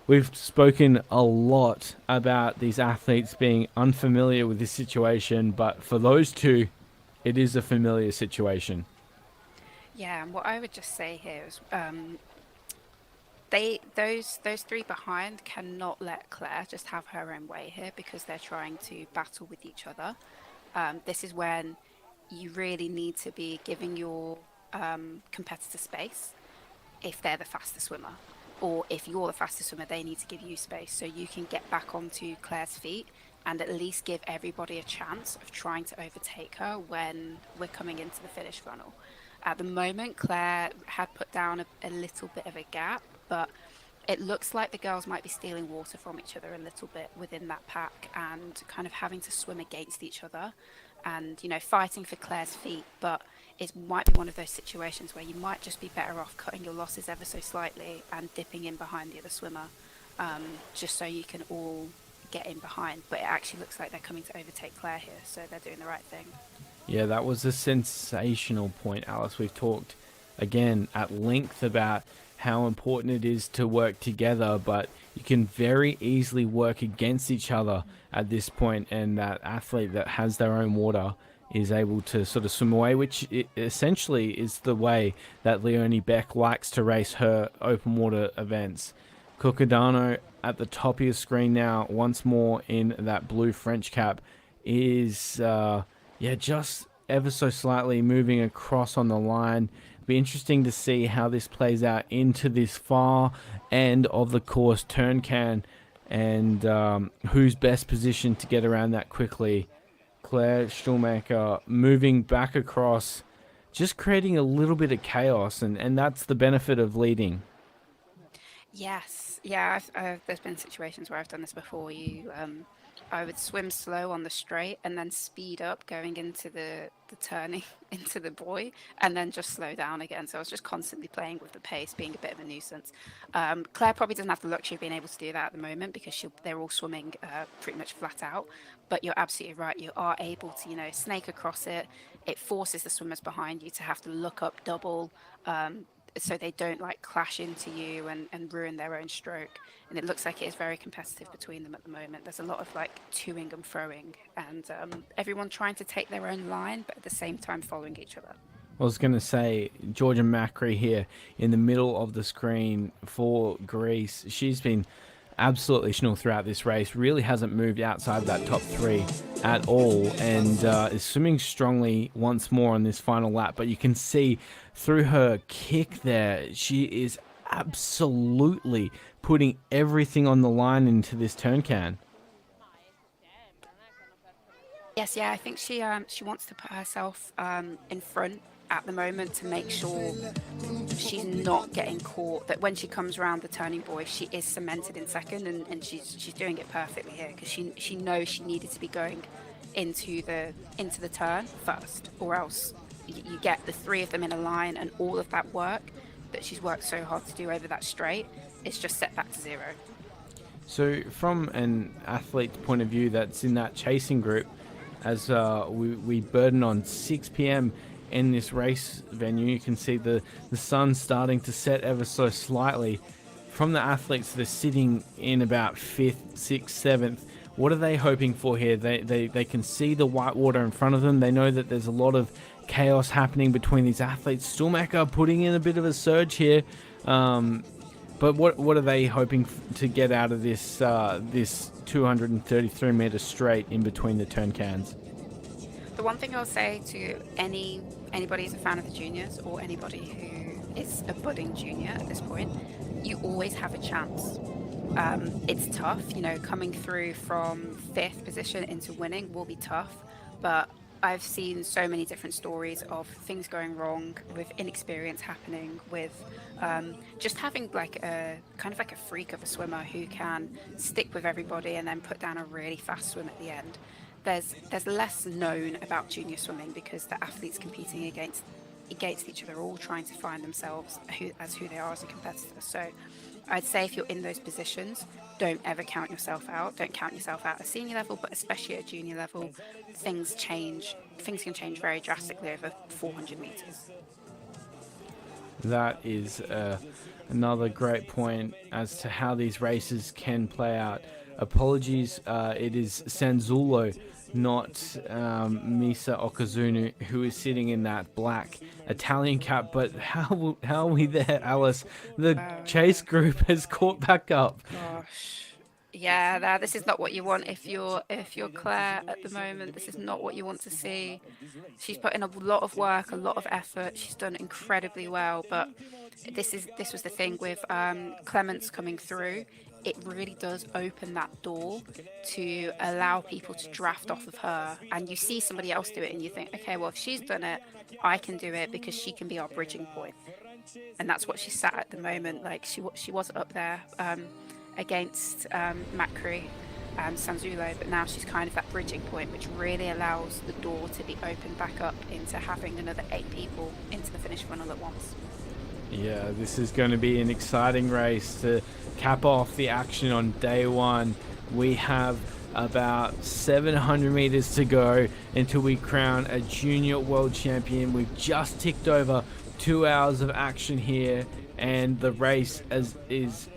we've spoken a lot about these athletes being unfamiliar with this situation, but for those two, it is a familiar situation. Yeah, and what I would just say here is those three behind cannot let Claire just have her own way here, because they're trying to battle with each other. This is when you really need to be giving your competitor space if they're the fastest swimmer, or if you're the fastest swimmer, they need to give you space so you can get back onto Claire's feet and at least give everybody a chance of trying to overtake her when we're coming into the finish funnel. At the moment, Claire had put down a little bit of a gap, but it looks like the girls might be stealing water from each other a little bit within that pack and kind of having to swim against each other and, fighting for Claire's feet. But it might be one of those situations where you might just be better off cutting your losses ever so slightly and dipping in behind the other swimmer, just so you can all get in behind. But it actually looks like they're coming to overtake Claire here, so they're doing the right thing. Yeah, that was a sensational point, Alice. We've talked again at length about how important it is to work together, but you can very easily work against each other at this point, and that athlete that has their own water is able to sort of swim away, which essentially is the way that Leonie Beck likes to race her open water events. Cocodano at the top of your screen now, once more in that blue French cap, is just ever so slightly moving across on the line. Be interesting to see how this plays out into this far end of the course turn can, and who's best positioned to get around that quickly. Claire Stuhlmacher moving back across, just creating a little bit of chaos, and that's the benefit of leading. Yes, yeah. There's been situations where I've done this before. I would swim slow on the straight and then speed up going into the turning into the buoy, and then just slow down again. So I was just constantly playing with the pace, being a bit of a nuisance. Claire probably doesn't have the luxury of being able to do that at the moment because they're all swimming pretty much flat out. But you're absolutely right. You are able to, snake across it. It forces the swimmers behind you to have to look up double. So they don't like clash into you and ruin their own stroke. And it looks like it is very competitive between them at the moment. There's a lot of like toing and froing, and everyone trying to take their own line, but at the same time following each other. I was going to say, Georgia Macri here in the middle of the screen for Greece. She's been absolutely exceptional throughout this race, really hasn't moved outside that top 3 at all, and is swimming strongly once more on this final lap. But you can see through her kick there, she is absolutely putting everything on the line into this turn can. Yes, yeah, I think she wants to put herself in front at the moment to make sure she's not getting caught, that when she comes around the turning buoy she is cemented in second, and she's doing it perfectly here because she knows she needed to be going into the turn first, or else you get the 3 of them in a line, and all of that work that she's worked so hard to do over that straight is just set back to 0. So from an athlete's point of view that's in that chasing group, as we burden on 6 p.m. in this race venue, you can see the sun starting to set ever so slightly. From the athletes that are sitting in about 5th, 6th, 7th, what are they hoping for here? They can see the white water in front of them. They know that there's a lot of chaos happening between these athletes. Stuhlmacher putting in a bit of a surge here. But what are they hoping to get out of this 233 meter straight in between the turn cans? The one thing I'll say to anybody who's a fan of the juniors, or anybody who is a budding junior at this point, you always have a chance. It's tough, coming through from 5th position into winning will be tough, but I've seen so many different stories of things going wrong, with inexperience happening, with just having like a kind of like a freak of a swimmer who can stick with everybody and then put down a really fast swim at the end. There's less known about junior swimming because the athletes competing against each other are all trying to find themselves who they are as a competitor. So I'd say if you're in those positions, don't ever count yourself out. Don't count yourself out at senior level, but especially at junior level, things change. Things can change very drastically over 400 meters. That is another great point as to how these races can play out. Apologies, it is Sanzulo, not Misa Okazunu, who is sitting in that black Italian cap. But how are we there, Alice? The chase group has caught back up. Gosh. Yeah, this is not what you want if you're Claire at the moment. This is not what you want to see. She's put in a lot of work, a lot of effort. She's done incredibly well, but this was the thing with Clements coming through. It really does open that door to allow people to draft off of her, and you see somebody else do it and you think, okay, well, if she's done it, I can do it because she can be our bridging point. And that's what she's sat at the moment. Like she was up there against Macri and Sanzulo, but now she's kind of that bridging point, which really allows the door to be opened back up into having another 8 people into the finish funnel at once. Yeah, this is going to be an exciting race to cap off the action on day 1. We have about 700 meters to go until we crown a junior world champion. We've just ticked over 2 hours of action here, and the race is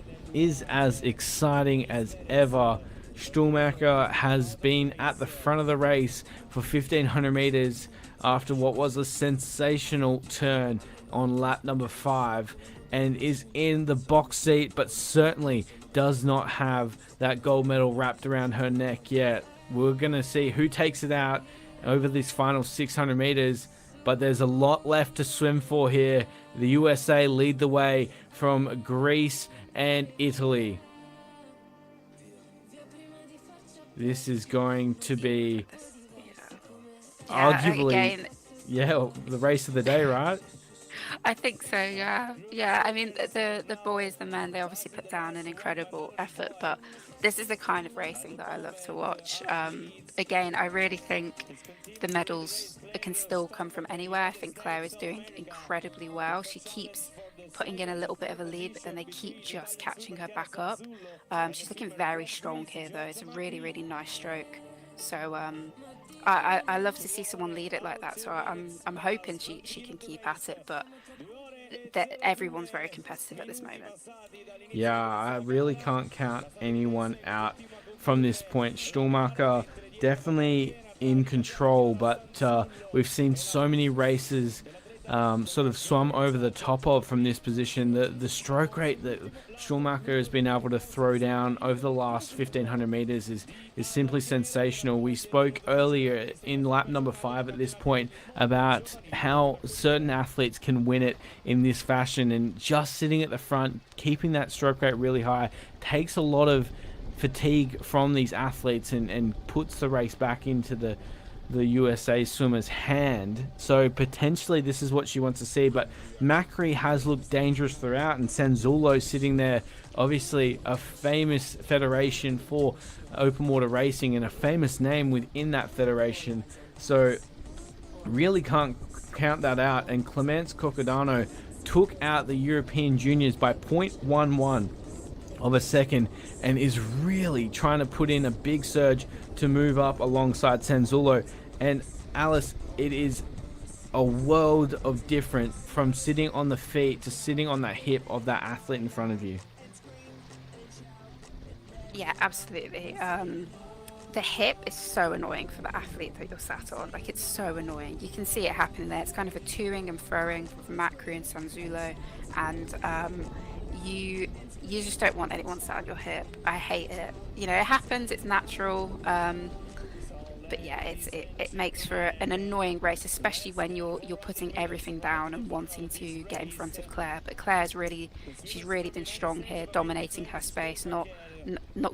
as exciting as ever. Stuhlmacher has been at the front of the race for 1500 meters after what was a sensational turn on lap number 5, and is in the box seat, but certainly does not have that gold medal wrapped around her neck yet. We're going to see who takes it out over this final 600 meters, but there's a lot left to swim for here. The USA lead the way from Greece and Italy. This is going to be arguably, again, the race of the day, right? I think so, yeah. Yeah, I mean, the boys, the men, they obviously put down an incredible effort, but this is the kind of racing that I love to watch. Again, I really think the medals can still come from anywhere. I think Claire is doing incredibly well. She keeps putting in a little bit of a lead, but then they keep just catching her back up. She's looking very strong here, though. It's a really, really nice stroke. So I love to see someone lead it like that. So I'm hoping she can keep at it, but everyone's very competitive at this moment. Yeah, I really can't count anyone out from this point. Stuhlmacher definitely in control, but we've seen so many races sort of swum over the top of from this position. The stroke rate that Stuhlmacher has been able to throw down over the last 1500 meters is simply sensational. We spoke earlier in lap number 5 at this point about how certain athletes can win it in this fashion, and just sitting at the front, keeping that stroke rate really high takes a lot of fatigue from these athletes and puts the race back into the USA swimmer's hand. So potentially this is what she wants to see, but Macri has looked dangerous throughout, and Sanzulo sitting there, obviously a famous federation for open water racing and a famous name within that federation, so really can't count that out. And Clemence Cocodano took out the European juniors by 0.11 of a second and is really trying to put in a big surge to move up alongside Sanzulo. And Alice, it is a world of difference from sitting on the feet to sitting on that hip of that athlete in front of you. Yeah, absolutely. The hip is so annoying for the athlete that you're sat on. Like, it's so annoying. You can see it happening there. It's kind of a toing and throwing from Macri and Sanzulo, and you just don't want anyone sat on your hip. I hate it. You know, it happens. It's natural. But yeah, it makes for an annoying race, especially when you're putting everything down and wanting to get in front of Claire. But she's really been strong here, dominating her space, not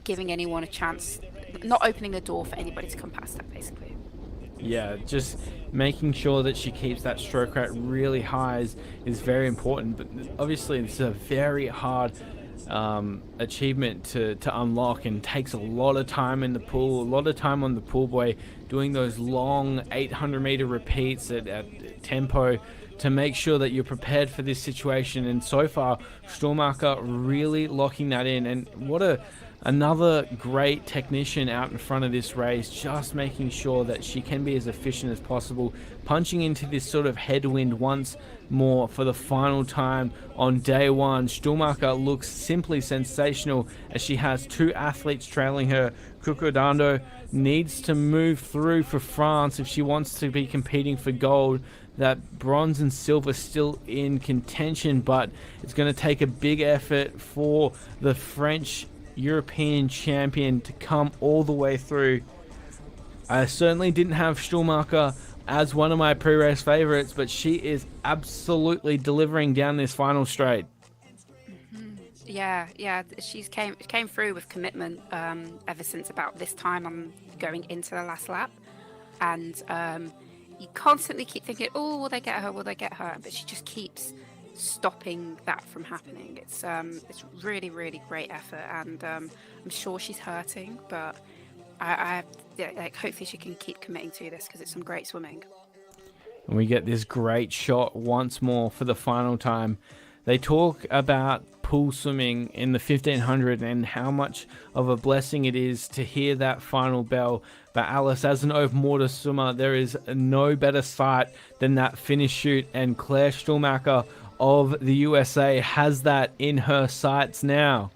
giving anyone a chance, not opening the door for anybody to come past her, basically. Yeah, just making sure that she keeps that stroke rate really high is very important. But obviously, it's a very hard achievement to unlock, and takes a lot of time in the pool, a lot of time on the pool boy, doing those long 800 meter repeats at tempo to make sure that you're prepared for this situation. And so far, Stuhlmacher really locking that in, and what another great technician out in front of this race, just making sure that she can be as efficient as possible, punching into this sort of headwind once more for the final time on day one. Stuhlmacher looks simply sensational as she has two athletes trailing her. Cocodano needs to move through for France if she wants to be competing for gold. That bronze and silver still in contention, but it's going to take a big effort for the French European champion to come all the way through. I certainly didn't have Stuhlmacher as one of my pre-race favorites, but she is absolutely delivering down this final straight. Yeah, she's came through with commitment ever since about this time. I'm going into the last lap, and you constantly keep thinking, oh, will they get her, but she just keeps stopping that from happening. It's really, really great effort, and I'm sure she's hurting, but hopefully she can keep committing to this, because it's some great swimming. And we get this great shot once more for the final time. They talk about pool swimming in the 1500 and how much of a blessing it is to hear that final bell. But Alice, as an open water swimmer, there is no better sight than that finish chute, and Claire Stuhlmacher of the USA has that in her sights now.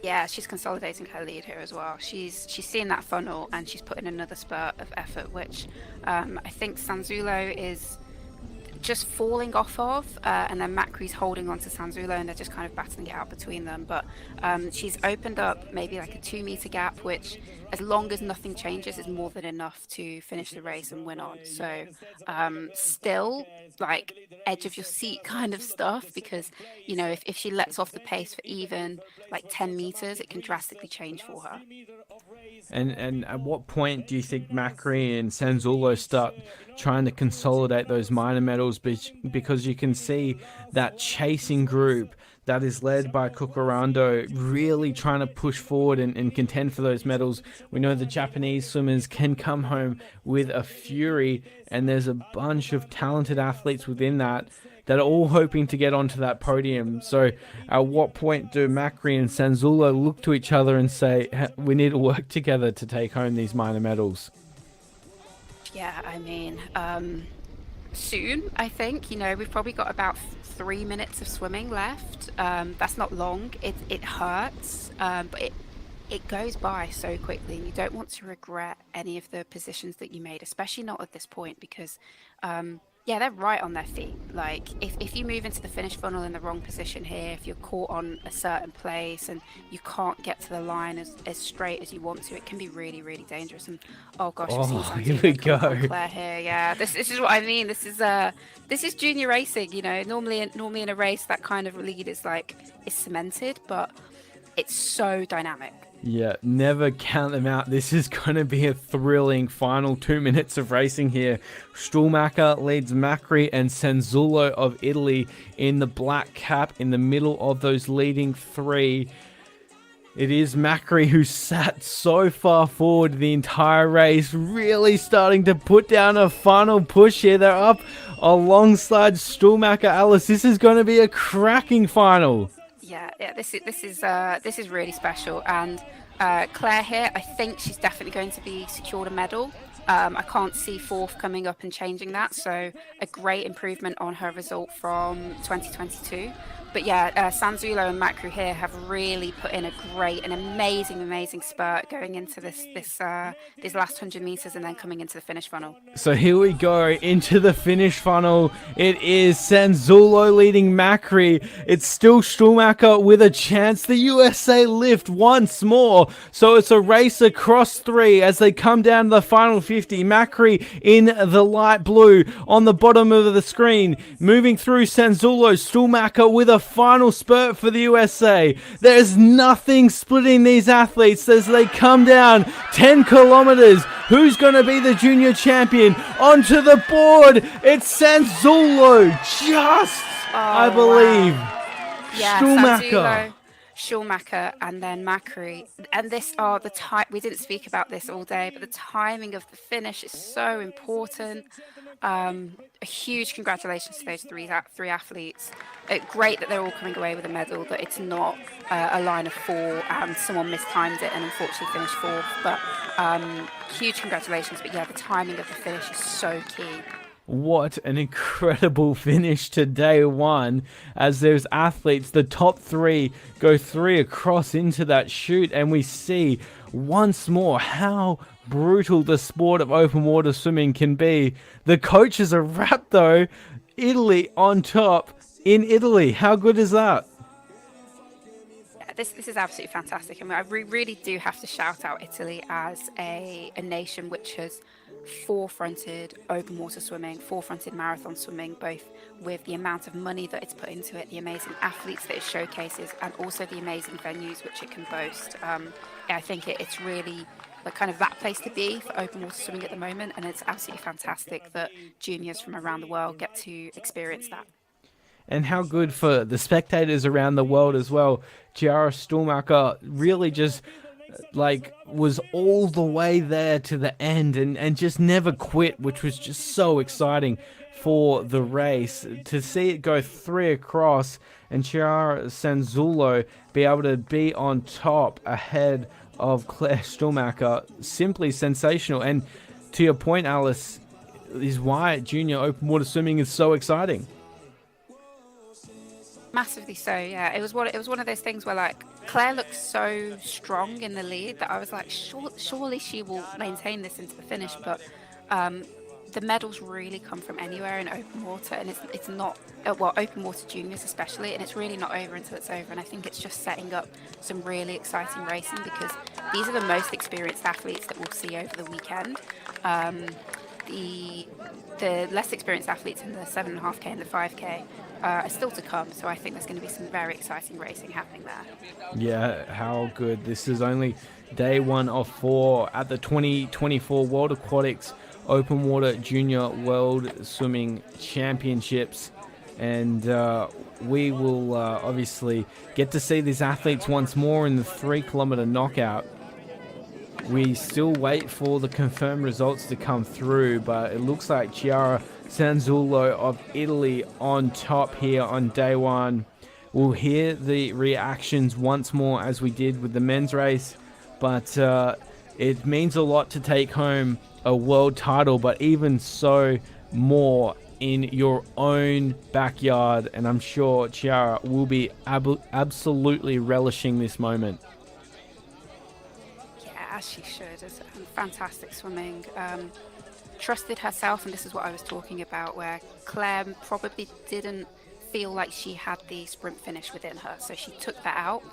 Yeah, she's consolidating her lead here as well. She's seen that funnel, and she's put in another spurt of effort, which I think Sanzulo is just falling off of, and then Macri's holding on to Sanzulo, and they're just kind of battling it out between them. But she's opened up maybe like a 2 meter gap, which, as long as nothing changes, is more than enough to finish the race and win on. So still like edge of your seat kind of stuff, because you know, if she lets off the pace for even like 10 meters, it can drastically change for her. And at what point do you think Macri and Sanzulo start trying to consolidate those minor medals? Because you can see that chasing group that is led by Kukurando really trying to push forward and contend for those medals. We know the Japanese swimmers can come home with a fury, and there's a bunch of talented athletes within that are all hoping to get onto that podium. So at what point do Macri and Sanzulo look to each other and say, we need to work together to take home these minor medals? Yeah, I mean, soon, I think. You know, we've probably got about 3 minutes of swimming left. That's not long. It hurts, but it goes by so quickly, and you don't want to regret any of the positions that you made, especially not at this point, because yeah, they're right on their feet. Like, if you move into the finish funnel in the wrong position here, if you're caught on a certain place and you can't get to the line as straight as you want to, it can be really, really dangerous. And oh gosh, Here we go. Claire here. Yeah, this is what I mean. This is junior racing. You know, normally in a race, that kind of lead is cemented, but it's so dynamic. Yeah, never count them out. This is going to be a thrilling final 2 minutes of racing here. Stuhlmacher leads Macri and Sanzulo of Italy in the black cap in the middle of those leading three. It is Macri who sat so far forward the entire race, really starting to put down a final push here. They're up alongside Stuhlmacher. Alice, this is going to be a cracking final. Yeah, this is really special, and Claire here, I think she's definitely going to be secured a medal. I can't see fourth coming up and changing that, so a great improvement on her result from 2022. But yeah, Sanzulo and Macri here have really put in an amazing spurt going into these last 100 meters and then coming into the finish funnel. So here we go into the finish funnel. It is Sanzulo leading Macri. It's still Stuhlmacher with a chance. The USA lift once more. So it's a race across three as they come down to the final 50. Macri in the light blue on the bottom of the screen. Moving through Sanzulo, Stuhlmacher with a final spurt for the USA. There's nothing splitting these athletes as they come down 10 kilometers. Who's going to be the junior champion? Onto the board, it's Sanzulo, I believe. Wow. Yeah, Stuhlmacher, and then Macri. And the time. We didn't speak about this all day, but the timing of the finish is so important. A huge congratulations to those three athletes. Great that they're all coming away with a medal, that it's not a line of four and someone mistimed it and unfortunately finished fourth. But huge congratulations. But yeah, the timing of the finish is so key. What an incredible finish to day one as those athletes, the top three, go three across into that chute, and we see once more how brutal the sport of open water swimming can be. The coaches are wrapped though. Italy on top in Italy. How good is that? This is absolutely fantastic. I mean, I really do have to shout out Italy as a nation which has forefronted open water swimming, forefronted marathon swimming, both with the amount of money that it's put into it, the amazing athletes that it showcases, and also the amazing venues which it can boast. I think it's really kind of that place to be for open water swimming at the moment, and it's absolutely fantastic that juniors from around the world get to experience that. And how good for the spectators around the world as well. Chiara Stuhlmacher really just was all the way there to the end and just never quit, which was just so exciting for the race. To see it go three across and Chiara Sanzulo be able to be on top ahead of Claire Stuhlmacher, simply sensational. And to your point, Alice, is why junior open water swimming is so exciting. Massively so, yeah. It was one of those things where Claire looked so strong in the lead that I was like, surely she will maintain this into the finish. But the medals really come from anywhere in open water, and it's not well, open water juniors especially, and it's really not over until it's over. And I think it's just setting up some really exciting racing, because these are the most experienced athletes that we'll see over the weekend. The less experienced athletes in the 7.5K and the 5K are still to come, so I think there's going to be some very exciting racing happening there. Yeah, how good. This is only day 1 of 4 at the 2024 World Aquatics Open Water Junior World Swimming Championships. And we will obviously get to see these athletes once more in the 3-kilometer knockout. We still wait for the confirmed results to come through, but it looks like Chiara Sanzullo of Italy on top here on day 1. We'll hear the reactions once more as we did with the men's race, but it means a lot to take home a world title, but even so more in your own backyard, and I'm sure Chiara will be absolutely relishing this moment. As she should. It's fantastic swimming. Trusted herself, and this is what I was talking about, where Claire probably didn't feel like she had the sprint finish within her, so she took it out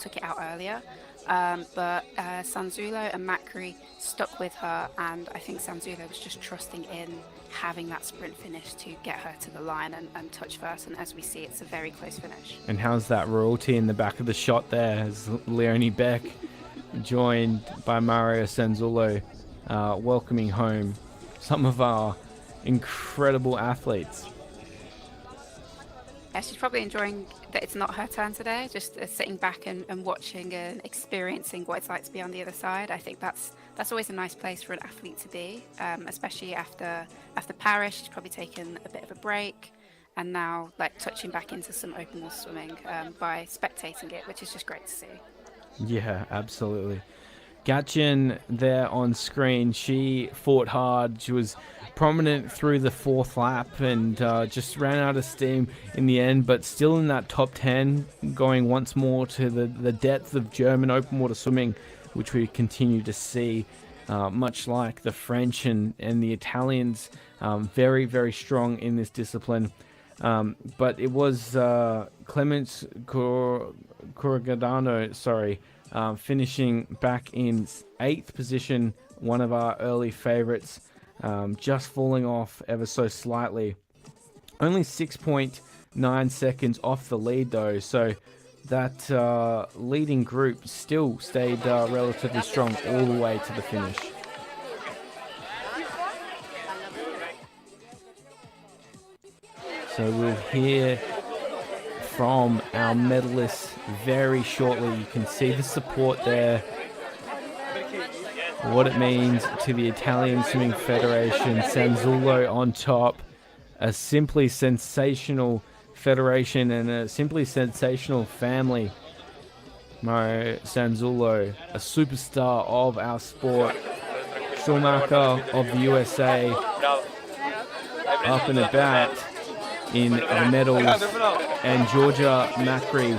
earlier. But Sanzullo and Macri stuck with her, and I think Sanzullo was just trusting in having that sprint finish to get her to the line and touch first, and as we see, it's a very close finish. And how's that royalty in the back of the shot there as Leonie Beck joined by Mario Sanzullo, welcoming home some of our incredible athletes. Yeah, she's probably enjoying that it's not her turn today, just sitting back and watching and experiencing what it's like to be on the other side. I think that's always a nice place for an athlete to be, especially after Paris. She's probably taken a bit of a break, and now like touching back into some open water swimming by spectating it, which is just great to see. Yeah, absolutely. Gatchen there on screen, she fought hard. She was prominent through the 4th lap and just ran out of steam in the end, but still in that top 10, going once more to the depth of German open water swimming, which we continue to see, much like the French and the Italians, very, very strong in this discipline. But it was Clemens Corgadano, finishing back in 8th position, one of our early favorites, just falling off ever so slightly. Only 6.9 seconds off the lead though, so that leading group still stayed relatively strong all the way to the finish. So we'll hear from our medalists very shortly. You can see the support there, what it means to the Italian Swimming Federation. Sanzullo on top, a simply sensational federation and a simply sensational family. Mario Sanzullo, a superstar of our sport, Schumacher of the USA, up and about in the medals, and Georgia Macri,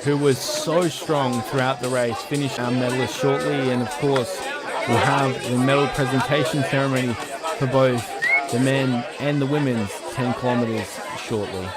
who was so strong throughout the race, finished our medalist shortly. And of course, we'll have the medal presentation ceremony for both the men and the women's 10 kilometers shortly.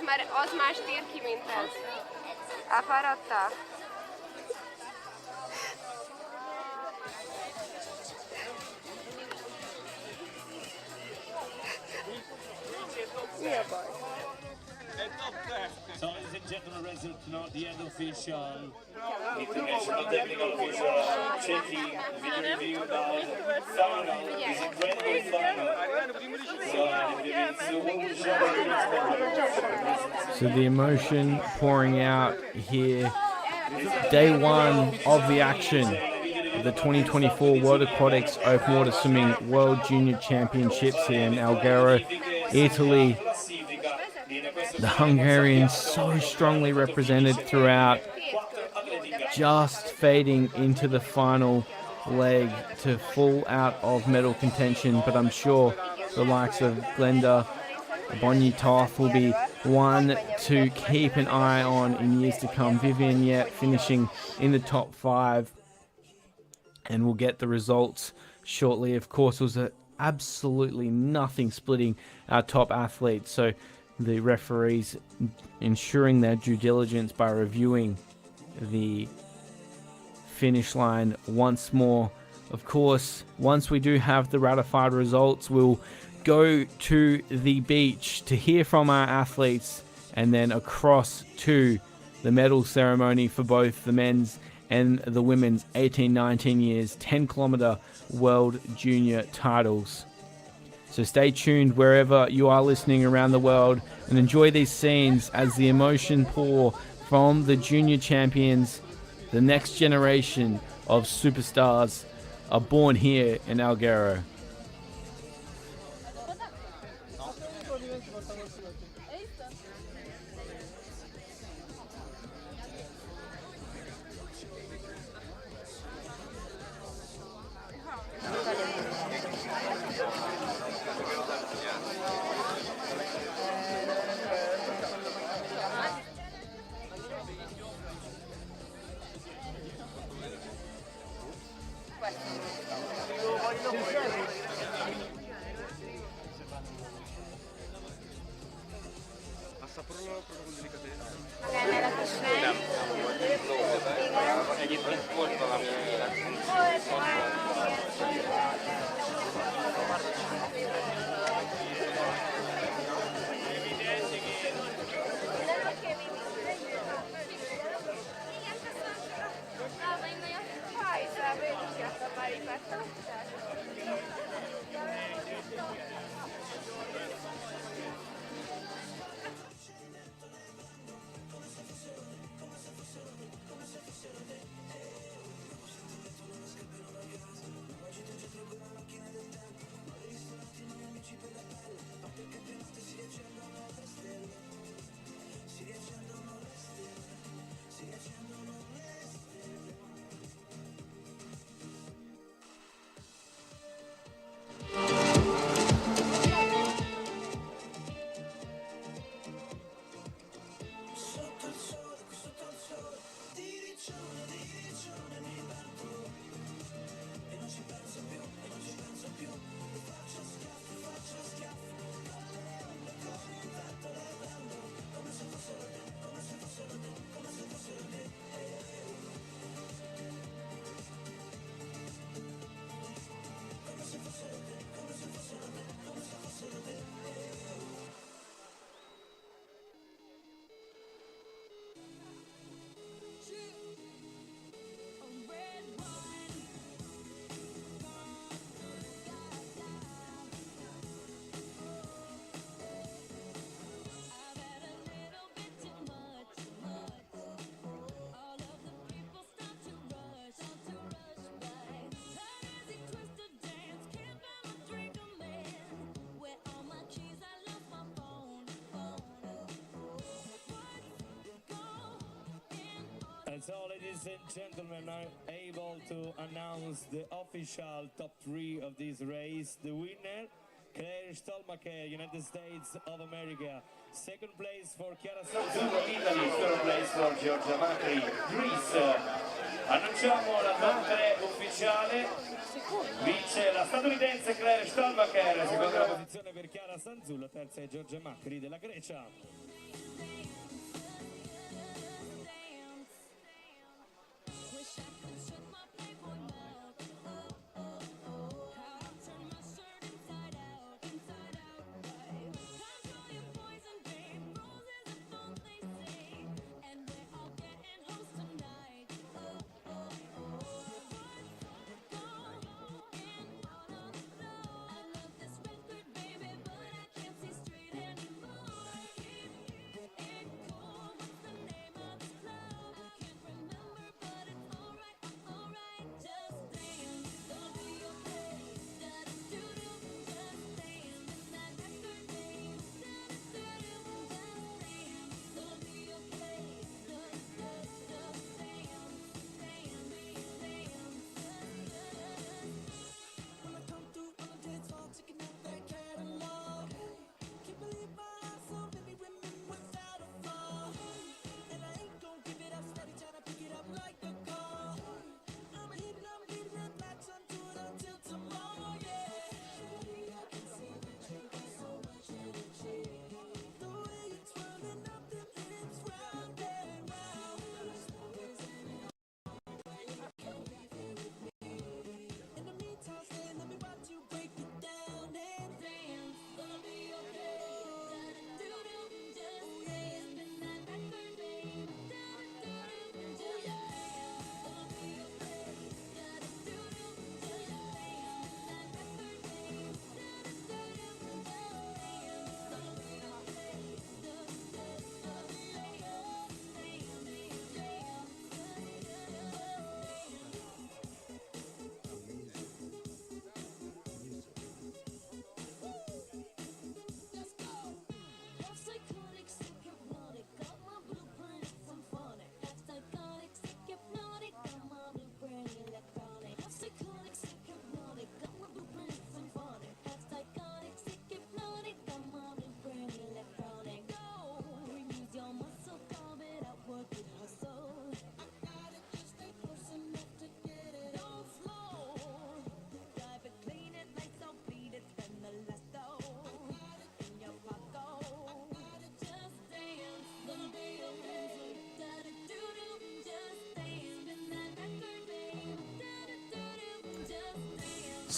Mert az más tér ki, mint ez. Elfáradtál? Mi a baj? So, ladies and gentlemen, result not the end official. International technical official checking video review about final, this incredible final. So the emotion pouring out here. Day 1 of the action, the 2024 World Aquatics Open Water Swimming World Junior Championships here in Alghero, Italy. The Hungarians so strongly represented throughout. just fading into the final leg to fall out of medal contention, but I'm sure the likes of Glenda Bonyi Toth will be one to keep an eye on in years to come. Vivian Yet finishing in the top 5, and we'll get the results shortly. Of course, it was absolutely nothing splitting our top athletes, so the referees ensuring their due diligence by reviewing the finish line once more. Of course, once we do have the ratified results, we'll go to the beach to hear from our athletes and then across to the medal ceremony for both the men's and the women's 18-19 years 10-kilometer world junior titles. So stay tuned wherever you are listening around the world and enjoy these scenes as the emotion pour from the junior champions. The next generation of superstars are born here in Alghero. And so, ladies and gentlemen, I'm able to announce the official top 3 of this race. The winner, Claire Stolmacher, United States of America. Second place for Chiara Sanzullo, Italy. Third place for Giorgia Macri, Greece. Annunciamo la top 3 ufficiale. Vince la statunitense Claire Stolmacher, seconda posizione per Chiara Sanzullo, terza è Giorgia Macri della Grecia.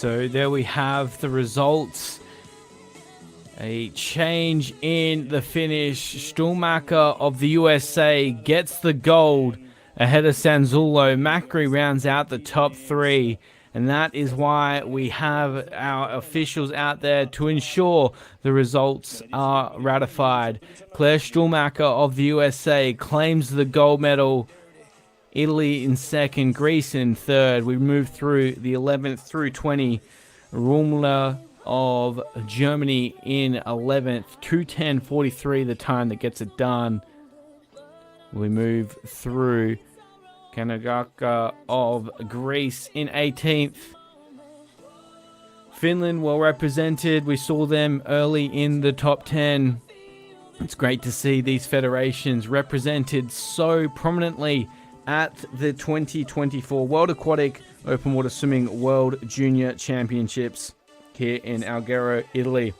So there we have the results. A change in the finish. Stuhlmacher of the USA gets the gold ahead of Sanzullo. Macri rounds out the top three. And that is why we have our officials out there to ensure the results are ratified. Claire Stuhlmacher of the USA claims the gold medal. Italy in second, Greece in third. We move through the 11th through 20. Rumler of Germany in 11th, 2:10:43, the time that gets it done. We move through Kanagaka of Greece in 18th. Finland well represented. We saw them early in the top 10. It's great to see these federations represented so prominently at the 2024 World Aquatic Open Water Swimming World Junior Championships here in Alghero, Italy.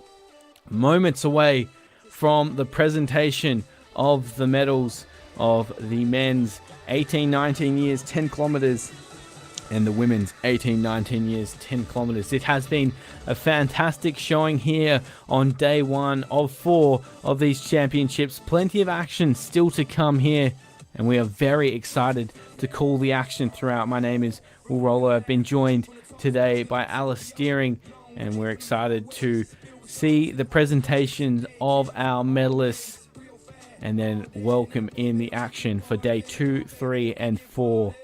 Moments away from the presentation of the medals of the men's 18-19 years 10 kilometers and the women's 18-19 years 10 kilometers. It has been a fantastic showing here on day one of 4 of these championships. Plenty of action still to come here, and we are very excited to call the action throughout. My name is Will Roller. I've been joined today by Alice Steering, and we're excited to see the presentation of our medalists and then welcome in the action for day 2, 3, and 4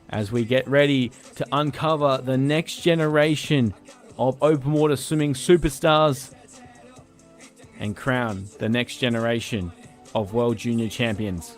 as we get ready to uncover the next generation of open water swimming superstars and crown the next generation of world junior champions.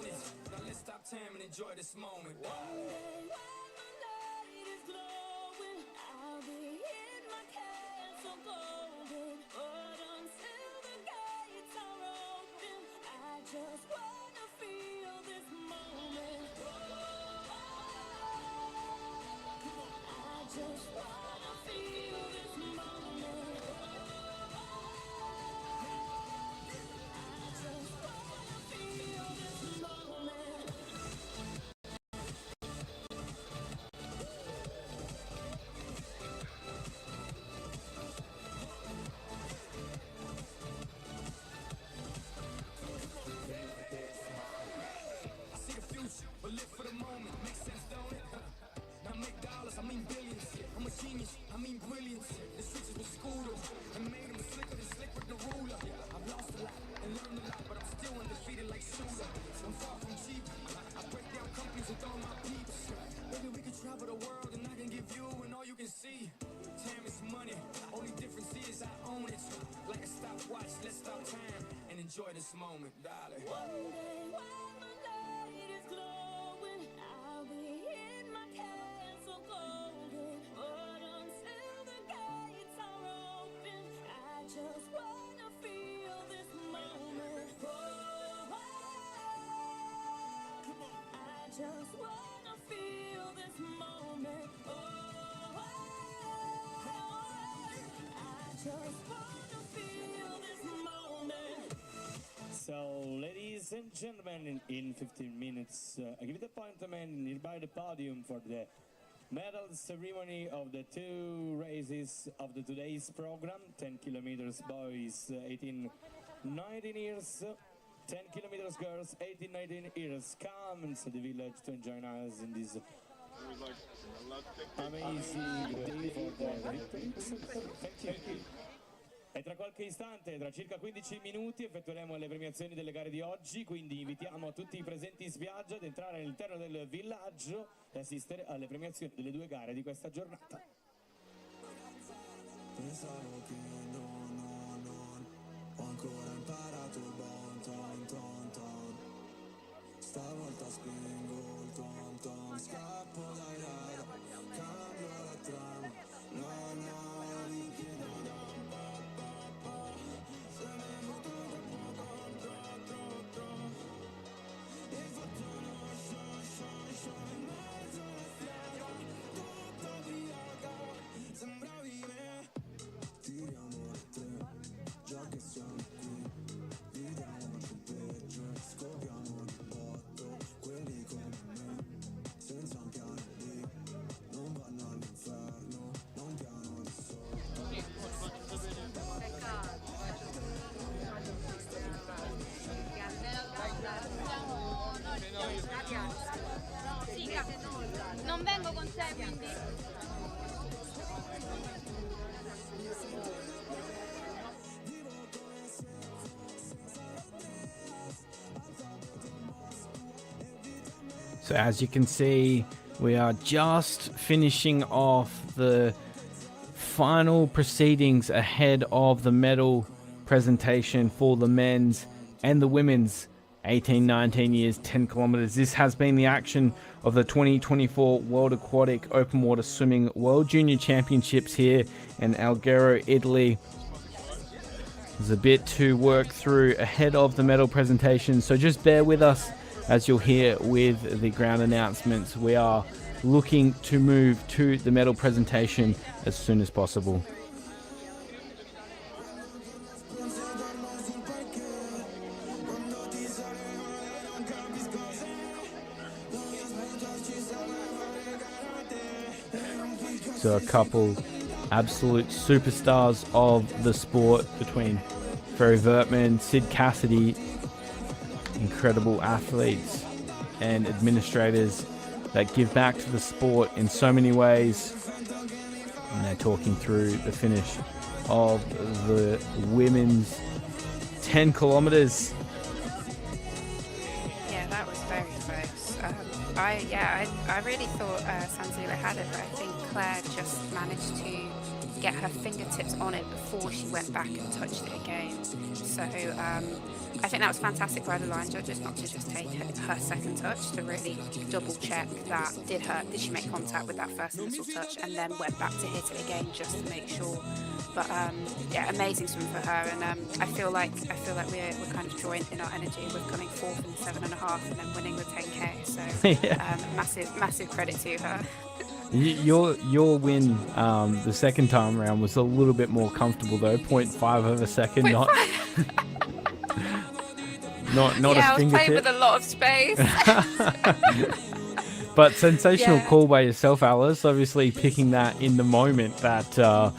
Enjoy this moment, darling. One day when the light is glowing, I'll be in my castle golden. But until the gates are open, I just wanna feel this moment. Oh, I just wanna feel this moment. Oh, I just wanna feel this moment. So, ladies and gentlemen, in 15 minutes, I give the appointment nearby the podium for the medal ceremony of the 2 races of the today's program. 10 kilometers boys, 18-19 years, 10 kilometers girls, 18-19 years. Come into the village to join us in this amazing day for the victory. Thank you. E tra qualche istante, tra circa 15 minuti, effettueremo le premiazioni delle gare di oggi, quindi invitiamo tutti i presenti in spiaggia ad entrare all'interno del villaggio e assistere alle premiazioni delle 2 gare di questa giornata. Pensavo che non ho ancora imparato bon ton ton ton. Stavolta spingo il tom tom, scappo dai radar, cambio la trama, no, richiedo da un po', se ne metto troppo, e faccio uno show in mezzo alla strada, tutto ubriaca, sembravi me. Tiriamo le 3, già che siamo qui, vediamoci il peggio, scopriamo di botto, quelli come me, senza un piano B, non vanno all'inferno, So as you can see, we are just finishing off the final proceedings ahead of the medal presentation for the men's and the women's 18, 19 years, 10 kilometers. This has been the action of the 2024 World Aquatic Open Water Swimming World Junior Championships here in Alghero, Italy. There's a bit to work through ahead of the medal presentation, so just bear with us as you'll hear with the ground announcements. We are looking to move to the medal presentation as soon as possible. So a couple absolute superstars of the sport between Ferry Vertman, Sid Cassidy, incredible athletes and administrators that give back to the sport in so many ways. And they're talking through the finish of the women's 10 kilometers. Yeah, that was very close. I really thought Sanzula had it, but I think Claire just managed to get her fingertips on it before she went back and touched it again. So I think that was fantastic by the line judges not to just take her second touch, to really double check that did she make contact with that first initial touch, and then went back to hit it again just to make sure. But yeah, amazing swim for her, and I feel like we're kind of joint in our energy with coming fourth in 7.5 and then winning the 10K. So Yeah. massive credit to her. Your win the second time around was a little bit more comfortable though, 0.5 of a second, not yeah, a I was playing fingertip. with a lot of space. But sensational Yeah. call by yourself, Alice, obviously picking that in the moment, that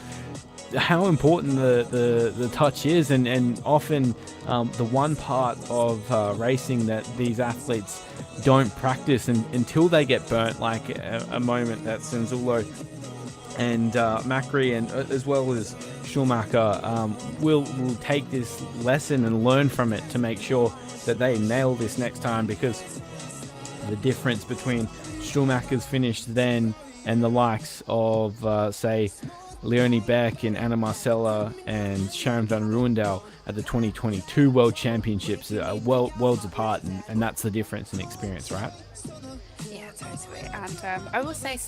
how important the touch is, and often the one part of racing that these athletes don't practice until they get burnt, like a moment that Sanzula and Macri, and as well as Schumacher, will take this lesson and learn from it to make sure that they nail this next time, because the difference between Schumacher's finish then and the likes of, say, Leonie Beck and Anna Marcella and Sharon van Ruendal at the 2022 World Championships are worlds apart, and that's the difference in experience, right? Yeah, totally. And I will say,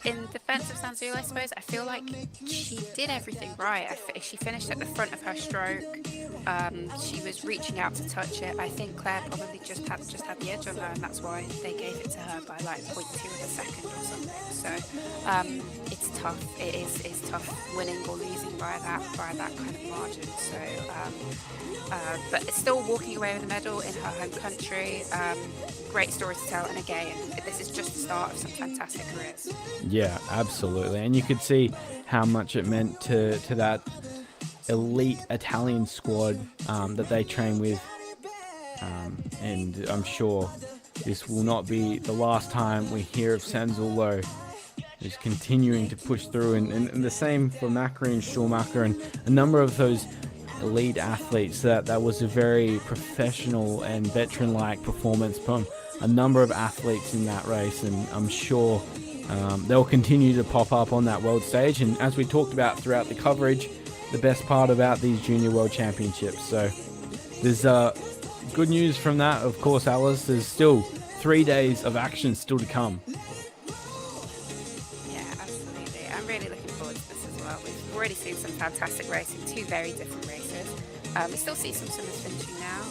in defense of Sanzula, I suppose, I feel like she did everything right. She finished at the front of her stroke. She was reaching out to touch it. I think Claire probably just had the edge on her, and that's why they gave it to her by like 0.2 of a second or something. So it's tough. It's tough winning or losing by that kind of margin. So, but it's still walking away with a medal in her home country. Great story to tell, and again, this is just the start of some fantastic careers. Yeah, absolutely. And you could see how much it meant to that elite Italian squad that they train with. And I'm sure this will not be the last time we hear of Sanzula who's continuing to push through. And the same for Macri and Schumacher and a number of those elite athletes. That was a very professional and veteran-like performance from a number of athletes in that race, and I'm sure they'll continue to pop up on that world stage. And as we talked about throughout the coverage, the best part about these junior world championships. So there's good news from that, of course, Alice. There's still 3 days of action still to come. Yeah, absolutely. I'm really looking forward to this as well. We've already seen some fantastic racing, 2 very different races. We still see some swimmers finishing now.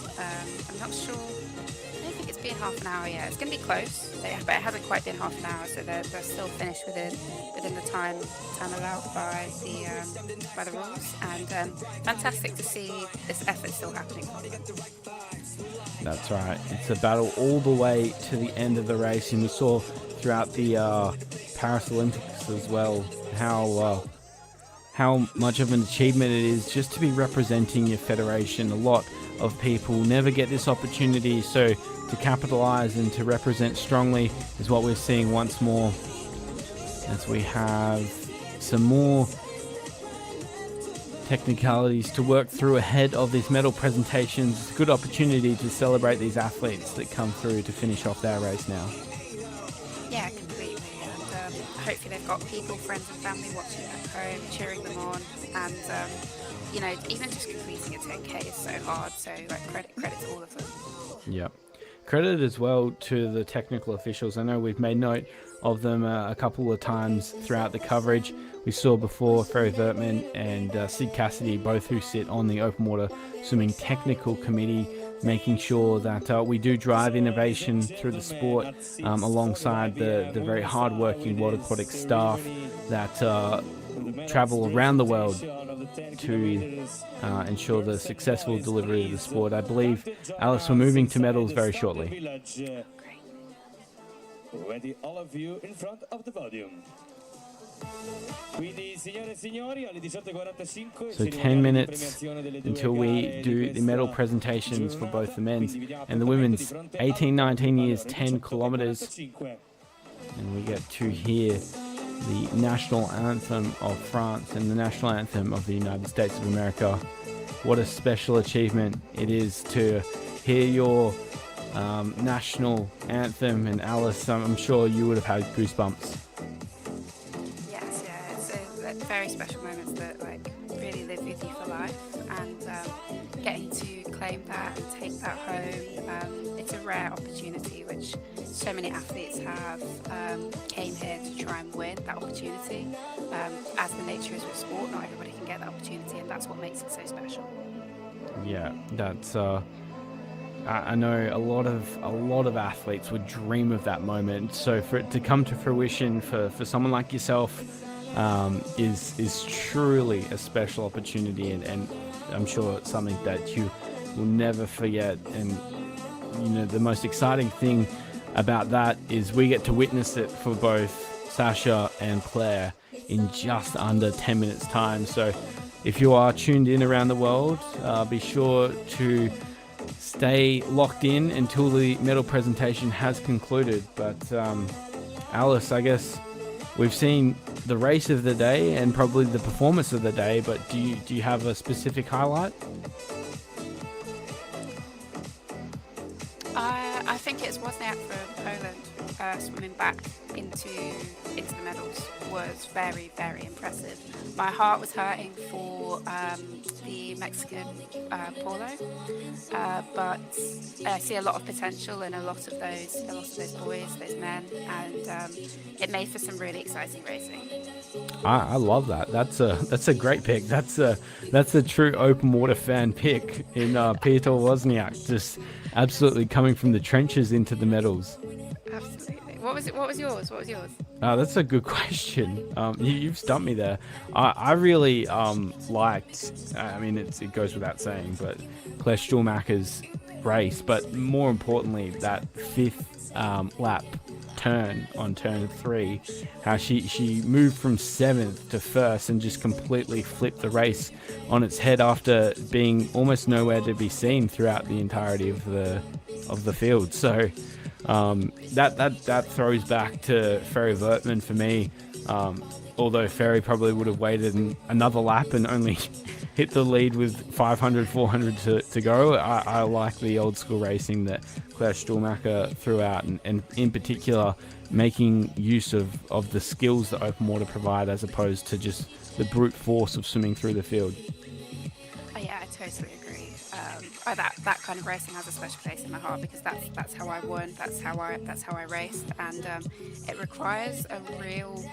I'm not sure. I don't think it's been half an hour yet. It's going to be close, but it hasn't quite been half an hour, so they're still finished within the time allowed by the rules. And fantastic to see this effort still happening. That's right. It's a battle all the way to the end of the race, and we saw throughout the Paris Olympics as well how much of an achievement it is just to be representing your federation. A lot of people never get this opportunity, so to capitalize and to represent strongly is what we're seeing once more, as we have some more technicalities to work through ahead of these medal presentations. It's a good opportunity to celebrate these athletes that come through to finish off their race now. they've got people, friends and family watching at home, cheering them on, and you know, even just completing a 10K is so hard. So like credit to all of them. Yep. Credit as well to the technical officials. I know we've made note of them a couple of times throughout the coverage. We saw before Ferry Vertman and Sid Cassidy, both who sit on the Open Water Swimming Technical Committee, making sure that we do drive innovation through the sport alongside the very hard-working World Aquatics staff that travel around the world to ensure the successful delivery of the sport. I believe, Alice, we're moving to medals very shortly. Ready, all of you in front of the podium. So 10 minutes until we do the medal presentations for both the men's and the women's 18, 19 years, 10 kilometers. And we get to hear the national anthem of France and the national anthem of the United States of America. What a special achievement it is to hear your national anthem. And Alice, I'm sure you would have had goosebumps. Yes, yeah, it's very special moments that like really live with you for life, and getting to claim that and take that home, it's a rare opportunity which so many athletes have came here to try and win that opportunity. As the nature is with sport, not everybody can get that opportunity, and that's what makes it so special. Yeah, that's I know a lot of athletes would dream of that moment. So for it to come to fruition for someone like yourself is truly a special opportunity, and I'm sure it's something that you will never forget. And you know, the most exciting thing about that is we get to witness it for both Sasha and Claire in just under 10 minutes time. So if you are tuned in around the world, be sure to stay locked in until the medal presentation has concluded. But Alice, I guess we've seen the race of the day and probably the performance of the day, but do you have a specific highlight? I think it's Wozniak from Poland swimming back into the medals was very, very impressive. My heart was hurting for the Mexican Paulo, but I see a lot of potential in a lot of those boys, those men, and it made for some really exciting racing. I love that. That's a great pick. That's a true open water fan pick in Peter Wozniak, just absolutely coming from the trenches into the medals. Absolutely. What was yours? That's a good question. You've stumped me there. I really liked, I mean, it goes without saying, but Claire Stuhlmacher's race, but more importantly, that fifth lap turn on turn 3, how she moved from 7th to 1st and just completely flipped the race on its head after being almost nowhere to be seen throughout the entirety of the field. So that throws back to Ferry Vertman for me. Although Ferry probably would have waited another lap and only hit the lead with 500, 400 to go. I like the old school racing that Claire Stuhlmacher threw out, and in particular making use of the skills that open water provide as opposed to just the brute force of swimming through the field. Oh, yeah, I totally agree. That kind of racing has a special place in my heart because that's how I won, that's how I raced, and it requires a real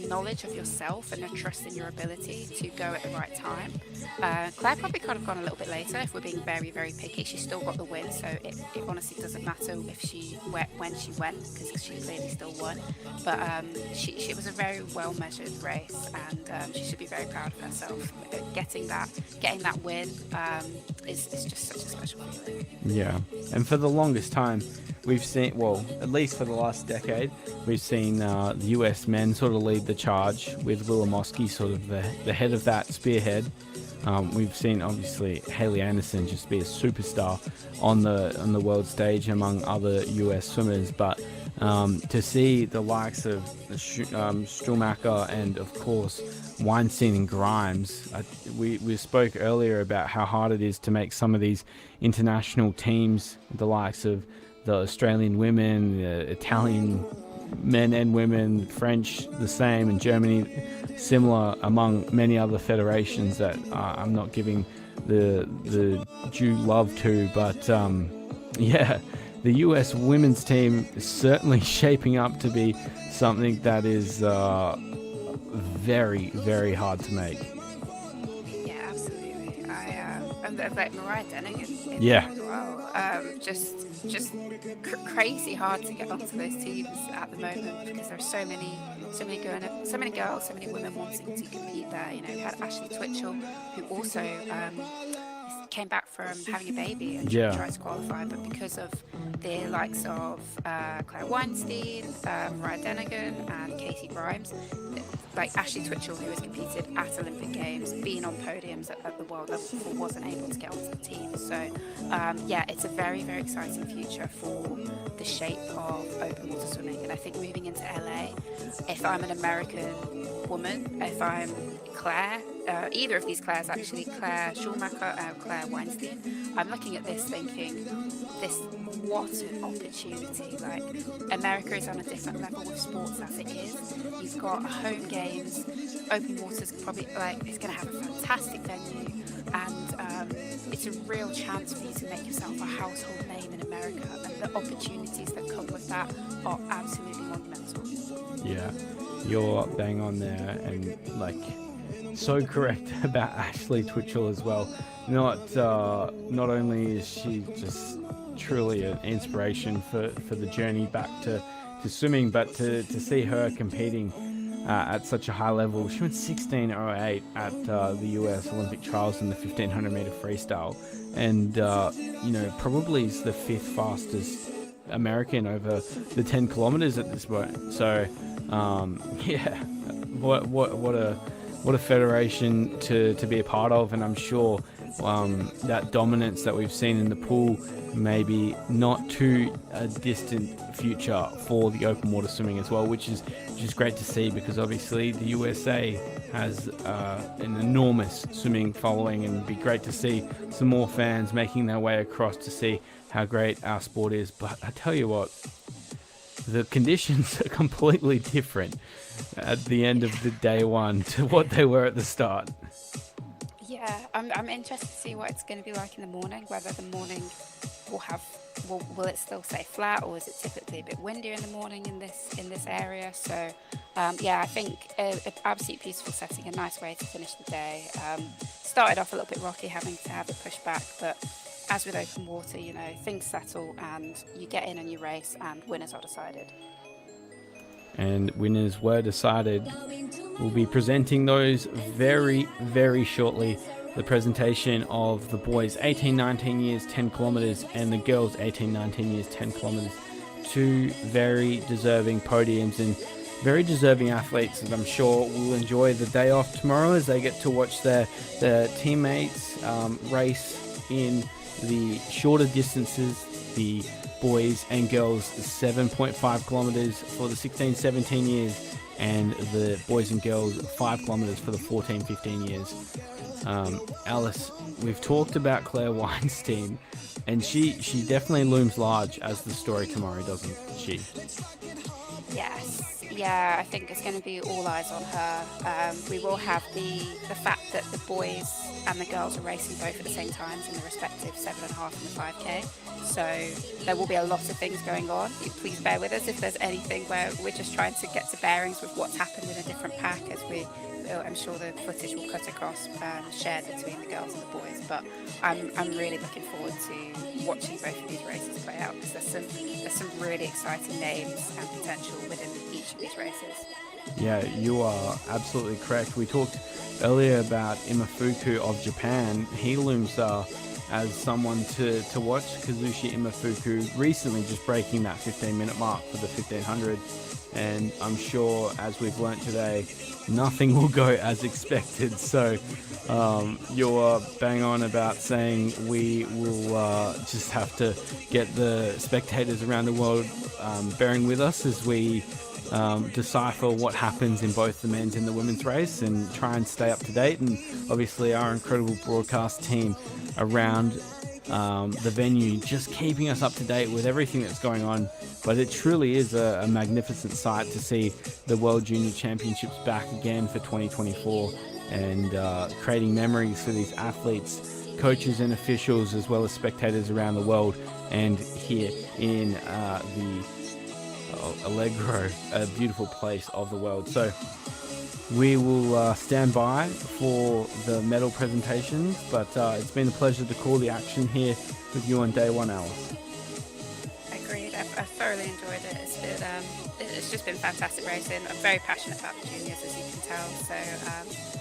knowledge of yourself and a trust in your ability to go at the right time. Claire probably could have gone a little bit later if we're being very, very picky. She still got the win, so it honestly doesn't matter if when she went, because she clearly still won. But she was a very well measured race, and she should be very proud of herself. Getting that win is just such a special feeling. Yeah, and for the longest time, we've seen, well, at least for the last decade, we've seen the US men sort of lead the charge with Wilimowski sort of the head of that spearhead. We've seen obviously Haley Anderson just be a superstar on the world stage among other US swimmers, but to see the likes of Stuhlmacher and of course Weinstein and Grimes, we spoke earlier about how hard it is to make some of these international teams, the likes of the Australian women, the Italian men and women, French the same, and Germany similar, among many other federations that I'm not giving the due love to. But yeah, the US women's team is certainly shaping up to be something that is very, very hard to make. Yeah, absolutely. And like Mariah Denning in Yeah. as well. Just crazy hard to get onto those teams at the moment because there are so many girls, so many women wanting to compete there. You know, we had Ashley Twitchell, who also came back from having a baby and tried to qualify, but because of the likes of Claire Weinstein, Mariah Dennigan, and Katie Grimes, like Ashley Twitchell, who has competed at Olympic Games, been on podiums at the world level before, wasn't able to get onto the team. So yeah, it's a very, very exciting future for the shape of open water swimming. And I think moving into LA, if I'm an American woman, if I'm Claire, either of these Claires actually, Claire Schulmacher or Claire Weinstein, I'm looking at this thinking, what an opportunity. Like, America is on a different level with sports as it is. You've got home games, open water's probably, like, it's going to have a fantastic venue, and it's a real chance for you to make yourself a household name in America, and the opportunities that come with that are absolutely monumental. Yeah, you're bang on there, and like so correct about Ashley Twitchell as well. Not only is she just truly an inspiration for the journey back to swimming, but to see her competing at such a high level. She went 16:08 at the US Olympic trials in the 1500 meter freestyle, and you know, probably is the 5th fastest American over the 10 kilometers at this point. So yeah, what a federation to be a part of. And I'm sure that dominance that we've seen in the pool, maybe not too distant future for the open water swimming as well, which is great to see, because obviously the USA has an enormous swimming following, and it'd be great to see some more fans making their way across to see how great our sport is. But I tell you what, the conditions are completely different at the end of the day one to what they were at the start. Yeah, I'm interested to see what it's going to be like in the morning, whether the morning will it still stay flat, or is it typically a bit windier in the morning in this area. So yeah, I think an absolute beautiful setting, a nice way to finish the day. Started off a little bit rocky, having to have it pushed back, but as with open water, you know, things settle and you get in and you race, and winners are decided. And winners were decided. We'll be presenting those very, very shortly. The presentation of the boys 18-19 years 10 kilometers and the girls 18-19 years 10 kilometers. Two very deserving podiums and very deserving athletes that I'm sure will enjoy the day off tomorrow as they get to watch their teammates race in the shorter distances, the boys and girls 7.5 kilometers for the 16-17 years, and the boys and girls 5 kilometers for the 14-15 years. Alice, we've talked about Claire Weinstein, and she definitely looms large as the story tomorrow, doesn't she? Yes. Yeah, I think it's going to be all eyes on her. We will have the fact that the boys and the girls are racing both at the same times in the respective 7.5 and the 5K. So there will be a lot of things going on. Please bear with us if there's anything where we're just trying to get to bearings with what's happened in a different pack, as I'm sure the footage will cut across shared between the girls and the boys. But I'm really looking forward to watching both of these races play out, because there's some really exciting names and potential within each of these races. Yeah, you are absolutely correct. We talked earlier about Imafuku of Japan. He looms as someone to watch. Kazushi Imafuku recently just breaking that 15-minute mark for the 1500. And I'm sure, as we've learnt today, nothing will go as expected. So you're bang on about saying we will just have to get the spectators around the world bearing with us as we decipher what happens in both the men's and the women's race, and try and stay up to date. And obviously our incredible broadcast team around the venue, just keeping us up to date with everything that's going on. But it truly is a magnificent sight to see the World Junior Championships back again for 2024, and creating memories for these athletes, coaches and officials, as well as spectators around the world, and here in the Alghero, a beautiful place of the world. So we will stand by for the medal presentations, but it's been a pleasure to call the action here with you on day one, Alice. Agreed. I've thoroughly enjoyed it. It's just been fantastic racing. I'm very passionate about the juniors, as you can tell. So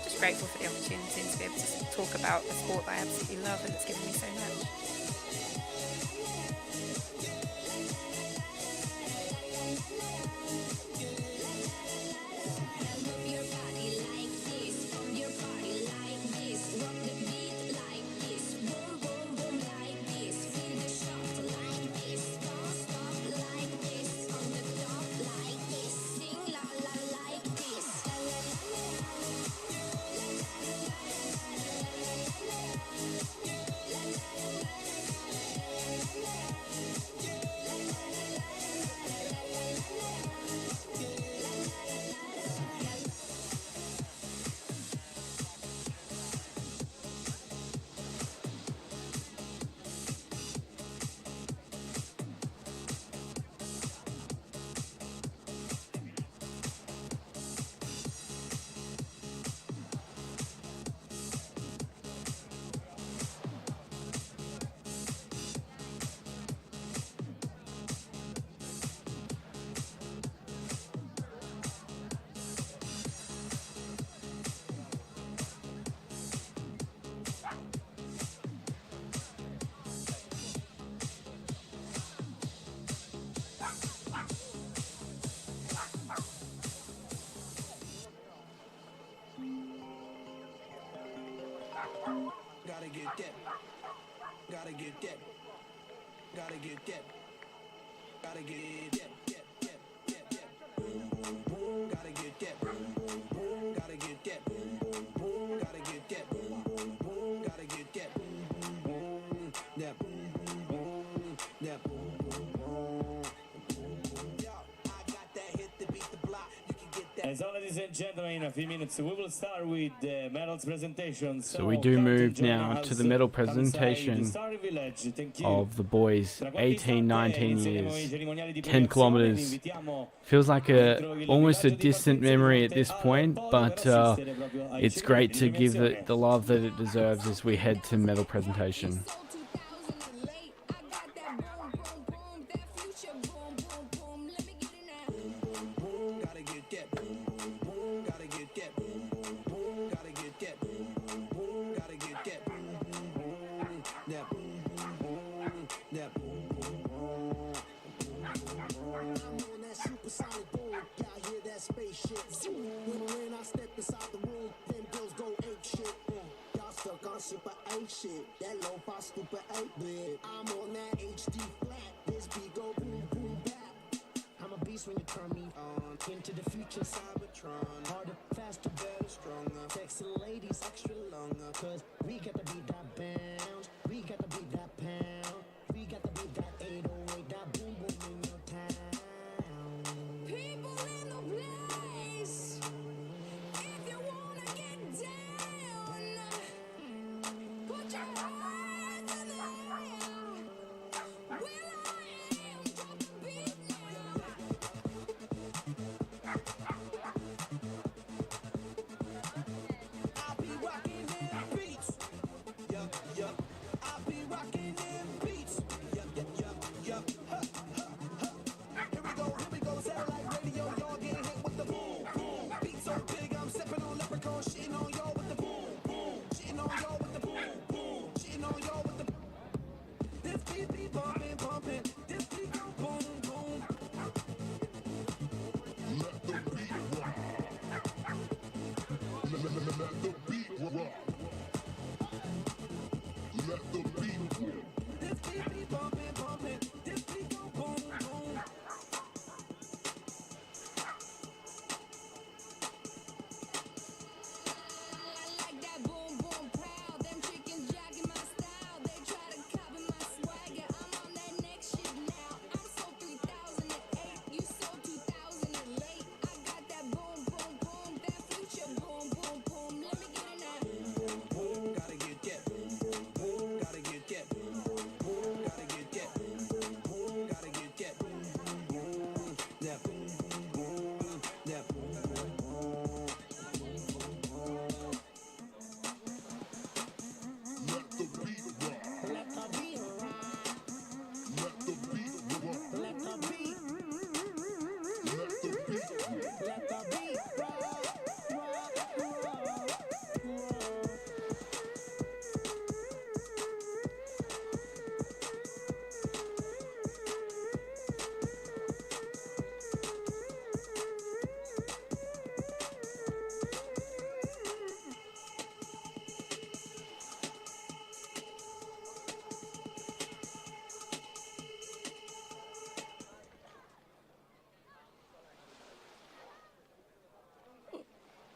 just grateful for the opportunity to be able to talk about a sport that I absolutely love and that's given me so much. Gotta get that. Gotta get that. Gotta get that. Gotta get that. Boom, boom, boom. Gotta get that. Boom, boom, boom. Gotta get that. Boom, boom, boom. Gotta get that. Boom, boom, boom. Gotta get that. Boom, boom, boom. That boom, boom, boom. That boom, boom, boom. Yo, I got that hit to beat the block. You can get that. And so, ladies and gentlemen, in a few minutes we will start with the medals presentation. So we do move now to the medal presentation of the boys, 18, 19 years, 10 kilometers. Feels like almost a distant memory at this point, but it's great to give it the love that it deserves as we head to medal presentation. Super 8 shit, that low-fi stupid 8-bit. I'm on that HD flat, this beat go boom boom bap. I'm a beast when you turn me on. Into the future Cybertron. Harder, faster, better, stronger. Sexy ladies extra longer. Cause we got to beat that bounce. We got to beat that pound. We got to beat that 808, that boom boom in your town. People in the place. If you wanna get down. Put your hands in the air. Will I am drop the beat now. I'll be rocking their beats. Yup, yup.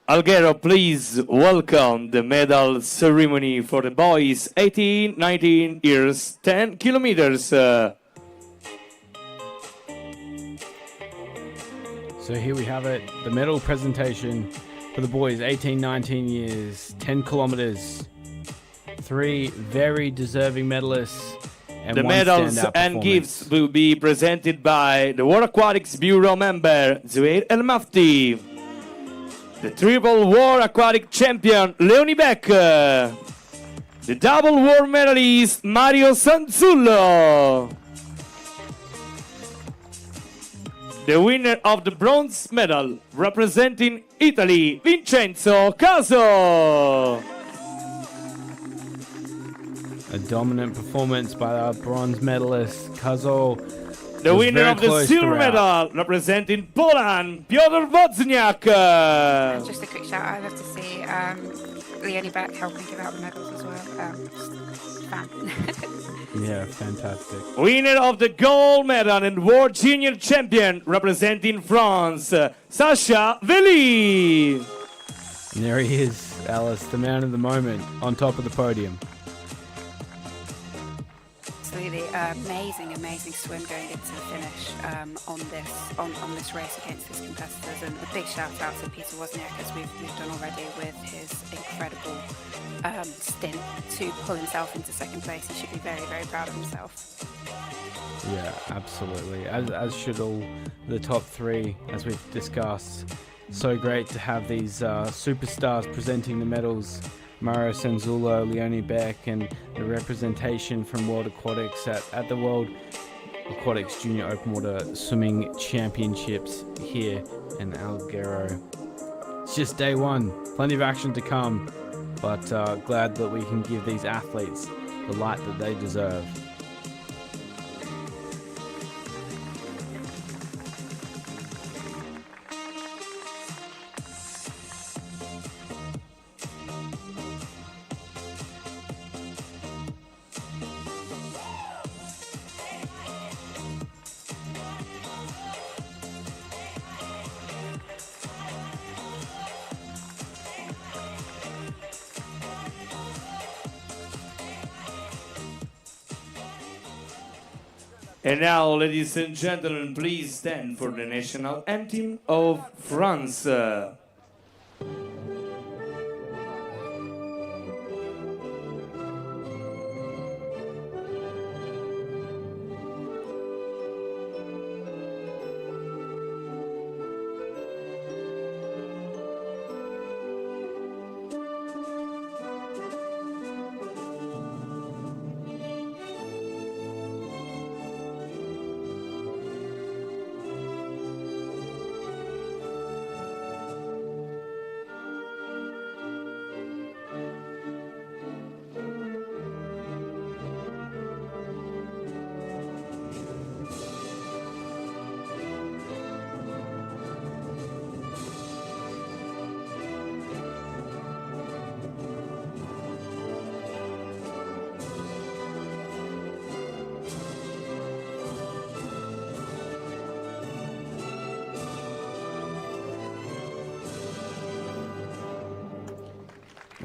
Alghero, please welcome the medal ceremony for the boys 18, 19 years, 10 kilometers. So here we have it, the medal presentation for the boys 18, 19 years, 10 kilometers. 3 very deserving medalists. And The one medals standout and performance. gifts will be presented by the World Aquatics Bureau member Zuhair El Mafti, the triple World Aquatic champion Leonie Beck, the double world medalist Mario Sanzullo, the winner of the bronze medal representing Italy, Vincenzo Caso. A dominant performance by our bronze medalist, Caso. The was winner very of the close silver throughout. medal representing Poland, Piotr Wozniak. Just a quick shout out, I love to see Leonie Beck helping give out the medals as well. Just fan. Yeah, fantastic. Winner of the gold medal and world junior champion representing France, Sasha Veli. And there he is, Alice, the man of the moment, on top of the podium. Absolutely amazing swim going into the finish on this race against his competitors, and a big shout out to Peter Wozniak, as we've done already, with his incredible stint to pull himself into second place. He should be very, very proud of himself. Yeah, absolutely. As should all the top 3, as we've discussed. So great to have these superstars presenting the medals. Mario Sanzullo, Leonie Beck, and the representation from World Aquatics at the World Aquatics Junior Open Water Swimming Championships here in Alghero. It's just day 1, plenty of action to come, but glad that we can give these athletes the light that they deserve. And now, ladies and gentlemen, please stand for the national anthem of France.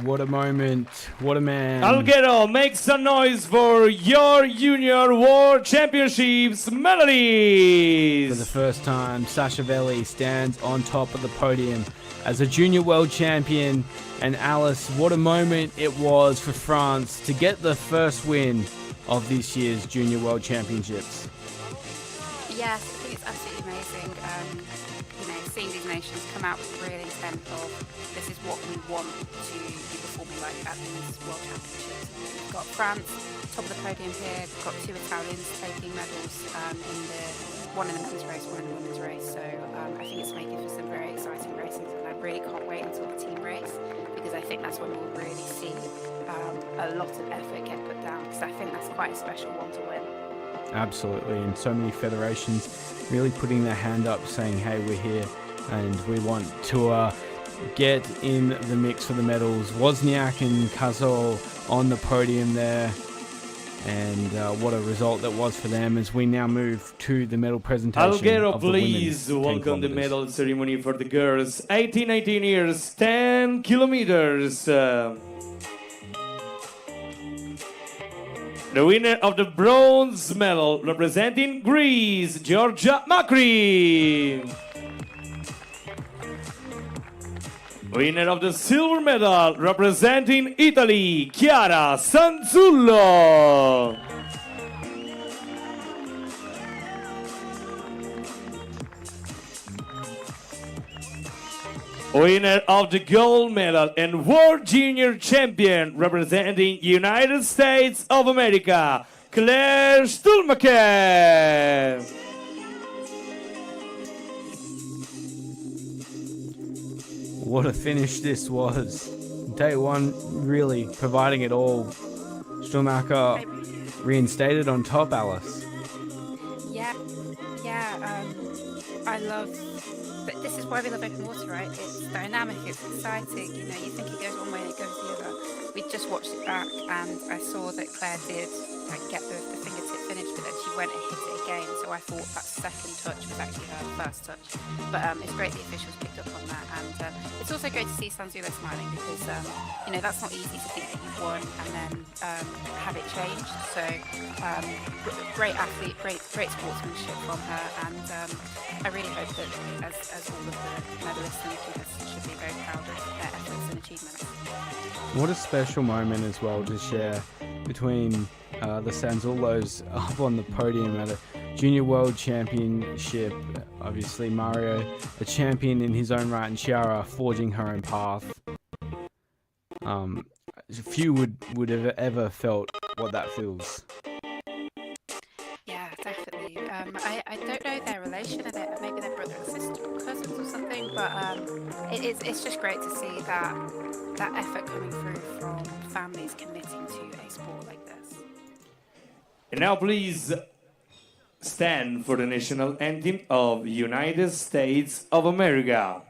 What a moment, what a man. Alghero, make some noise for your Junior World Championships medalists. For the first time, Sasha Veli stands on top of the podium as a Junior World Champion. And Alice, what a moment it was for France to get the first win of this year's Junior World Championships. Yes, I think it's absolutely amazing. Seeing these nations come out with a real intent of this is what we want to be performing like at these World Championships. We've got France, top of the podium here. We've got 2 Italians taking medals one in the men's race, one in the women's race. So I think it's making for some very exciting racing, and I really can't wait until the team race, because I think that's when we'll really see a lot of effort get put down, because I think that's quite a special one to win. Absolutely, and so many federations really putting their hand up saying, hey, we're here and we want to get in the mix for the medals. Wozniak and Caso on the podium there. And what a result that was for them as we now move to the medal presentation. Alghero, of the please women's 10 welcome the kilometers. medal ceremony for the girls. 18 years, 10 kilometers. The winner of the bronze medal representing Greece, Georgia Makri. Winner of the silver medal representing Italy, Chiara Sanzullo. Winner of the gold medal and world junior champion representing United States of America, Claire Stulmacher. What a finish this was. Day one really providing it all. Schumacher reinstated on top, Alice. Yeah, I love. But this is why we love open water, right? It's dynamic, it's exciting. You know, you think it goes one way and it goes the other. We just watched it back, and I saw that Claire did get the fingertip finish, but then she went and hit it again. So I thought that second touch was actually her first touch. But it's great the officials picked up on that, and it's also great to see Sanzullo smiling because you know that's not easy to think that you've won and then have it changed. So great athlete, great sportsmanship from her, and I really hope that as all of the medalists and contestants should be very proud of their efforts and achievements. What a special moment as well to share between the Sanzullos up on the podium at a Junior World Championship. Obviously Mario, a champion in his own right, and Chiara forging her own path. Few would have ever felt what that feels. Yeah, definitely. I don't know their relation, maybe they're brother and sister or cousins or something, but it's just great to see that effort coming through from families committing to a sport like this. And now please stand for the national anthem of United States of America.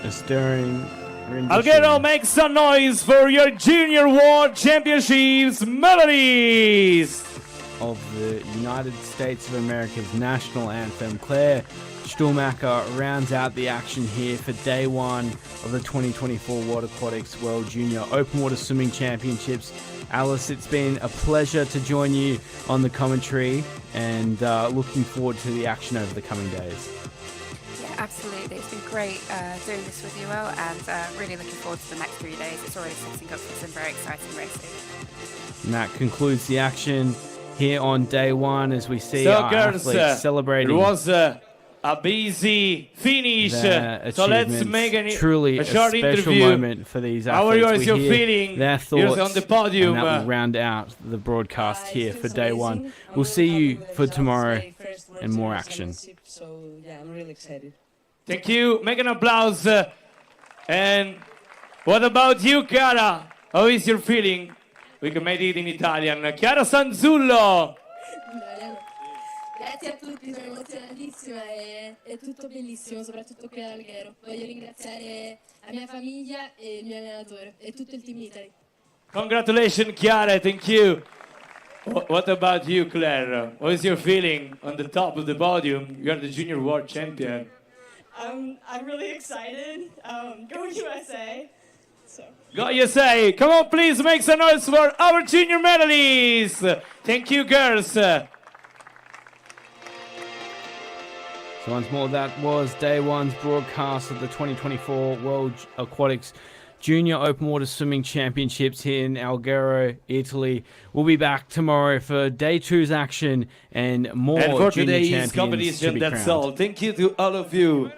A stirring rendition Alghero, make some noise for your Junior World Championships medalist! of the United States of America's national anthem. Claire Stulmacher rounds out the action here for day one of the 2024 World Aquatics World Junior Open Water Swimming Championships. Alice, it's been a pleasure to join you on the commentary, and looking forward to the action over the coming days. Yeah, absolutely. It's been great doing this with you all, and really looking forward to the next 3 days. It's already setting up for some very exciting racing. And that concludes the action here on day one as we see So, our girls, athletes celebrating. It was a busy finish. their So let's achievements. make Truly a a short special interview. moment for these athletes. How are you? We Your hear feeling? their Here's thoughts, on the podium. and that will round out the broadcast here for day one. We'll see you for tomorrow and more action. So yeah, I'm really excited. Thank you. Make an applause. And what about you, Chiara? How is your feeling? We can make it in Italian. Chiara Sanzullo. Grazie a tutti, sono emozionatissima, è tutto bellissimo, soprattutto qui ad Alghero. Voglio ringraziare la mia famiglia e il mio allenatore e tutto il team Italy. Congratulations, Chiara. Thank you. What about you, Claire? What is your feeling on the top of the podium? You're the junior world champion. I'm really excited. Go USA. So. Go USA! Come on, please make some noise for our junior medalists! Thank you, girls! So once more, that was day one's broadcast of the 2024 World Aquatics Junior Open Water Swimming Championships here in Alghero, Italy. We'll be back tomorrow for day two's action and more And for junior today's champions to competition, be that's crowned. all. Thank you to all of you.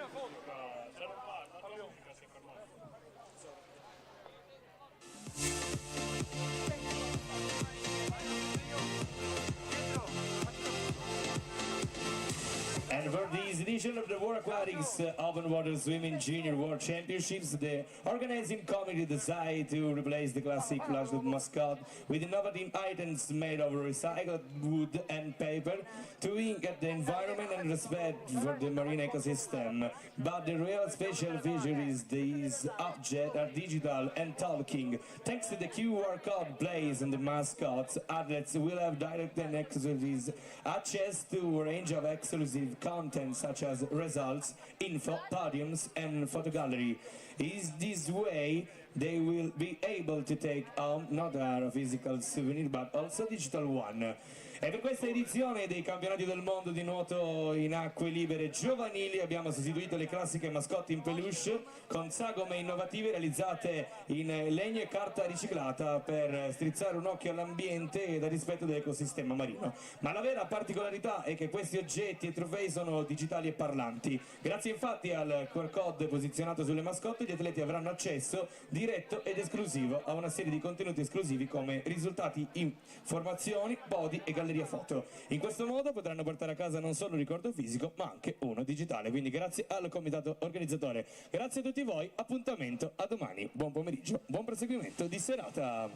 And for this edition of the World Aquatics Open Water Swimming Junior World Championships, the organizing committee decided to replace the classic flashlight mascot with innovative items made of recycled wood and paper to wink at the environment and respect for the marine ecosystem. But the real special feature is these objects are digital and talking. Thanks to the QR code placed on the mascots, athletes will have direct and exclusive access to a range of exclusive content such as results, info, podiums and photo gallery. Is this way they will be able to take home not a physical souvenir but also a digital one. E per questa edizione dei campionati del mondo di nuoto in acque libere giovanili abbiamo sostituito le classiche mascotte in peluche con sagome innovative realizzate in legno e carta riciclata per strizzare un occhio all'ambiente e dal rispetto dell'ecosistema marino. Ma la vera particolarità è che questi oggetti e trofei sono digitali e parlanti. Grazie infatti al QR code posizionato sulle mascotte, gli atleti avranno accesso diretto ed esclusivo a una serie di contenuti esclusivi come risultati, informazioni, podi e gallerie foto. In questo modo potranno portare a casa non solo un ricordo fisico ma anche uno digitale. Quindi grazie al comitato organizzatore, grazie a tutti voi, appuntamento a domani, buon pomeriggio, buon proseguimento di serata.